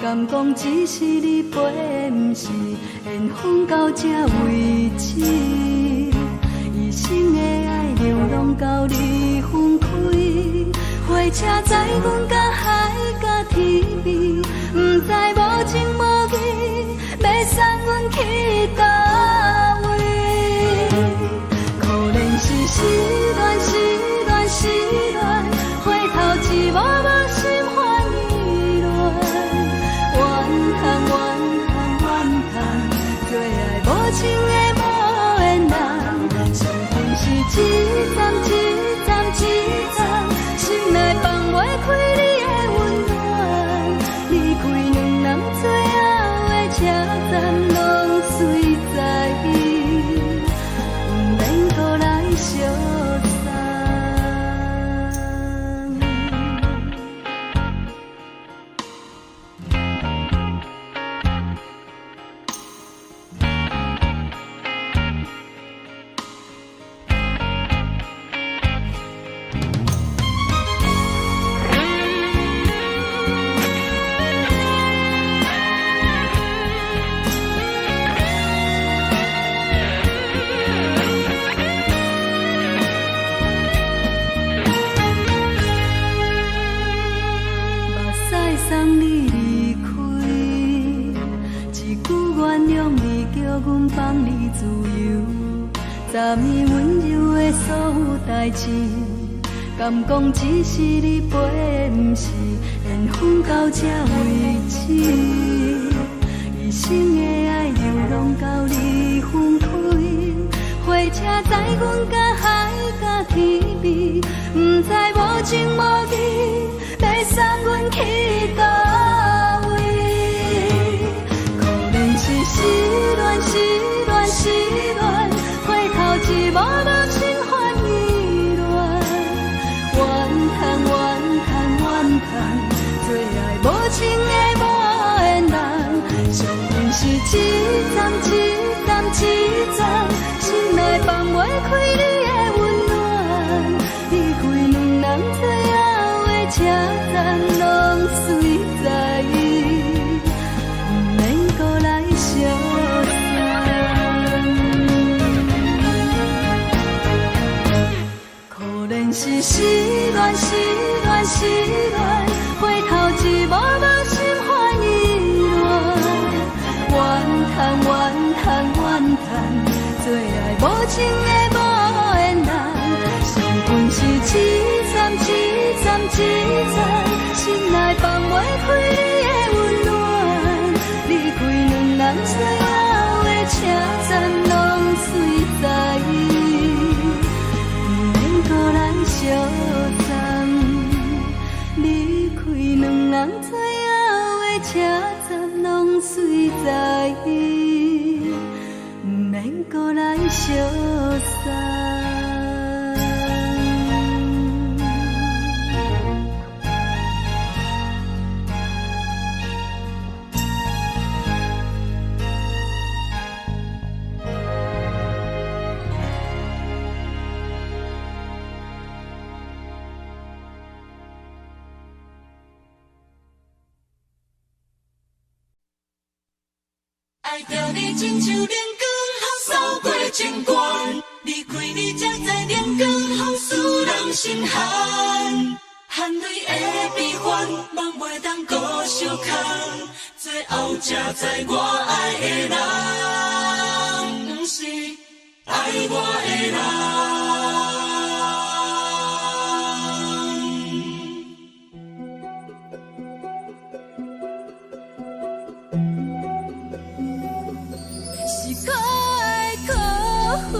敢讲只是你陪，不是缘分到这为止。一生的爱流浪到你分开，火车载阮甲海甲天边，不知无情无义，要送阮去倒位？可怜是失恋，失恋，失恋，回头一幕幕心烦意乱，怨叹，怨叹，怨叹，最爱无情的无缘人，伤痕是一站一站一站，心内放袂开你的温暖，离开两人最后的车站，拢随在不免搁来相送。送你离开，一句原谅你，叫阮放你自由。昨暝温柔的所有代志，敢讲只是你陪，不是缘分到这为止。一生的爱流浪到你分开，火车载阮甲海甲天边，不知无情无义，要送阮去倒位？可怜是失恋，失恋，失恋，回头一幕幕心烦意乱，怨叹，怨叹，怨叹，最爱无情的无缘人，伤痕是一站一站一站，心内放袂开你的温暖，离开两人最后的车站，拢随在不免搁来相送。可怜是失恋，失恋，失恋，回头一幕幕心烦意乱，怨叹，怨叹，怨叹，最爱无情的无缘人，伤痕是一站一站一站，心内放袂开你的温暖，离开两人最后的车站，拢随在不免搁来相送。离开两人最后的车站，拢随在不免搁来相送。爱着你亲像阳光扫过情关，离开你才知阳光风使人心寒。含泪的悲欢，望袂当搁相牵，最后才知我爱的人，不是爱我的人。是可爱可恨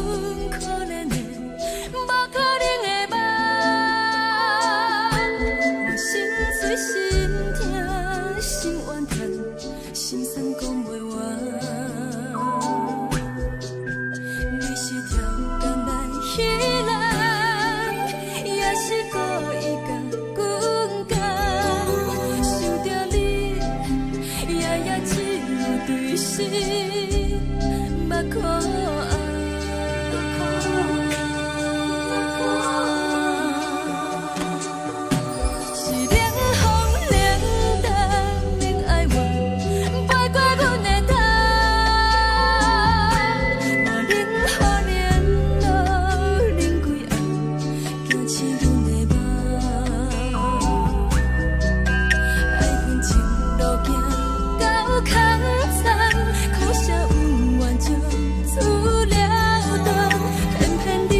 可怜的，无可能的梦。我心碎心痛心怨叹，心酸讲袂完。你是挑工来戏人，也是故意甲阮讲，想着你夜夜只有对视。目眶红，情路行到空残，苦涩温婉就出了断，偏偏你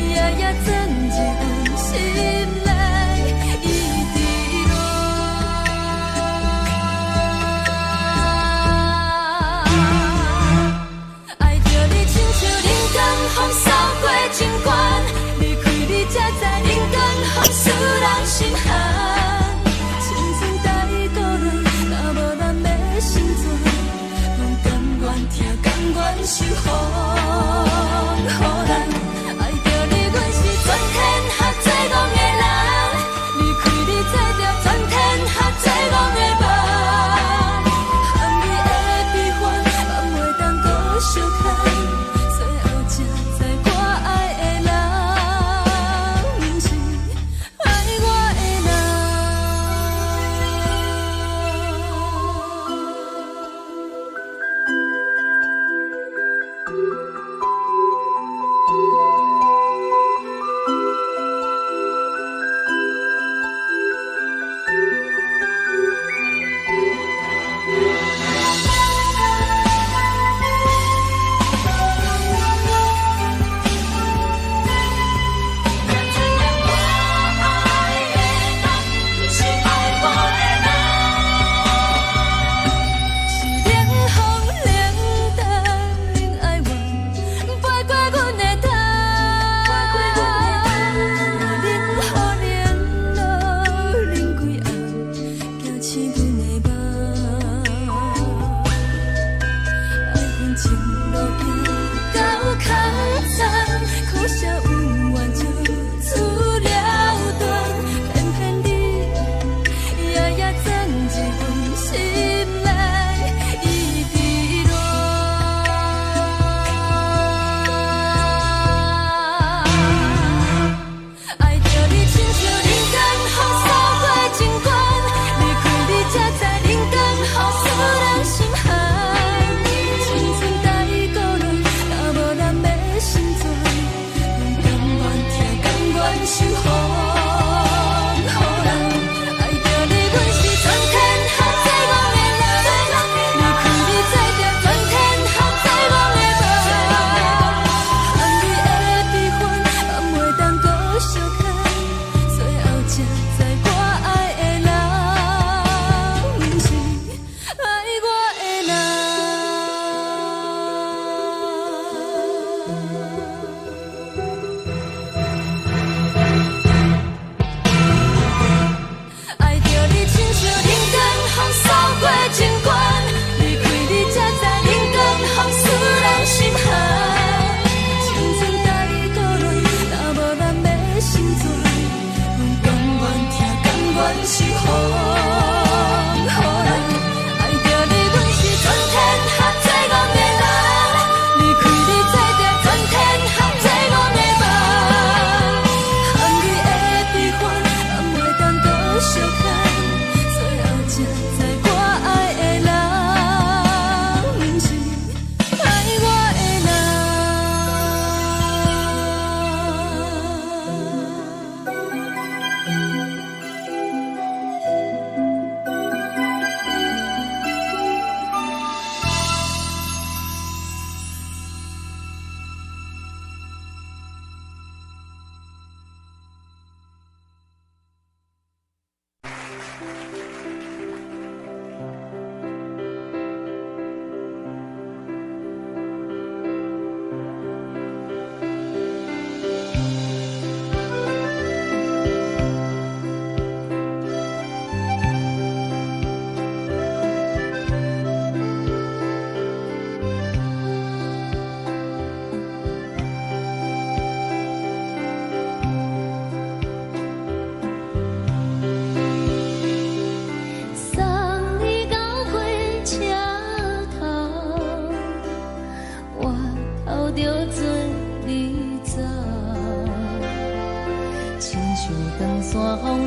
夜夜钻入阮心内，伊伫乱。爱着你亲像人间风扫过情关，离开你才知人间风使人心寒。青春待故人，若无咱要心酸，阮甘愿听，甘愿受风雨咱。爱着你，阮是全天下最戆的人，离开你才着全天下最戆的梦。含你的悲欢，万袂当搁相牵，最后才知我爱的人，不是爱我的人。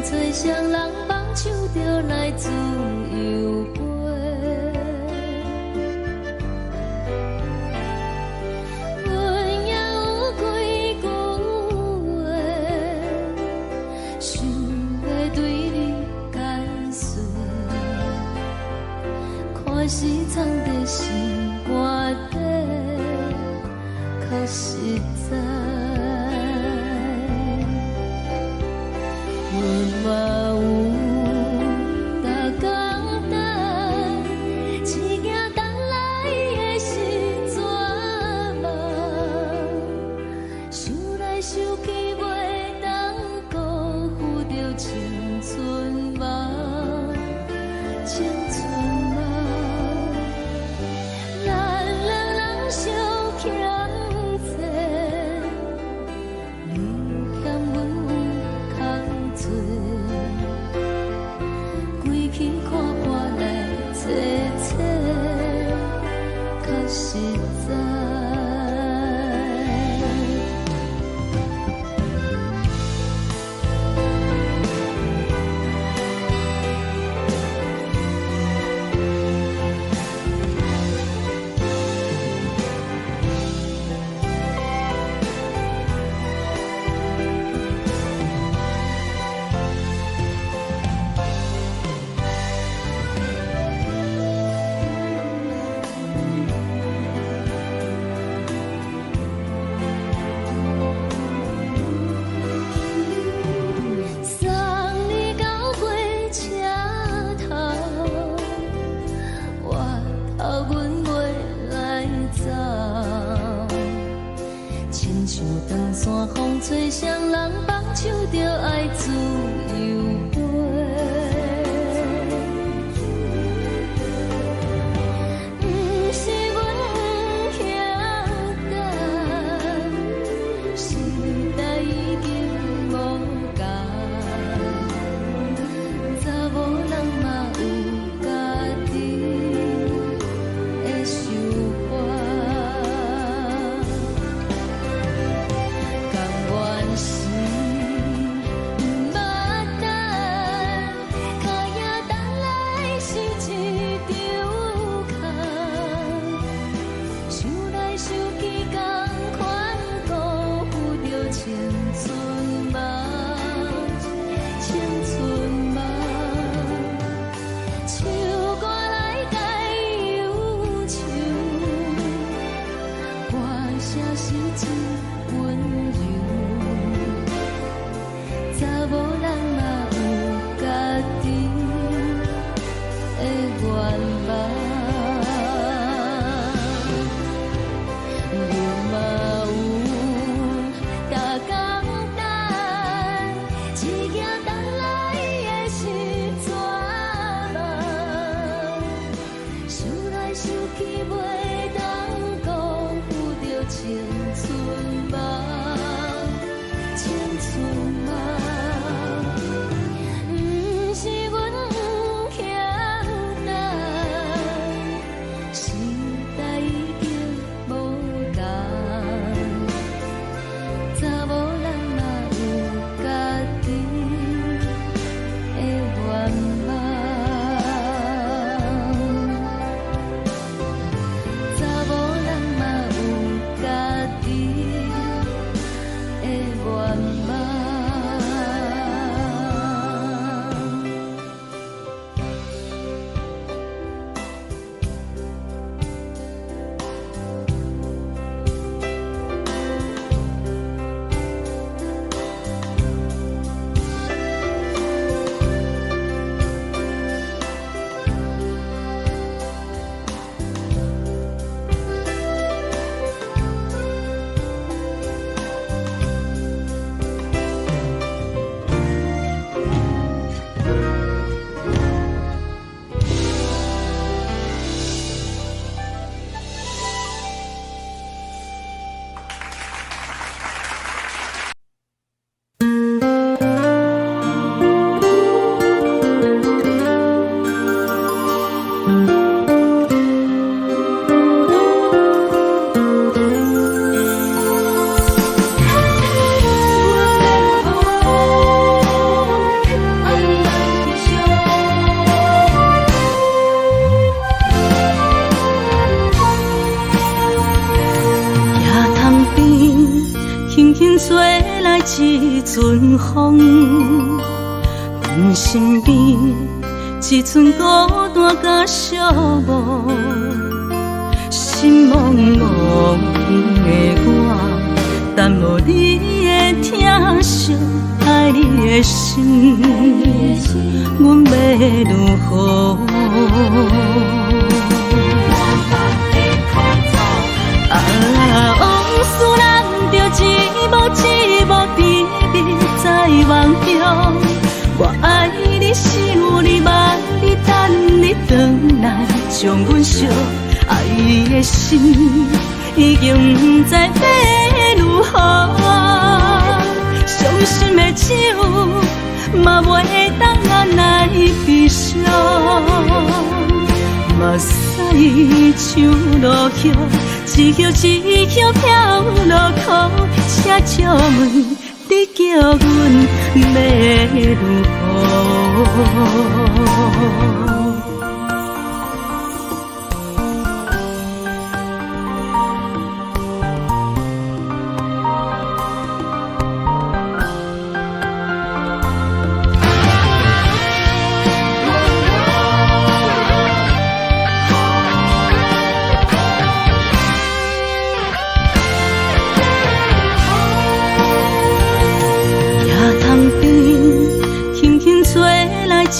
吹双人梦唱着来自由飞，阮也有几句话，想要对你解释。我是藏在心肝底，可实在。阮嘛有逐工等，一件等来的时阵嘛，想来想去袂当辜负着青春嘛。青春嘛，咱两人相欠债，你欠阮空做，归去看破来切切，较实在。吹双人放手着爱自由飞，不是阮不晓得，时代已经无同，查某人嘛有家己的想法。吹来一阵风，阮身边一寸孤单甲寂寞，心茫茫的我，等无你的疼惜，爱你的心，阮要如何？往事人着一幕一幕甜蜜在梦中。我爱你是有你望你等你回来，将阮惜爱你的心已经不知要如何。伤心的手嘛袂当按来悲伤，目屎像落叶，一曲一曲飘落雨，请借问你叫阮要如何？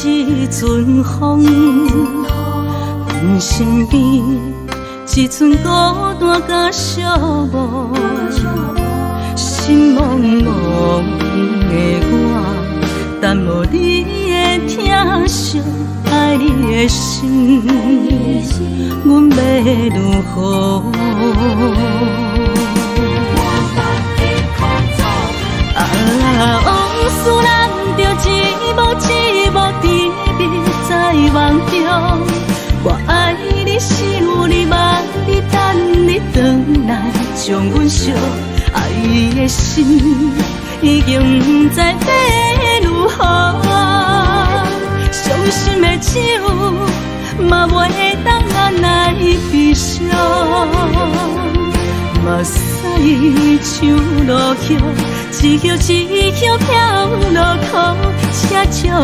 一阵风，阮身边一寸孤单甲寂寞，心茫茫的我，等无你的疼惜，爱你的心，阮要如何？往事人着一幕一幕甜蜜在梦中。我爱你是有你望你等你回来，将阮惜爱的心已经不知要如何。伤心的手嘛袂当按来悲伤，目屎像落叶，一曲一曲飘落雨，请借问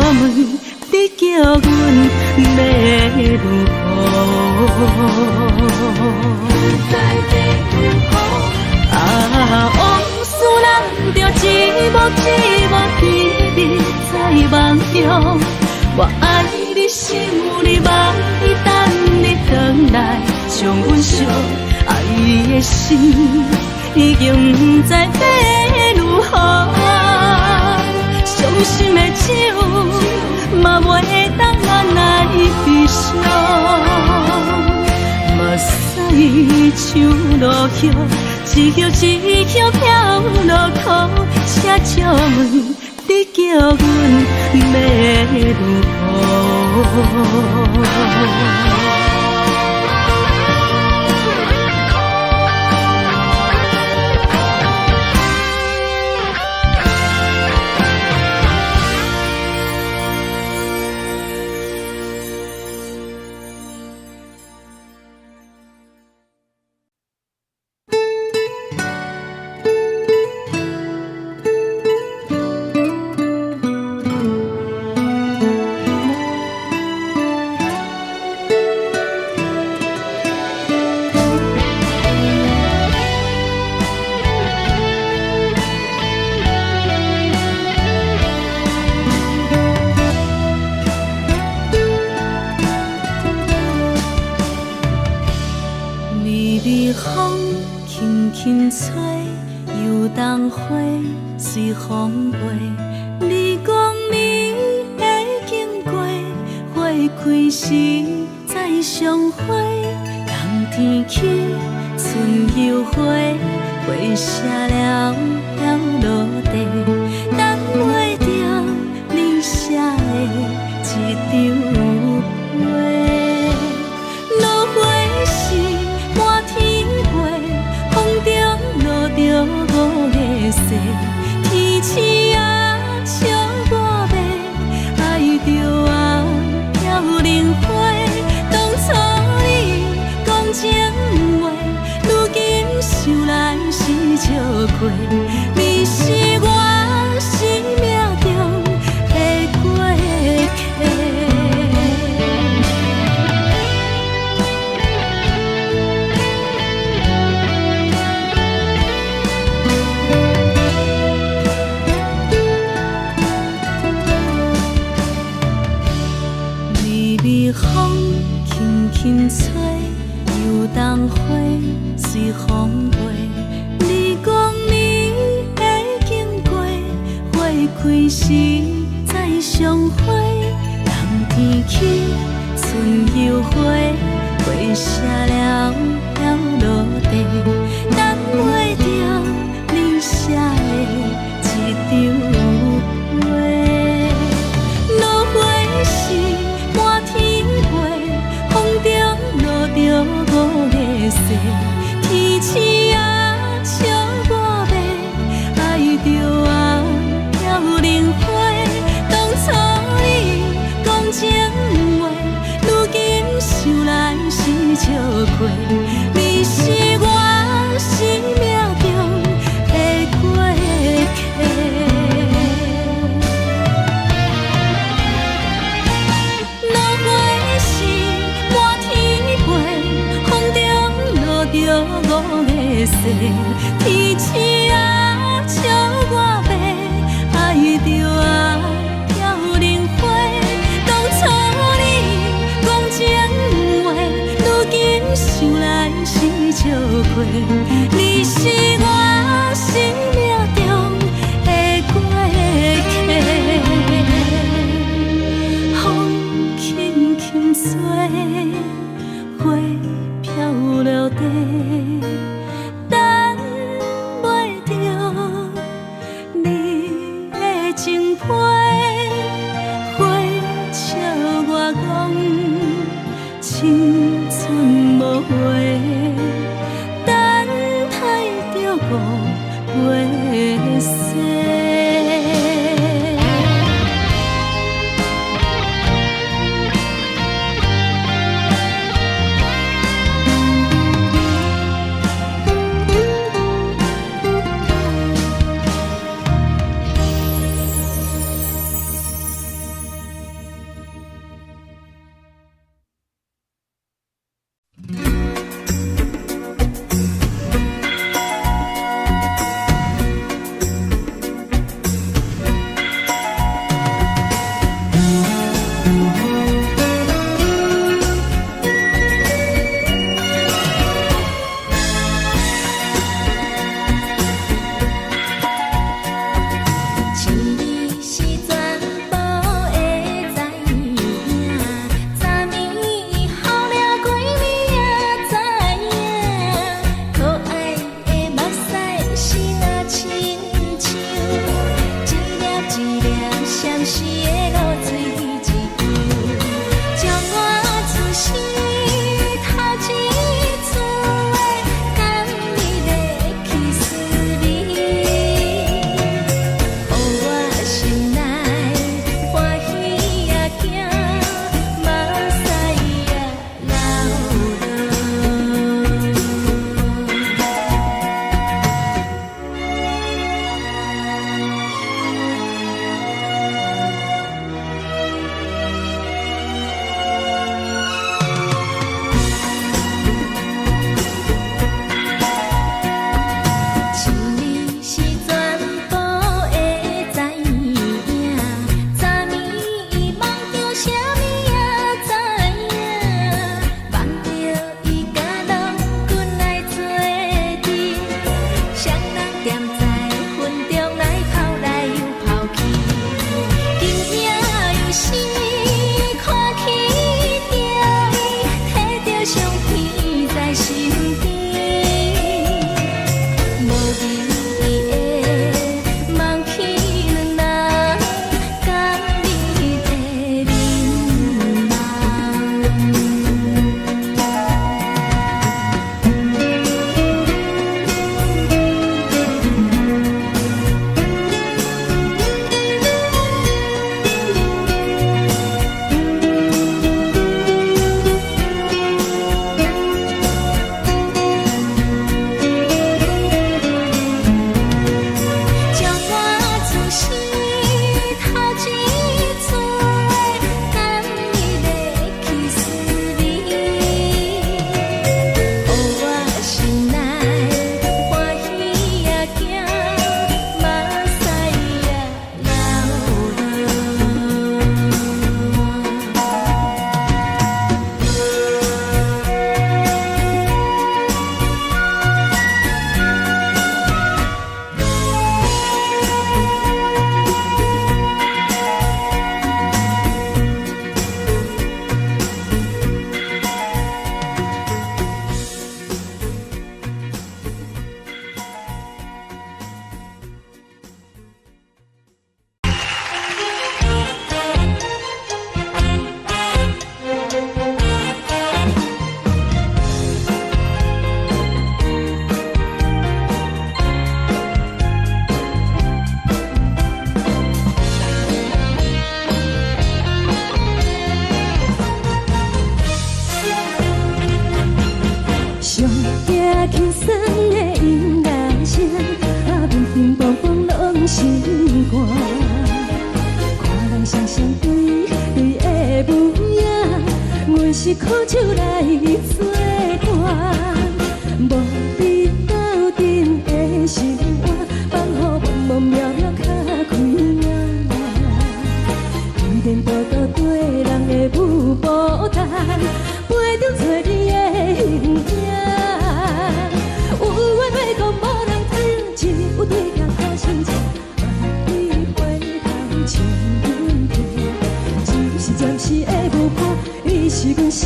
你叫阮要如何？往事人着一幕一幕甜蜜在梦中。我爱你是有你望你等你回来，将阮惜爱的心已经不知要如何。伤心的手嘛袂当按来悲伤，目屎像落叶，一曲一曲飘落雨，请借问你叫阮要如何？随风飞，你讲你会经过，花开时再相会。冬天起，春又花，花谢了落地，等袂着你写的一张画。落花时满天飞，风中落着五个色。天星啊，笑我迷，爱着啊，飘零花。当初你讲情话，如今想来是笑过。你是我生命中的过客。是风轻轻吹，游东花随风飞。你讲你会经过，花开时再相会。冬天起，春又回，花谢了落地，等袂着你写的一张话。落花时满天飞，风中落着五个色。天星啊，笑我迷，爱着啊飘零花。当初你讲情话，如今想来是笑过。你是我生命中的过客。落花时满天飞，风中落着五个色。天星啊，笑我迷，爱着啊飘零花。当初你讲情话，如今想来是笑过。你是我生命中的过客。风轻轻吹，花飘落地，等袂着你的情批。花笑我讲青春无悔，等待着五月雪。轻松的音乐声，平平梆梆拢心肝。看人双双对对的舞影，阮是苦酒来作伴。无伫斗阵的生活，放予茫茫渺渺较开眼。颠颠倒倒对人的舞步弹，陪着找你的形影。有话要讲无人听，只有对角好心情。万里回头像阮行，只是暂时的舞伴，你是阮生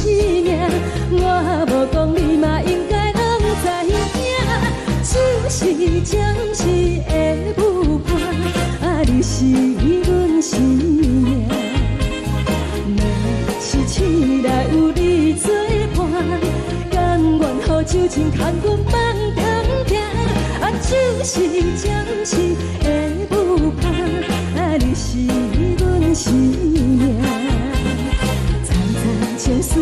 命。我无讲你嘛应该拢知影，就是暂时的舞伴，你是阮生命。若是醒来有你作伴，甘愿予酒精牵阮放长行，就是暂时的舞伴，你是阮生命。惨惨情绪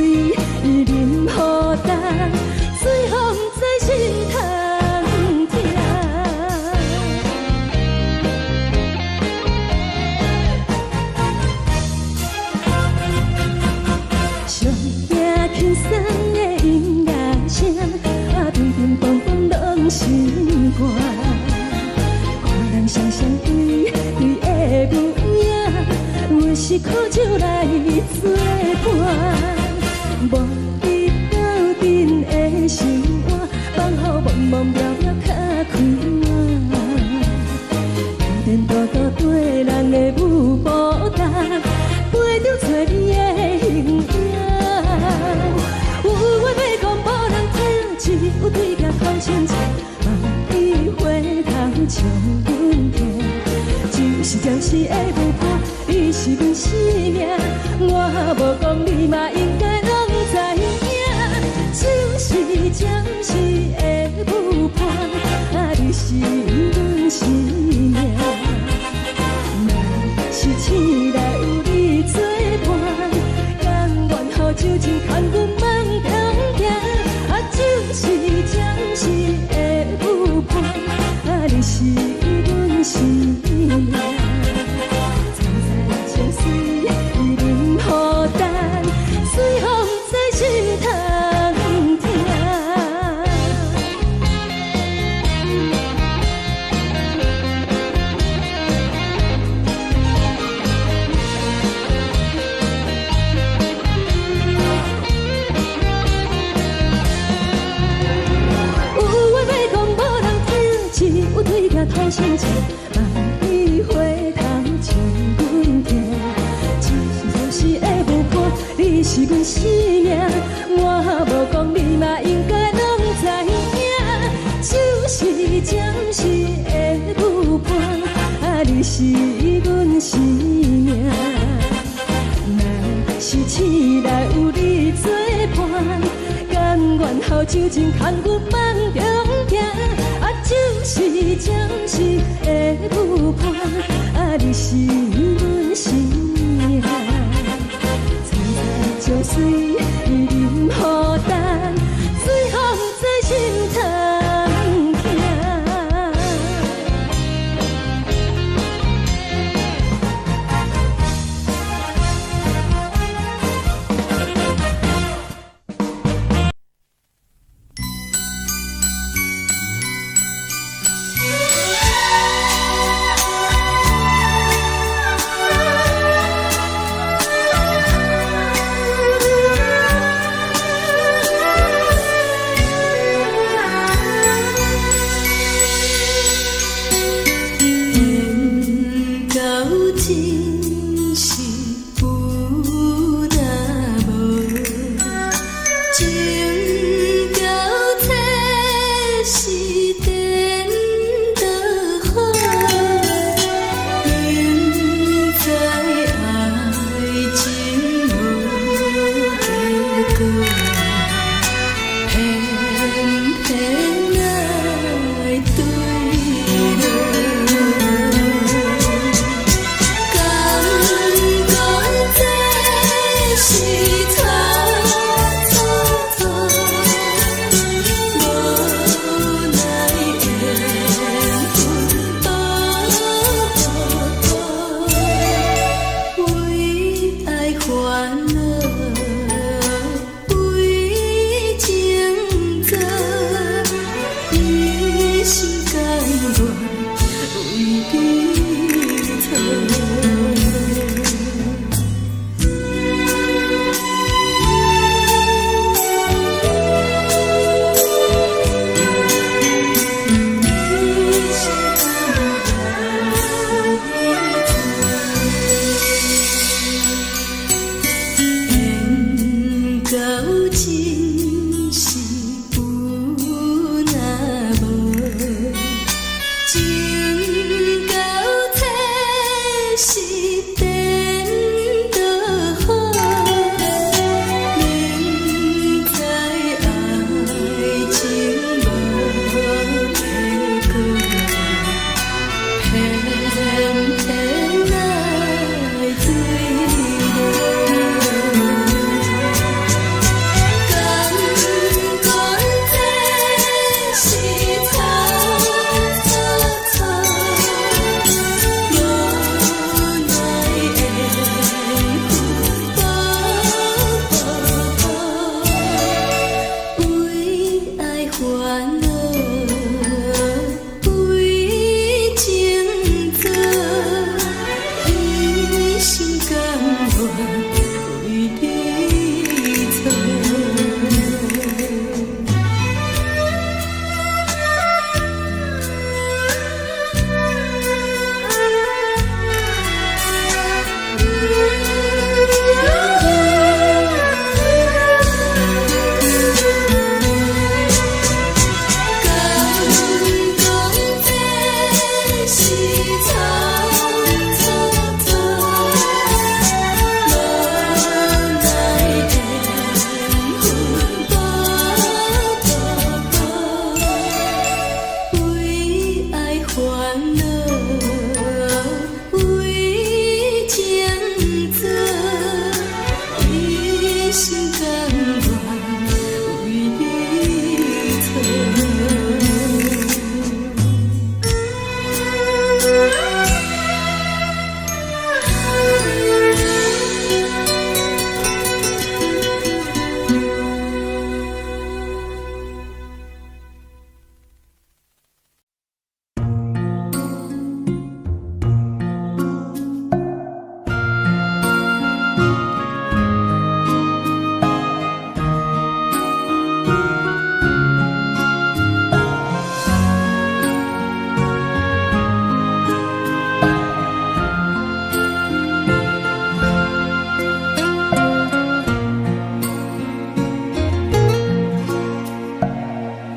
任何担，随风在心头听。上惊轻松的音乐声，乒乒乓乓拢心肝。看人双双对对的舞影，阮是苦酒来作伴。无伫斗阵的生活，放予茫茫渺渺较开眼。颠颠倒倒对人的舞步弹，陪着找你的形影。有话要讲无人听，只有对角好心情。万里回头像阮行，就是暂时的舞伴，你是阮生命。我无讲你嘛应该拢知影，就是暂时的舞伴，你是阮生命。若是醒来有你作伴，甘愿予酒精牵阮放长行，就是暂时的舞伴，你是阮生命。惨惨情绪任何担，随风在心头听。有话要讲无人听，只有对角好心情。万里回头像阮行，就是暂时的舞伴，你是阮生命。我无讲你嘛应该拢知影，就是暂时的舞伴，你是阮生命。若是醒来有你作伴，甘愿予酒精牵阮放长行，就是暂时的舞伴，你是阮生命。惨惨情绪任何担，随风在心头听。真是有那无，情到体是变就好，明知爱情无结果，偏偏爱醉了。感觉这是草草草，无奈的风波，为爱烦恼，为情做，一心甘愿为你错。感觉这是草草草，无奈的风波波，为爱烦恼，为情做，一心甘愿为你错。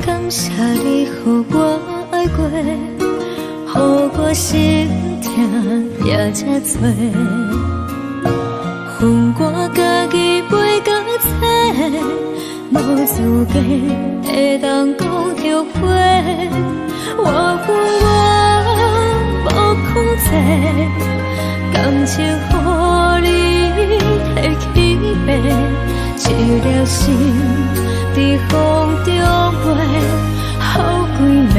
感谢你，予我爱过，予我心痛也这多，恨我家己袂到切，无资格会当讲后悔。我恨我无控制，感情予你提起白，一粒心在风中飞，好几暝。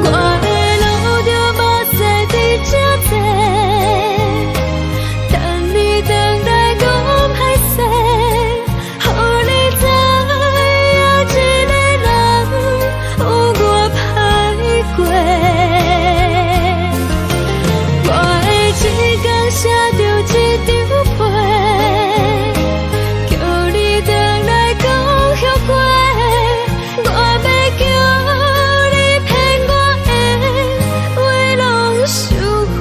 我的路就无细伫这多，等你回来讲歹势，予你知影一个人有我歹过。我的一天写着一张被，叫你回来讲后悔。我要叫你骗我的话拢收回。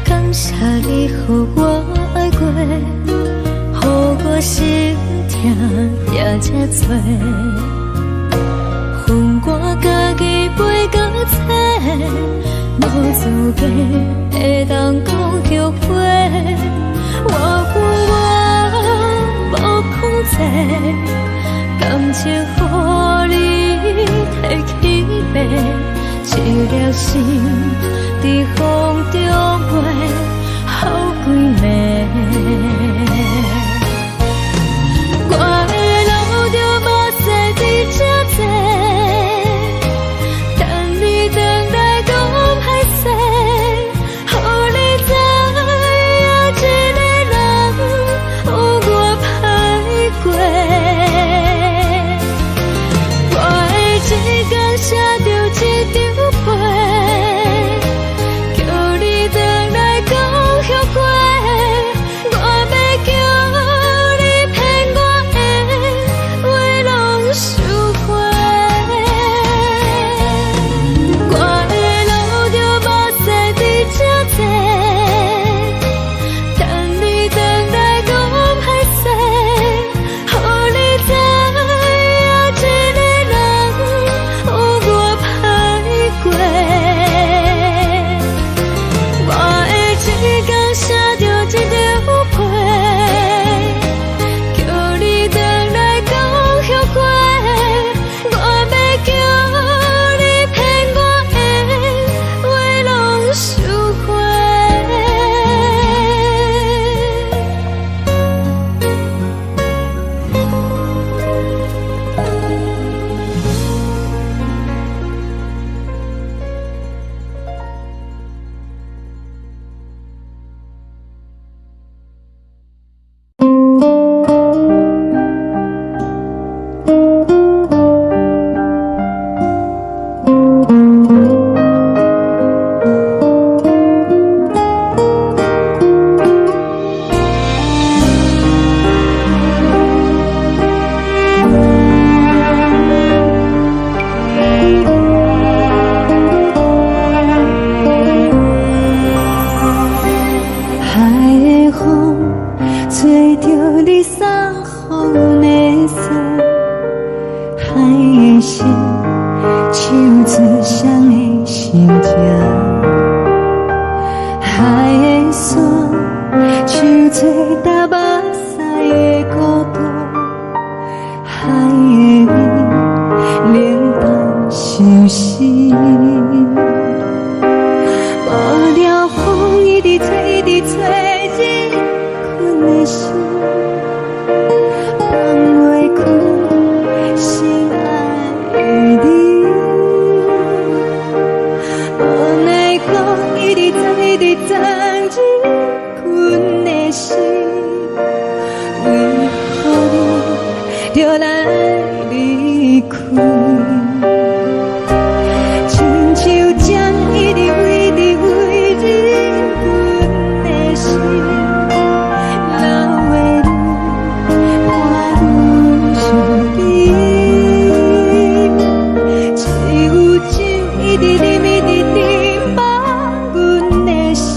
感谢你，予我爱过，予我心痛也这多，恨我家己袂到切，无资格会当讲后悔。我恨我无控制，感情予你提起白，一粒心在风中飞，好几暝。我的路就无细伫这多，等你回来讲歹势，予你知影一个人有我歹过。我的一天写着一张被，情，海的山，像做搭目屎的孤独，海的味，冷淡伤心。无聊风一直吹，一直吹，日困的心，放袂开心爱的你。无奈讲一直藏，一直藏，日困的心，为何你就来离开？亲像针一直围，一直围，日阮的心，流的泪，看阮伤悲。只有酒一直啉，一直啉，放阮的心，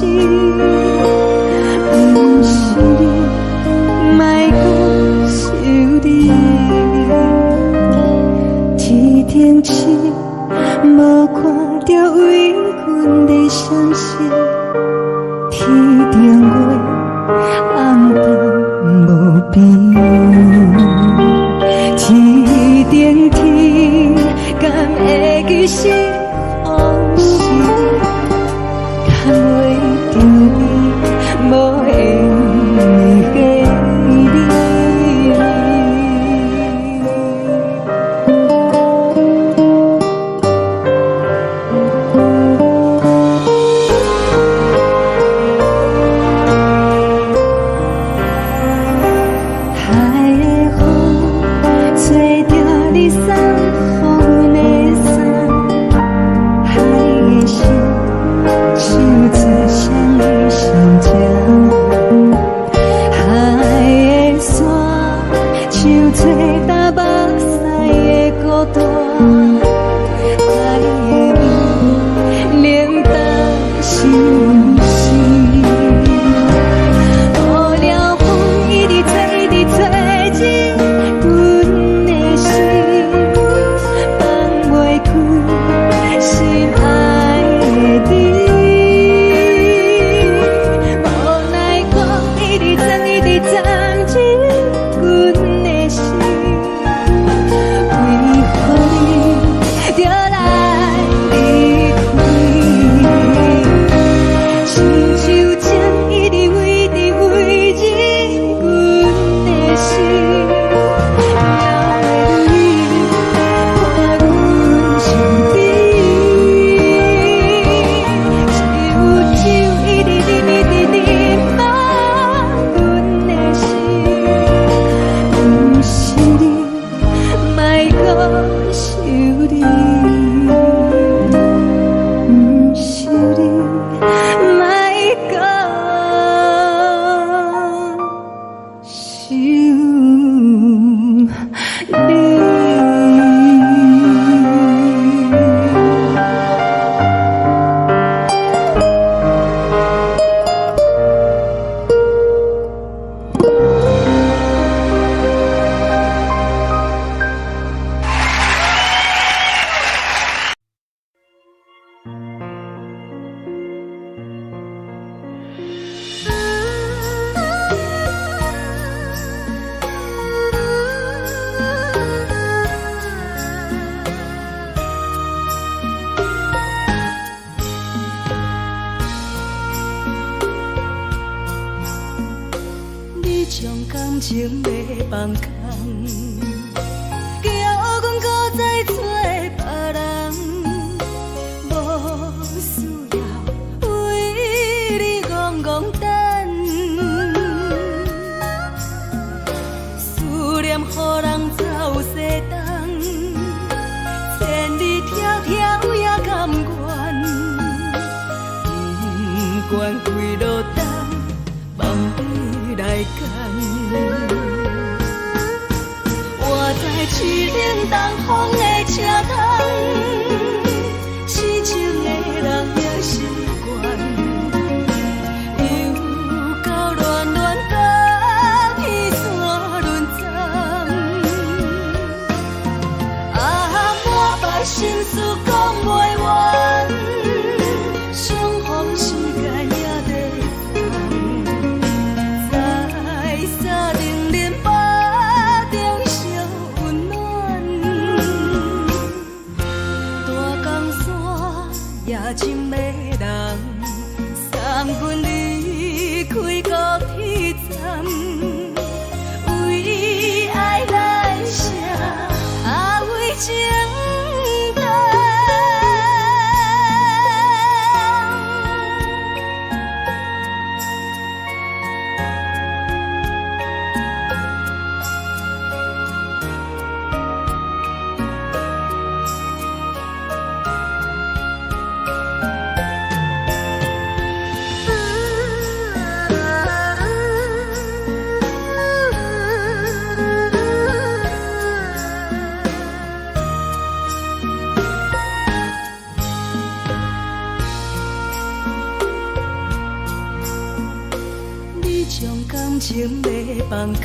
不是你，莫讲想你。天顶星，无看到为阮的伤心，天顶月，暗淡无边，天顶天，敢会记是往事，敢袂着你，无缘给你。海的风，吹着你送予阮的伞，海的心，像做双的相情，海的山，像做搭目屎的孤单，海的味，冷淡伤心。无聊风一直吹，一直吹，日阮的心，放袂开心爱的你。无奈讲一直藏，一直藏，日阮的心，为何你就来离开？亲像针一直围，一直围，日阮的心，流的泪，看阮伤悲。只有酒一直啉，一直啉，放阮的心，不是你，莫讲想你，不是你，莫讲想你。你将感情要放空，叫阮搁再做别人，无需要为你戆戆等。思念予人走西东，千里迢迢也甘愿，不管几路东，望你来赶。我在市顶东风的车窗，痴情的人也习惯，又到乱乱甲彼山论站。啊，满腹心事讲袂完。的人，送阮离开高铁站，为爱来生，为情重。感情要放空，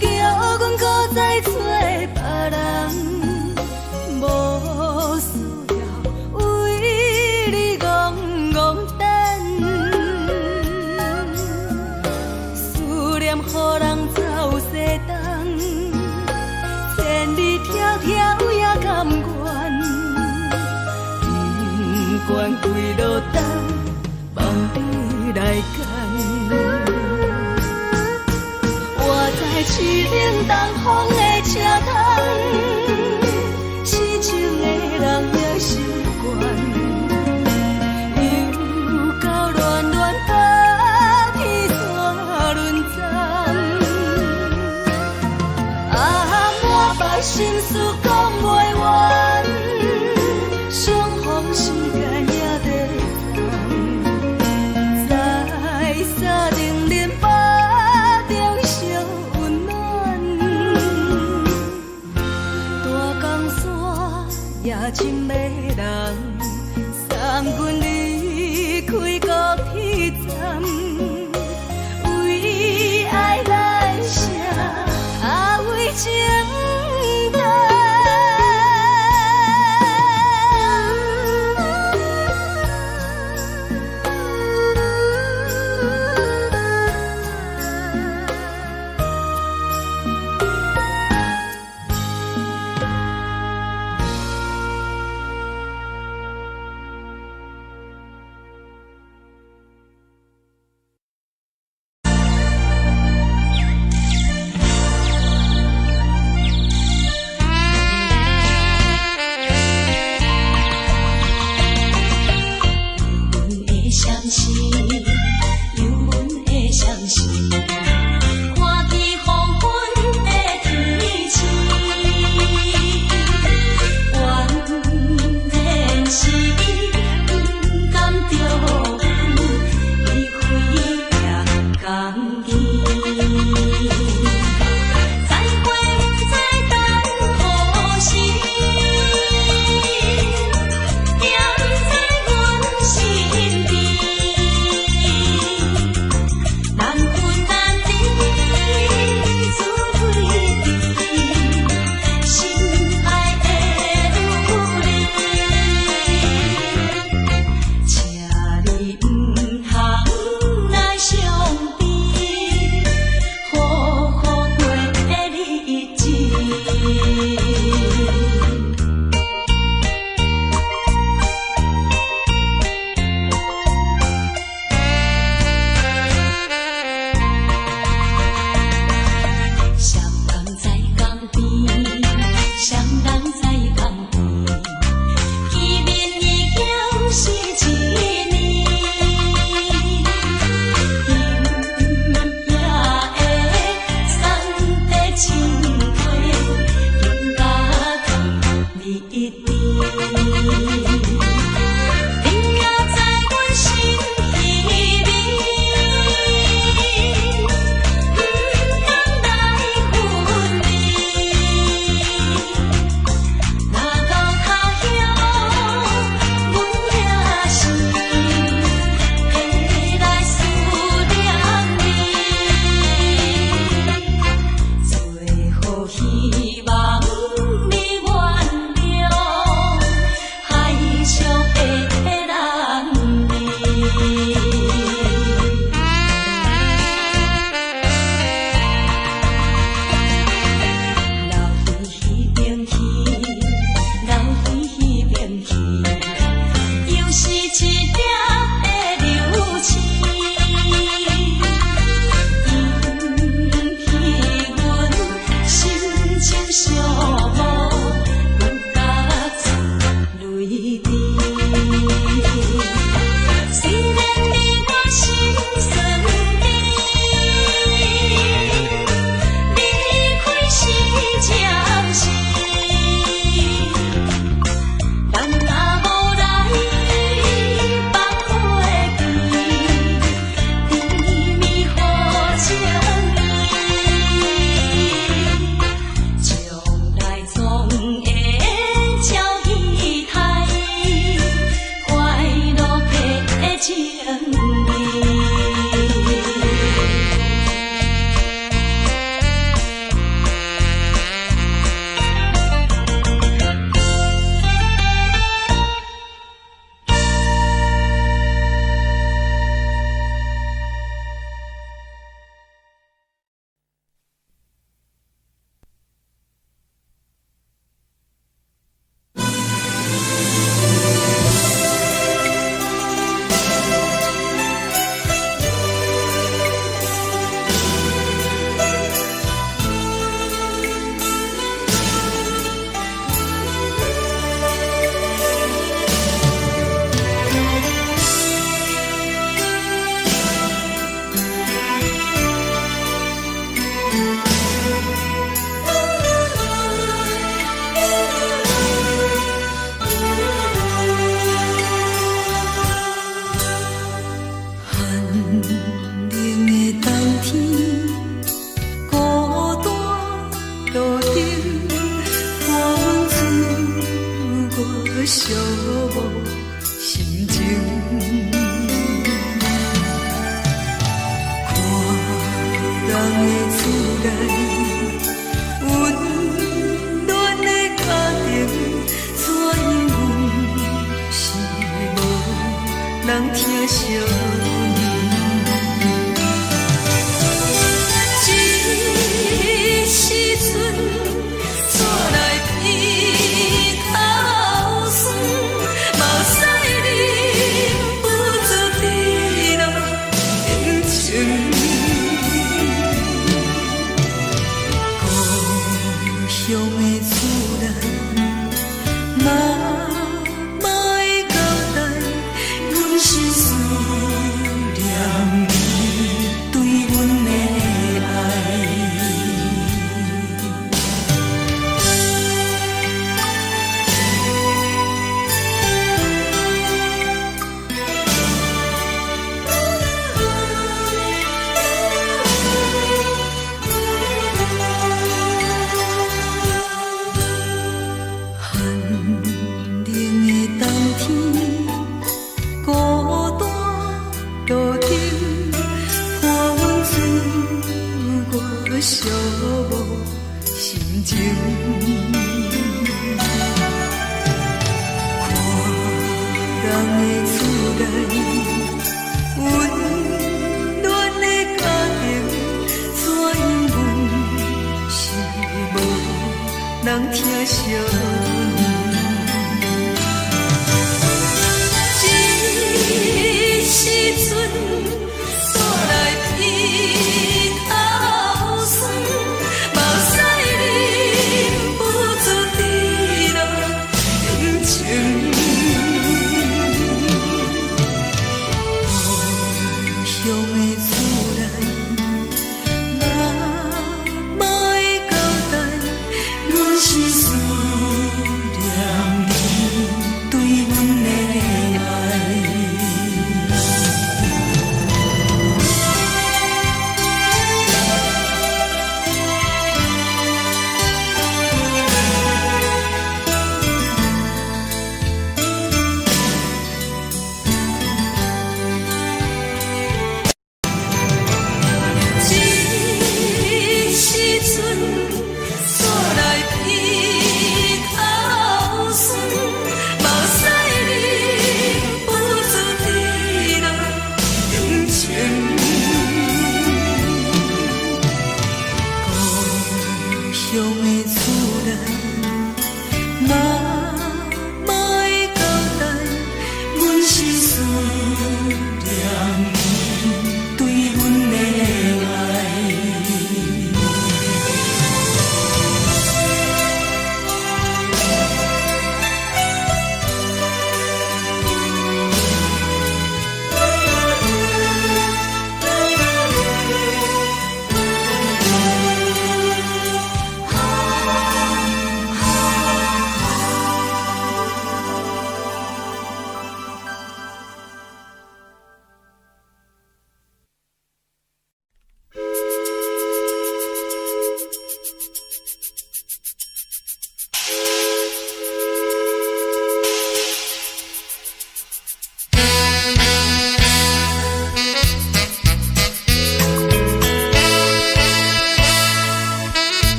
叫阮搁再找别人，无需要为你戆戆等。思念予人走西东，千里迢迢也甘愿，不管几落冬，望你来干。市顶东风的车窗，痴情的人也习惯，又到恋恋到天山沦陷。满腹心事讲袂完，相逢时间也在等，在沙定林巴中相温暖。大江山也深的人，送阮离开高铁站，为爱来生，为情重。人疼惜你。这时阵怎来鼻口酸，目屎忍不住滴落眼睛。故乡的厝内，莫会交代，阮是思念你对阮的爱。寒冷的冬天，孤单路程，伴阮自我寂寞心情。看人的厝内，温暖的家庭，怎因阮是无人疼惜你？这时阵怎来鼻口酸，目屎忍不住滴落眼睛。故乡的厝内，莫会交代，阮是思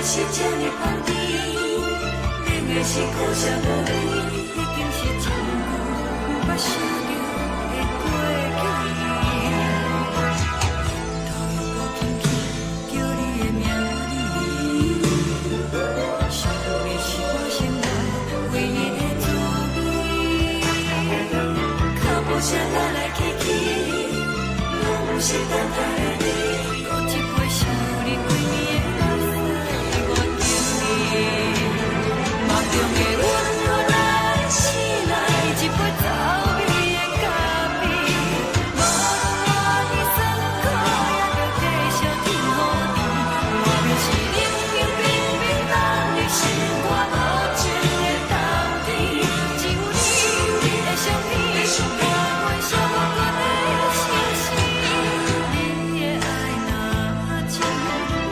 是这呢香甜，冷的是苦涩无味，已经是一句不想着的过去。头又搁轻轻叫你的名字，想的是我生来唯一的滋味。脚步声来来去去，拢不是等待的你，搁一杯想你几暝的目屎，我敬你。梦中的阮我来醒来，一杯走味的咖啡，无论我的酸苦，也着继续甜予你。我就是冷冰冰冰冷的心，我无情的冬天，只有你有你的相片，我阮寂寞过的心事。你的爱若真，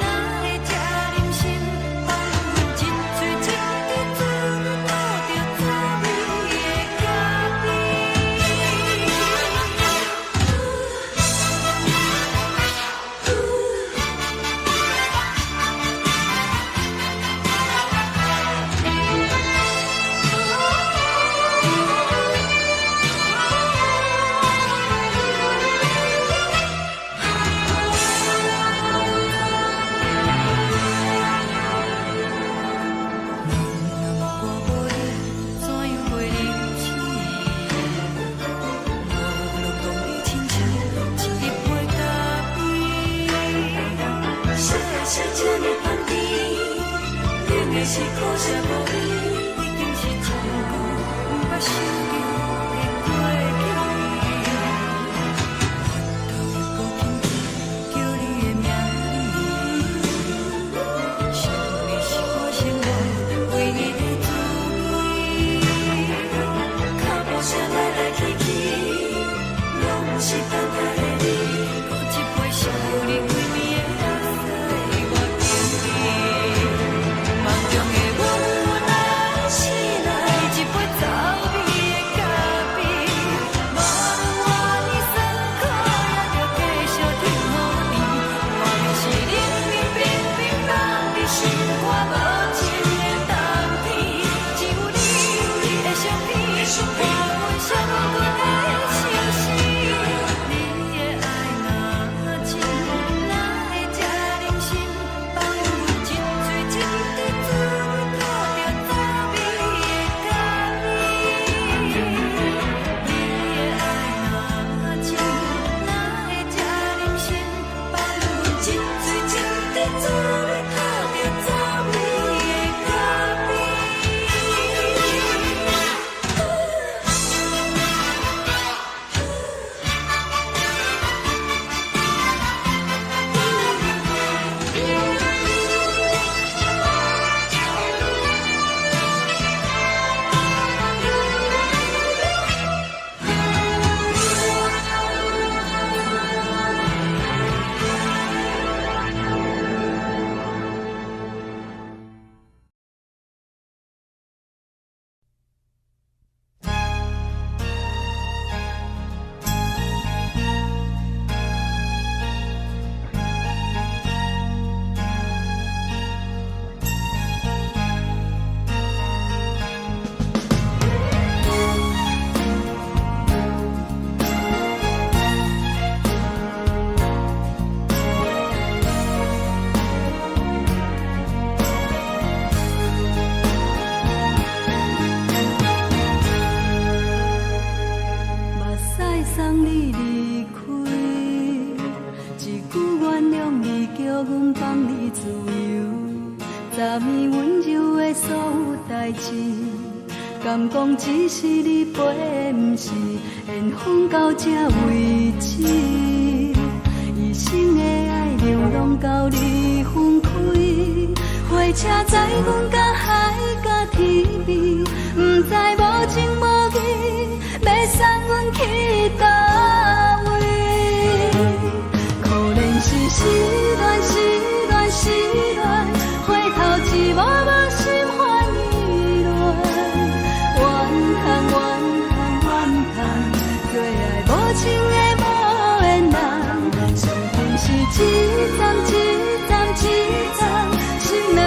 哪会这忍心放阮一嘴一滴滋味，吐着滋味的咖啡。我无你，怎样会忍气？无论讲你亲像一杯咖啡，说的是这呢香甜，冷的是苦涩无味，已经是一句不想着的过去。头又搁轻轻叫你的名字，想的是我生来唯一的滋味。脚步声来来去去，拢不是等待的你，搁一杯想你几暝的目屎，我敬你。梦中的阮我来醒来，一杯走味的咖啡，无论我的酸苦，也着继续甜予你。我就是冷冰冰冰冷的心，我无情的冬天，只有你有你的相片，我阮寂寞过的心事。你的爱若真，哪会这忍心放阮一嘴一滴滋味，吐着滋味的咖啡。你的爱若真，哪会这忍心放阮一嘴一滴滋味，吐着滋味的咖啡。目屎送你离开，一句原谅你，叫阮放你自由。昨暝温柔的所有代志，敢讲只是你陪，不是缘分到这为止。一生的爱流浪到你分开，火车载阮甲海甲天边，不知无情无义，要送阮去倒位？可能是失恋，失恋，失恋，回头一幕幕心烦意乱，怨恨，怨恨，怨恨，最爱无情的无缘人，是不是一站一站一站，心内。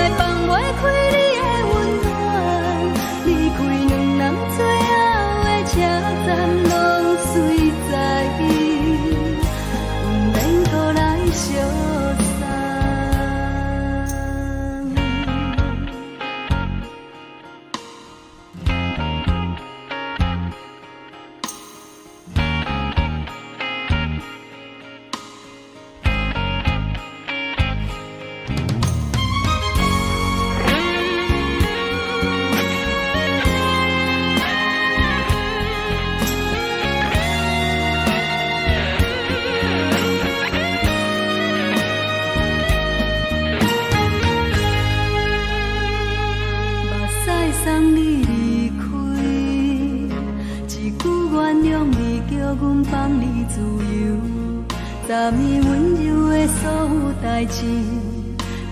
男儿温柔的所有代志，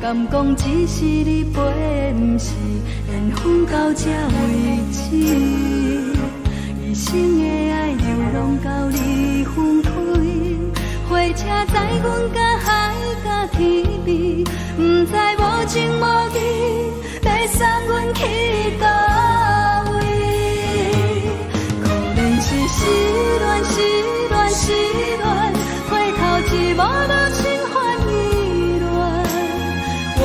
敢讲只是你陪，不是缘分到这为止。一生的爱流浪到你分开，火车载阮甲海甲天边，不知无情无义，要送阮去倒位？可怜是失恋，失恋，失恋，回头一幕幕心烦意乱，怨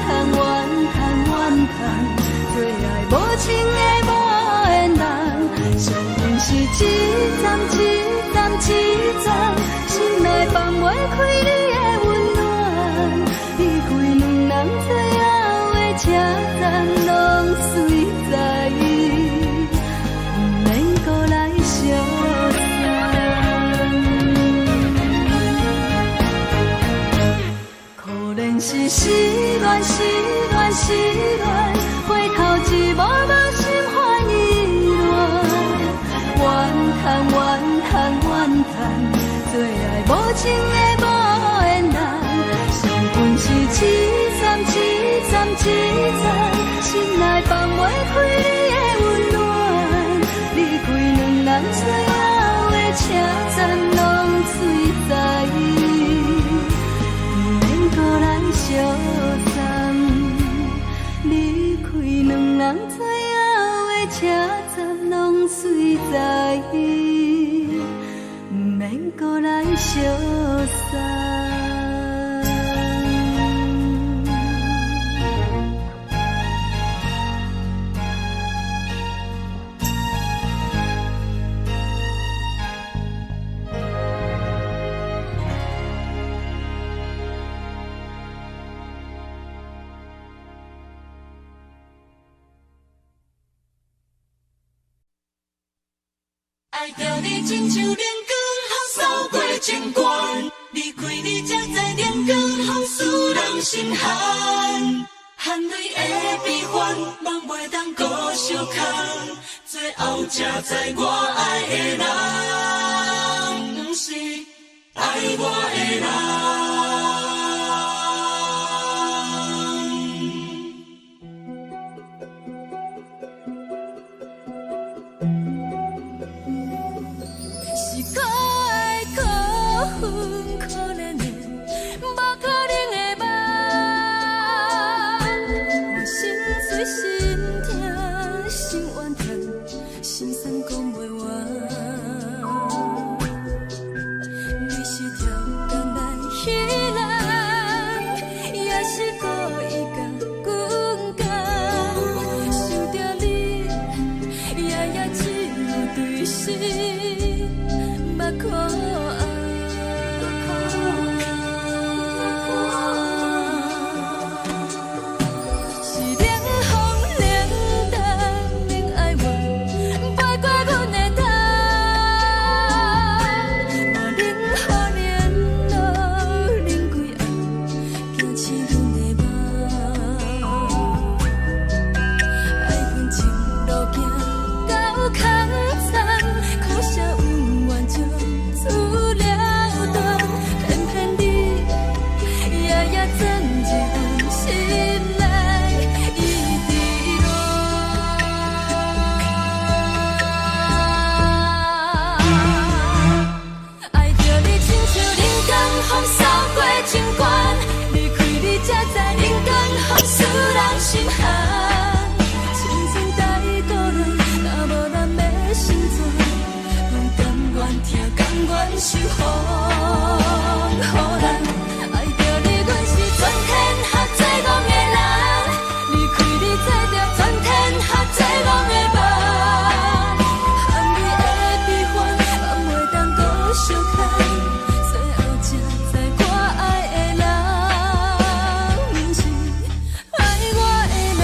叹，怨叹，怨叹，最爱无情的无缘人，上恨是一站一站一站，心内放袂开你的温暖，离开两人最后的车站，拢随在意，不免搁来相送。可怜是失恋，失恋，失恋，回头一幕幕心烦意乱，怨叹，怨叹，怨叹，最爱无情的无缘人，上恨是一站一站一站，心内放袂开你的温暖，离开两人最后的车站，拢随在意，不免搁来相送。离开两人最后的车站，拢随在意，不免搁来相送。爱着你亲像连光风扫过情关，离开你才知连光风使人心寒。含泪的悲欢，望袂当搁相牵，最后才知我爱的人，不是爱我的人。是可爱可恨可怜的，无可能的梦。我心碎心痛心怨叹，心酸讲袂完。你是挑工来彼人，也是故意甲阮讲，想着你夜夜只有对视。目眶是冷风冷淡，冷爱我，陪过阮的痛，嘛冷雨连落，冷几暗，惊醒阮的梦。爱恨情路行到空残，苦涩有怨就出了断，偏偏你夜夜钻入阮心内，一直乱。爱着你亲像冷光风扫过情关，离开你才知冷光风使人心寒。青春带过来，若无咱要心怎？阮甘愿听，甘愿受风雨人。爱着你，阮是全天下最戆的人，离开你才着全天下最戆的梦。含泪的悲欢，望袂当搁相牵，最后才知我爱的人，不是爱我的人。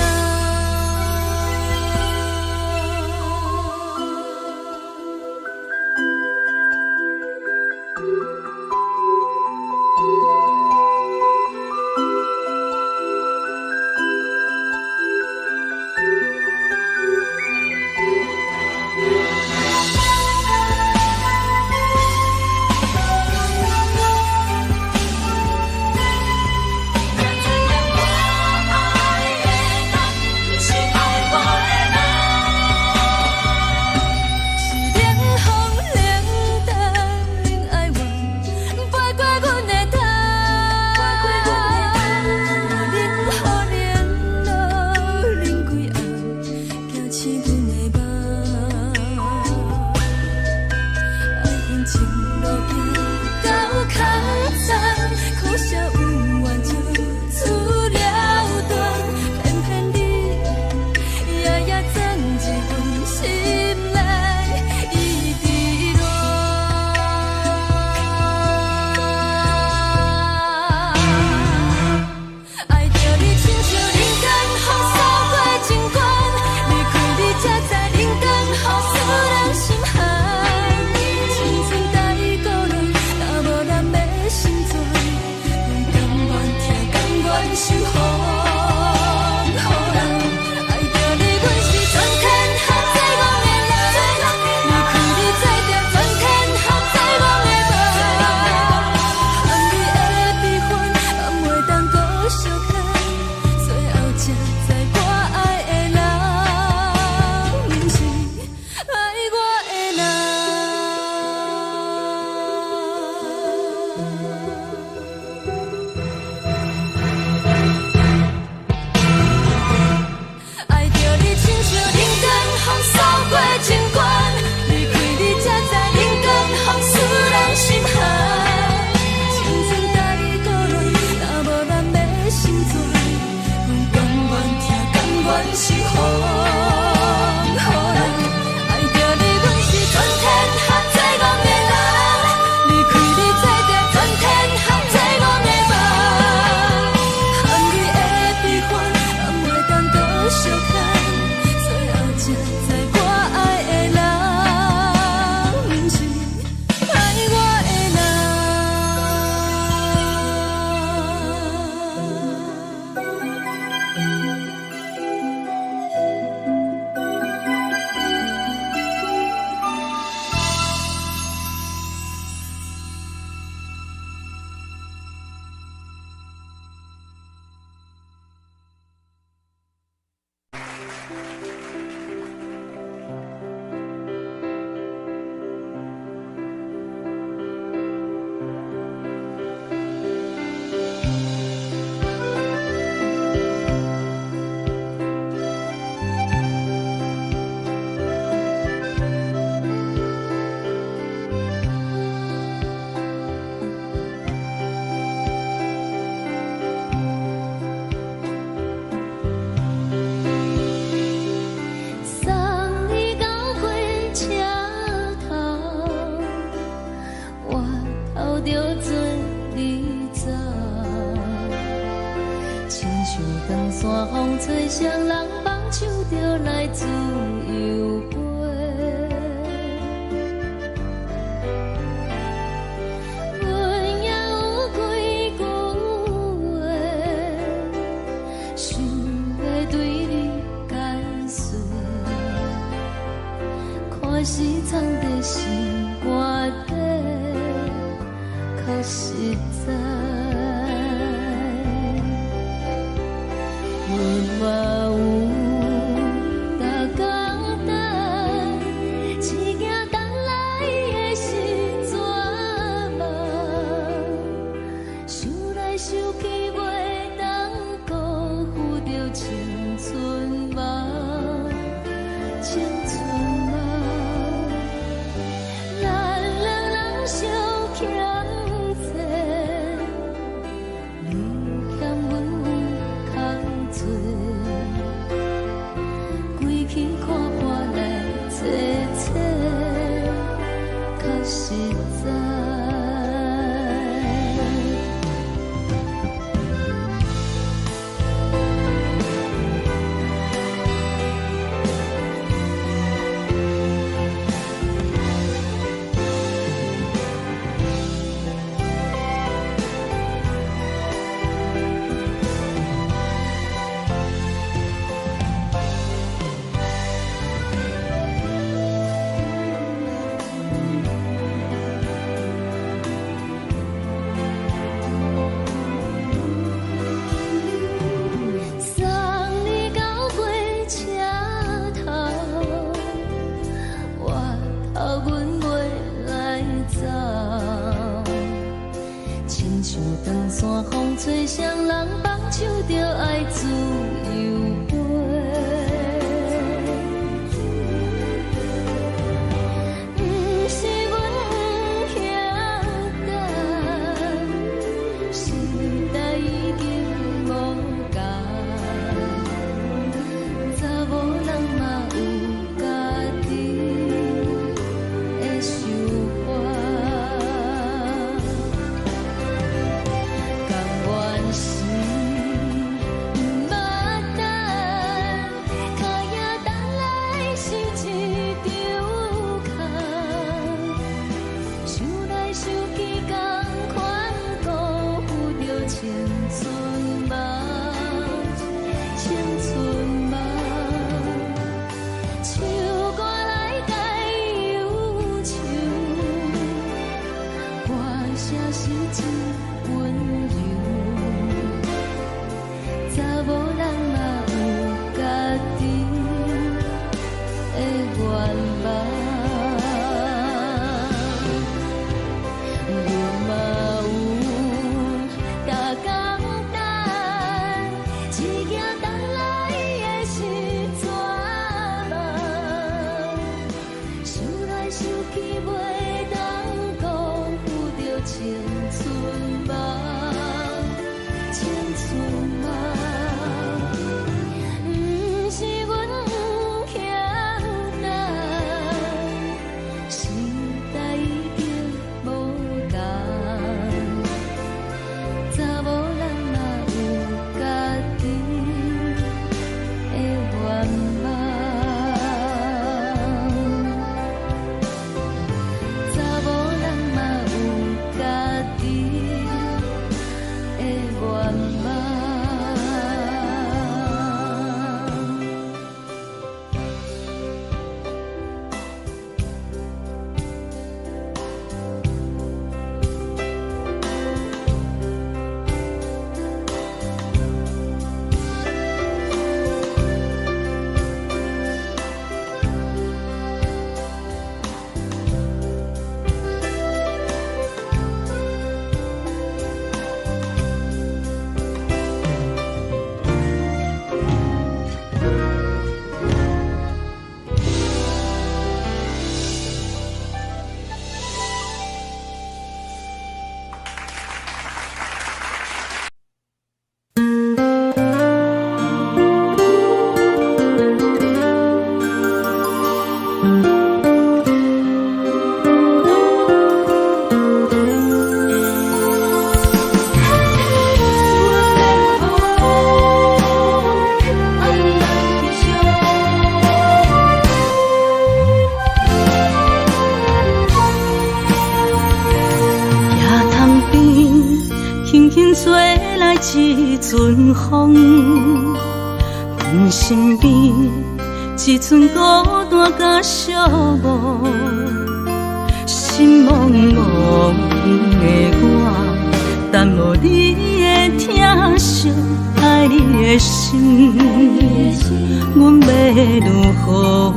阮是风，予人爱着你，阮是全天下最憨的人。离开你做着全天下最憨的梦，含你的悲欢，也袂当搁相牵，最后才知我爱的人，不是爱我的人。送你到火车头，我头着准你走，亲像长山风吹双人放手着来自由飞。阮也有几句话，想要对你解释。看是藏在心肝底，较实在。阮嘛有逐工等，一件等来的是绝望。想来想去，袂当辜负着青春梦，青春梦。咱两人相欠债，阵风，阮身边一寸孤单甲寂寞，心茫茫的我，等无你的疼惜，爱你的心，阮要如何？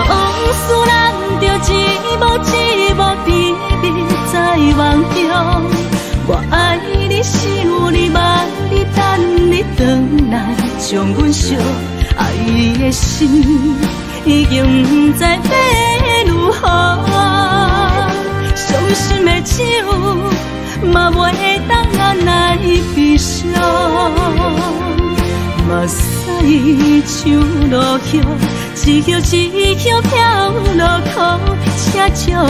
往事咱着一幕一幕秘密在梦中。我爱你，想你，望你，等你回来，将阮惜爱你的心，已经不知要如何。伤心的手，嘛袂当按来悲伤。目屎像落雨，一曲一曲飘落雨，请借问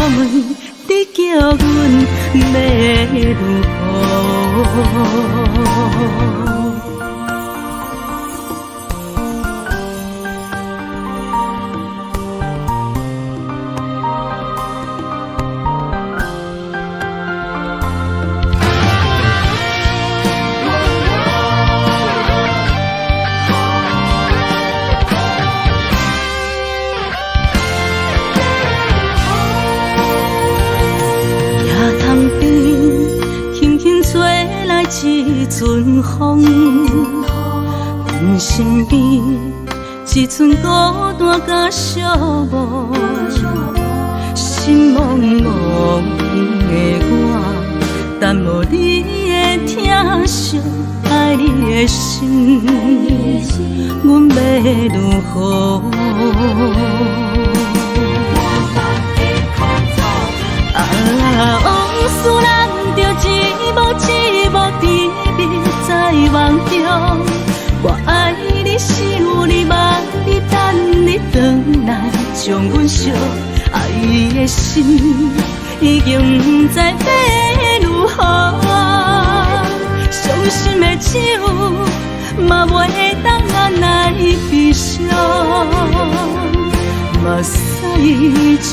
你叫阮要如何？一阵风，阮身边一寸孤单甲寂寞，心茫茫的我，等无你的疼惜，爱你的心，阮要如何？往事咱着一幕一幕秘密在梦中。我爱你，想你，望你，等你回来，将阮惜爱的心，已经不知要如何。伤心的手，嘛袂当按来悲伤。目屎像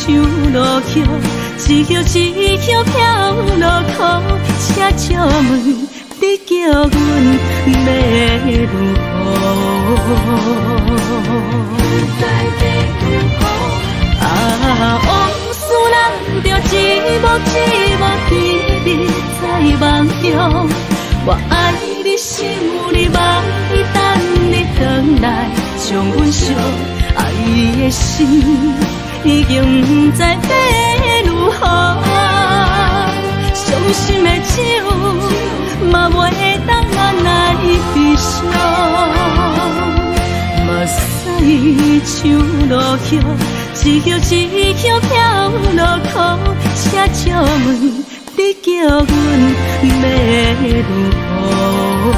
落雨，一曲一曲飘落雨，请借问你叫阮要如何？往事咱着一幕一幕秘密在梦中。我爱你，想你，望你，等你回来，将阮惜爱的心，已经不知要如何。伤心的手，嘛袂当按来悲伤。目屎像落雨，一曲一曲飘落雨，请借问你叫阮要如何？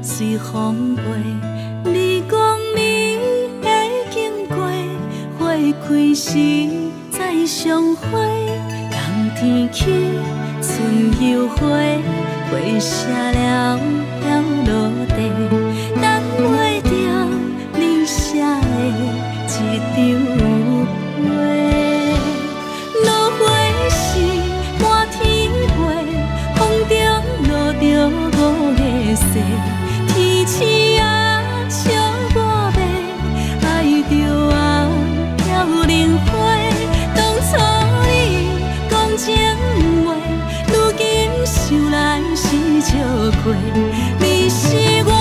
随风飞，你讲你会经过，花开时再相会。冬天起，春又花，花谢了飘落地，等袂着你写的一张画。落花时满天飞，风中落着五个色。天星啊，笑我袂爱着啊，飘零花。当初你讲情话，如今想来是笑过。你是我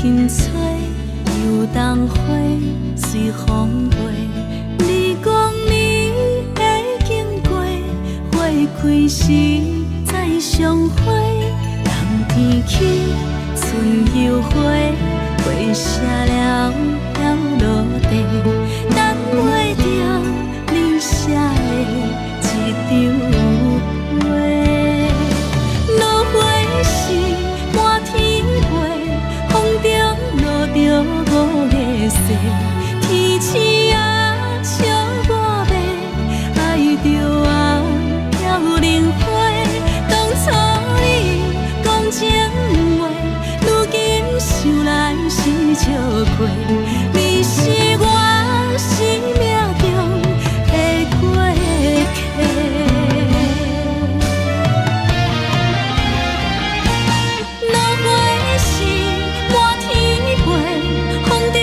轻吹，游东花随风飞。你讲你会经过，花开时再相会。冬天起，春又花，花谢了飘落地，等袂着你写的一张画。落花时满天飞，风中落着五个色，天星啊笑我迷，爱着啊飘零花。当初你讲情话，如今想来是笑过。你是我生命中的过客。落花时满天飞，风中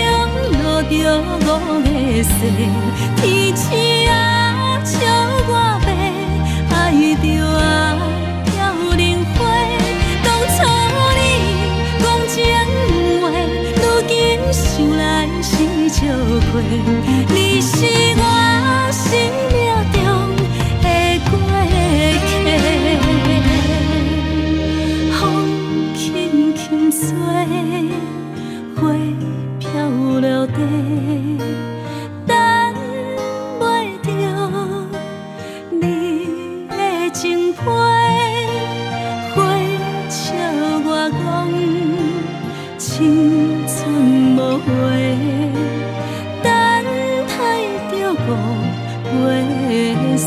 落着五个色，天星啊笑我迷，爱着啊飘零花。当初你讲情话，如今想来是笑过。你是我生命中的过客。风轻轻吹，花飘落地，等袂着你的情批。花笑我讲，青春无悔，等待着五月雪。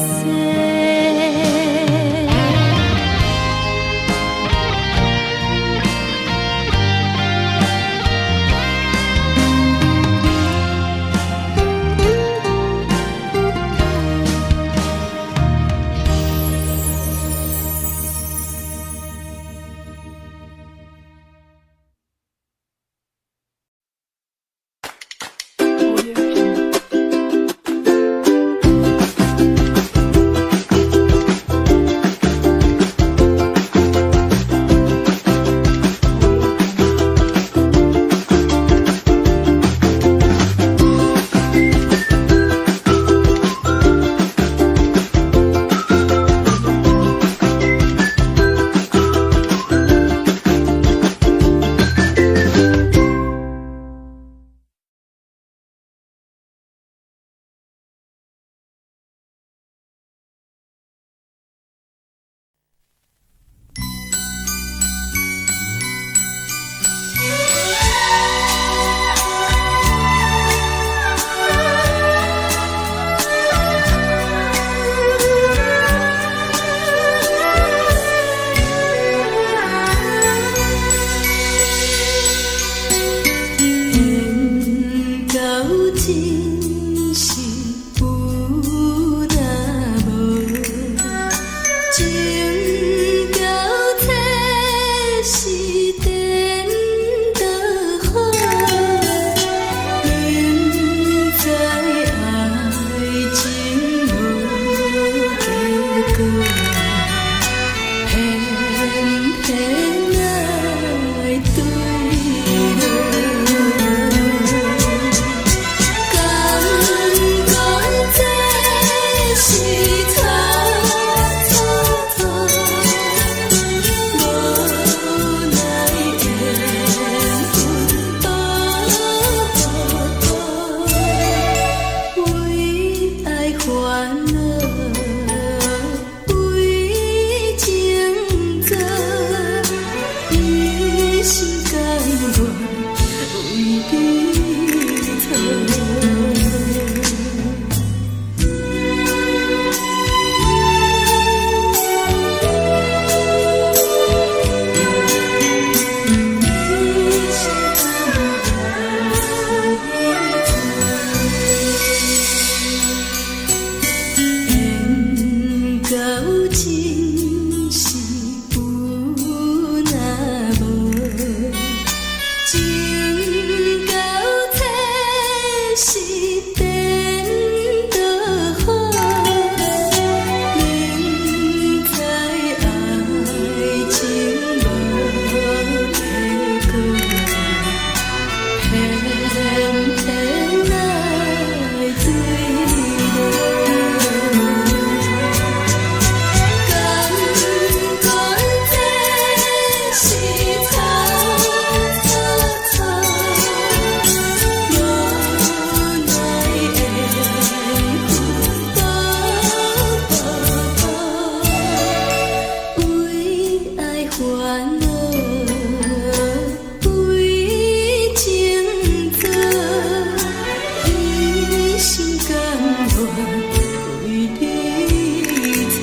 烦恼为情做，一心甘愿为你错。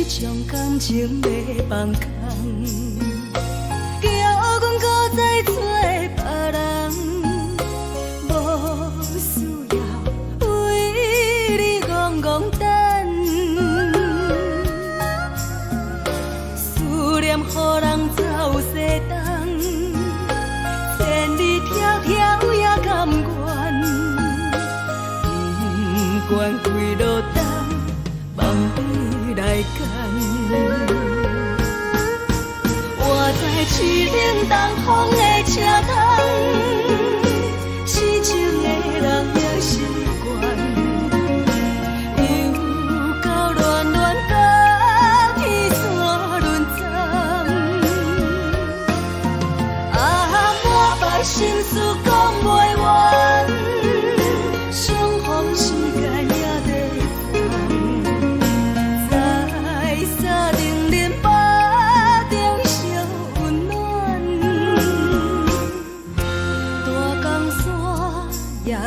将感情要放空，叫阮搁再找别人，无需要为你戆戆等，思念予人走西东，千里迢迢也甘愿，不管几落冬，望你来干。我在痴冷东风的车窗，痴情的人也习惯，又到乱乱甲彼山论斩。啊，满腹心事讲袂完，相逢时间也在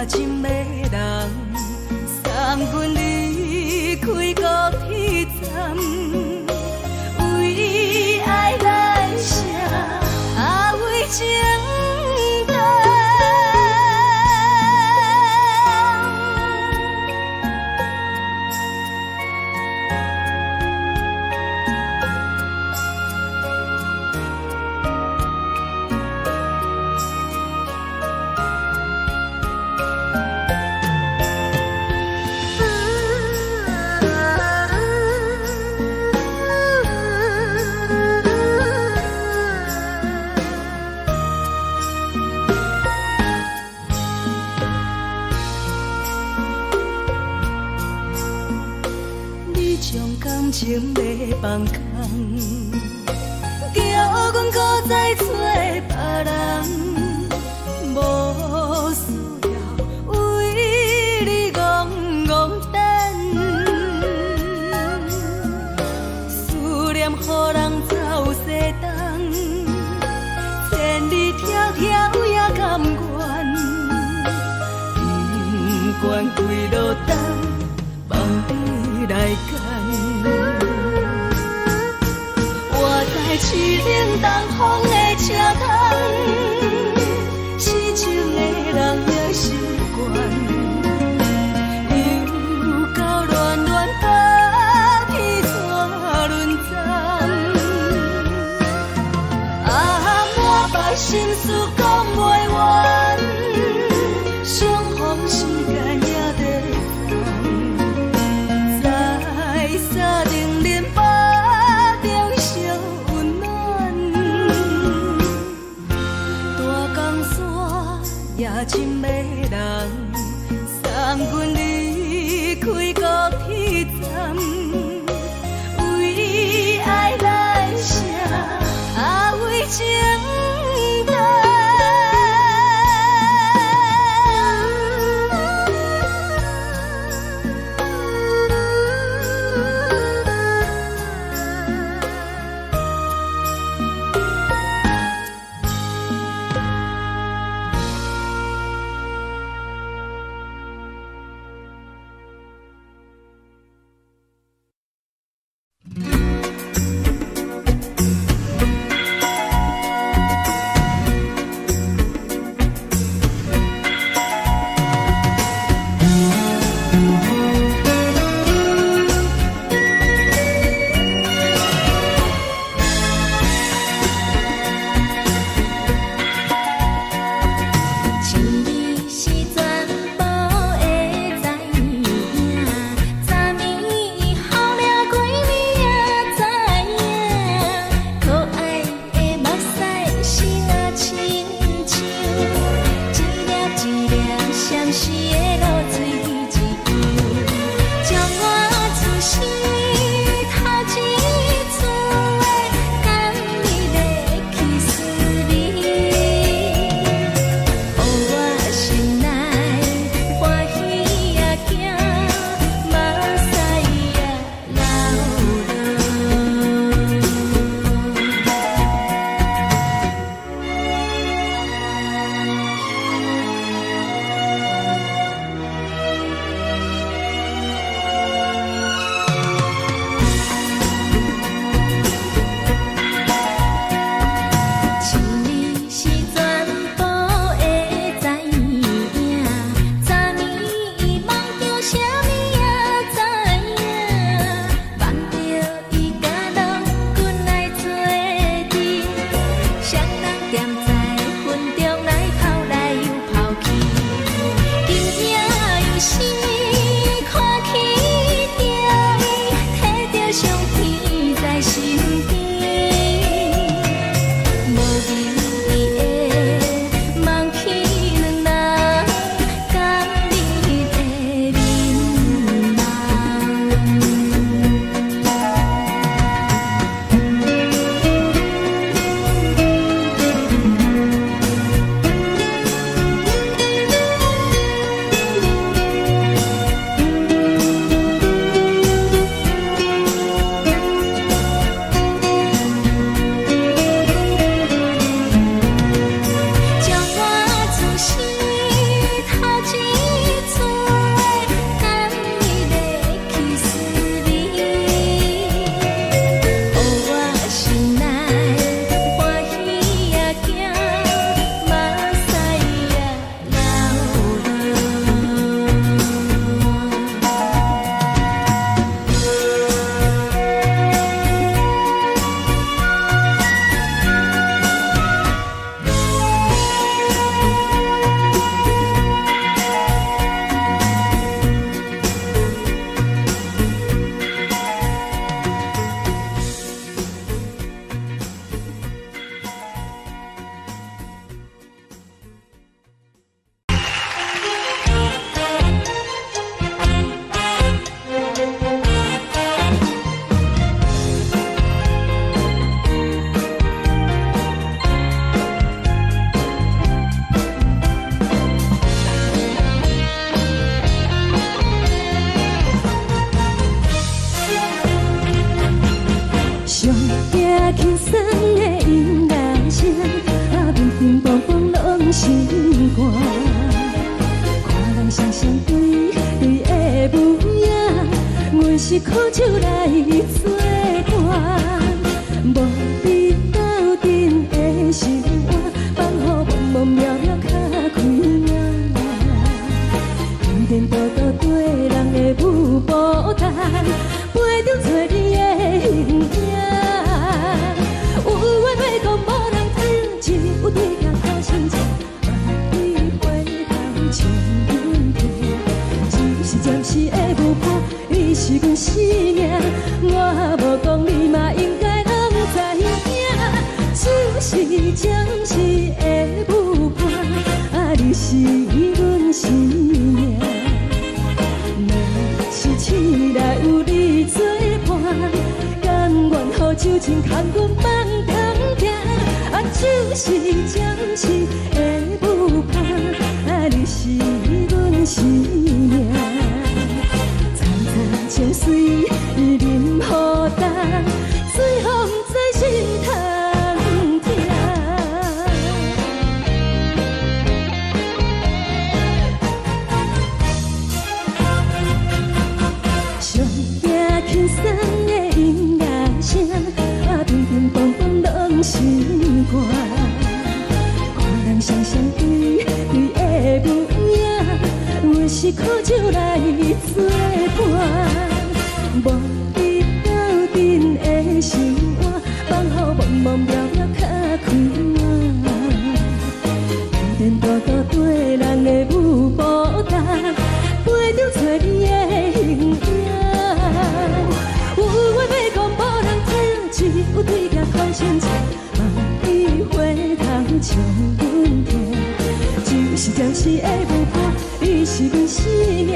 真的人送阮离开高铁站，为爱来写为情长。感情要放空，叫阮搁再找别人，无需要为你戆戆等，思念予人走西东，千里迢迢也甘愿，不管几落冬，望你来干。我在痴冷东风的车窗，痴情的人也习惯，又到乱乱甲彼山论斩。啊，满腹心事讲袂完，相逢时间也在沙定连巴中烧温暖，大江山也真迷人，送阮离开高铁站，为爱来写为情阵风风拢心肝。看人双双对对的模样，阮是苦酒来作伴。无伫斗阵的生活，放予茫茫渺渺较开眼。颠颠倒倒对人的舞步单，陪着做你的形影。有话要讲无人听，只有对甲好心情，万里回头像阮听。只是暂时的舞伴，你是阮生命，我无讲你嘛应该拢知影。就是暂时的舞伴，你是阮生命。若是醒来有你作伴，甘愿予酒精牵阮放长行。就是暂时的舞伴，你是阮生命。惨惨情水任何担，随风在心头。轻松的音乐声，乒乒乓乓拢心肝。看人双双对对的模样，阮是苦酒来作伴。无伫斗阵的生活，放予茫茫渺渺较开眼。颠颠倒倒对人的舞步单，陪着做你的形影。有话要讲无人听，只有对甲好心情，万里回头像阮听。就是暂时的舞伴，你是阮生命，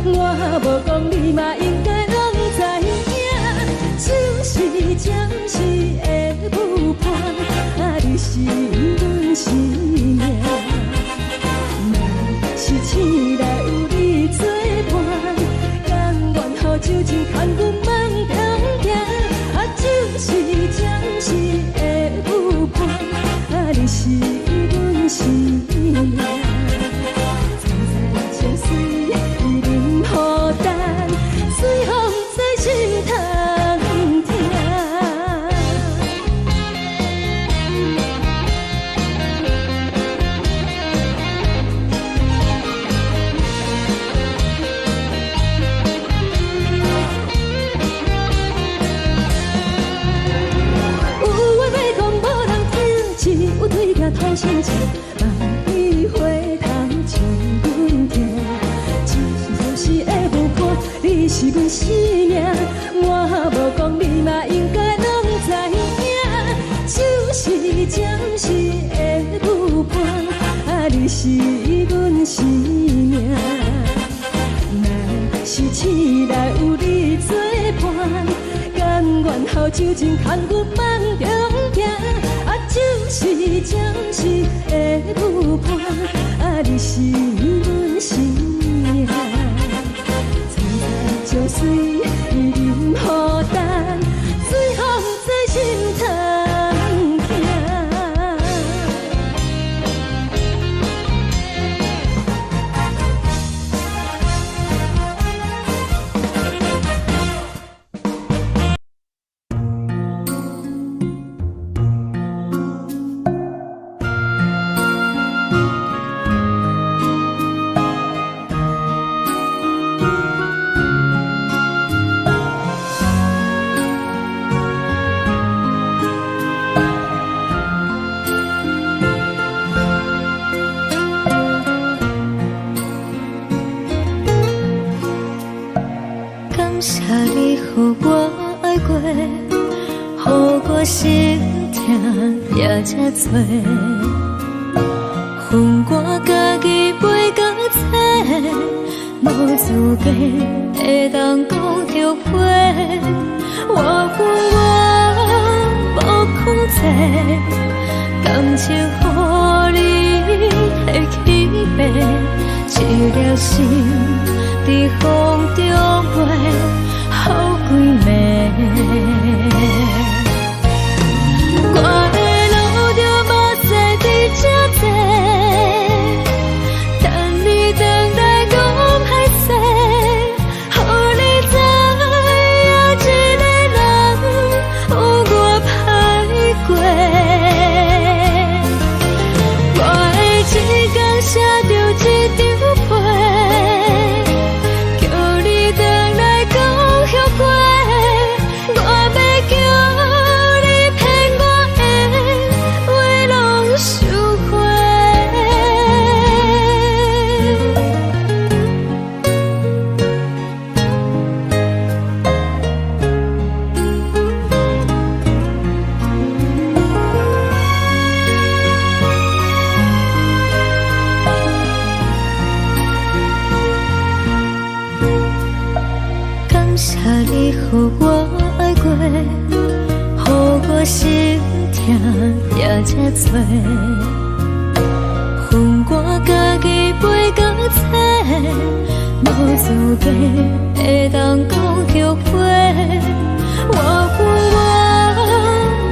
我无讲你嘛应该拢知影。就是暂时的舞伴，你是阮生命。若是醒来有你作伴，甘愿予酒精牵阮放长行。就是暂时的舞伴，你是阮生命。惨惨情水任何担，随风在心头听。有对甲好心情，万里回头像阮听。就是暂时的舞伴，你是阮生命，我无讲你嘛应该拢知影。就是暂时的舞伴，你是阮生命。若是醒来有你作伴，甘愿予酒精牵阮放长行。就是暂时的舞伴，你是阮生命。惨惨情水任何担，随风在心头听。心痛也这多，恨我家己袂到切，无资格会当讲着话。我怨我无控制，感情予你的起飞，一粒心伫风中飞，好几暝。我的路着目屎伫这予我爱过，予我心痛也这多，恨我家己袂到切，无资格会当讲后悔。我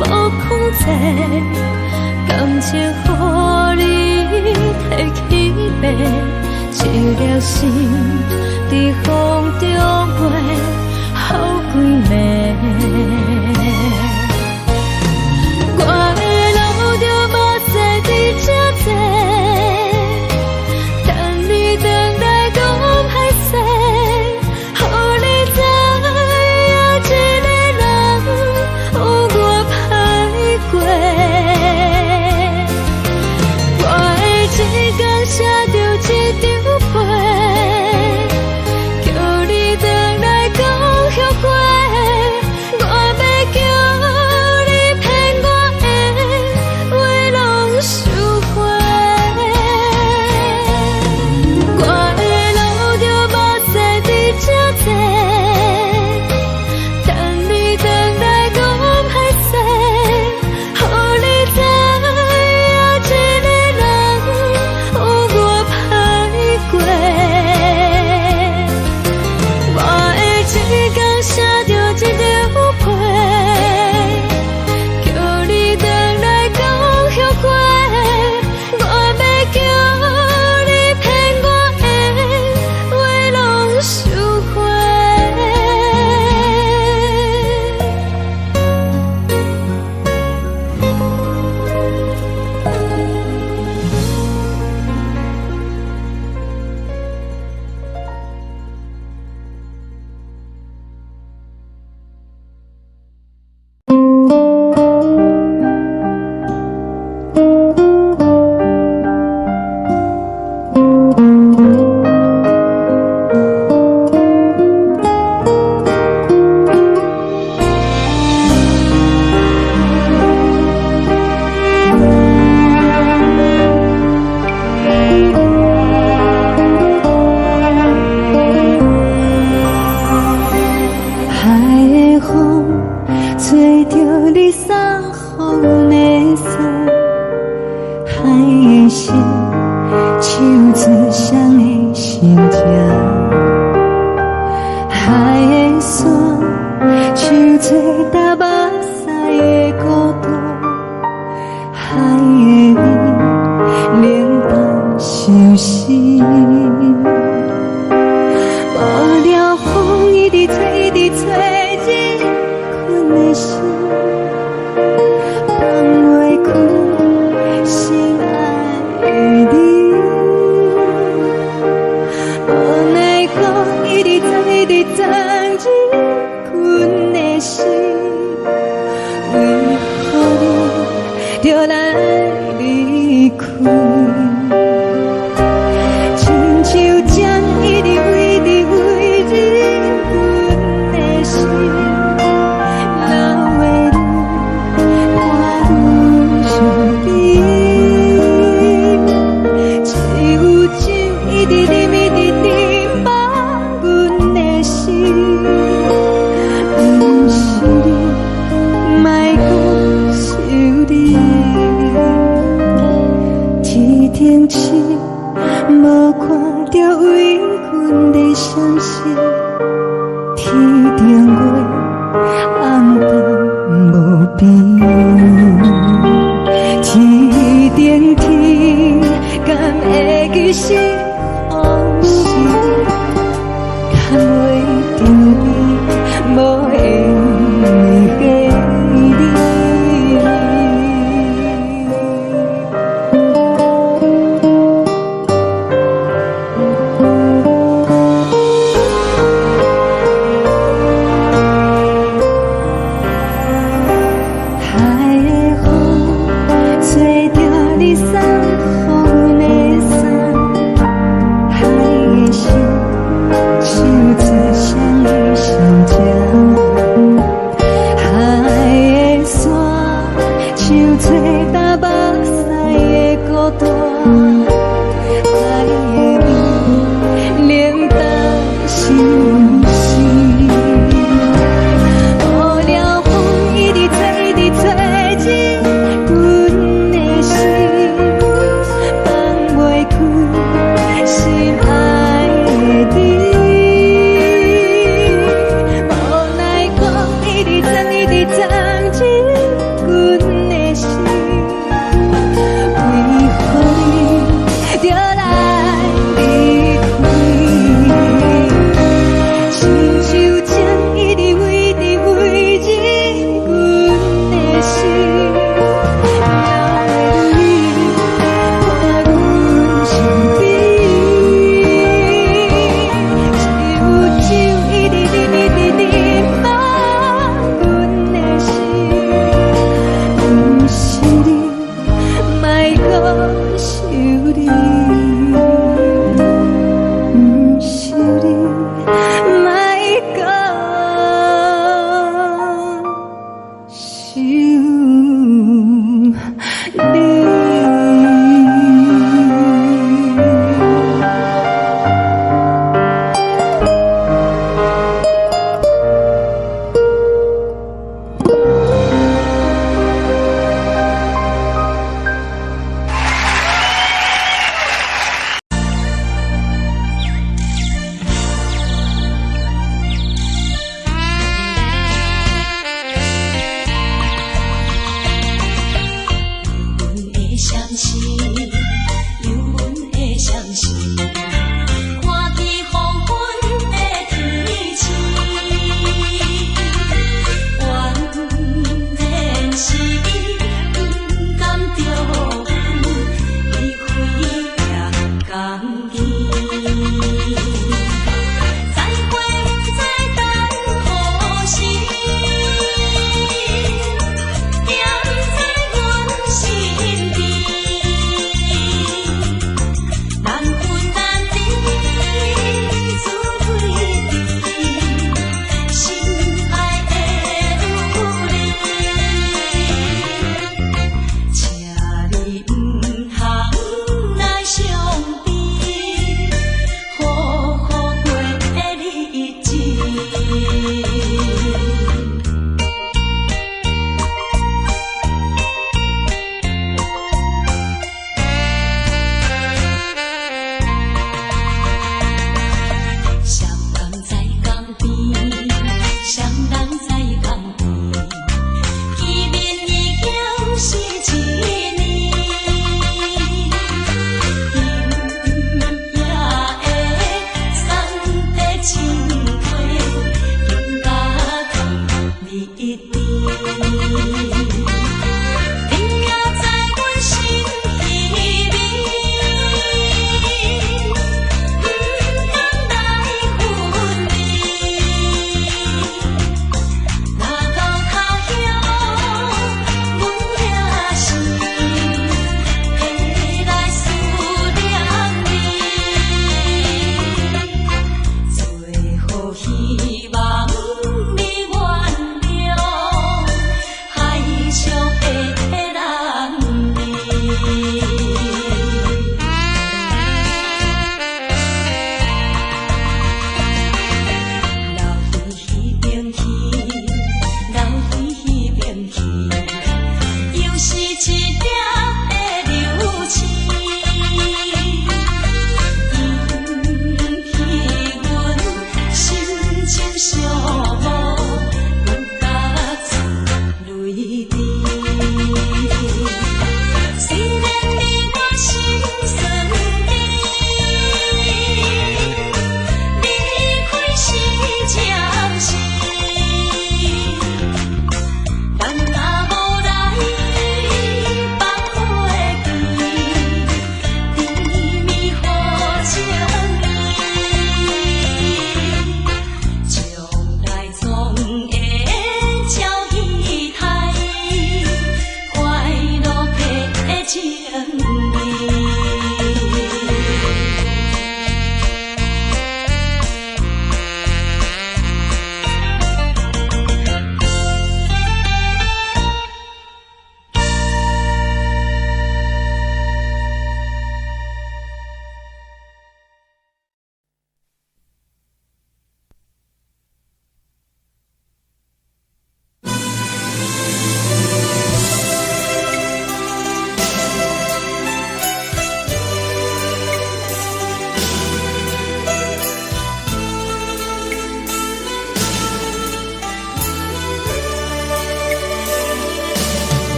无控制，感情予你提起白，一粒心伫风中飞，好几暝。我的路着目屎伫这多，等你回来讲歹势，予你知影一个人有我歹过。我的一天写着一张被，叫你回来讲后悔。我要叫你骗我的话拢收回。我的路着目屎伫这多，等你回来讲歹势，予你知影一个人有我歹过。我的一天写着一张被，叫你回来讲后悔。我要叫你骗我的话拢收回。海的风吹着你送予的伞，海的心手指双的心情，海的山手吹打目屎的孤独，海的你冷淡伤心。无聊风一直吹，一直吹，日困的心，放袂开心爱的你。无奈风一直吹，一直吹，日困的心，为何你就来离开？亲像针一直飞，一直飞，日阮的心，流的泪，看愈伤悲。只有酒一直啉，一直啉，放阮的心。不是你，莫讲是你。天顶星，无看到为阮的伤心。天顶月，暗淡无边。天顶天，敢会记是往事？敢袂着你，无缘的你。海的风吹着你送予的伞，海的心手指双的心情，海的山手吹打目屎的孤单，海的你冷淡伤心。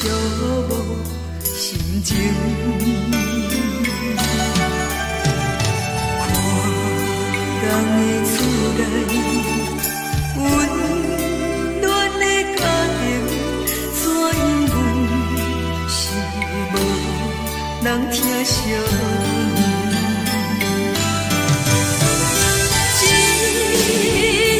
寂寞心情。看人的厝内温暖的家庭，怎因阮是无人疼惜？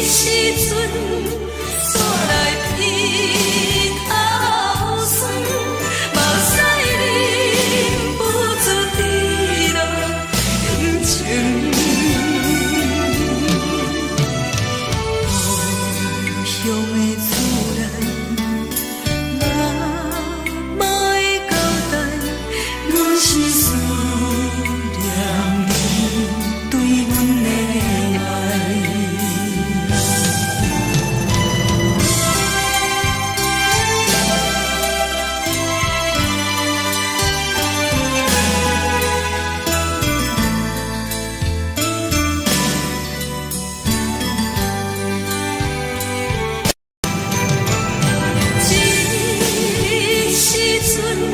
时阵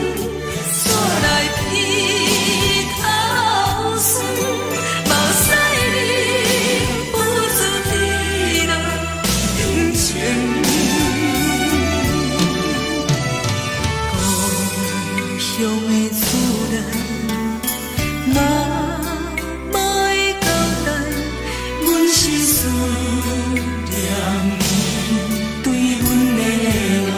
煞来鼻口酸，目屎忍不住滴落眼睛。故乡的厝内，哪会交代？阮是思念你对阮的爱。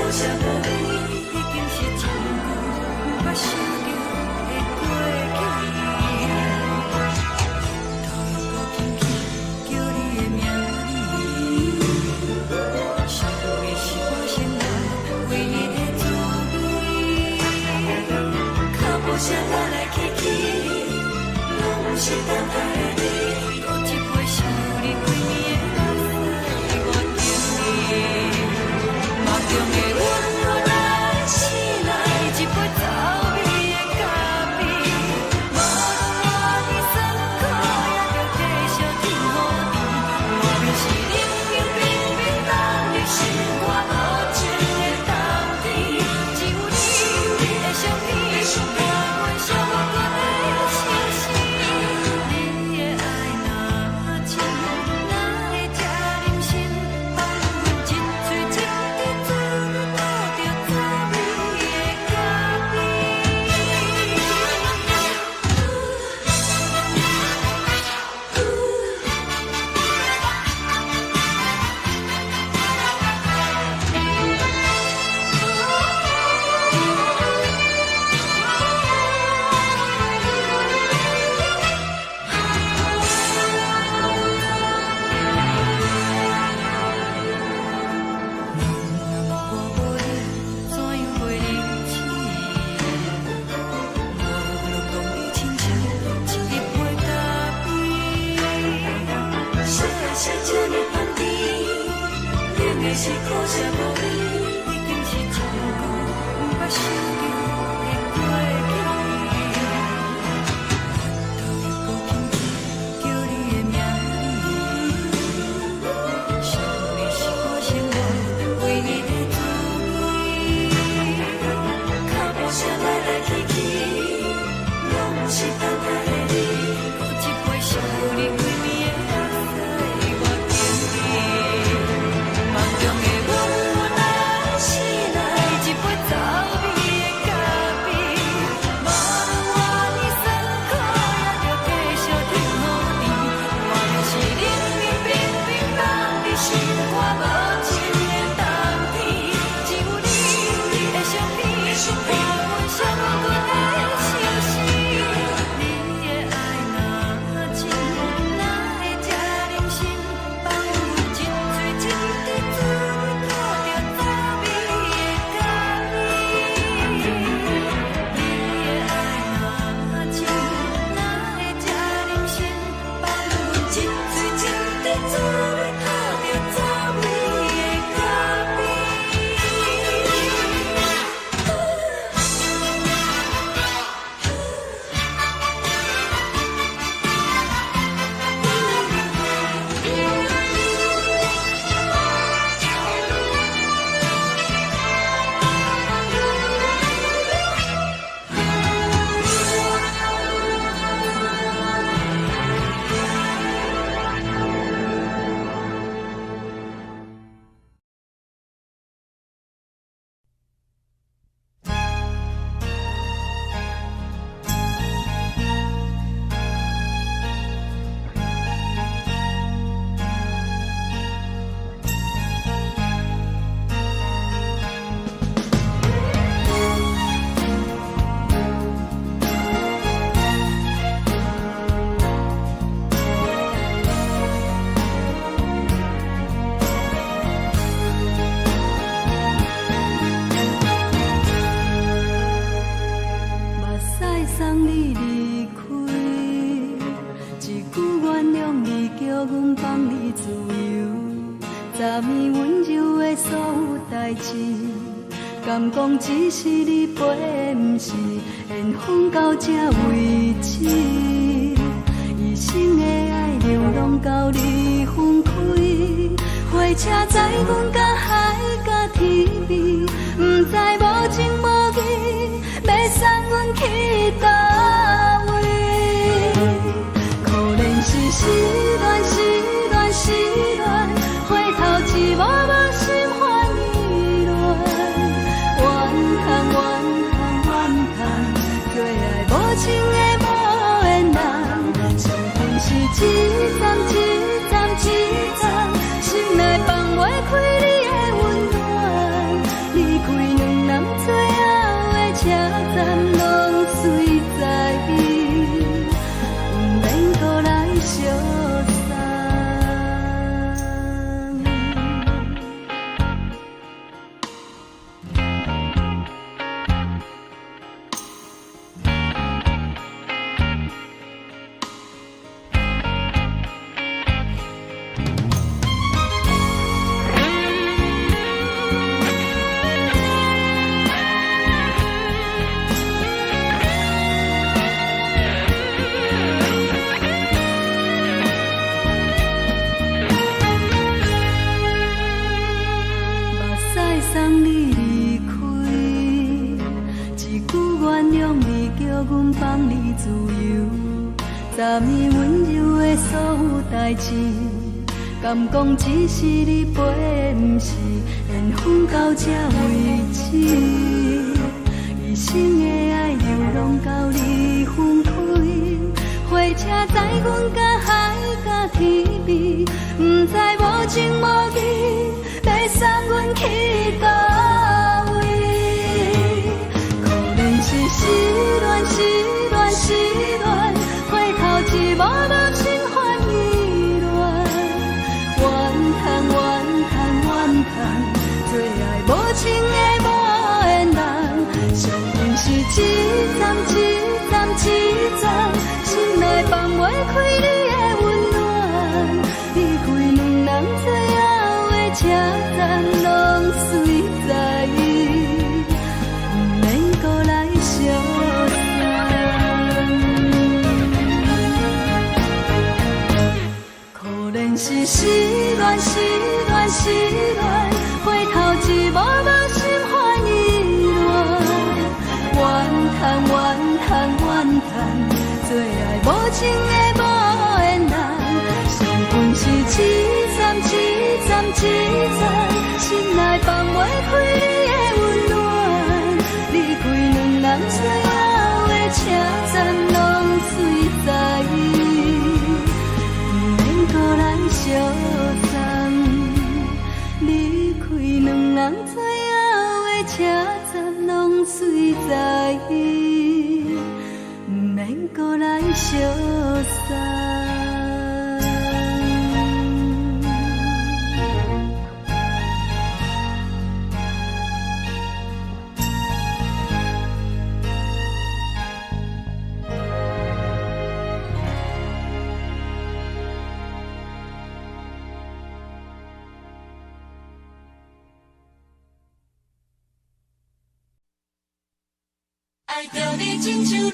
可惜无你，已经是一句不捌想着的过去。头又搁轻轻叫你的名字，想的是我心内唯一的滋味。脚步声来来去去，拢是等待的你，搁一杯想你几暝的目屎，我等你。梦中的阮落来醒来，一杯走味的咖啡，无论我的酸苦，也着继续甜予你。我就是冷冷冰冰冻入心肝无情的冬天，只有你的相片，伴阮上阮的心事。你的爱若真，哪会这忍心放阮一嘴一滴水，倒着走味的咖啡。我无你，怎样袂离弃？无路讲你亲像一日杯咖啡，小的是这呢放甜，冷的是可惜无你，已经是一句不捌想着的过去。头又搁轻轻叫你的名字，想的是我心内唯一的滋味。脚步声来来去去，拢是等待的你，搁一杯想你几暝的目屎，我等你。梦中的阮来醒来，一杯走味的咖啡，无论我的酸苦，也着继续甜予你。我就是冷冷冰冰冻入心肝无情的冬天，只有你的相片，伴阮上阮的心事。你的爱若真，哪会这忍心放阮一嘴一滴水，倒着走味的咖啡。你的爱若真，哪会这忍心放阮一嘴一滴水，倒着走味的咖啡。目屎送你离开，一句原谅你，叫阮放你自由。昨暝温柔的所有代志，敢讲只是你陪，不是缘分到这为止。一生的爱流浪到你分开，火车载阮甲海甲天边，不知无情无义，要送阮去倒位？可能是失恋，失恋，失恋，回头一幕幕心烦意乱，怨恨，怨恨，怨恨，最爱无情的无缘人，情分是一站一站一站，心内放袂开你的温暖，你自由，昨暝温柔的所有代志，敢讲只是你陪，不是缘分到这为止。一生的爱又拢到你分开，火车载阮甲海甲天边，不知无情无义，要送阮去倒位？可能是失恋，失恋，失恋，回头一幕幕心烦意乱，怨叹，怨叹，怨叹，最爱无情的无缘人，上恨是一站一站一站，心内放袂开你的温暖，离开两人最后的车站，拢随在意，不免搁来相送。可能是失恋，失恋，失恋，回头一幕幕心烦意乱，怨叹，怨叹，怨叹，最爱无情的无缘人，上恨是一站一站一站，心内放袂开你的温暖，离开两人最后的车站，拢随在意，不免搁来相送。离开两人最后的车站，拢随在意，不免搁来相送。爱着你亲像连光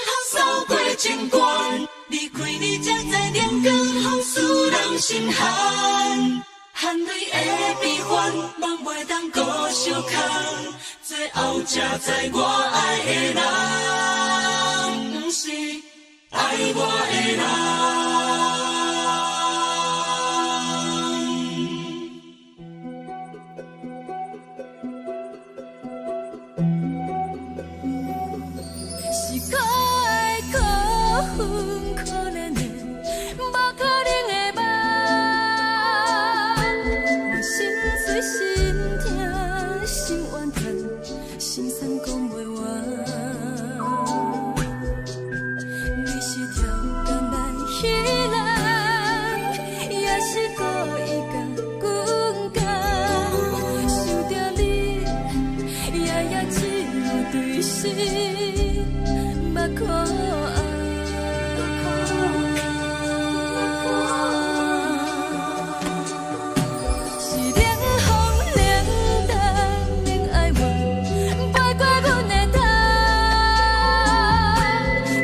风扫过情关，离开你才知连光风使人心寒。含泪的悲欢，望袂当搁相牵，最后才知我爱的人，不是爱我的人。是可爱可恨可怜的，无可能的梦。我心碎心痛心怨叹，心酸讲袂完。你是挑工来戏人，也是故意甲阮讲，想着你夜夜只有对视。目眶红，是冷风冷淡冷爱我，飞过阮的头，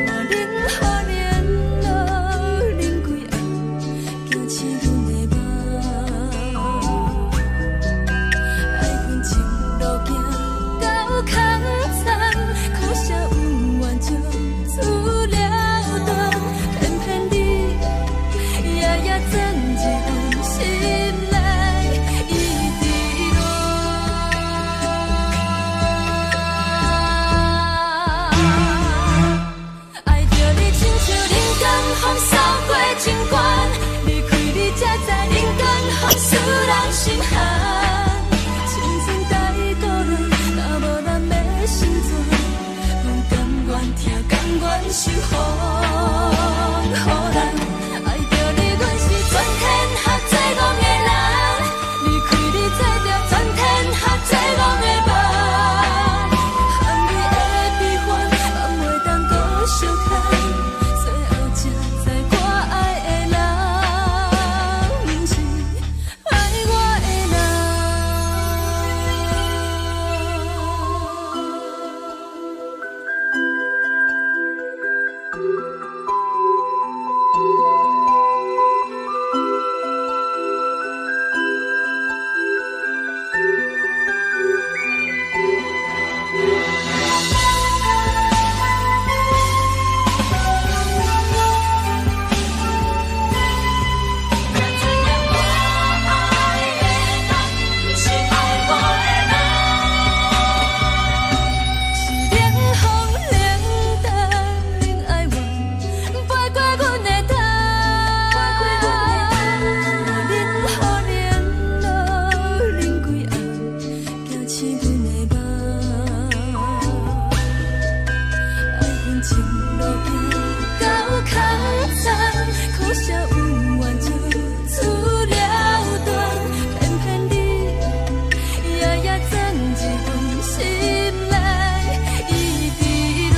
嘛冷雨冷落冷几暗，惊醒阮的梦。爱阮情路行到空残，苦涩有缘就出了断，偏偏你夜夜钻入阮心内，一直乱。爱着你亲像冷光风扫过情关，离开你才知冷光风使人心寒。青春带过来，若无咱要心怎？甘愿听，甘愿受予人。爱着你，阮是全天下最戆的人，离开你才着全天下最戆的梦。含泪的悲欢，望袂当搁相牵，最后才知我爱的人，不是爱我的人。情路行到较惨，可惜有缘就出了断，偏偏你夜夜钻一份心内伊伫乱。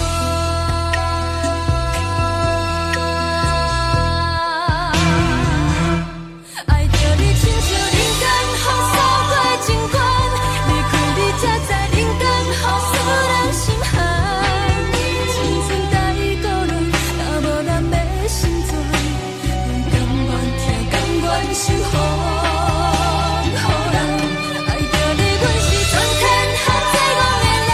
爱着你亲像人间风扫过情关，离开你才知人间好使人心寒。青春待过落，若无咱的心酸，甘愿听，甘愿受风雨人。爱着你，阮是全天下最戆的人，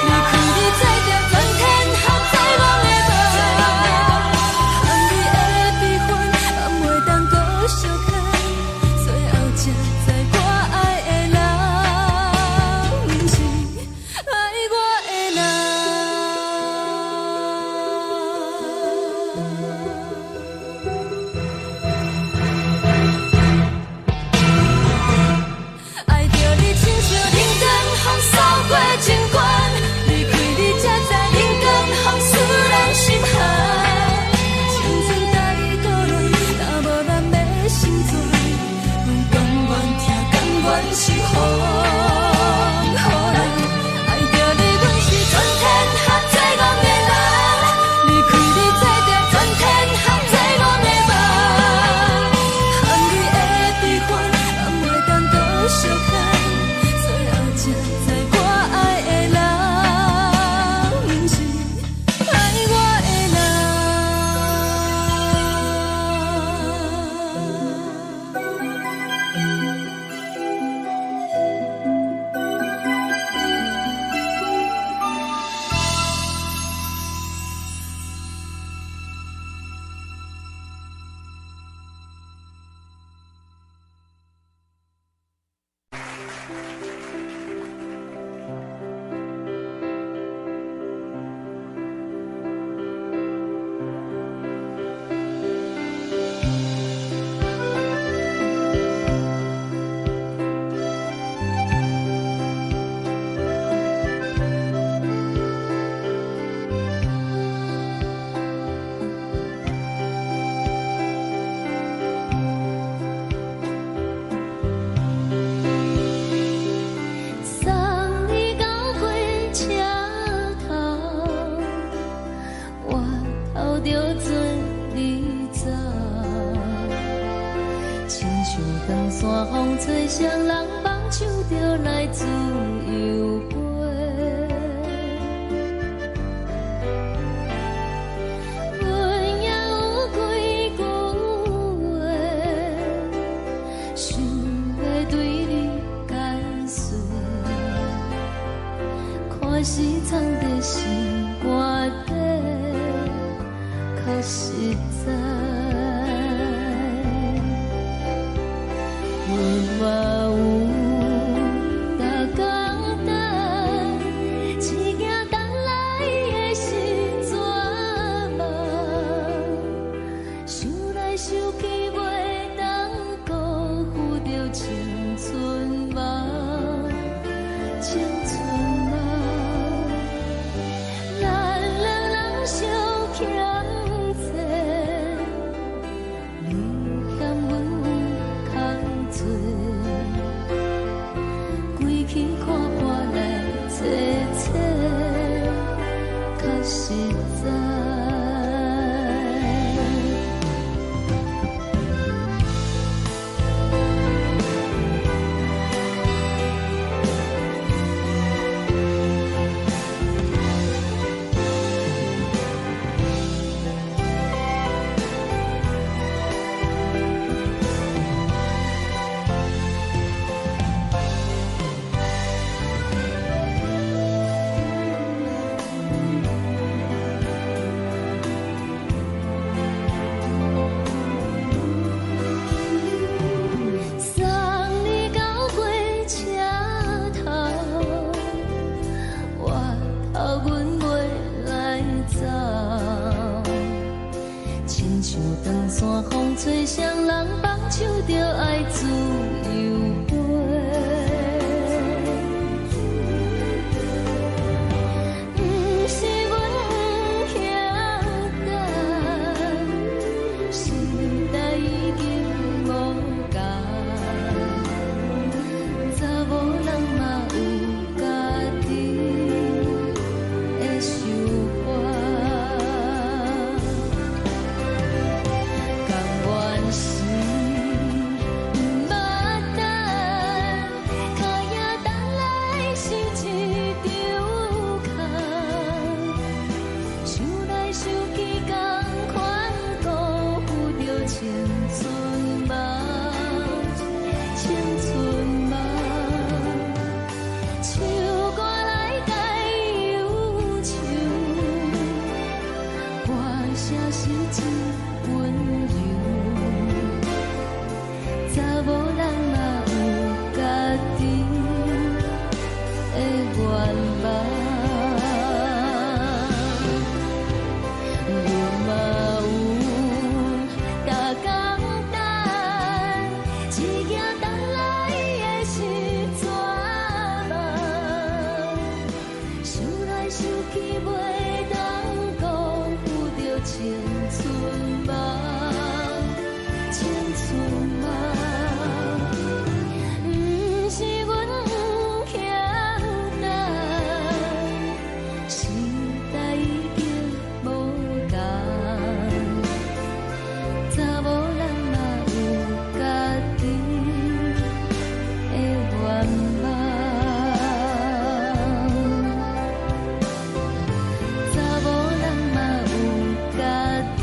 离开你才知全天下最戆的梦。含你的悲欢，敢袂当搁相牵？最后才知我爱的人，不是爱我的人。爱着你亲像人间风扫过情关，离开你才知人间风使人心寒。青春待过落，若无咱的心酸，甘愿听，甘愿受风雨人。爱着你，阮是全天下最戆的人，离开你才知全天下最戆的梦。含你的悲欢，敢袂当搁相牵？最后才知我爱的人，不是爱我的人。送你到火车头，我头着准你走，亲像长山风吹双人放手着来自由飞。阮也有几句话，想要对你解说，看是藏在心肝底，较实在。阮嘛有大简单，一件等来的时阵梦，想来想去袂当辜负着青春梦，青春梦。咱两人相欠债，你欠阮有空做。茫。你嘛有大简单，一件等来的是怎么？想来想去袂当讲，有着青春梦，青春梦。不是阮欠等，时代已经无同。查某人嘛有家己的愿望，查某人嘛有家己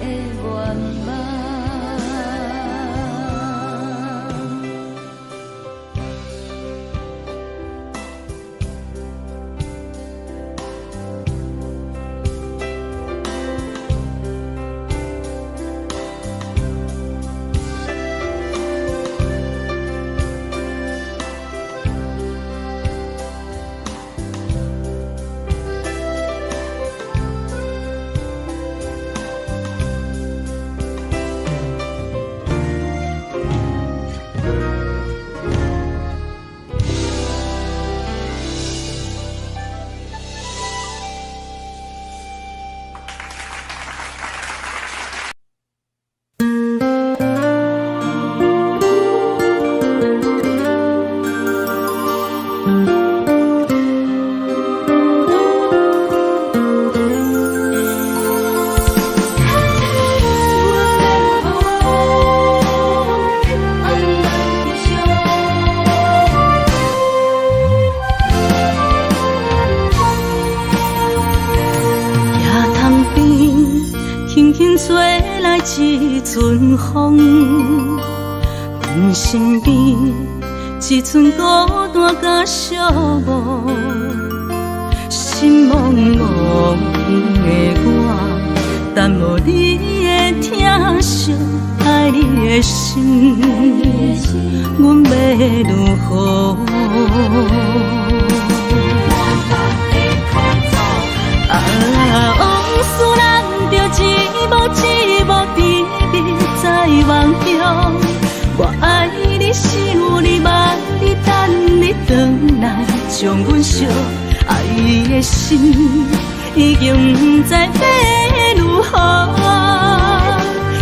的愿望。吹来一阵风，阮身边一寸孤单甲寂寞，心茫茫的我，等无你的疼惜，爱你的心，阮要如何？往事人着一幕甜蜜在梦中，我爱你想你望你等你回来，将阮惜爱的心已经不知要如何，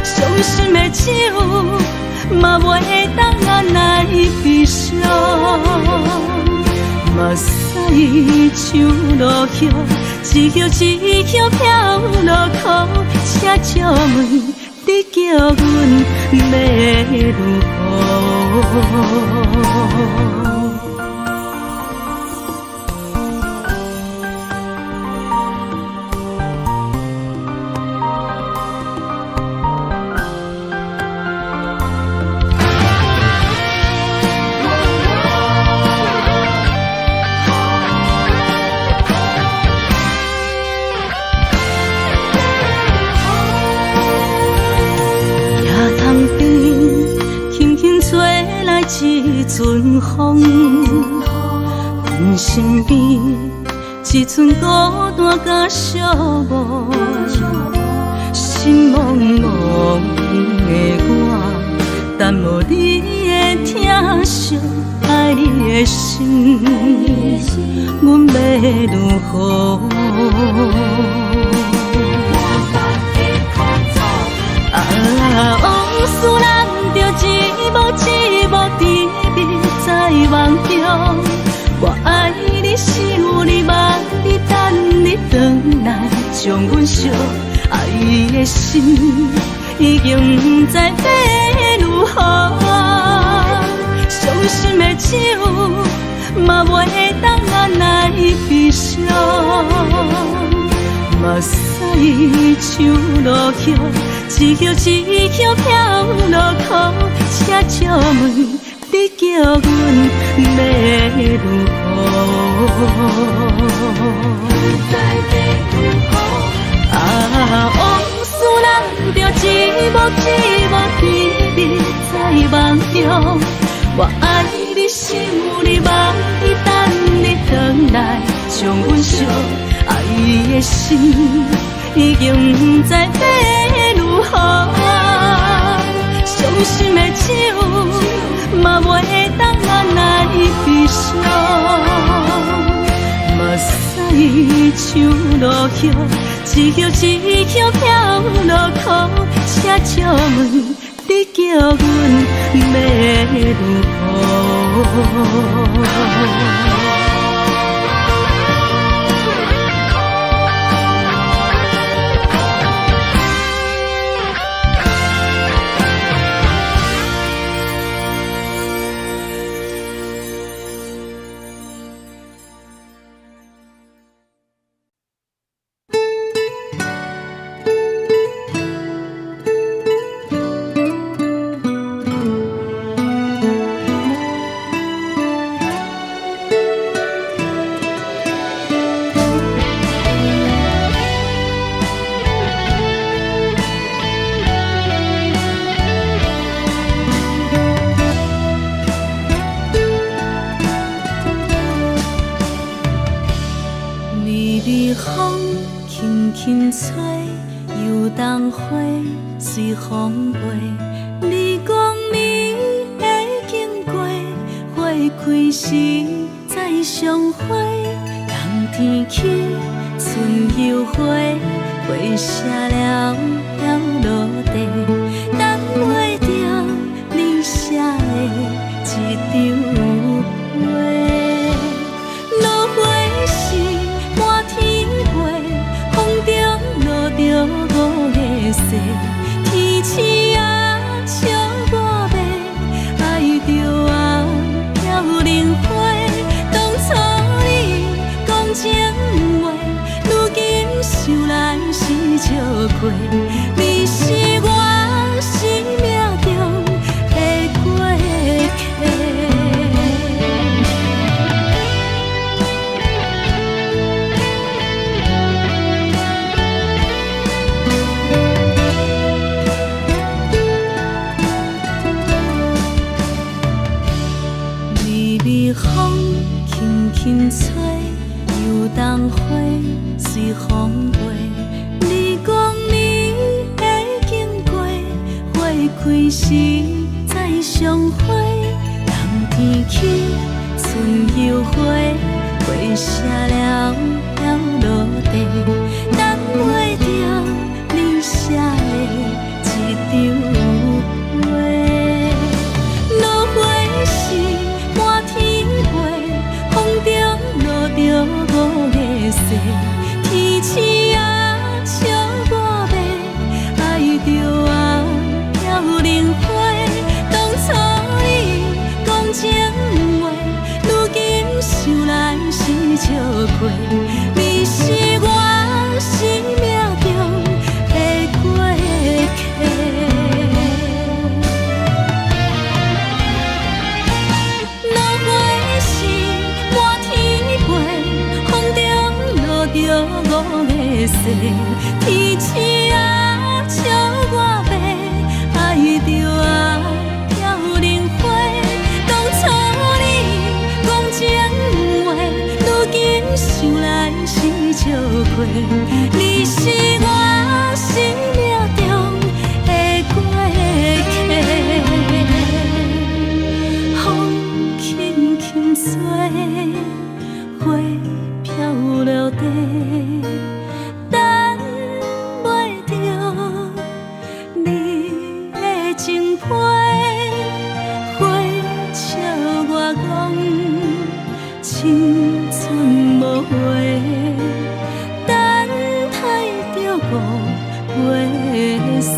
伤心的手嘛袂当按来悲伤，目屎像落雨，一曲一曲飘落雨，请借问你叫阮要如何？一阵风，阮身边一寸孤单甲寂寞，心茫茫的我，等无你的疼惜，爱你的心，阮要如何？往事人着一幕甜蜜在梦中，我爱你想你望你等你回来，将阮惜爱的心已经不知要如何，伤心的手嘛袂当按来悲伤，目屎像落雨，一曲一曲飘落雨，请借问你叫阮要如何？往事人着一幕甜蜜在梦中，我爱你想你望你的心已经不知要如何，伤心的酒嘛袂当咱来悲伤，目屎像落雨，一曲一曲飘落雨，请借问你叫阮要如何？轻吹，游动花随风飞。你讲你会经过，花开时再相会。冬天起，春又回，花谢了飘落地，等袂着你写的一张画。落花时满天飞，风中落着五个色，天星啊笑我迷，爱着啊飘零花。当初你讲情话，如今想来是笑过。你是我生命中的过客。风轻轻吹，游动花随风飞。你讲你会经过，花开时再相会。冬天起，春又回，花谢了飘落地，等袂着你写的一张画。落花时满天风中落着五个色，天星啊笑我迷，爱着啊飘零花。当初你讲情话，如今想来是笑过。你是我生命中的过客。着五个色，天星啊笑我迷，爱着啊飘零花。当初你讲情话，如今想来是笑过。你是我生命中的过客，风轻轻吹，花飘落地。青春无悔，等待着五月色。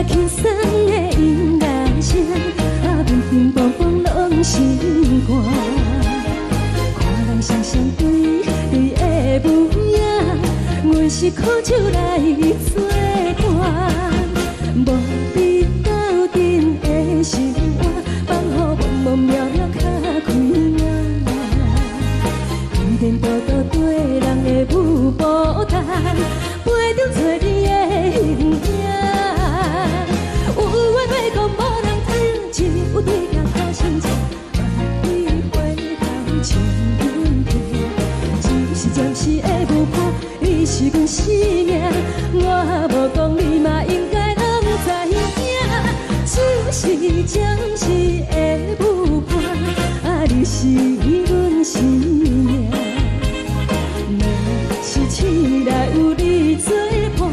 轻松的音乐声，平平梆梆拢心肝。看人双双对对的舞影，阮是苦酒来作伴。无伫斗阵的生活，放予茫茫渺渺较开眼。颠颠倒倒对人的舞步弹，陪着做你的形影。有话要讲无人听，只有对镜头心情，万里回头像阮听。只是暂时的舞伴，你是阮生命，我无讲你嘛应该拢知影。就是暂时的舞伴，你是阮生命。若是醒来有你作伴，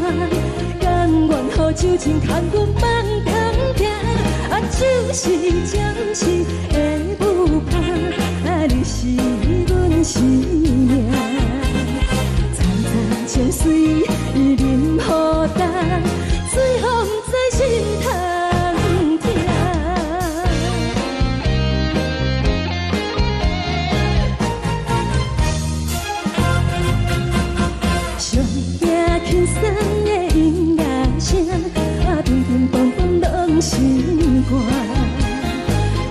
甘愿予酒精牵阮放通行。就是暂时的舞伴，你是阮生命。惨惨情水任何等，随风在心头。轻松的音乐声，平平梆梆拢心肝。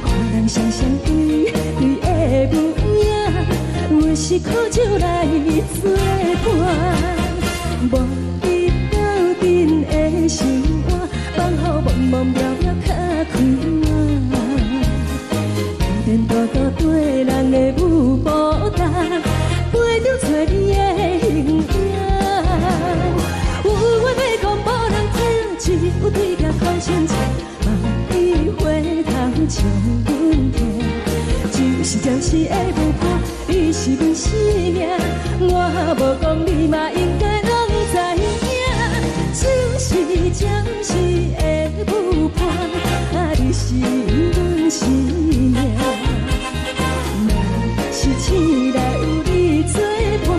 看人双双对对的舞影，阮是苦酒来作伴。无伫斗阵的生活，放予茫茫渺渺较开眼。颠颠倒倒对人的舞步弹，陪着做你的形影。有话要讲无人听，只有对镜头心情，万里回头像阮听。就是暂时的舞伴，你是阮生命，我无讲你嘛应该拢知影。就是暂时的舞伴，你是阮生命。若是醒来有你作伴，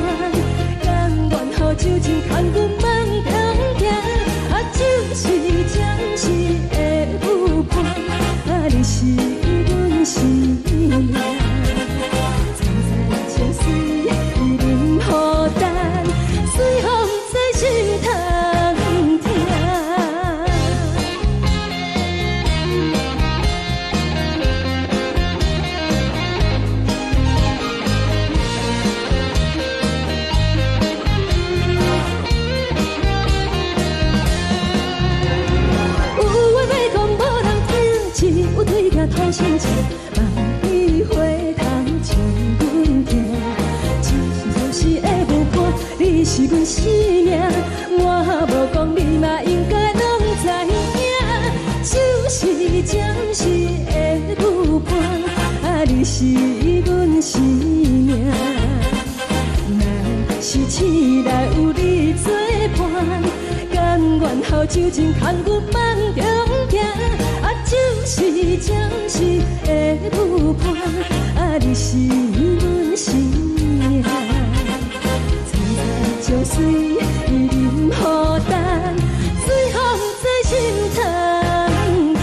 甘愿予酒精牵阮放通行。就是暂时的舞伴，你是阮生命。惨惨情水任何等，随风在心头听。有对镜头心情，万里回头像阮听。就是暂时的舞伴，你是阮生命，我无讲你嘛应该拢知影。就是暂时的舞伴，你是阮生命。若是醒来有你作伴，甘愿予酒精牵阮放中行。就是暂时的舞伴，你是阮生命。惨惨情水任何等，随风在心头听。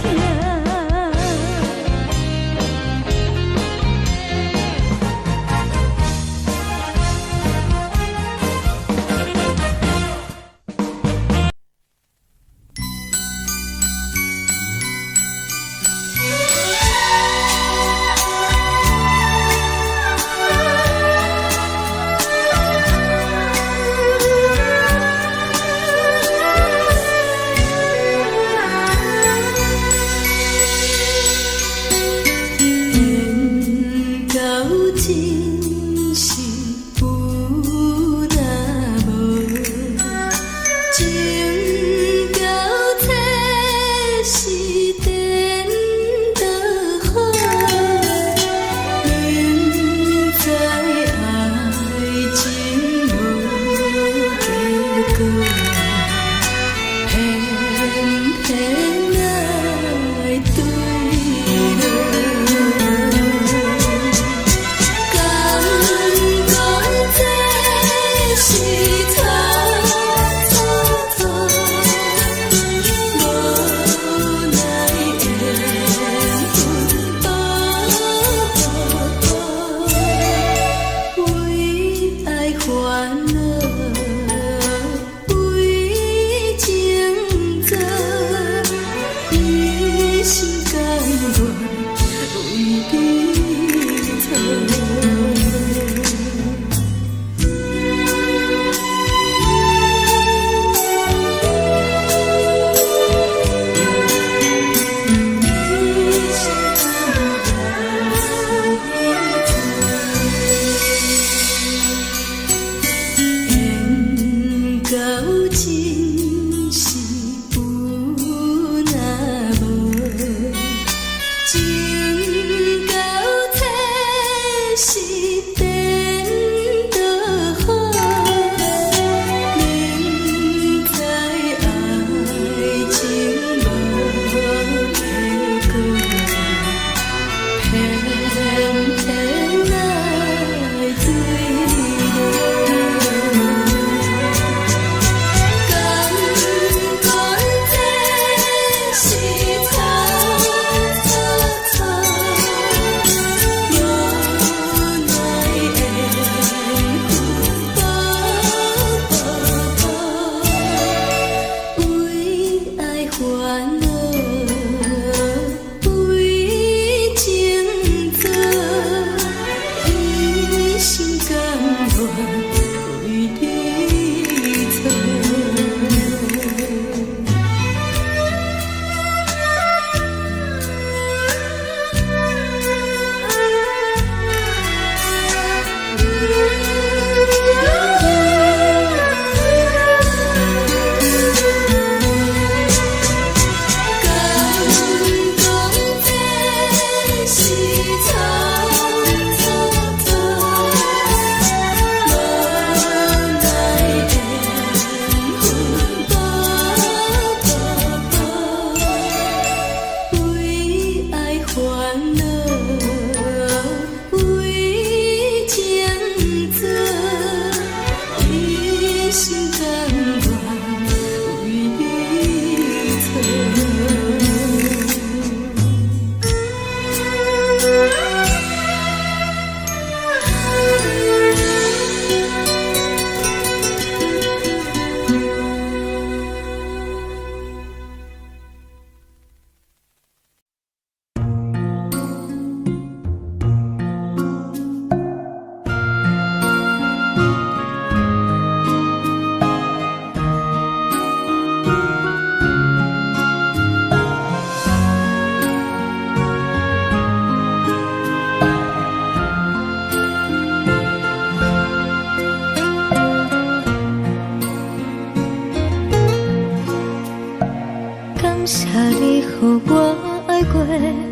谢你，予我爱过，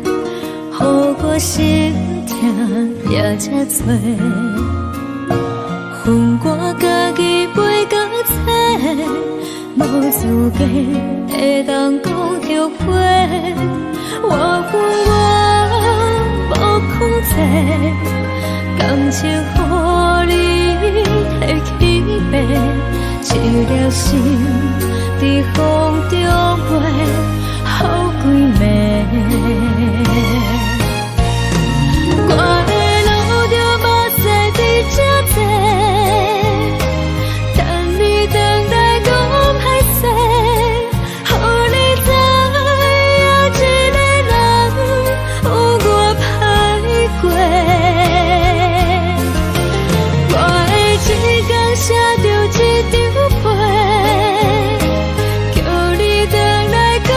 予我心痛也这多。恨我家己袂到切，无资格会当讲后悔。我无控制，感情予你提起飞，一粒心在风中飞，好几暝。我的路着目屎在这多，等你等待讲歹势，予你知影一个人有我歹过。我的一天写着一张被，叫你回来讲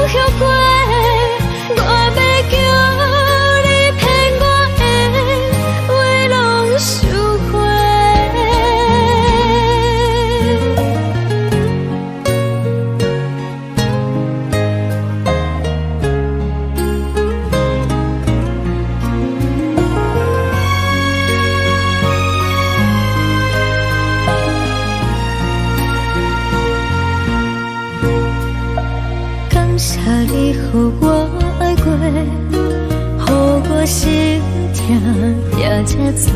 后悔。我要叫你骗我的话拢收回。感谢你，予我爱过，予我心痛也这多。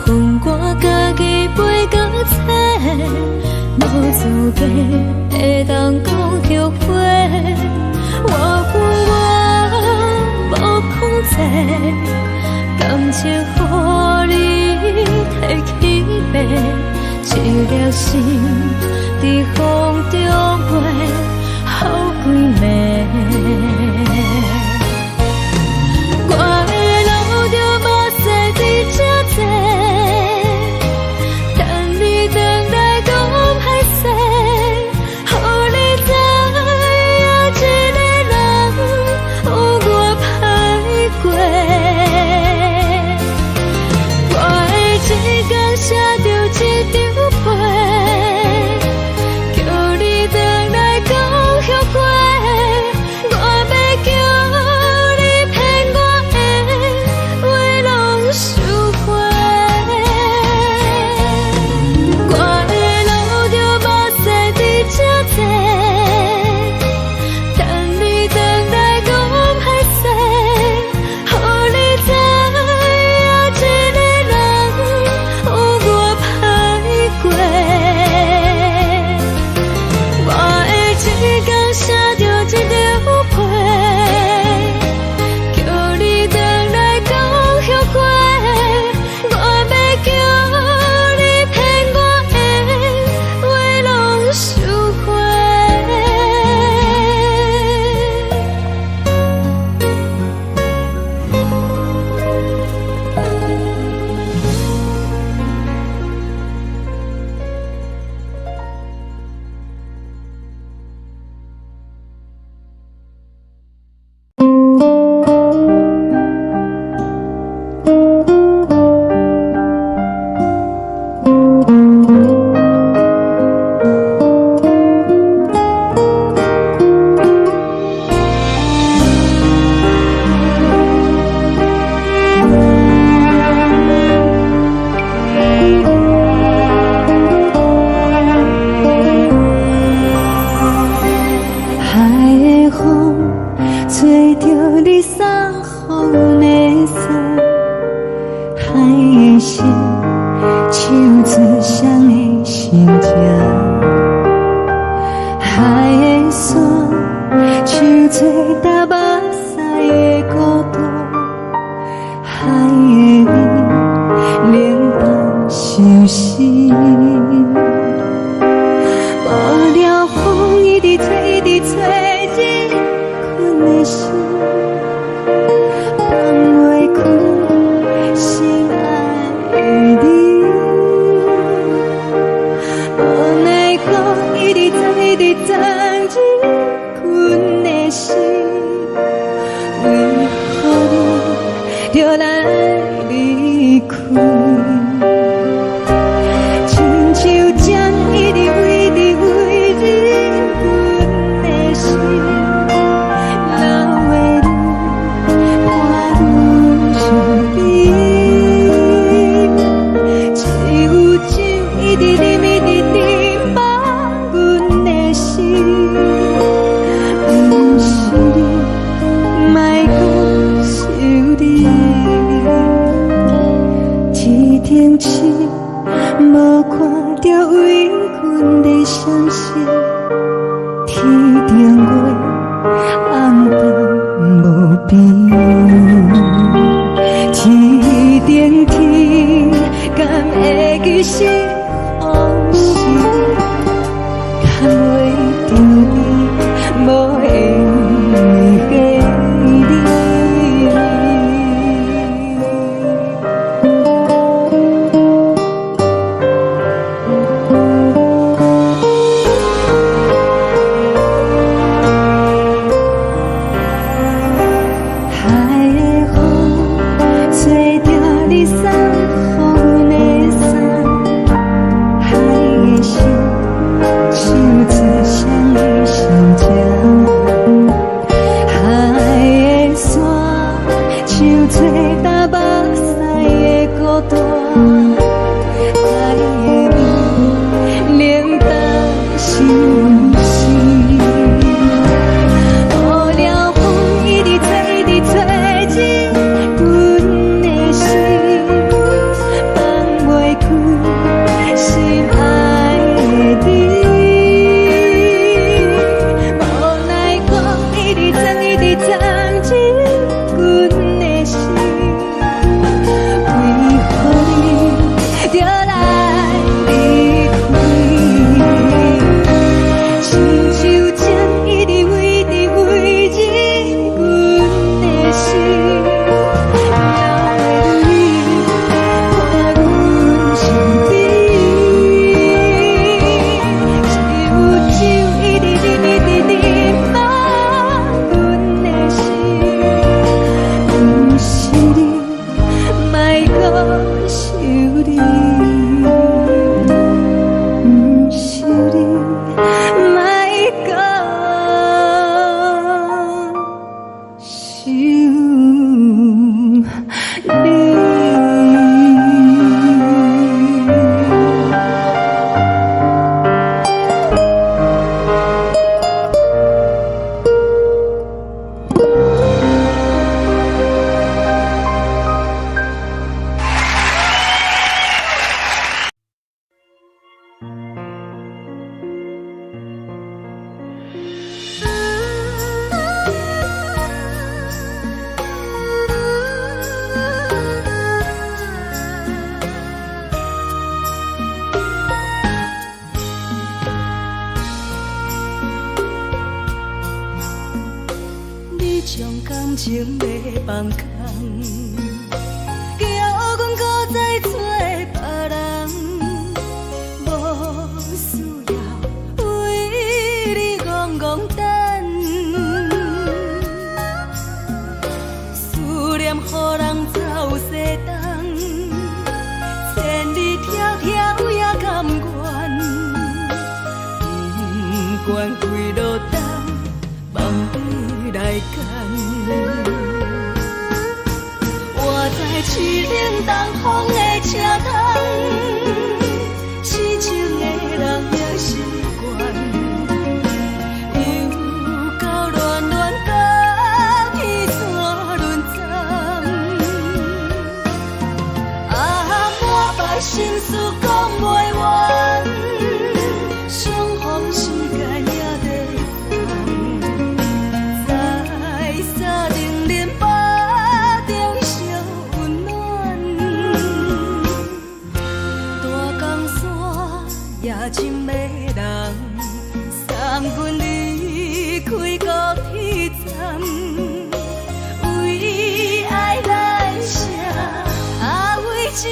恨我家己袂到切，无资格会当讲后悔。我无控制，感情予你提起飞，一粒心在风中飞，好几暝。我的路着目屎在这多，等你等待讲歹势，予你知影一个人有我歹过。我的一天写着一张被，叫你回来讲后悔。我要叫你骗我的话拢收回。我的路着目屎在这多，等你等待讲歹势，予你知影一个人有我歹过。我的一天写着一张被，叫你回来讲后悔。我要叫你骗我的话拢收回。海的风吹着你送予的伞，海的心唱出双的心情，海的山唱出打目屎的孤独，海的你冷淡伤心。无聊风一直吹，一直吹，一困的心放袂开，心爱的你。无奈何，一直等，一直等，相信天顶月暗淡无边，天顶天敢会记是往事，牵袂着你，无缘的你。将感情要放空，叫阮搁再找别人，无需要为你戆戆等，思念予人走西东，千里迢迢也甘愿，不管几路东，望你来干。我在市顶东风的车窗，痴情的人也习惯，又到乱乱甲彼山论站，满腹心事讲袂完，相逢时间也在等，在沙冷冷巴中烧温暖，大江山夜深的人，送阮离开高铁站，为爱来写为情。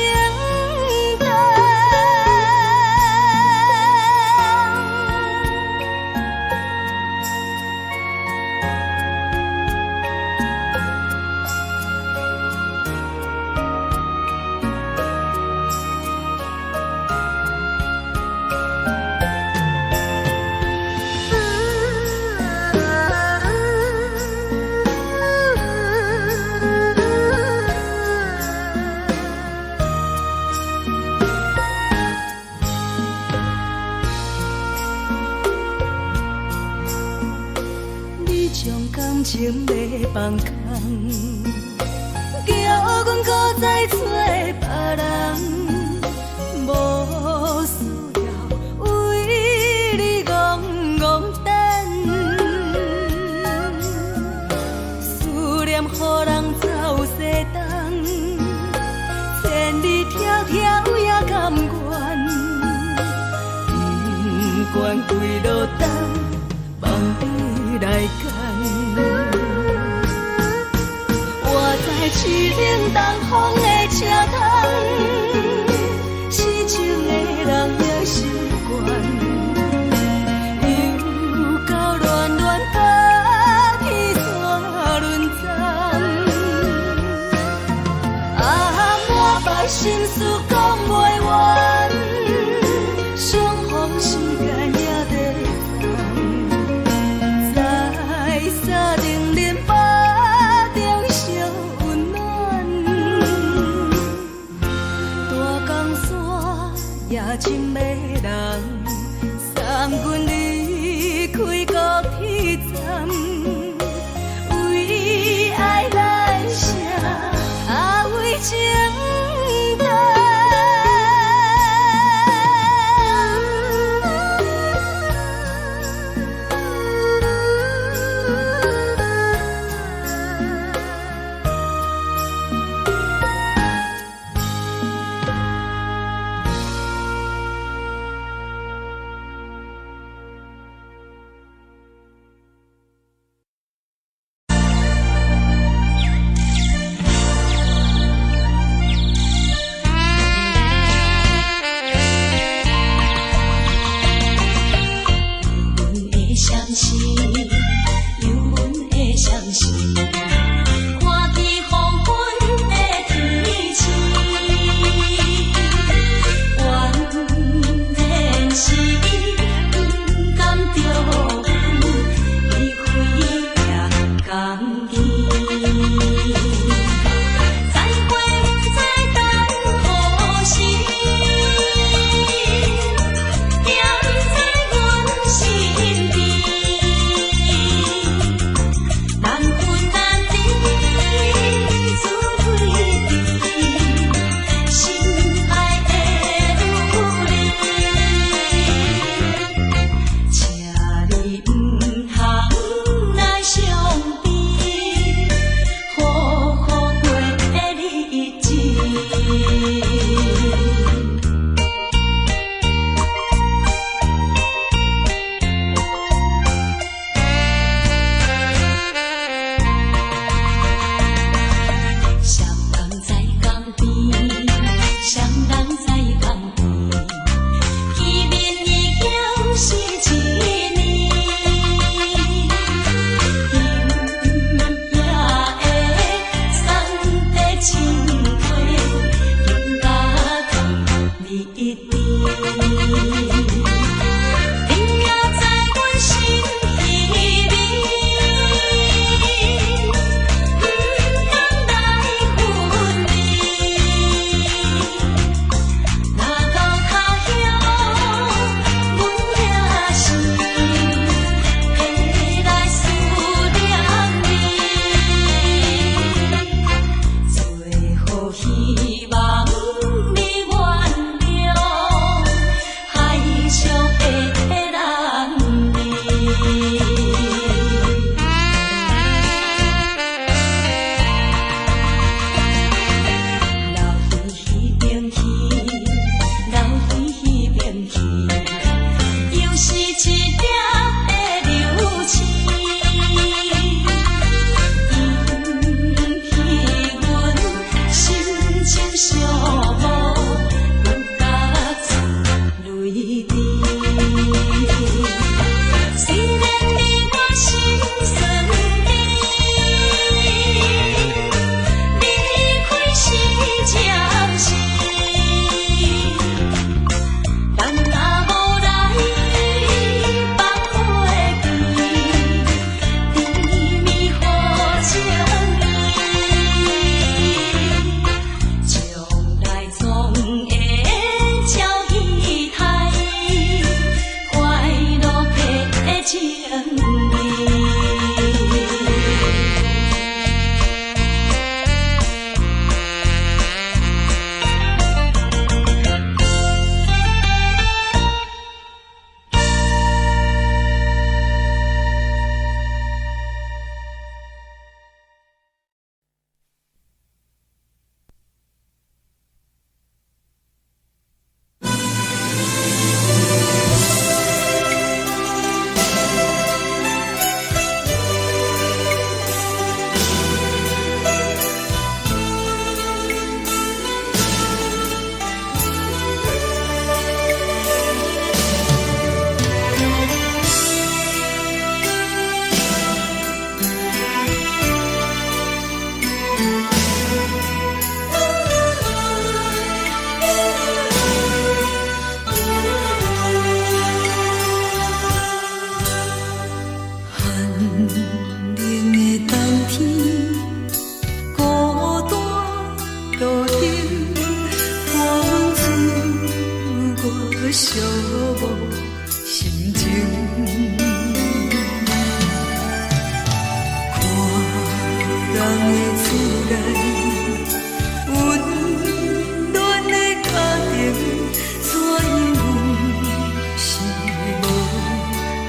将感情要放空，叫阮搁再找别人，无需要为为落单，望你来牵。我在市顶东风的车窗，痴情的人也习惯，又到乱乱甲天山轮转。满腹心事讲袂完，相逢时间也在等，在沙丁林巴顶烧温暖。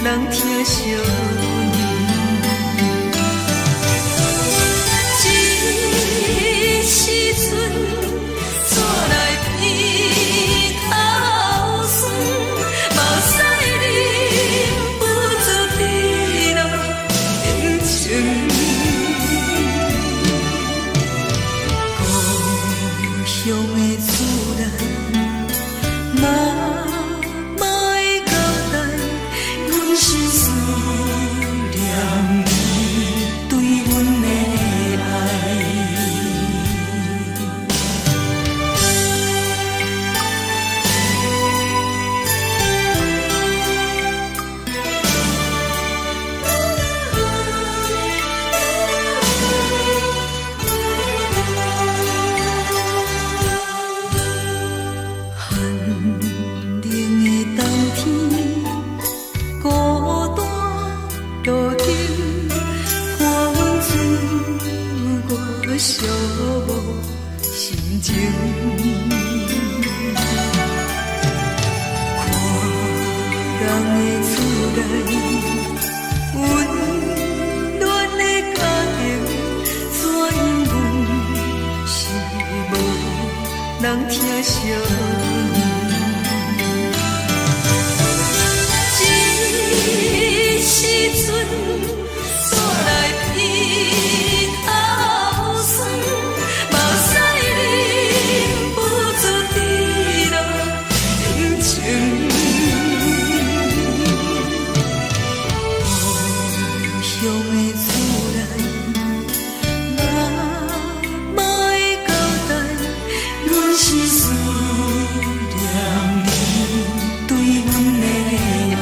人疼惜你。这时阵怎来鼻头酸，目屎忍不住滴落眼睛。故乡的厝内，妈会交代，阮是思念你对阮的爱。寒冷的冬天，孤单路灯，看阮自我寂寞心情。看人的厝内，温暖的家庭，怎因阮是无人疼惜你？这时阵怎来鼻头酸，目屎忍不住滴落眼睛。故乡的厝内，妈会交代，阮是思念你对阮的爱。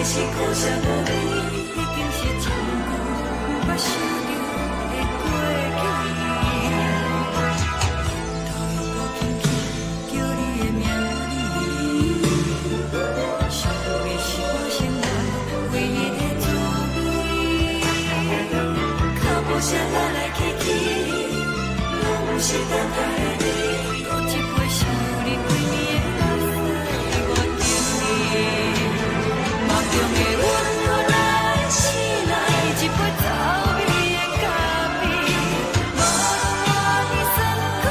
是苦涩无味，已经是一句我想着的过去。头又无轻轻叫你的名字，想的是我生来唯一的滋味。脚步声来来去去，拢是等待的你，有一杯想你几暝的目屎，我敬你。梦中的阮何来醒来，一杯走味的咖啡，无论我的酸苦，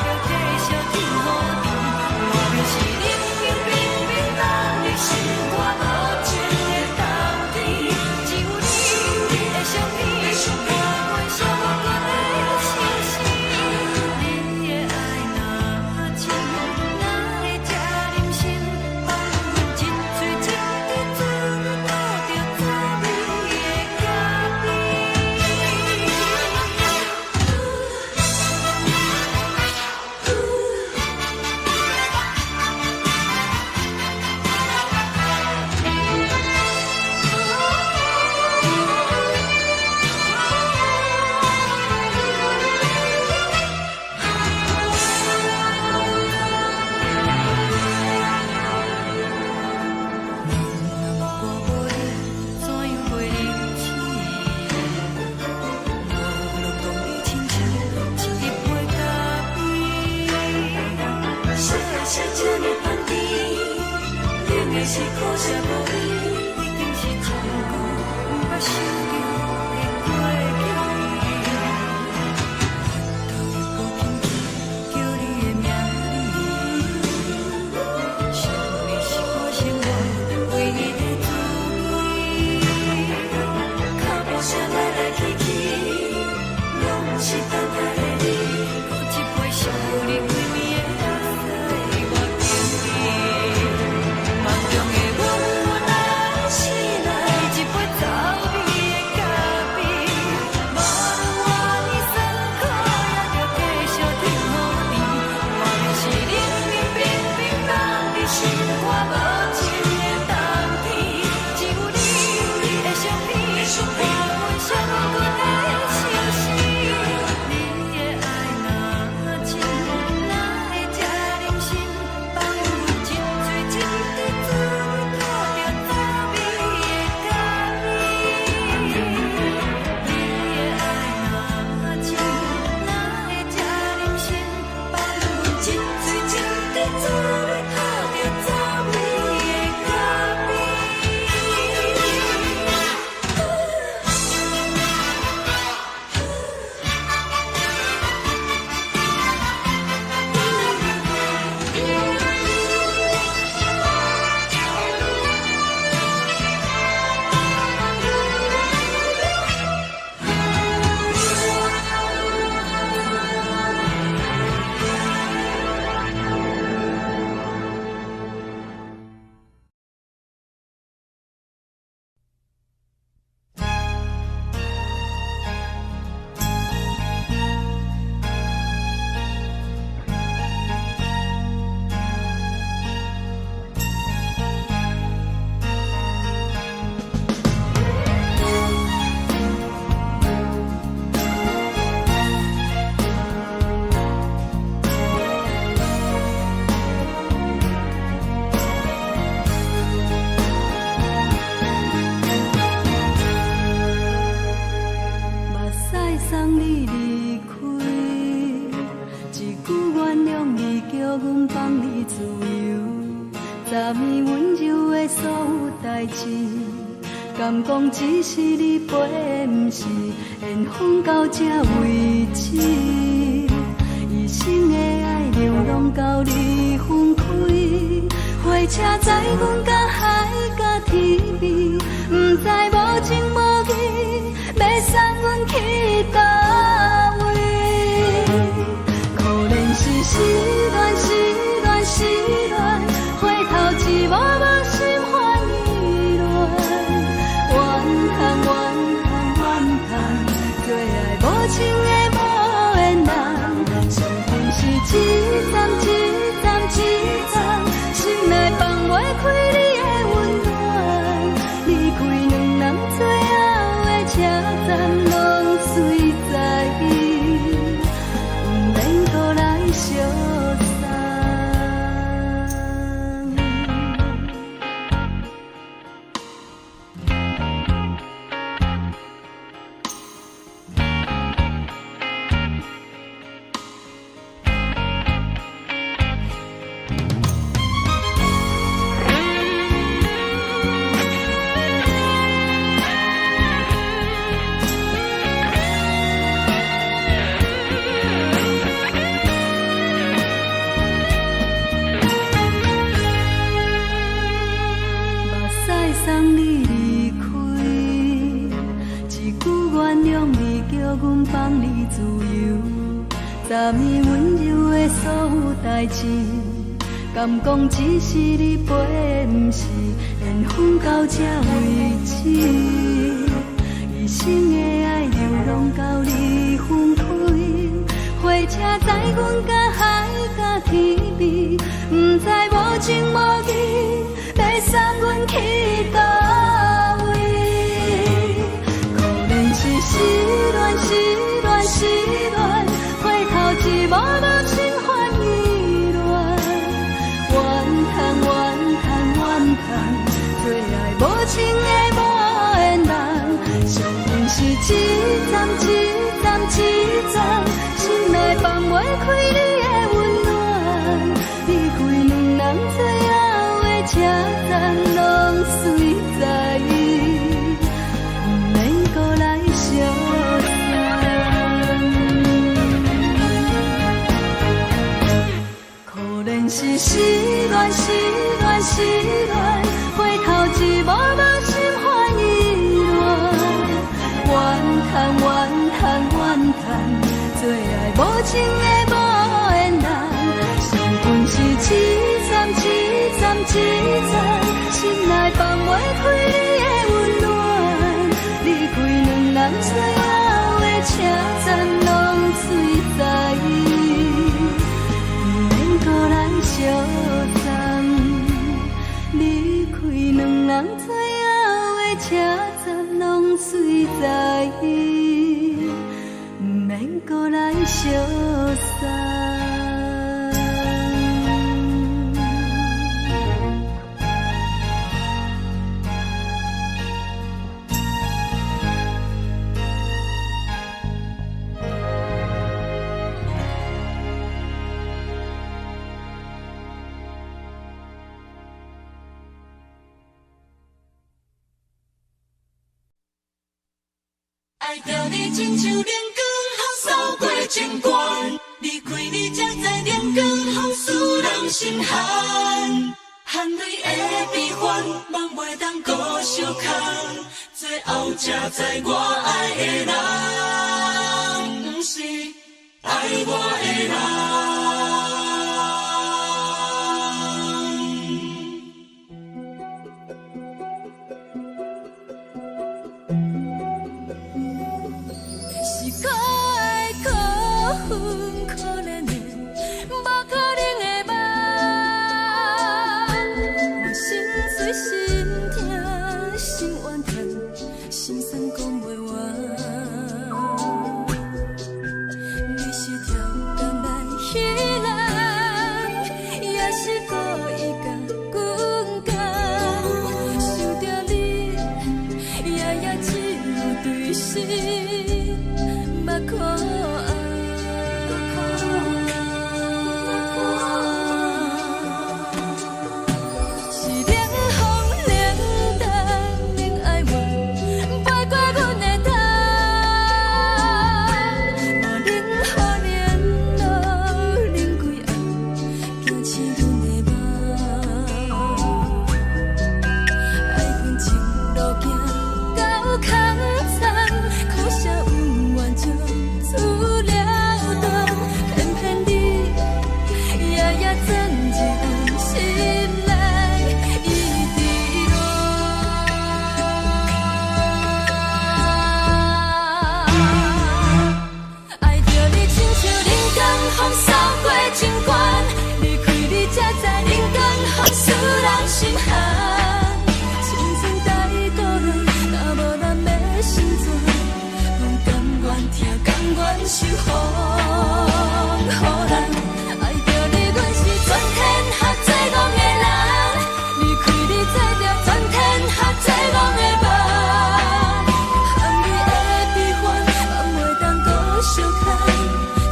也着继续甜予你。我就是冷冰冰冰冻的心肝，无情的冬天，只有你的相片，我阮寂寞过的心事。你的爱若真，哪会这忍心放阮一嘴一滴水，吐着滋味的咖是苦涩无味，已经是一句我想着的过去。头又无轻轻叫你的名字，想的是我生来唯一的滋味。脚步声来来去去，拢是等待的你，有一杯想你几暝的目屎，我敬你。梦中的阮何来醒来，一杯走味的咖啡，无论我的酸苦，也着继续甜予你。我就是冷冰冰冰冻的心肝，无情的冬天，只有你的相片，我阮寂寞过的心事。你的爱若真，哪会这忍心放阮一嘴一滴水，吐着滋味的咖啡。你的爱若真，哪会这忍心放阮一嘴一滴水，吐着滋味的咖啡。目屎送你离开，一句原谅你，叫阮放你自由。昨暝温柔的所有代志，敢讲只是你陪，不是缘分到这为止。一生的爱流浪到你分开，火车载阮甲海甲天边，不知无情无义，要送阮去倒位？可能是失恋，失恋，失恋，回头一幕幕心烦意乱，怨叹，怨叹，怨叹，最爱无情的无缘人，缘分是一站一站一站，心内放袂开你的温暖。送你离开，一句原谅你，叫阮放你自由。昨暝温柔的所有代志，敢讲只是你陪，不是缘分到这为止。一生的爱流浪到你分开，火车载阮甲海甲天边，不知无情无义，要送阮去倒位？可怜是失恋，失恋，失恋，回头一幕幕心烦意乱，怨叹，怨叹，怨叹，最爱无情的无缘人，上恨是一站一站一站，心内放袂开你的温暖，离开两人最后的车站，拢随在意，不免搁来相可怜是失恋，失恋，失恋，回头一幕幕心烦意乱，怨叹，怨叹，怨叹，最爱无情的无缘人，上恨是一站一站一站，心内放袂开你的温暖，离开两人最后的车站，拢随在意，不免搁来相送。离开两人最后的车站，拢随在意，不免搁来相送。爱着你亲像连光风扫过情关，离开你才知连光风使人心寒。含泪的悲欢，望袂当搁相牵，最后才知我爱的人，不是爱我的人。是可爱可恨可怜的，无可能的梦。我心碎心痛心怨叹，心酸讲袂完。你是挑工来戏人，也是故意甲阮讲，想着你夜夜只有对视。目眶是冷风冷淡冷爱我，飞过阮的头，嘛冷雨冷落冷几暗，惊醒阮的梦。爱恨情路行到空残，苦涩温婉就出了断，偏偏你夜夜钻入阮心内，一直乱。爱着你亲像冷光风扫过情关，离开你才知冷光风使人心寒。青春待过了，若无咱要心酸，阮甘愿听，甘愿受予人。爱着你，阮是全天下最戆的人，离开你才着全天下最戆的梦。含你的悲欢，望袂当搁相牵，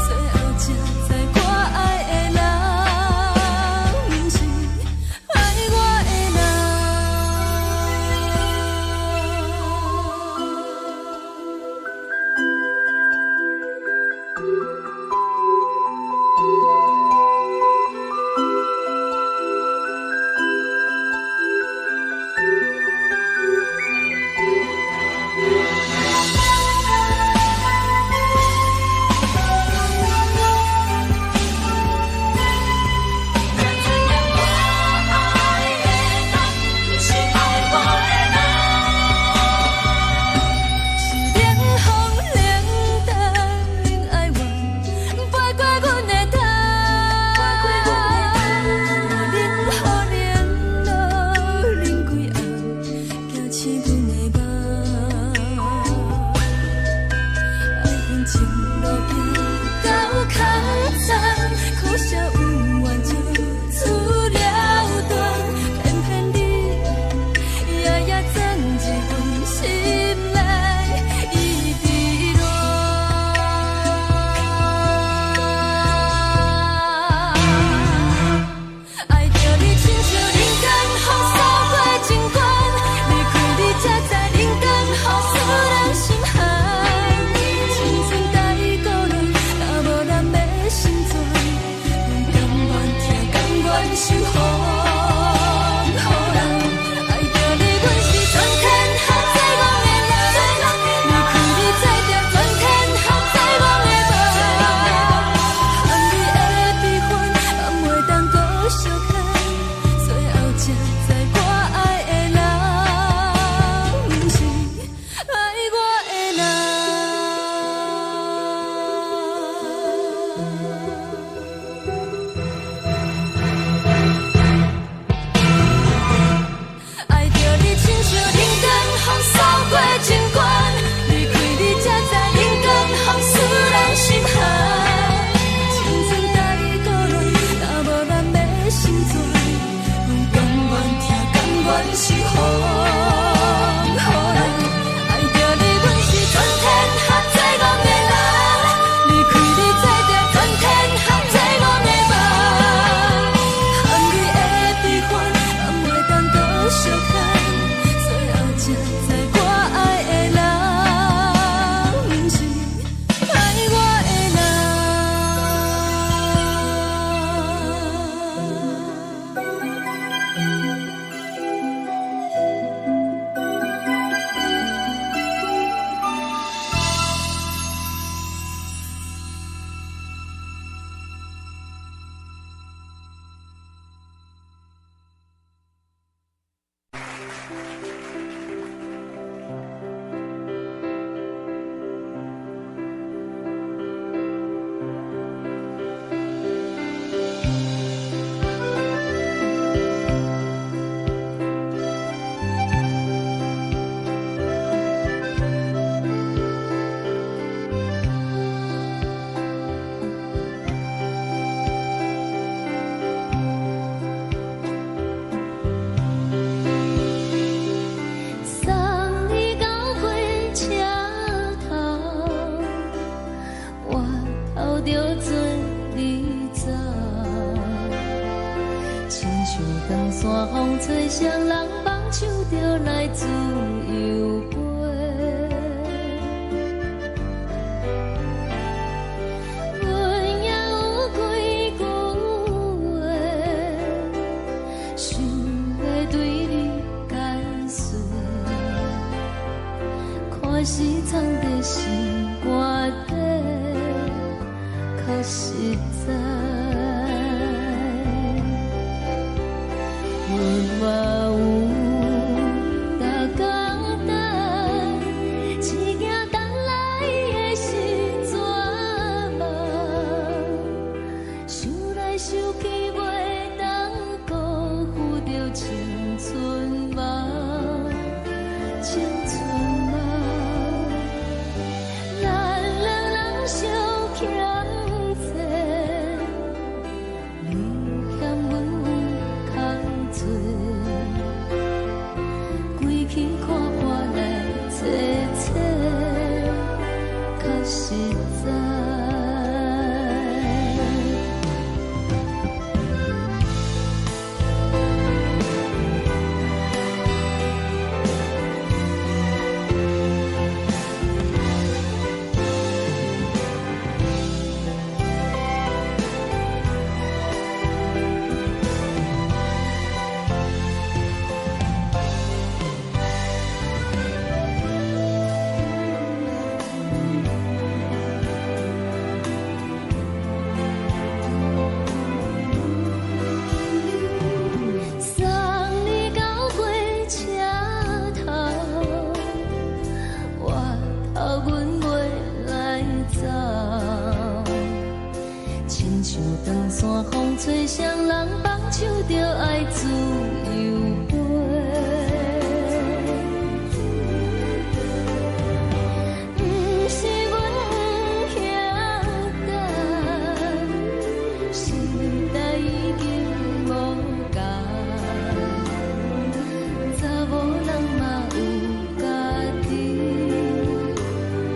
最后才知我爱的人，不是爱我的人。是风，爱着你，阮是全天合作我的人，离开你做着全天合作我的梦，含泪的悲欢，也袂当搁相牵，最后才知我爱的人，不是爱我的人。送你到火车头，我头着准你走，亲像长山风吹双人放手着来自由飞。阮也有几句话，想要对你解说，可是藏在心肝底，较实在。阮嘛有逐工等，一件等来的是绝望，想来想去袂当辜负着青春梦，青春梦。咱两人相欠债，你欠阮空做，归去看破来切切，较实在。送你到火车头，我头阮袂来走，亲像长山风吹双人放手着爱自由飞。不是阮不晓等，时代已经无共，查某人嘛有家己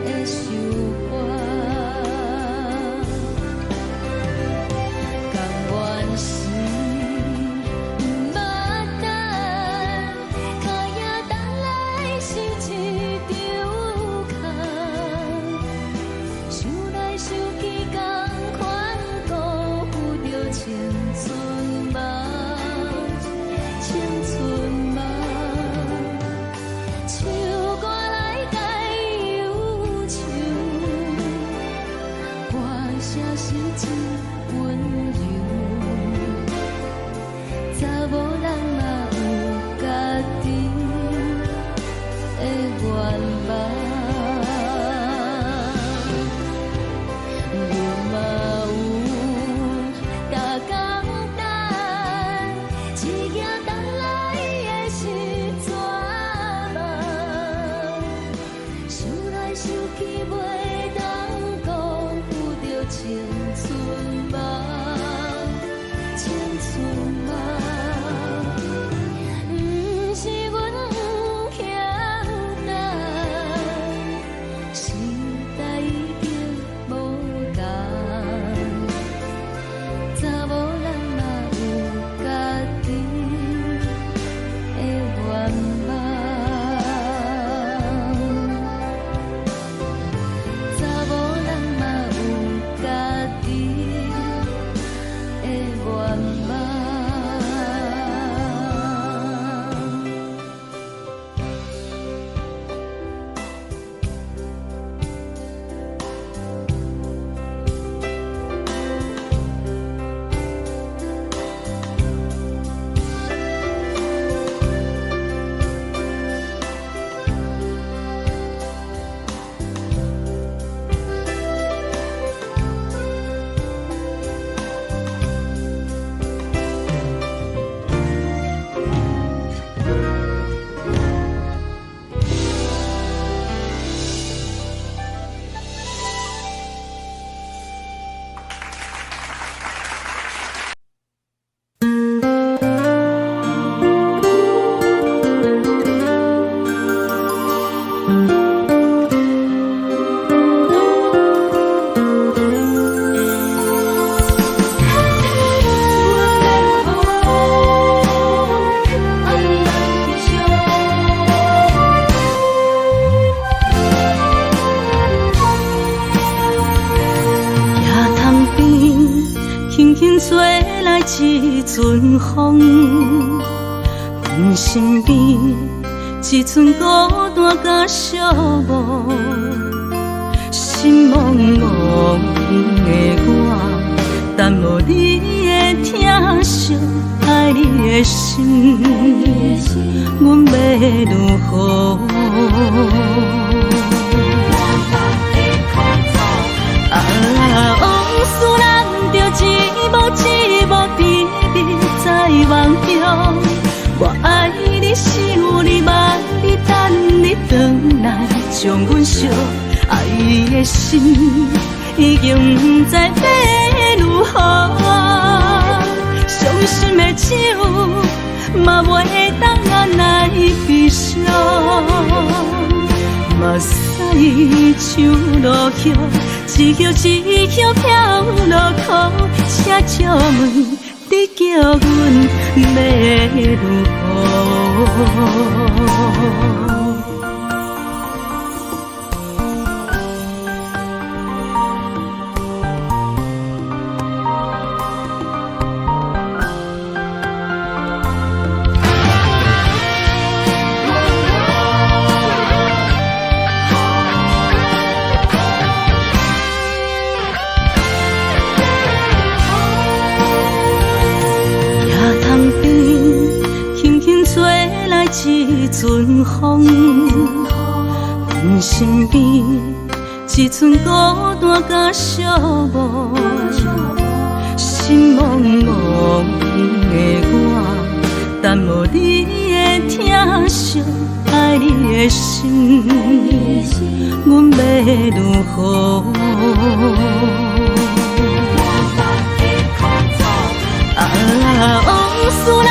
的想法，甘愿是一阵风，阮身边一寸孤单甲寂寞，心茫茫的我，等无你的疼惜，爱你的心，阮要如何？往事人着一幕一幕甜蜜在梦中。我爱你，想你，望你，等你回来，将阮惜爱的心已经不知要如何。伤心的手嘛袂当按来悲伤。目屎像落雨，一曲一曲飘落雨，请借问你叫阮要如何？一阵风，阮身边一寸孤单甲寂寞，心茫茫的我，等无你的疼惜，爱你的心，阮要如何？往事人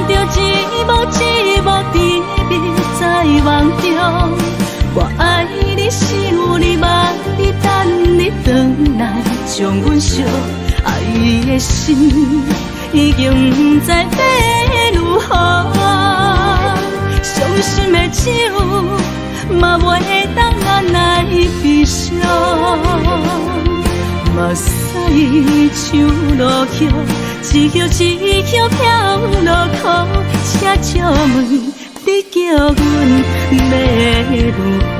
着一幕一幕甜蜜在梦中。我爱你，想你，望你，等你回来，将阮惜爱的心已经不知要如何。伤心的手嘛袂当按来悲伤。目屎像落雨，一曲一曲飘落雨，请借问你叫阮要如何？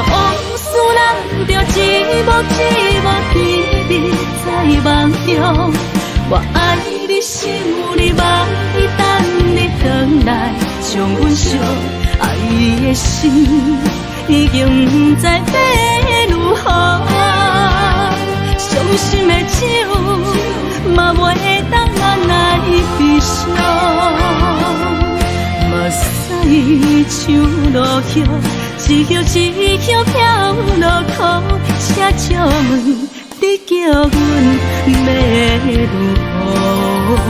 往事人着一幕一幕甜蜜在梦中。我爱你，想你，望你，等你回来，将阮惜爱的心已经不知要如何。伤心的手嘛袂当按来悲伤。目屎像落雨，一曲一曲飘落雨，请借问你叫阮要如何？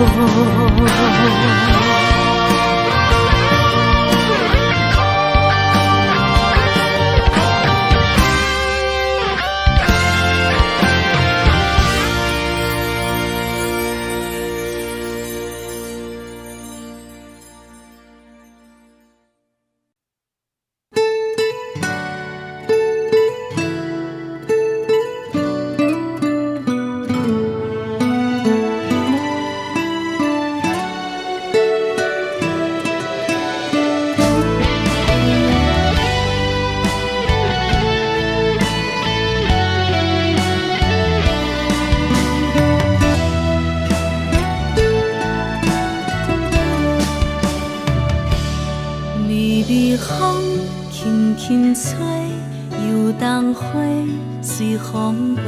随风飞，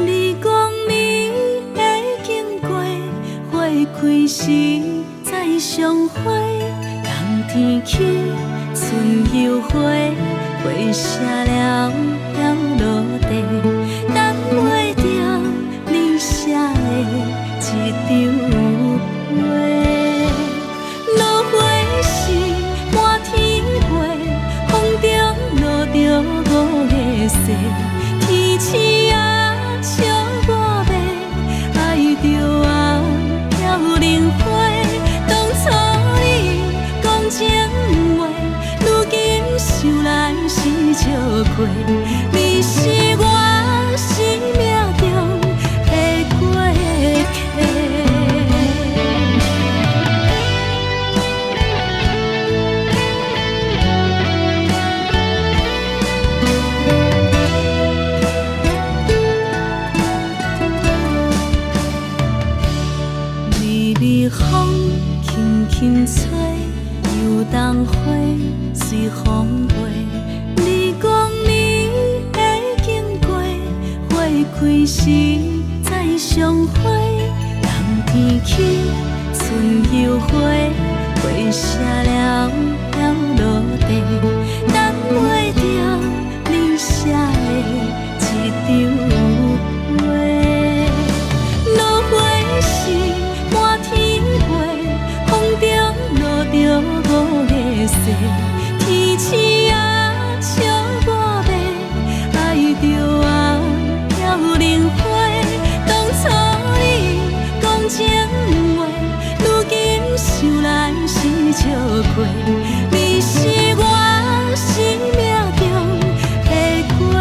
你讲你会经过，花开时再相会。冬天起，春又花，花谢了要落地，等袂着你写的一张画。落花时满天飞，风中落着五个色。天星啊，笑我迷，爱着啊，飘零花。当初你讲情话，如今想来是笑过。你是我。轻吹，游东花随风飞。你讲你会经过，花开时再相会。冬天起，春又花，花谢了落地，等袂着你写的一张话。落花时满天飞，风中落着五个色，天星啊笑我迷，爱着啊飘零花。当初你讲情话，如今想来是笑过。你是我生命中的过客。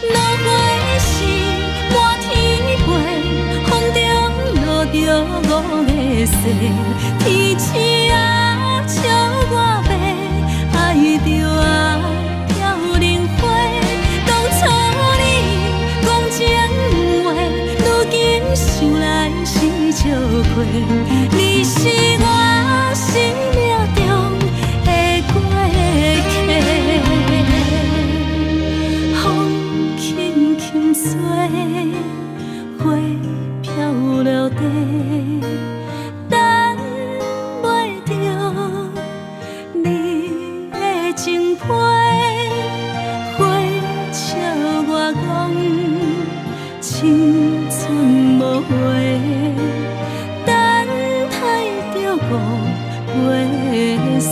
落花时满天飞，风中落着五个色，天星啊笑我迷，爱着啊飘零花。当初你讲情话，如今想来是笑过。你是我生命中的过客，风轻轻吹，花飘落地，等袂着你的情批。花笑我讲青春无悔，等待着五月雪。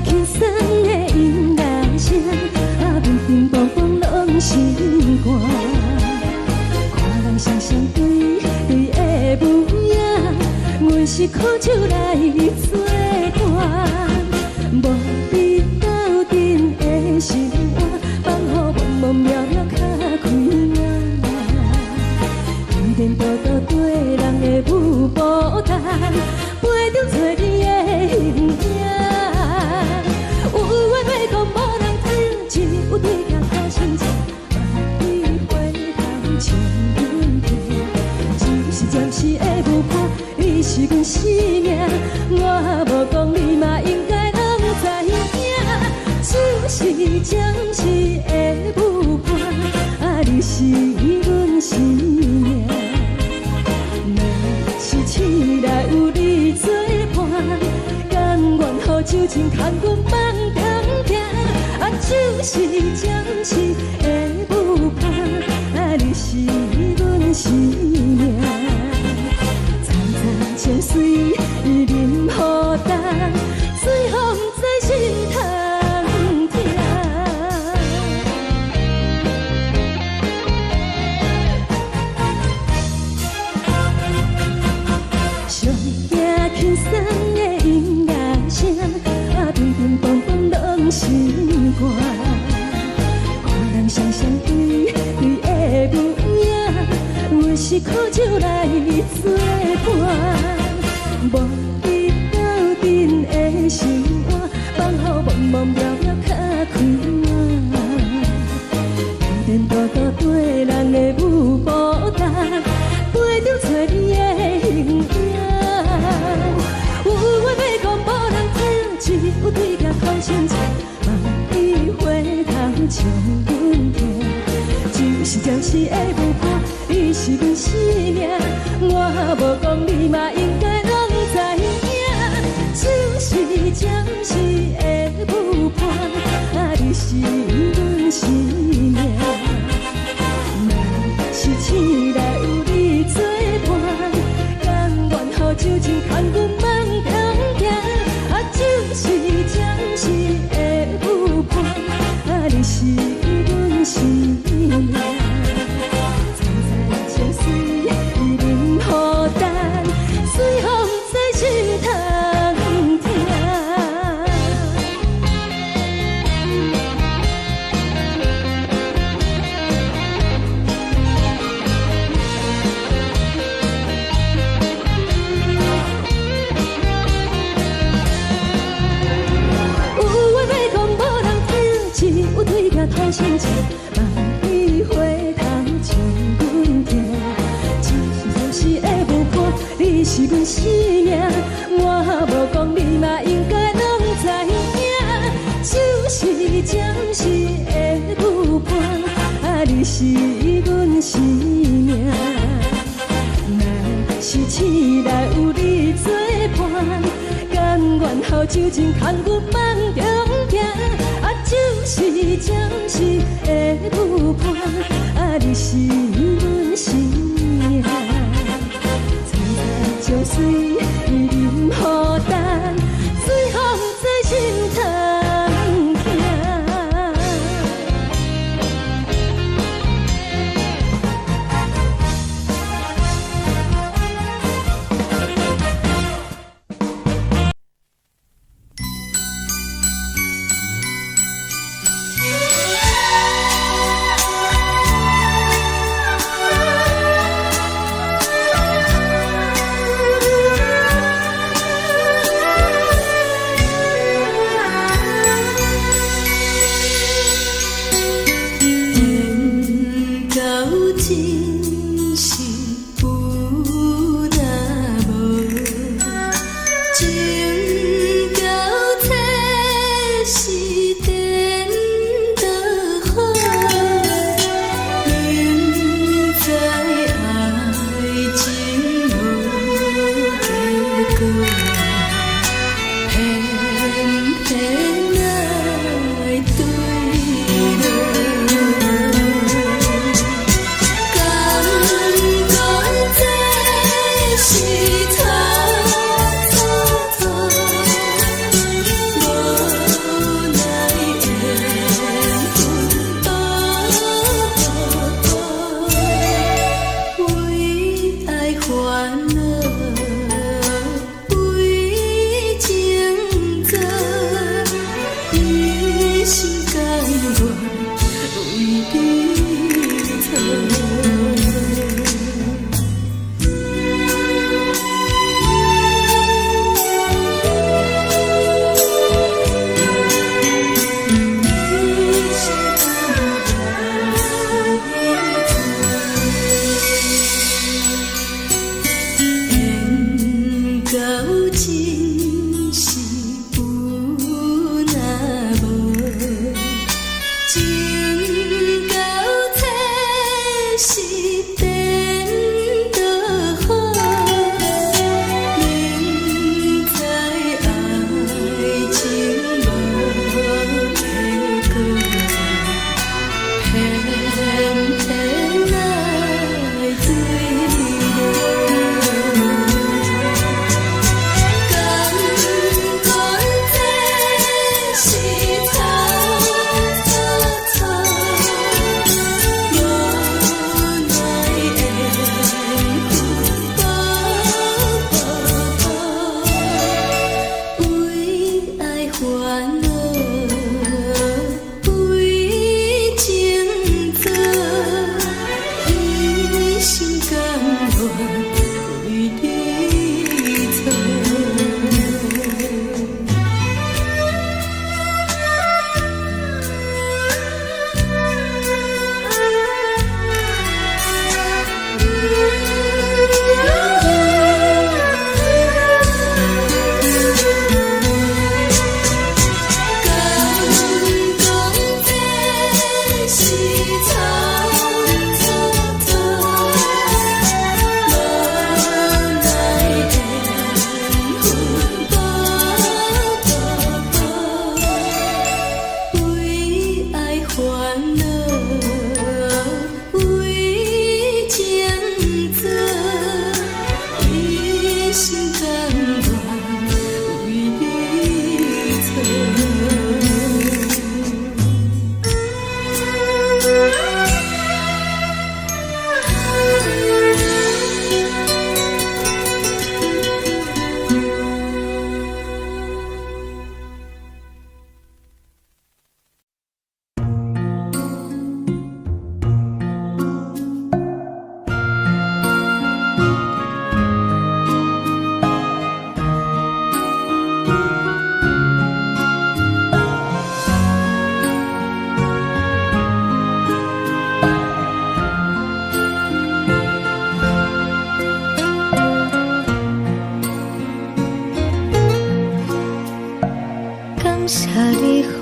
轻松的音乐声，平平梆梆拢心肝。看人双双对对的舞影，阮是苦酒来作伴。无伫斗阵的生活，放予茫茫渺渺较开眼。颠颠倒倒对人的舞步弹，陪着找你的形影。有话要讲无人听，只有对镜头先唱，万里回头唱阮听。只是暂时的舞伴，你是阮生命，我无讲你嘛应该拢知影。就是暂时的舞伴，你是阮生命。若是醒来有你作伴，甘愿予酒精牵阮放长行。就是暂时的舞伴，你是阮生命。惨惨情水任何等，随风在心头。轻松的音乐声，乒乒乓乓拢心肝。看人双双对对的舞影，阮是苦酒来作伴。无伫斗阵的生活，放予茫茫渺渺较开眼。颠颠倒倒对人的舞步弹，陪着找你的形影。有话要讲无人听，只有对镜头先唱，万里回头唱阮听。就是暂时的舞伴，你是阮生命，我无讲你嘛应该拢知影。就是暂时的舞伴，你是阮生命。若是醒来有你作伴，甘愿予酒精牵阮放长行。就是暂时的舞伴，你是阮生命。惨惨情水任何等，随风在心头听。有对镜头先唱，万里回头唱阮听。只是暂时的舞伴，你是阮生命，我无讲你嘛应该拢知影。就是暂时的舞伴，你是阮生命。若是醒来有你作伴，甘愿予酒精牵阮放长行。就是暂时的舞伴，你是阮生命。惨惨情水任何等，随风在心头听。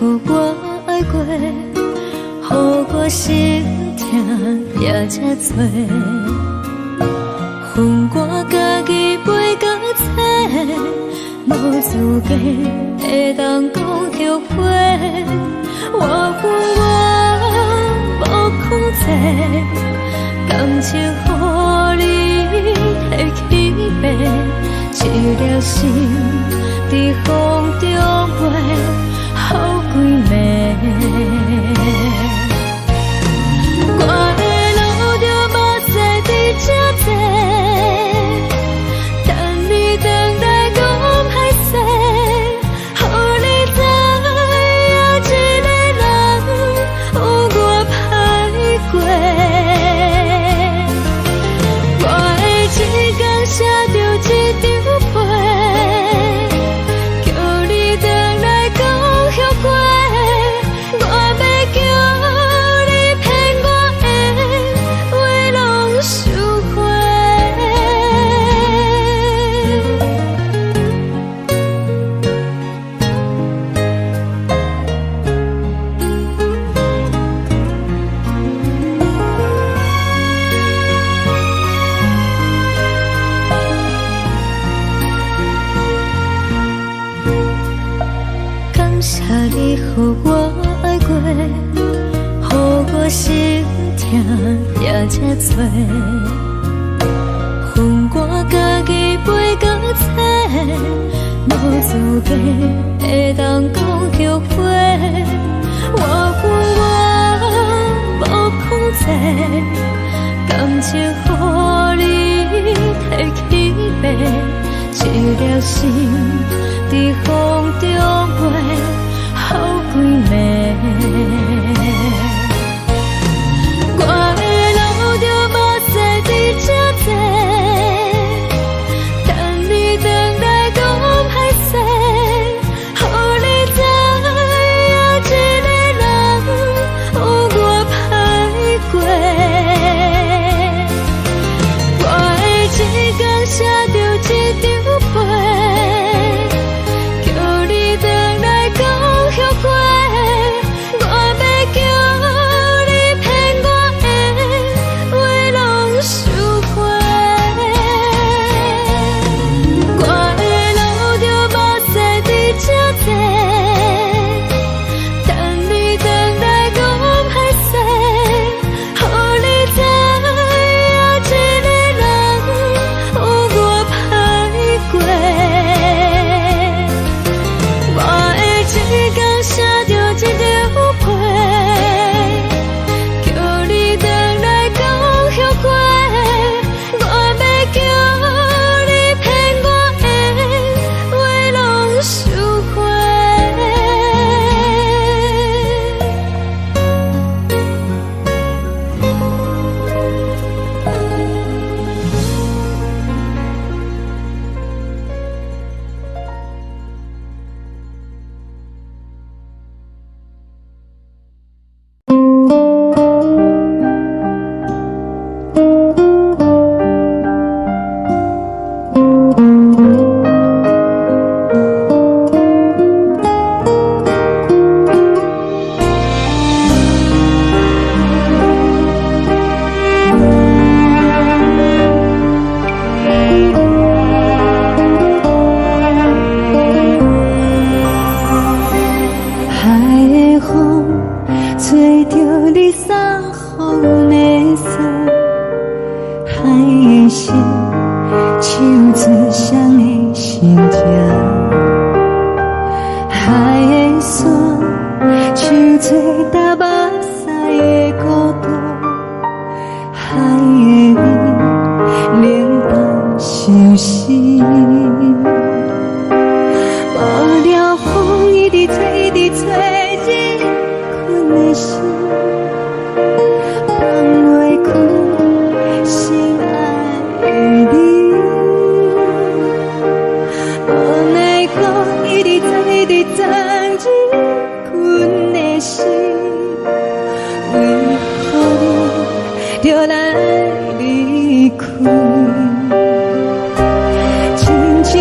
予我爱过，予我心痛也这多。恨我家己袂到切，无资格会当讲后悔。我恨我无控制，感情予你提起白，一粒心在风中飞，好几暝。我的路着目屎在这多，等你回来讲歹势，予你知影一个人有我歹过。我的一天写着一张被，叫你回来讲后悔。我要叫你骗我的话拢收回。感谢你予我爱过，予我心痛也这多。恨我家己袂到切，无资格会当讲后悔。我恨我无控制，感情予你提起白，一粒心在风中飞，好几暝。我的路着目屎在这多，等你回来讲歹势，予你知影一个人有我歹过。我的一天写着一张被，叫你回来讲后悔。我要叫你骗我的话拢收回。我的路着目屎在这多，等你回来讲歹势，予你知影一个人有我歹过。我的一天写着一张被，叫你回来讲后悔。我要叫你骗我的话拢收回。海的风吹着你送风的伞，海的心唱出双的心情，海的山唱出打目屎的孤独，海的你冷淡伤心。无聊风一直吹，一直吹，日困的心放袂开，心爱你。无奈何一直藏，一直藏，日困的心，为何你就来离开？亲像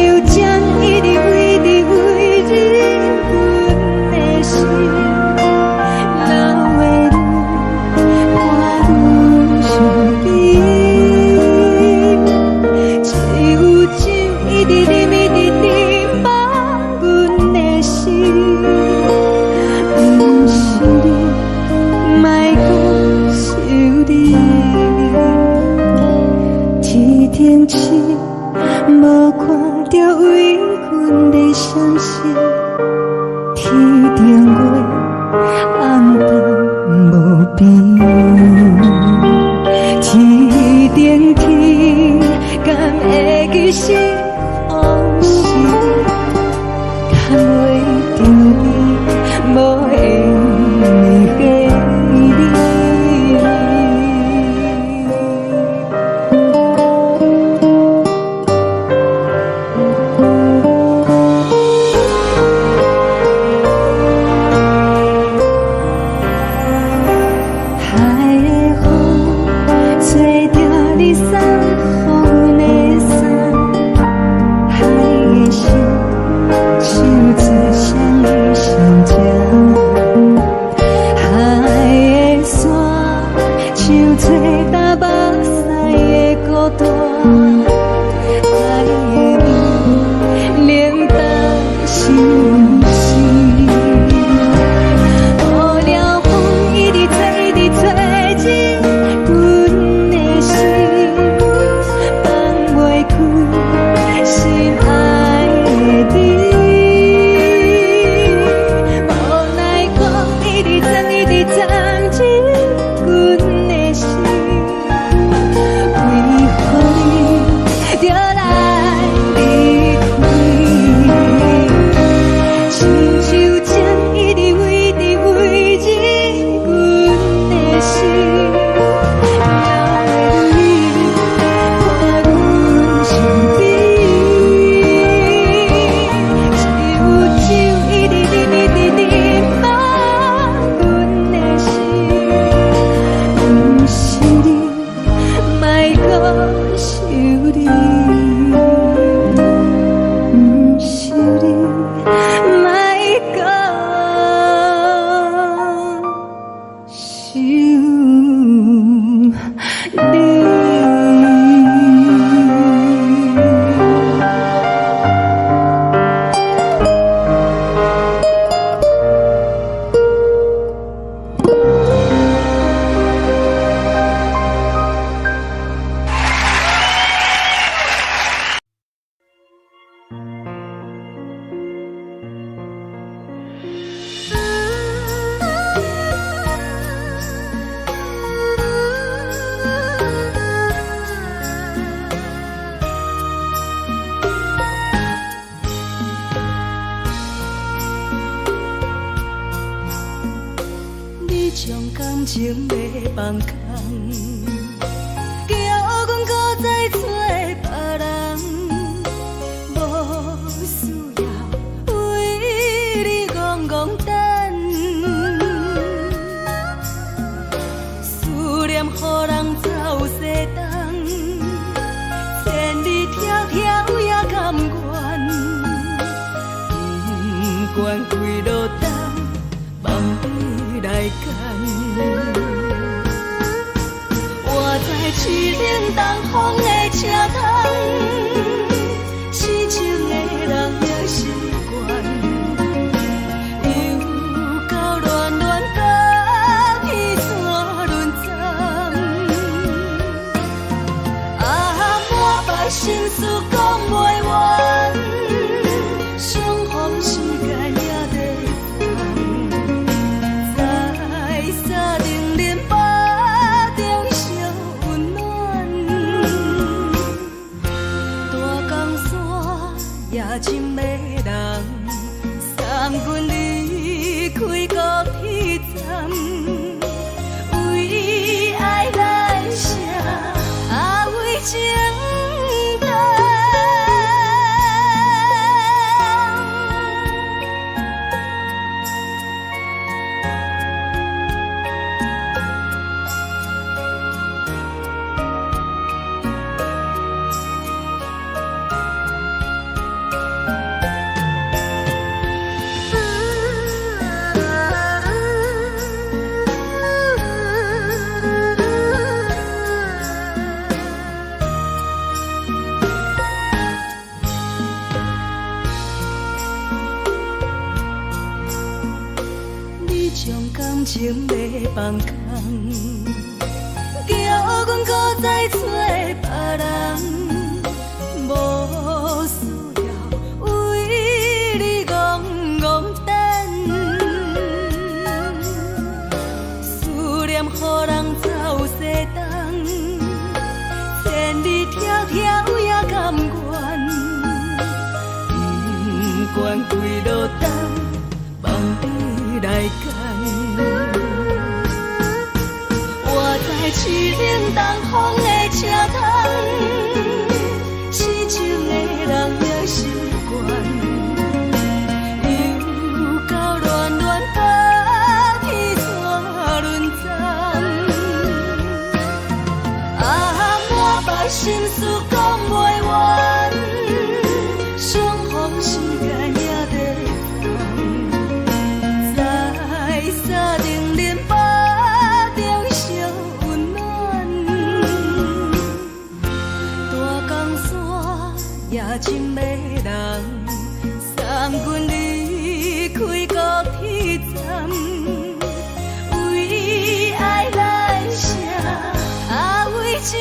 将感情要放空，叫阮搁再找别人，无需要为你戆戆等，思念予人走西东，千里迢迢也甘愿，不管几路灯，望你来干。我在市顶东风的车窗，痴情的人也习惯，又到乱乱甲彼山论斩。啊，满腹心事讲袂完，相逢时间也在。深的人送阮离开高铁站，为爱来写为情长。感情要放空，叫阮搁再找别人，无需要为你戆戆等。思念予人走西东，千里迢迢也甘愿，不管几落冬，望你来干。我在痴冷东风的车窗，痴情的人也习惯，又到乱乱把天带轮转。满腹心事讲袂完，相逢时间也在等，在沙定连巴中相温暖。大江山也真迷人，送阮离开高铁站，为爱来城，为情。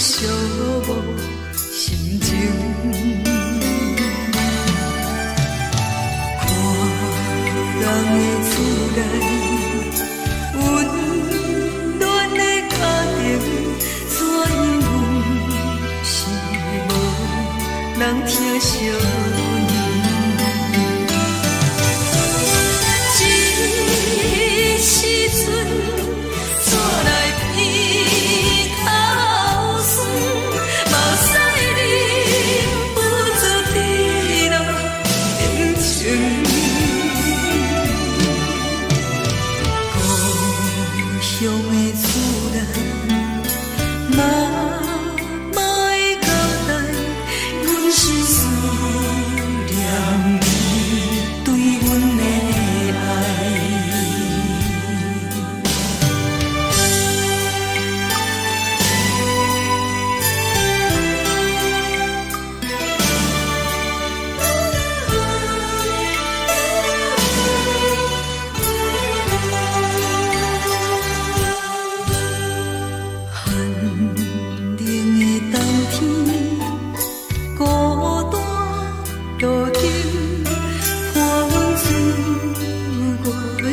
寂寞心情。看人的厝内温暖的家庭，怎因阮是无人疼惜？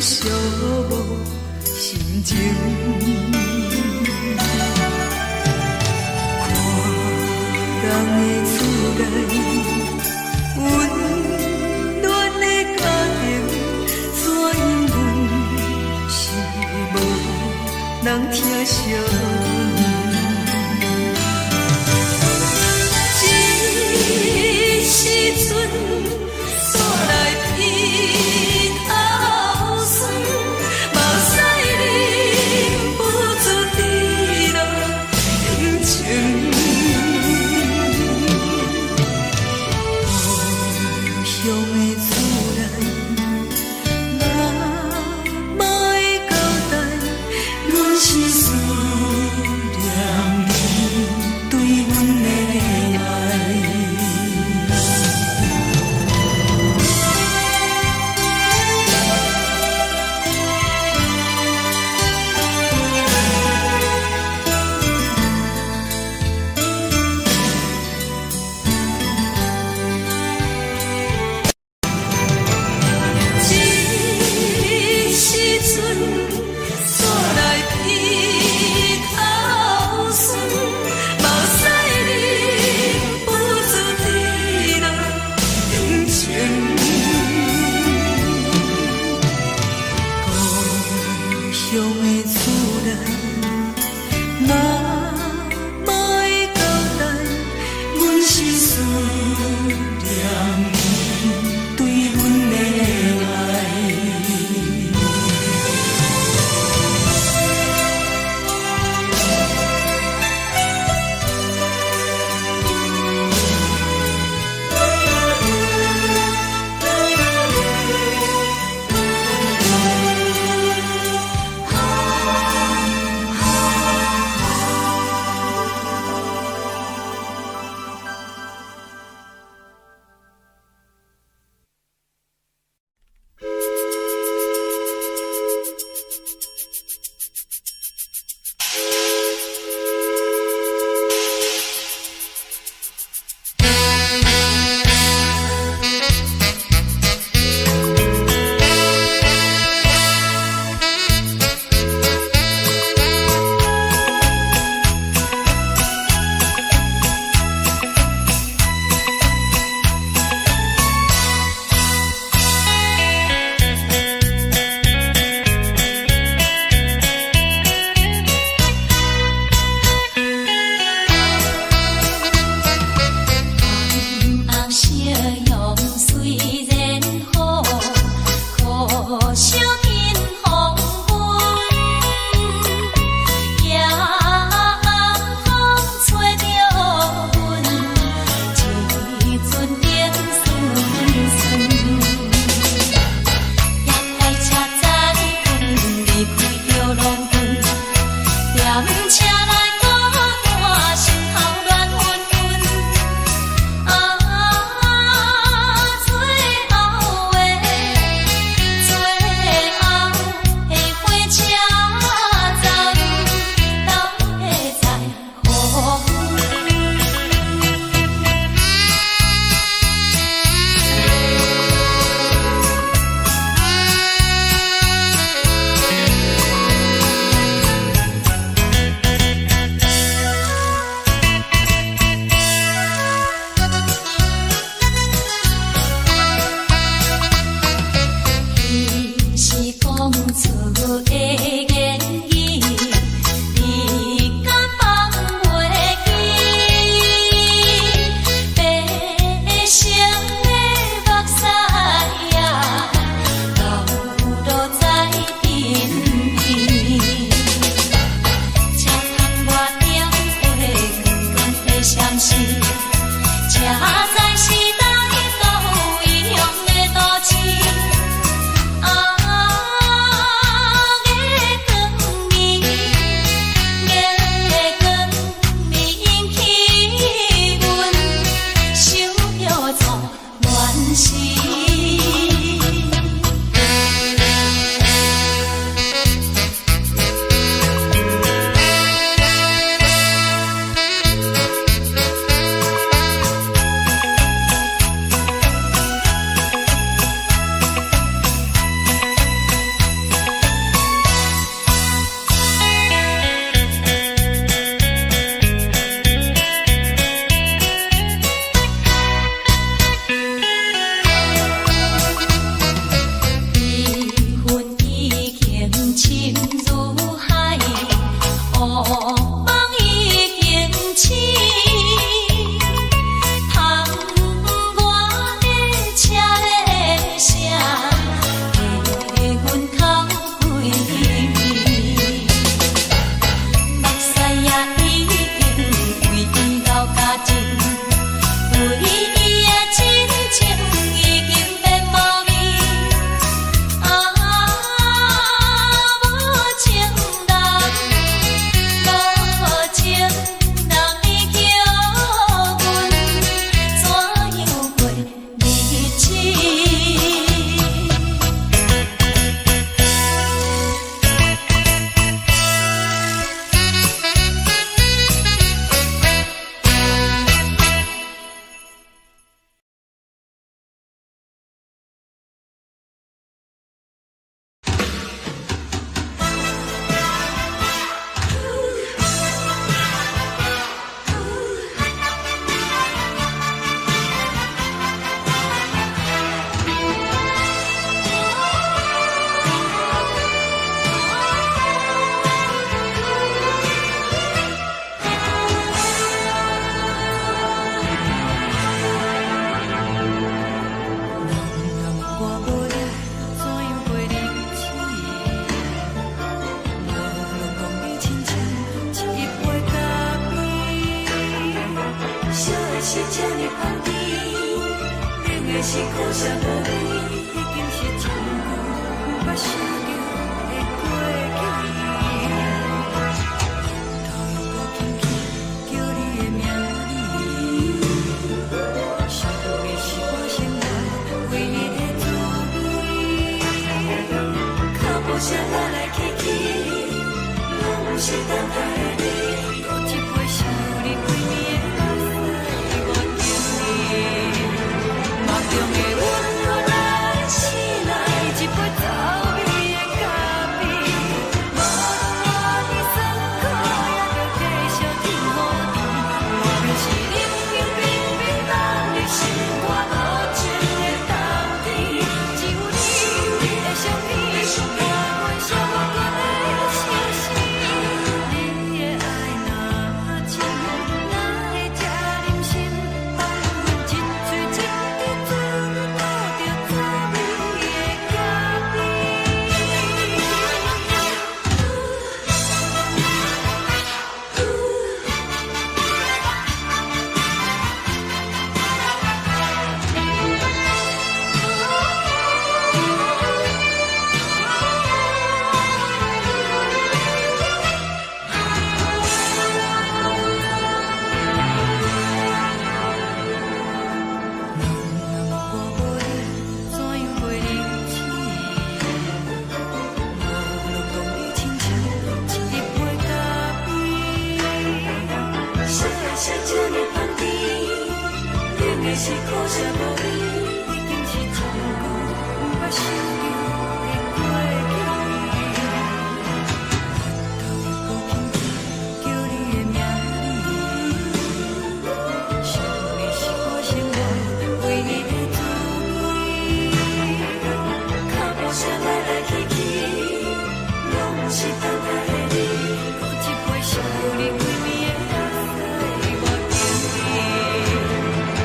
寂寞心情，看人的厝内温暖的家庭，怎因阮是无人疼惜？这时阵煞来鼻头酸，目屎忍不住滴落眼睛。故乡的厝内，妈妈的交代，阮是输。是，这才是台岛异乡的都市。月光明，月光明起阮想要做暖心。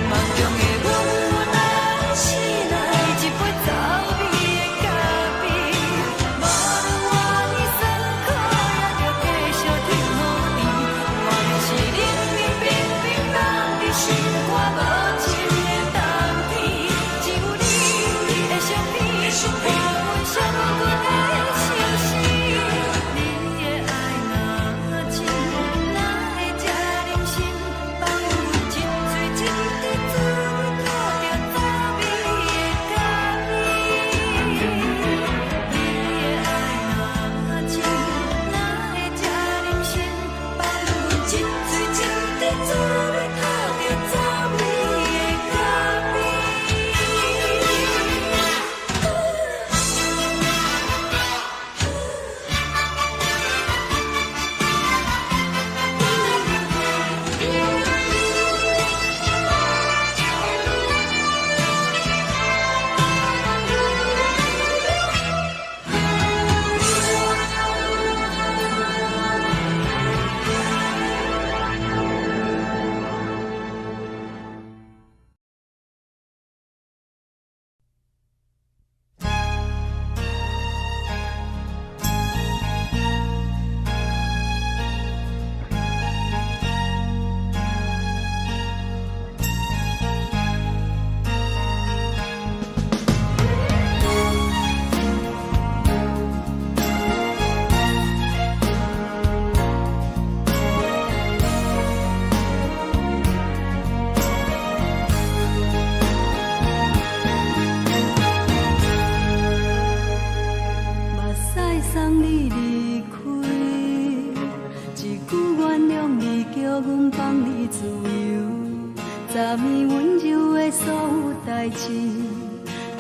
梦中的阮。做要讨着十年的咖啡。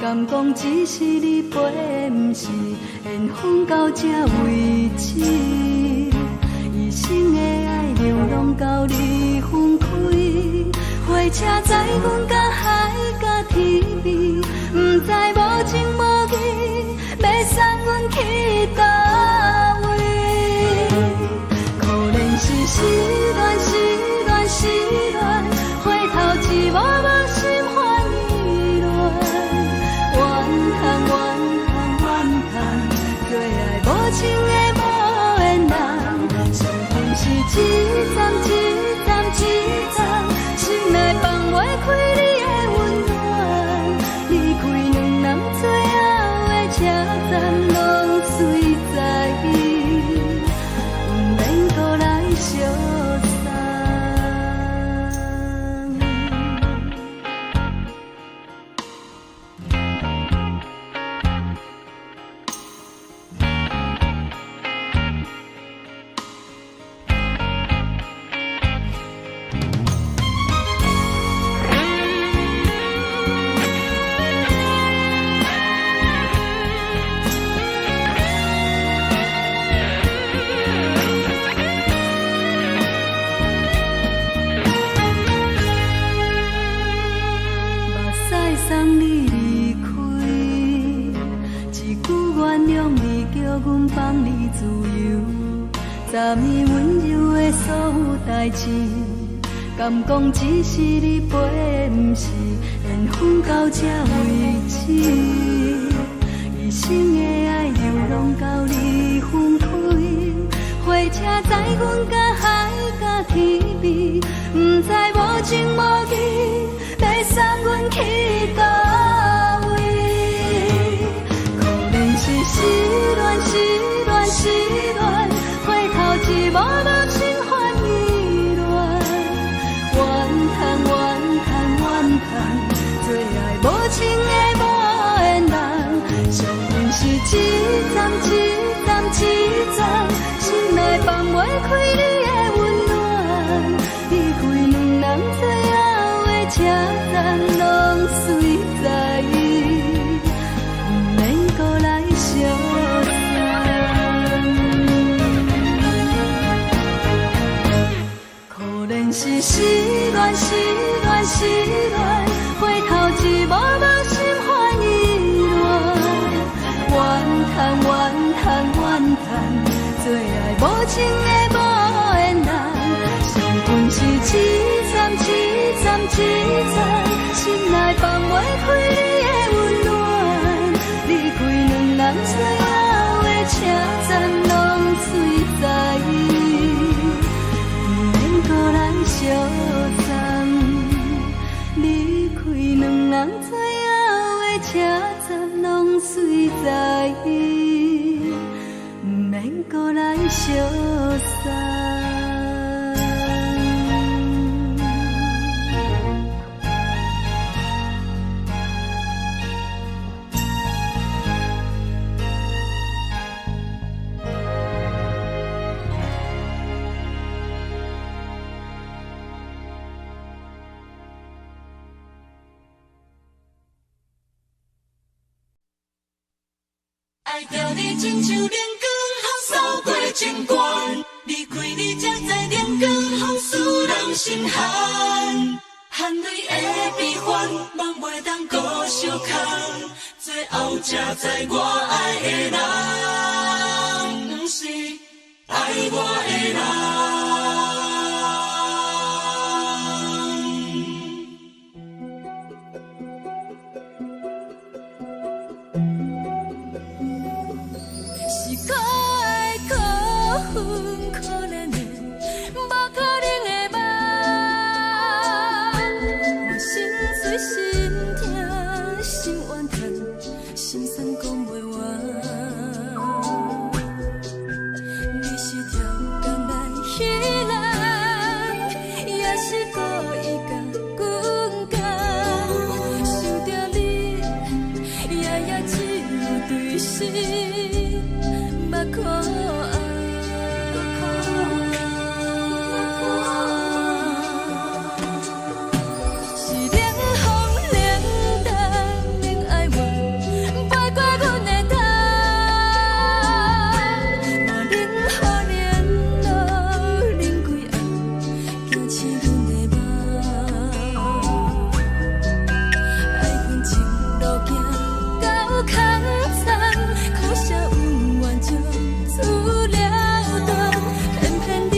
敢讲只是你陪，不是缘分到这为止。一生的爱流浪到你分开，火车载阮甲海甲天边，不知无情无义，要送阮去倒位？可怜是失恋，失恋，失恋，回头一幕幕心烦意乱。怨叹，最爱无情的无缘人，上恨是一站一站一站，心内放袂开你的温暖。离开两人最后的车站，拢随在伊，不免搁来相送。送你离开，一句原谅你，叫阮放你自由。昨暝温柔的所有代志，敢讲只是你陪，不是缘分到这为止。一生的爱流浪到你分开，火车载阮甲海甲天边，不知无情无义，要送阮去倒位？可怜是失恋，失恋，失恋，回头一幕幕心烦意乱。怨叹，最爱无情的无缘人，上恨是一站一站一站，心内放袂开你的温暖。离开两人最后的车站，拢随在伊，不免搁来相送。可怜是失恋，失恋，失恋，回头一幕幕心烦意乱。怨叹，最爱无情的无缘人，上恨是一站一站一站，心内放袂开你的温暖。离开两人最后的车站，拢随在伊，不免搁来相送。离开两人最后的车站，拢随在伊，不免搁来相送。爱着你亲像冷光风扫过情关，离开你才知冷光风使人心寒。含泪的悲欢，望袂当搁相牵，最后才知我爱的人，不是爱我的人。是可爱可恨可怜的，无可能的梦。我心碎心痛心怨叹，心酸讲袂完。你是条工来彼人，也是故意甲阮讲，想着你，夜夜只有对视。目眶红，是冷风冷淡冷爱我，飞过阮的头，我冷雨冷落冷几暗，惊醒阮的梦，爱阮情路行到空残，可惜有缘就此了断，偏偏你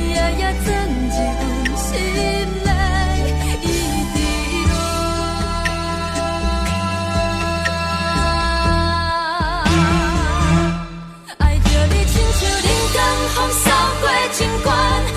夜夜钻一份心内，一直乱。爱着你亲像冷光风扫过情关，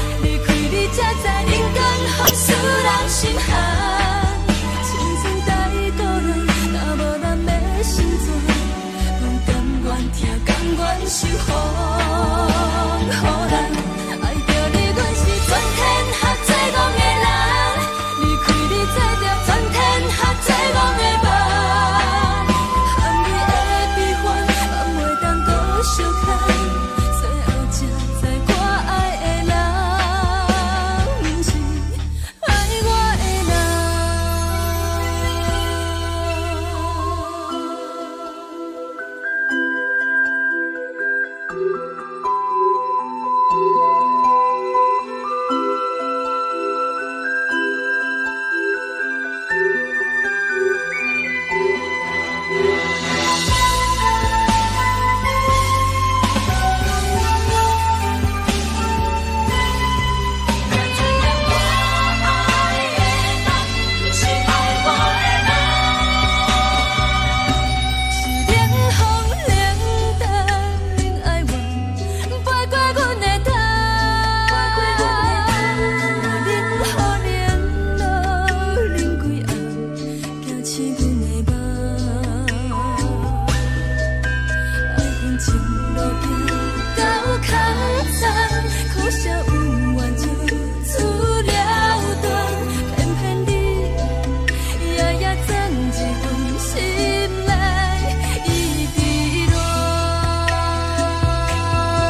离开你才知冷光风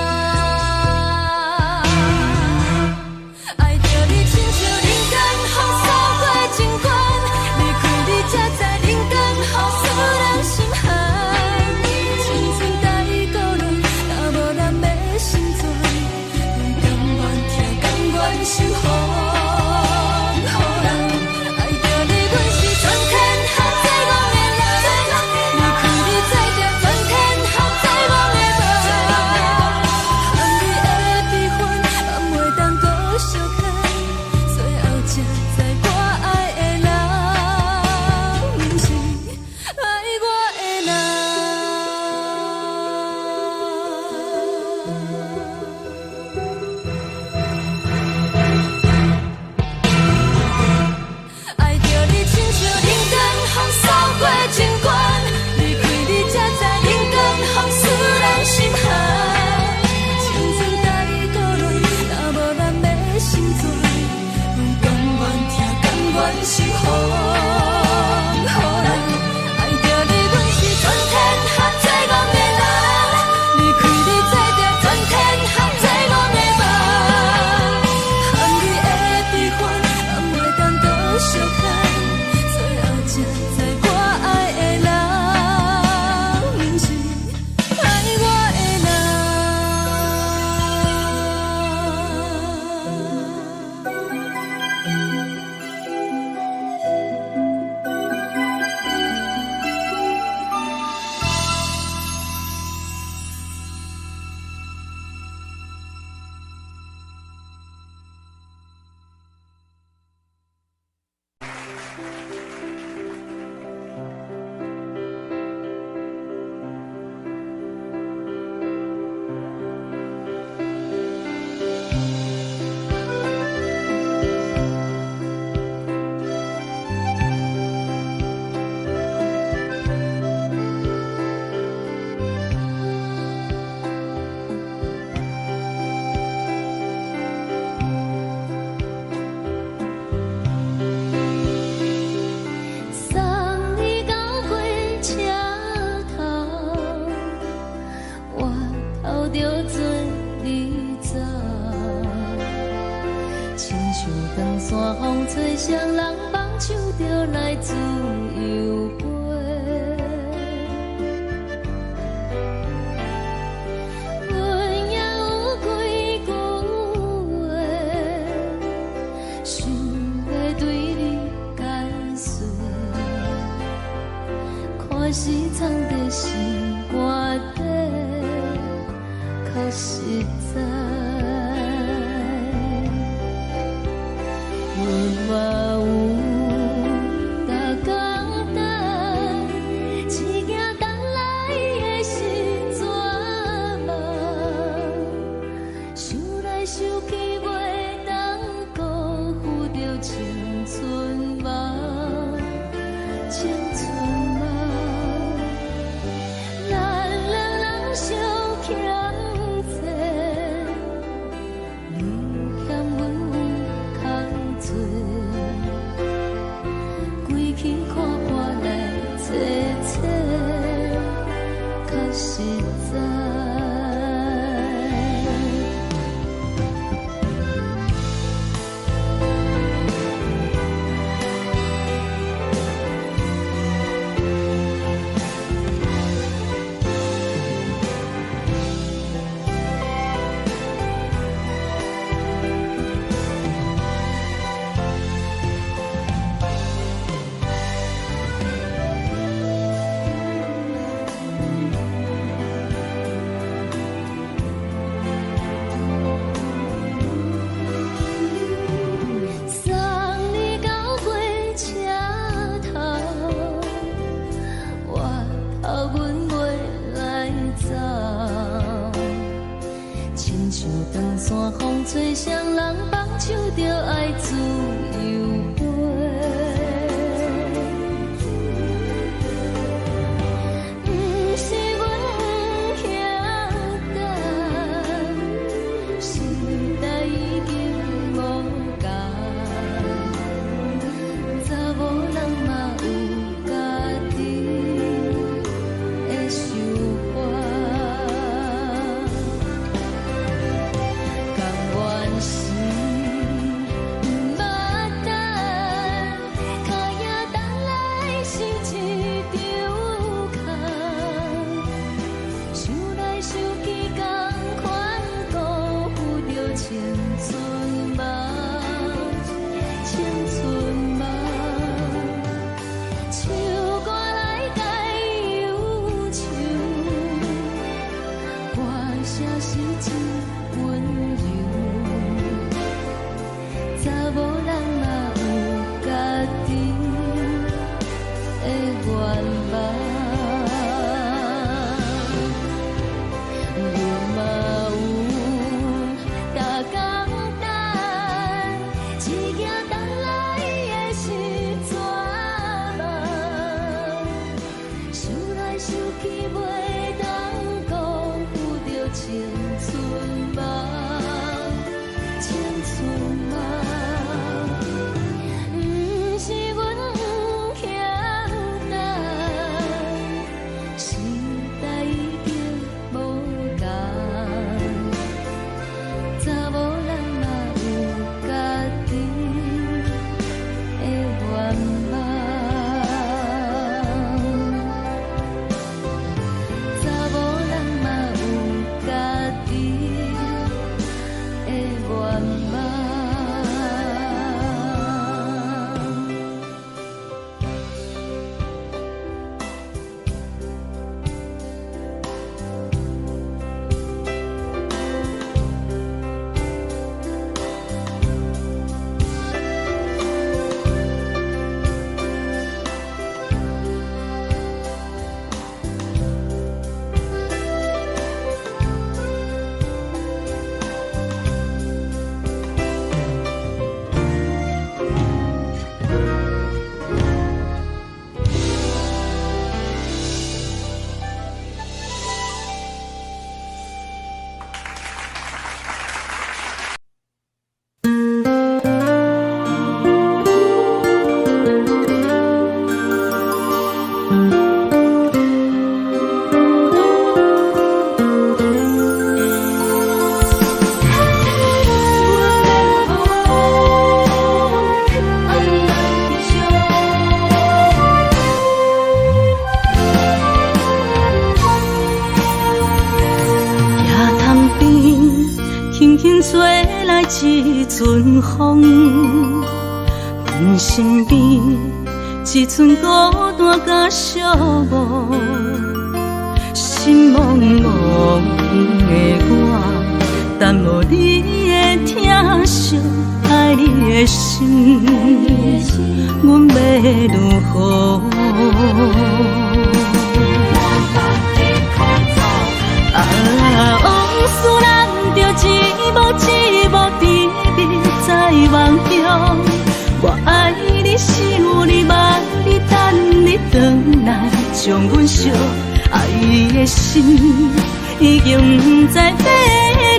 使人心寒。青春带过来，若无咱要心酸。甘愿受风予人，爱着你，阮是全天下最戆的人。离开你，才着全天下最戆的梦。含泪的悲欢，望袂当搁相牵，最后才知我爱的人，不是爱我的人。亲像长山风吹双人放手就来自由飞。阮也有几句话，想要对你解说，可是藏在心肝底，较实在。阮嘛有逐工等，一件等来的时阵嘛，想来想去袂当辜负着青春嘛，青春嘛，咱两人相欠债，你欠阮有空做，归去看破来切切，较实在。送你到火车头，我头阮袂来走，亲像长山风吹双人放手就爱自由飞。不是阮不晓得，时代已经无共，查某人嘛有家己的想法，甘愿是毋捌等，脚也等来是一场空，想来想去同款辜负着青春嘛，青春嘛，唱歌来解忧愁，歌声是真温柔，查某人嘛有家己的愿望。阮嘛有逐工等，一件等来的时阵嘛，想来想去袂当辜负着青春嘛，青春嘛。阮身边只剩孤单甲寂寞，心茫茫的我，等无你的疼惜，爱你的心，阮要如何？往事咱着一幕一幕甜蜜在梦中。我爱你，想你，望你，等你回来，将阮惜爱你的心，已经不知要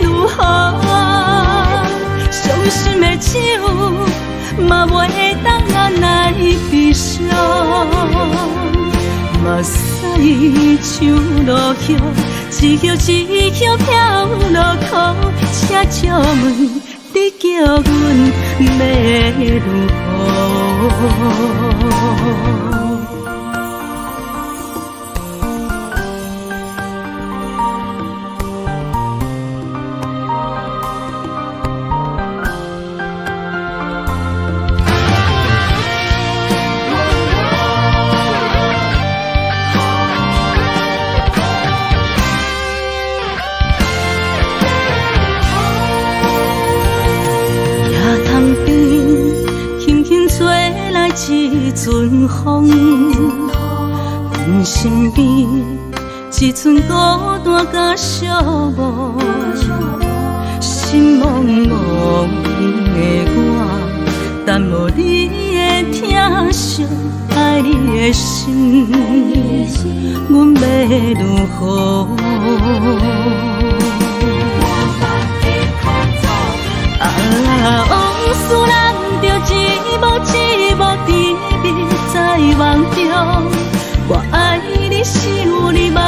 如何。伤心的手，嘛袂当按来悲伤。目屎像落雨，一曲一曲飘落雨，请借问你叫阮要如何？一阵风，阮身边只剩孤单甲寂寞，心茫茫的我，等无你的疼惜，爱你的心，阮要如何？往事咱着一幕一幕甜蜜在梦中。我爱你，想你，望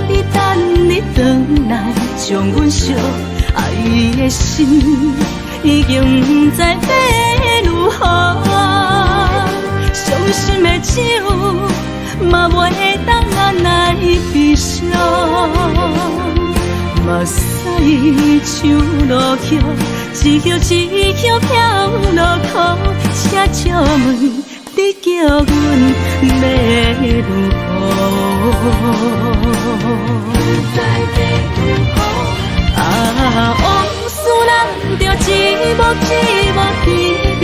你，等你回来，将阮惜爱你的心，已经不知要如何。伤心的手，嘛袂当按来悲伤。目屎像落雨，一曲一曲飘落雨，请借问你叫阮要如何？往事咱着一幕一幕甜蜜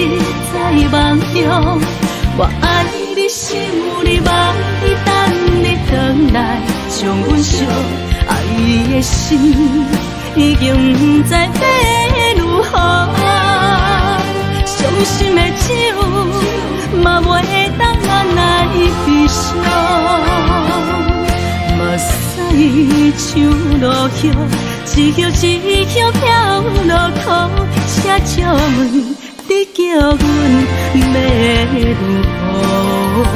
在梦中。我爱你，想你，望你，等你回来，将阮惜爱你的心，已经不知要如何。伤心的手，嘛袂当按来悲伤。目屎像落雨，一曲一曲飘落雨，请借问你叫阮要如何？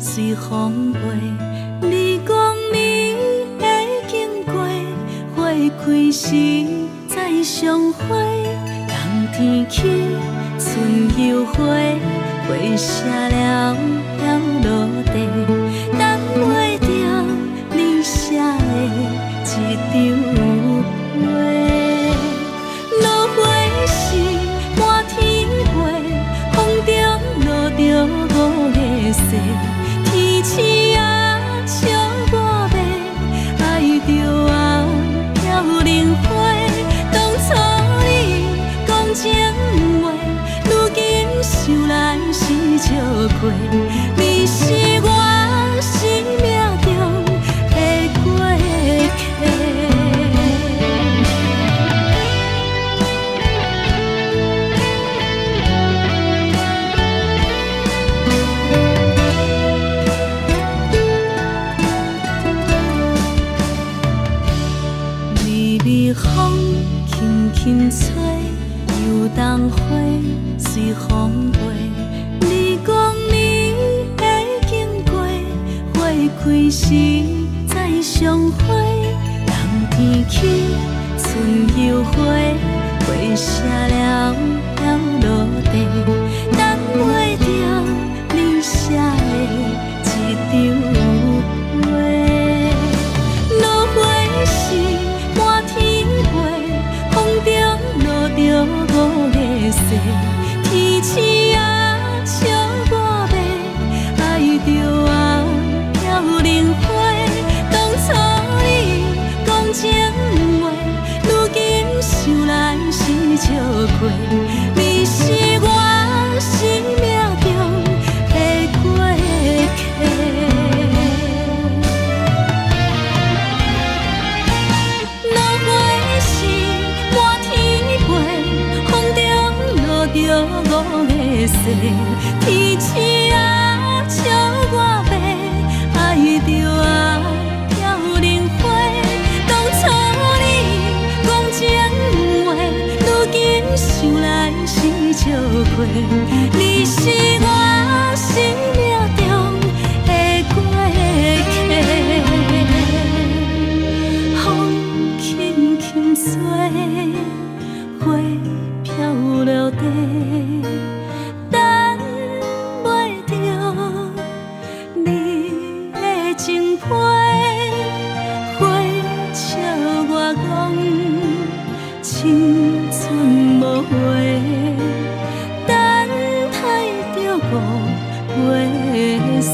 随风飞，你讲你会经过，花开时再相会。冬天起，春又回，花谢了飘落地，等袂着你写的一张画。落花时满天飞，风中落着五个色。天星啊，笑我迷，爱着啊飘零花。当初你讲情话，如今想来是笑过。你是我。几时再相会？人天起，春又花，花谢了飘落地，等袂着你写的一张画。落花是满天飞，风中落着五个色，天星啊笑我迷，爱着啊飘零花。当初你讲情话，如今想来是笑过，你是我生命中的过客。落花是满天飞，风中落着五个色，天星啊笑我迷，爱着啊飘零花。当初你讲情话，如今想来是笑过，你是我生命中的过客。风轻轻吹，花飘落地，等袂着你的情批。花笑我讲青春无悔，等待着五月雪。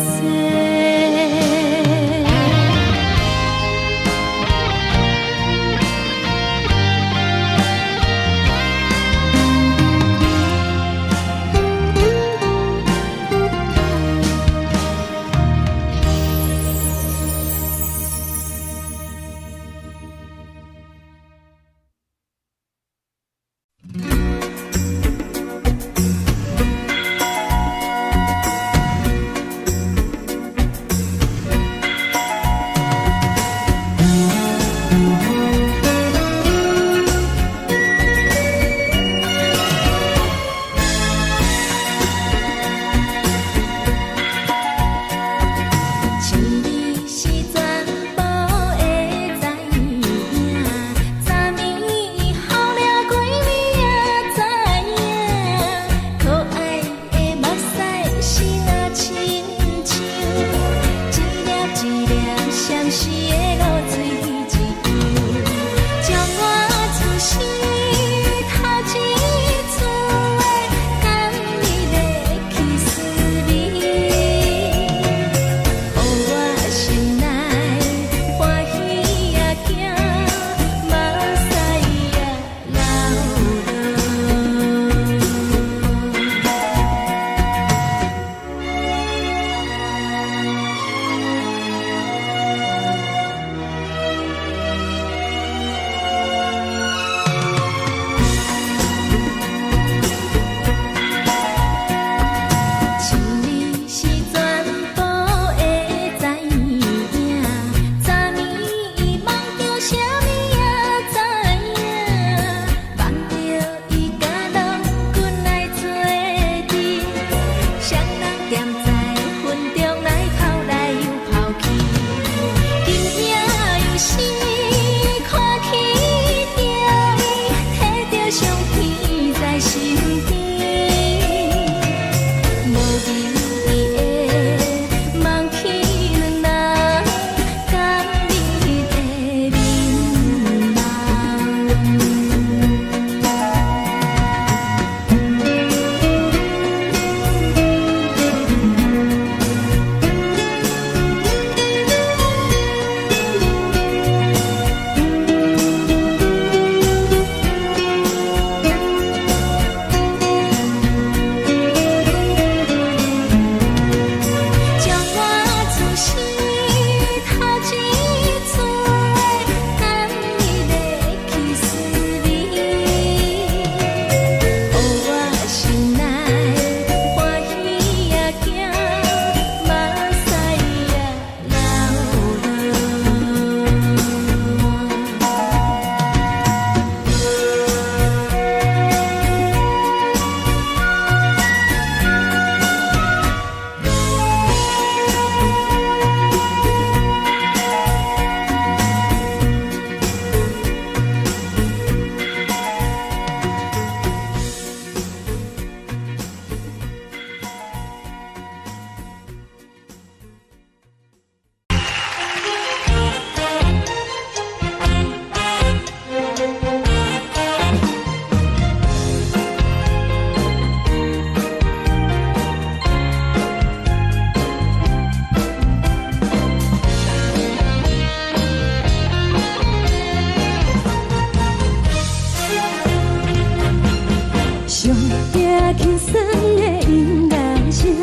轻松的音乐声，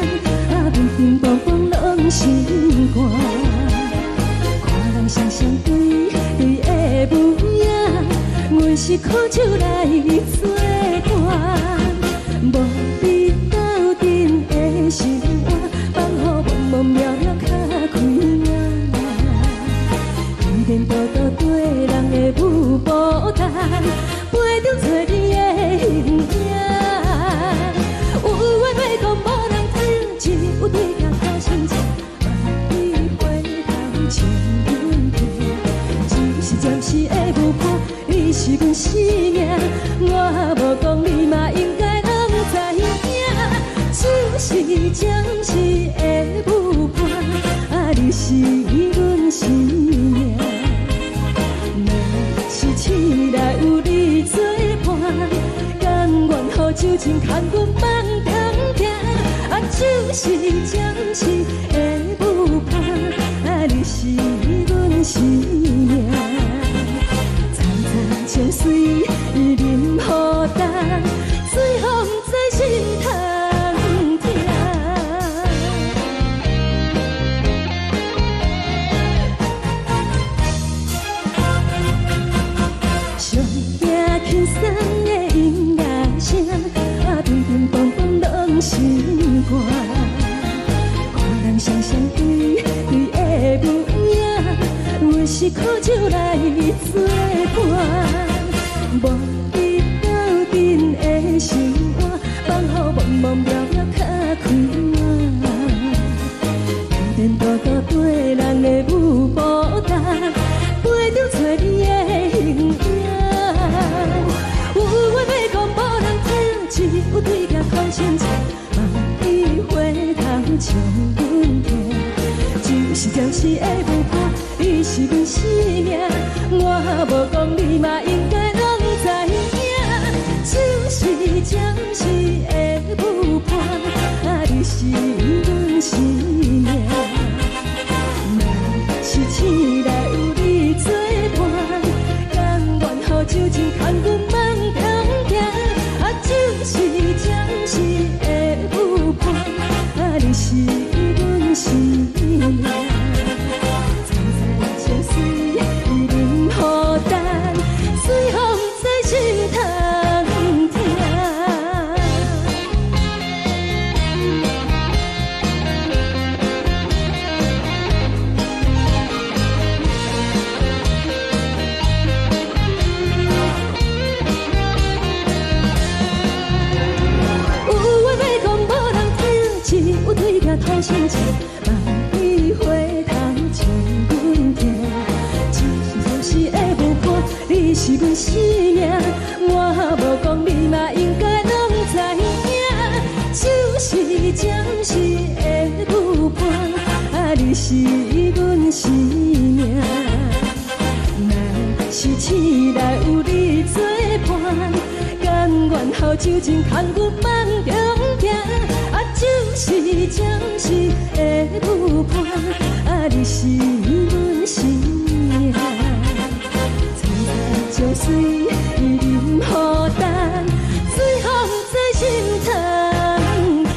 平平梆梆拢心肝。看人双双对对的舞影，阮是苦酒来作伴。无伫斗阵的生活，放予茫茫渺渺较开眼。颠颠倒倒对人的舞步弹，陪着找你的形影。有话要讲无人听，只有对镜头先笑，万里回头像阮听。只是暂时的舞伴，你是阮生命，我无讲你嘛应该拢知影。就是暂时的舞伴，你是阮生命。若是醒来有你作伴，甘愿予酒精牵阮梦中行。就是暂时的舞伴，你是阮生命。惨惨情水任何等，随风在心头。轻松的音乐声，乒乒乓乓拢心肝。看人双双对对的舞影，阮是苦酒来作伴。无伫斗阵的生活，放予茫茫渺渺较开眼。颠颠倒倒对人的舞步弹，陪着找你的形影。有话要讲无人听，只有对镜头先笑，万里回头像阮听。就是暂时的舞伴，你是阮生命，我无讲你嘛应该拢知影。就是暂时的舞伴，你是阮生命。若是醒来有你作伴，甘愿予酒精牵阮梦中行。就是暂时的舞伴，你是阮生命。惨惨情水任何等，随风在心头听。有对镜头先笑，万里回头像阮听。就是暂时的舞伴，你是阮生命，我无讲你嘛应该拢知影。就是暂时的舞伴，你是阮生命。若是醒来有你作伴，甘愿予酒精牵阮梦中行。就是暂时的舞伴，你是阮生命。惨惨情水任何等，随风在心头听。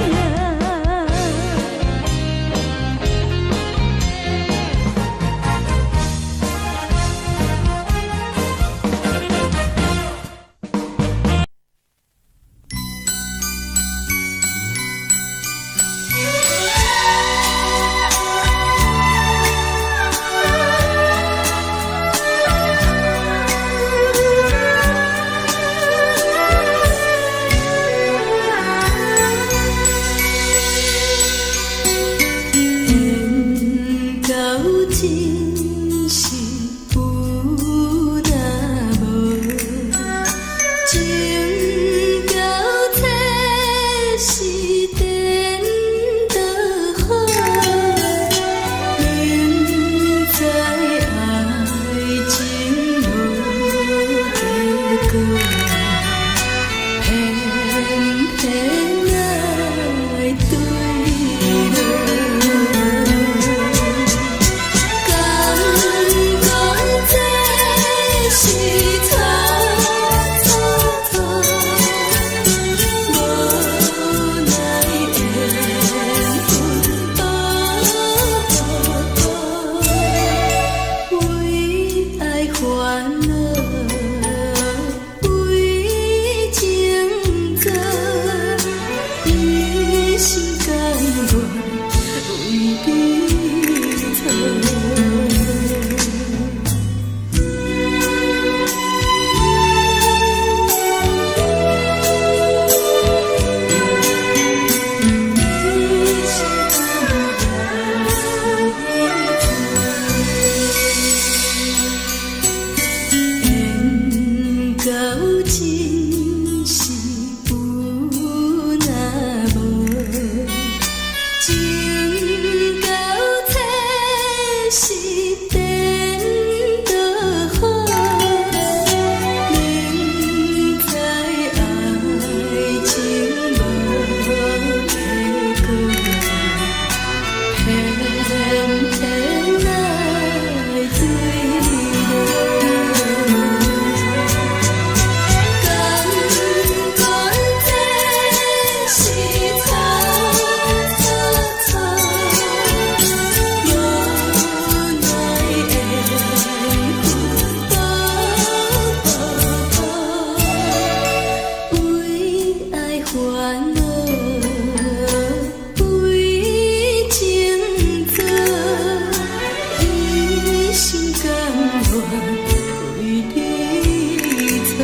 为你做。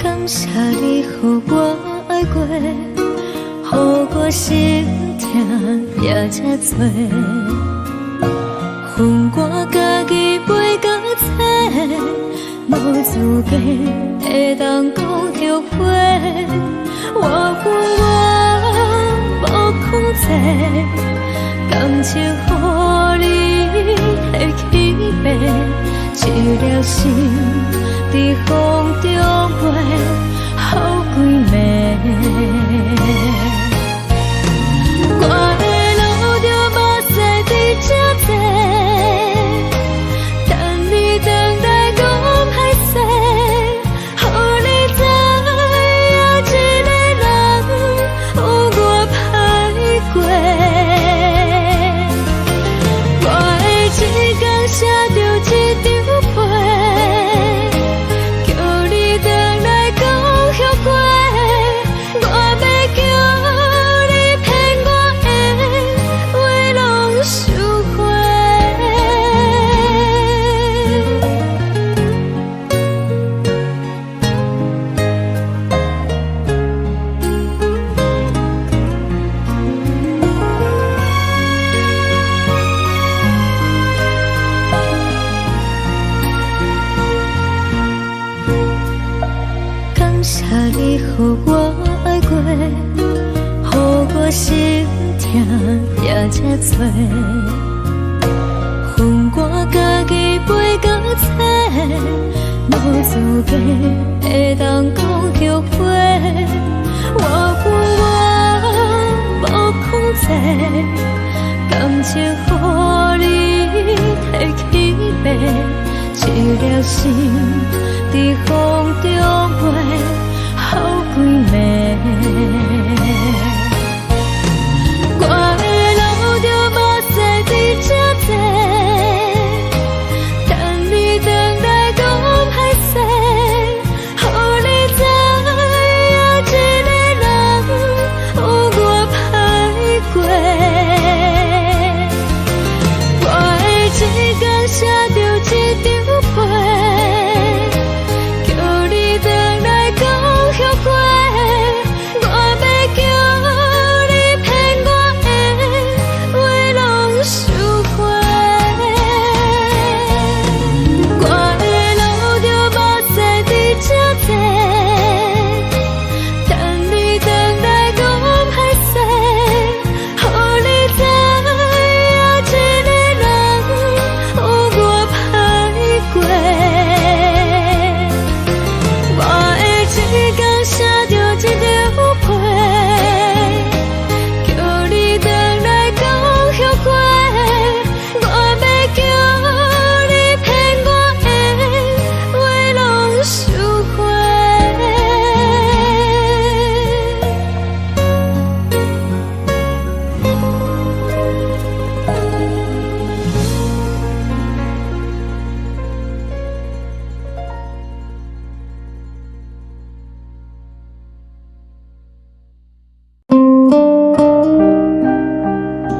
感谢你，予我爱过，予我心痛也这多。恨我家己袂到切，无资格会当讲后悔。我无控制，感情予你的起飞，一粒心在风中飞，好几暝。我的路着目屎在这多，等你等待讲歹势，予你知影一个人有我歹过。我的一天写着一张被，叫你回来讲后悔。我要叫你骗我的话拢收回。感谢你，予我爱过，予我心痛也这多。恨我家己袂到切，无资格会当讲后悔。我无控制，感情予你的起飞，一粒心在风中飞，好几暝。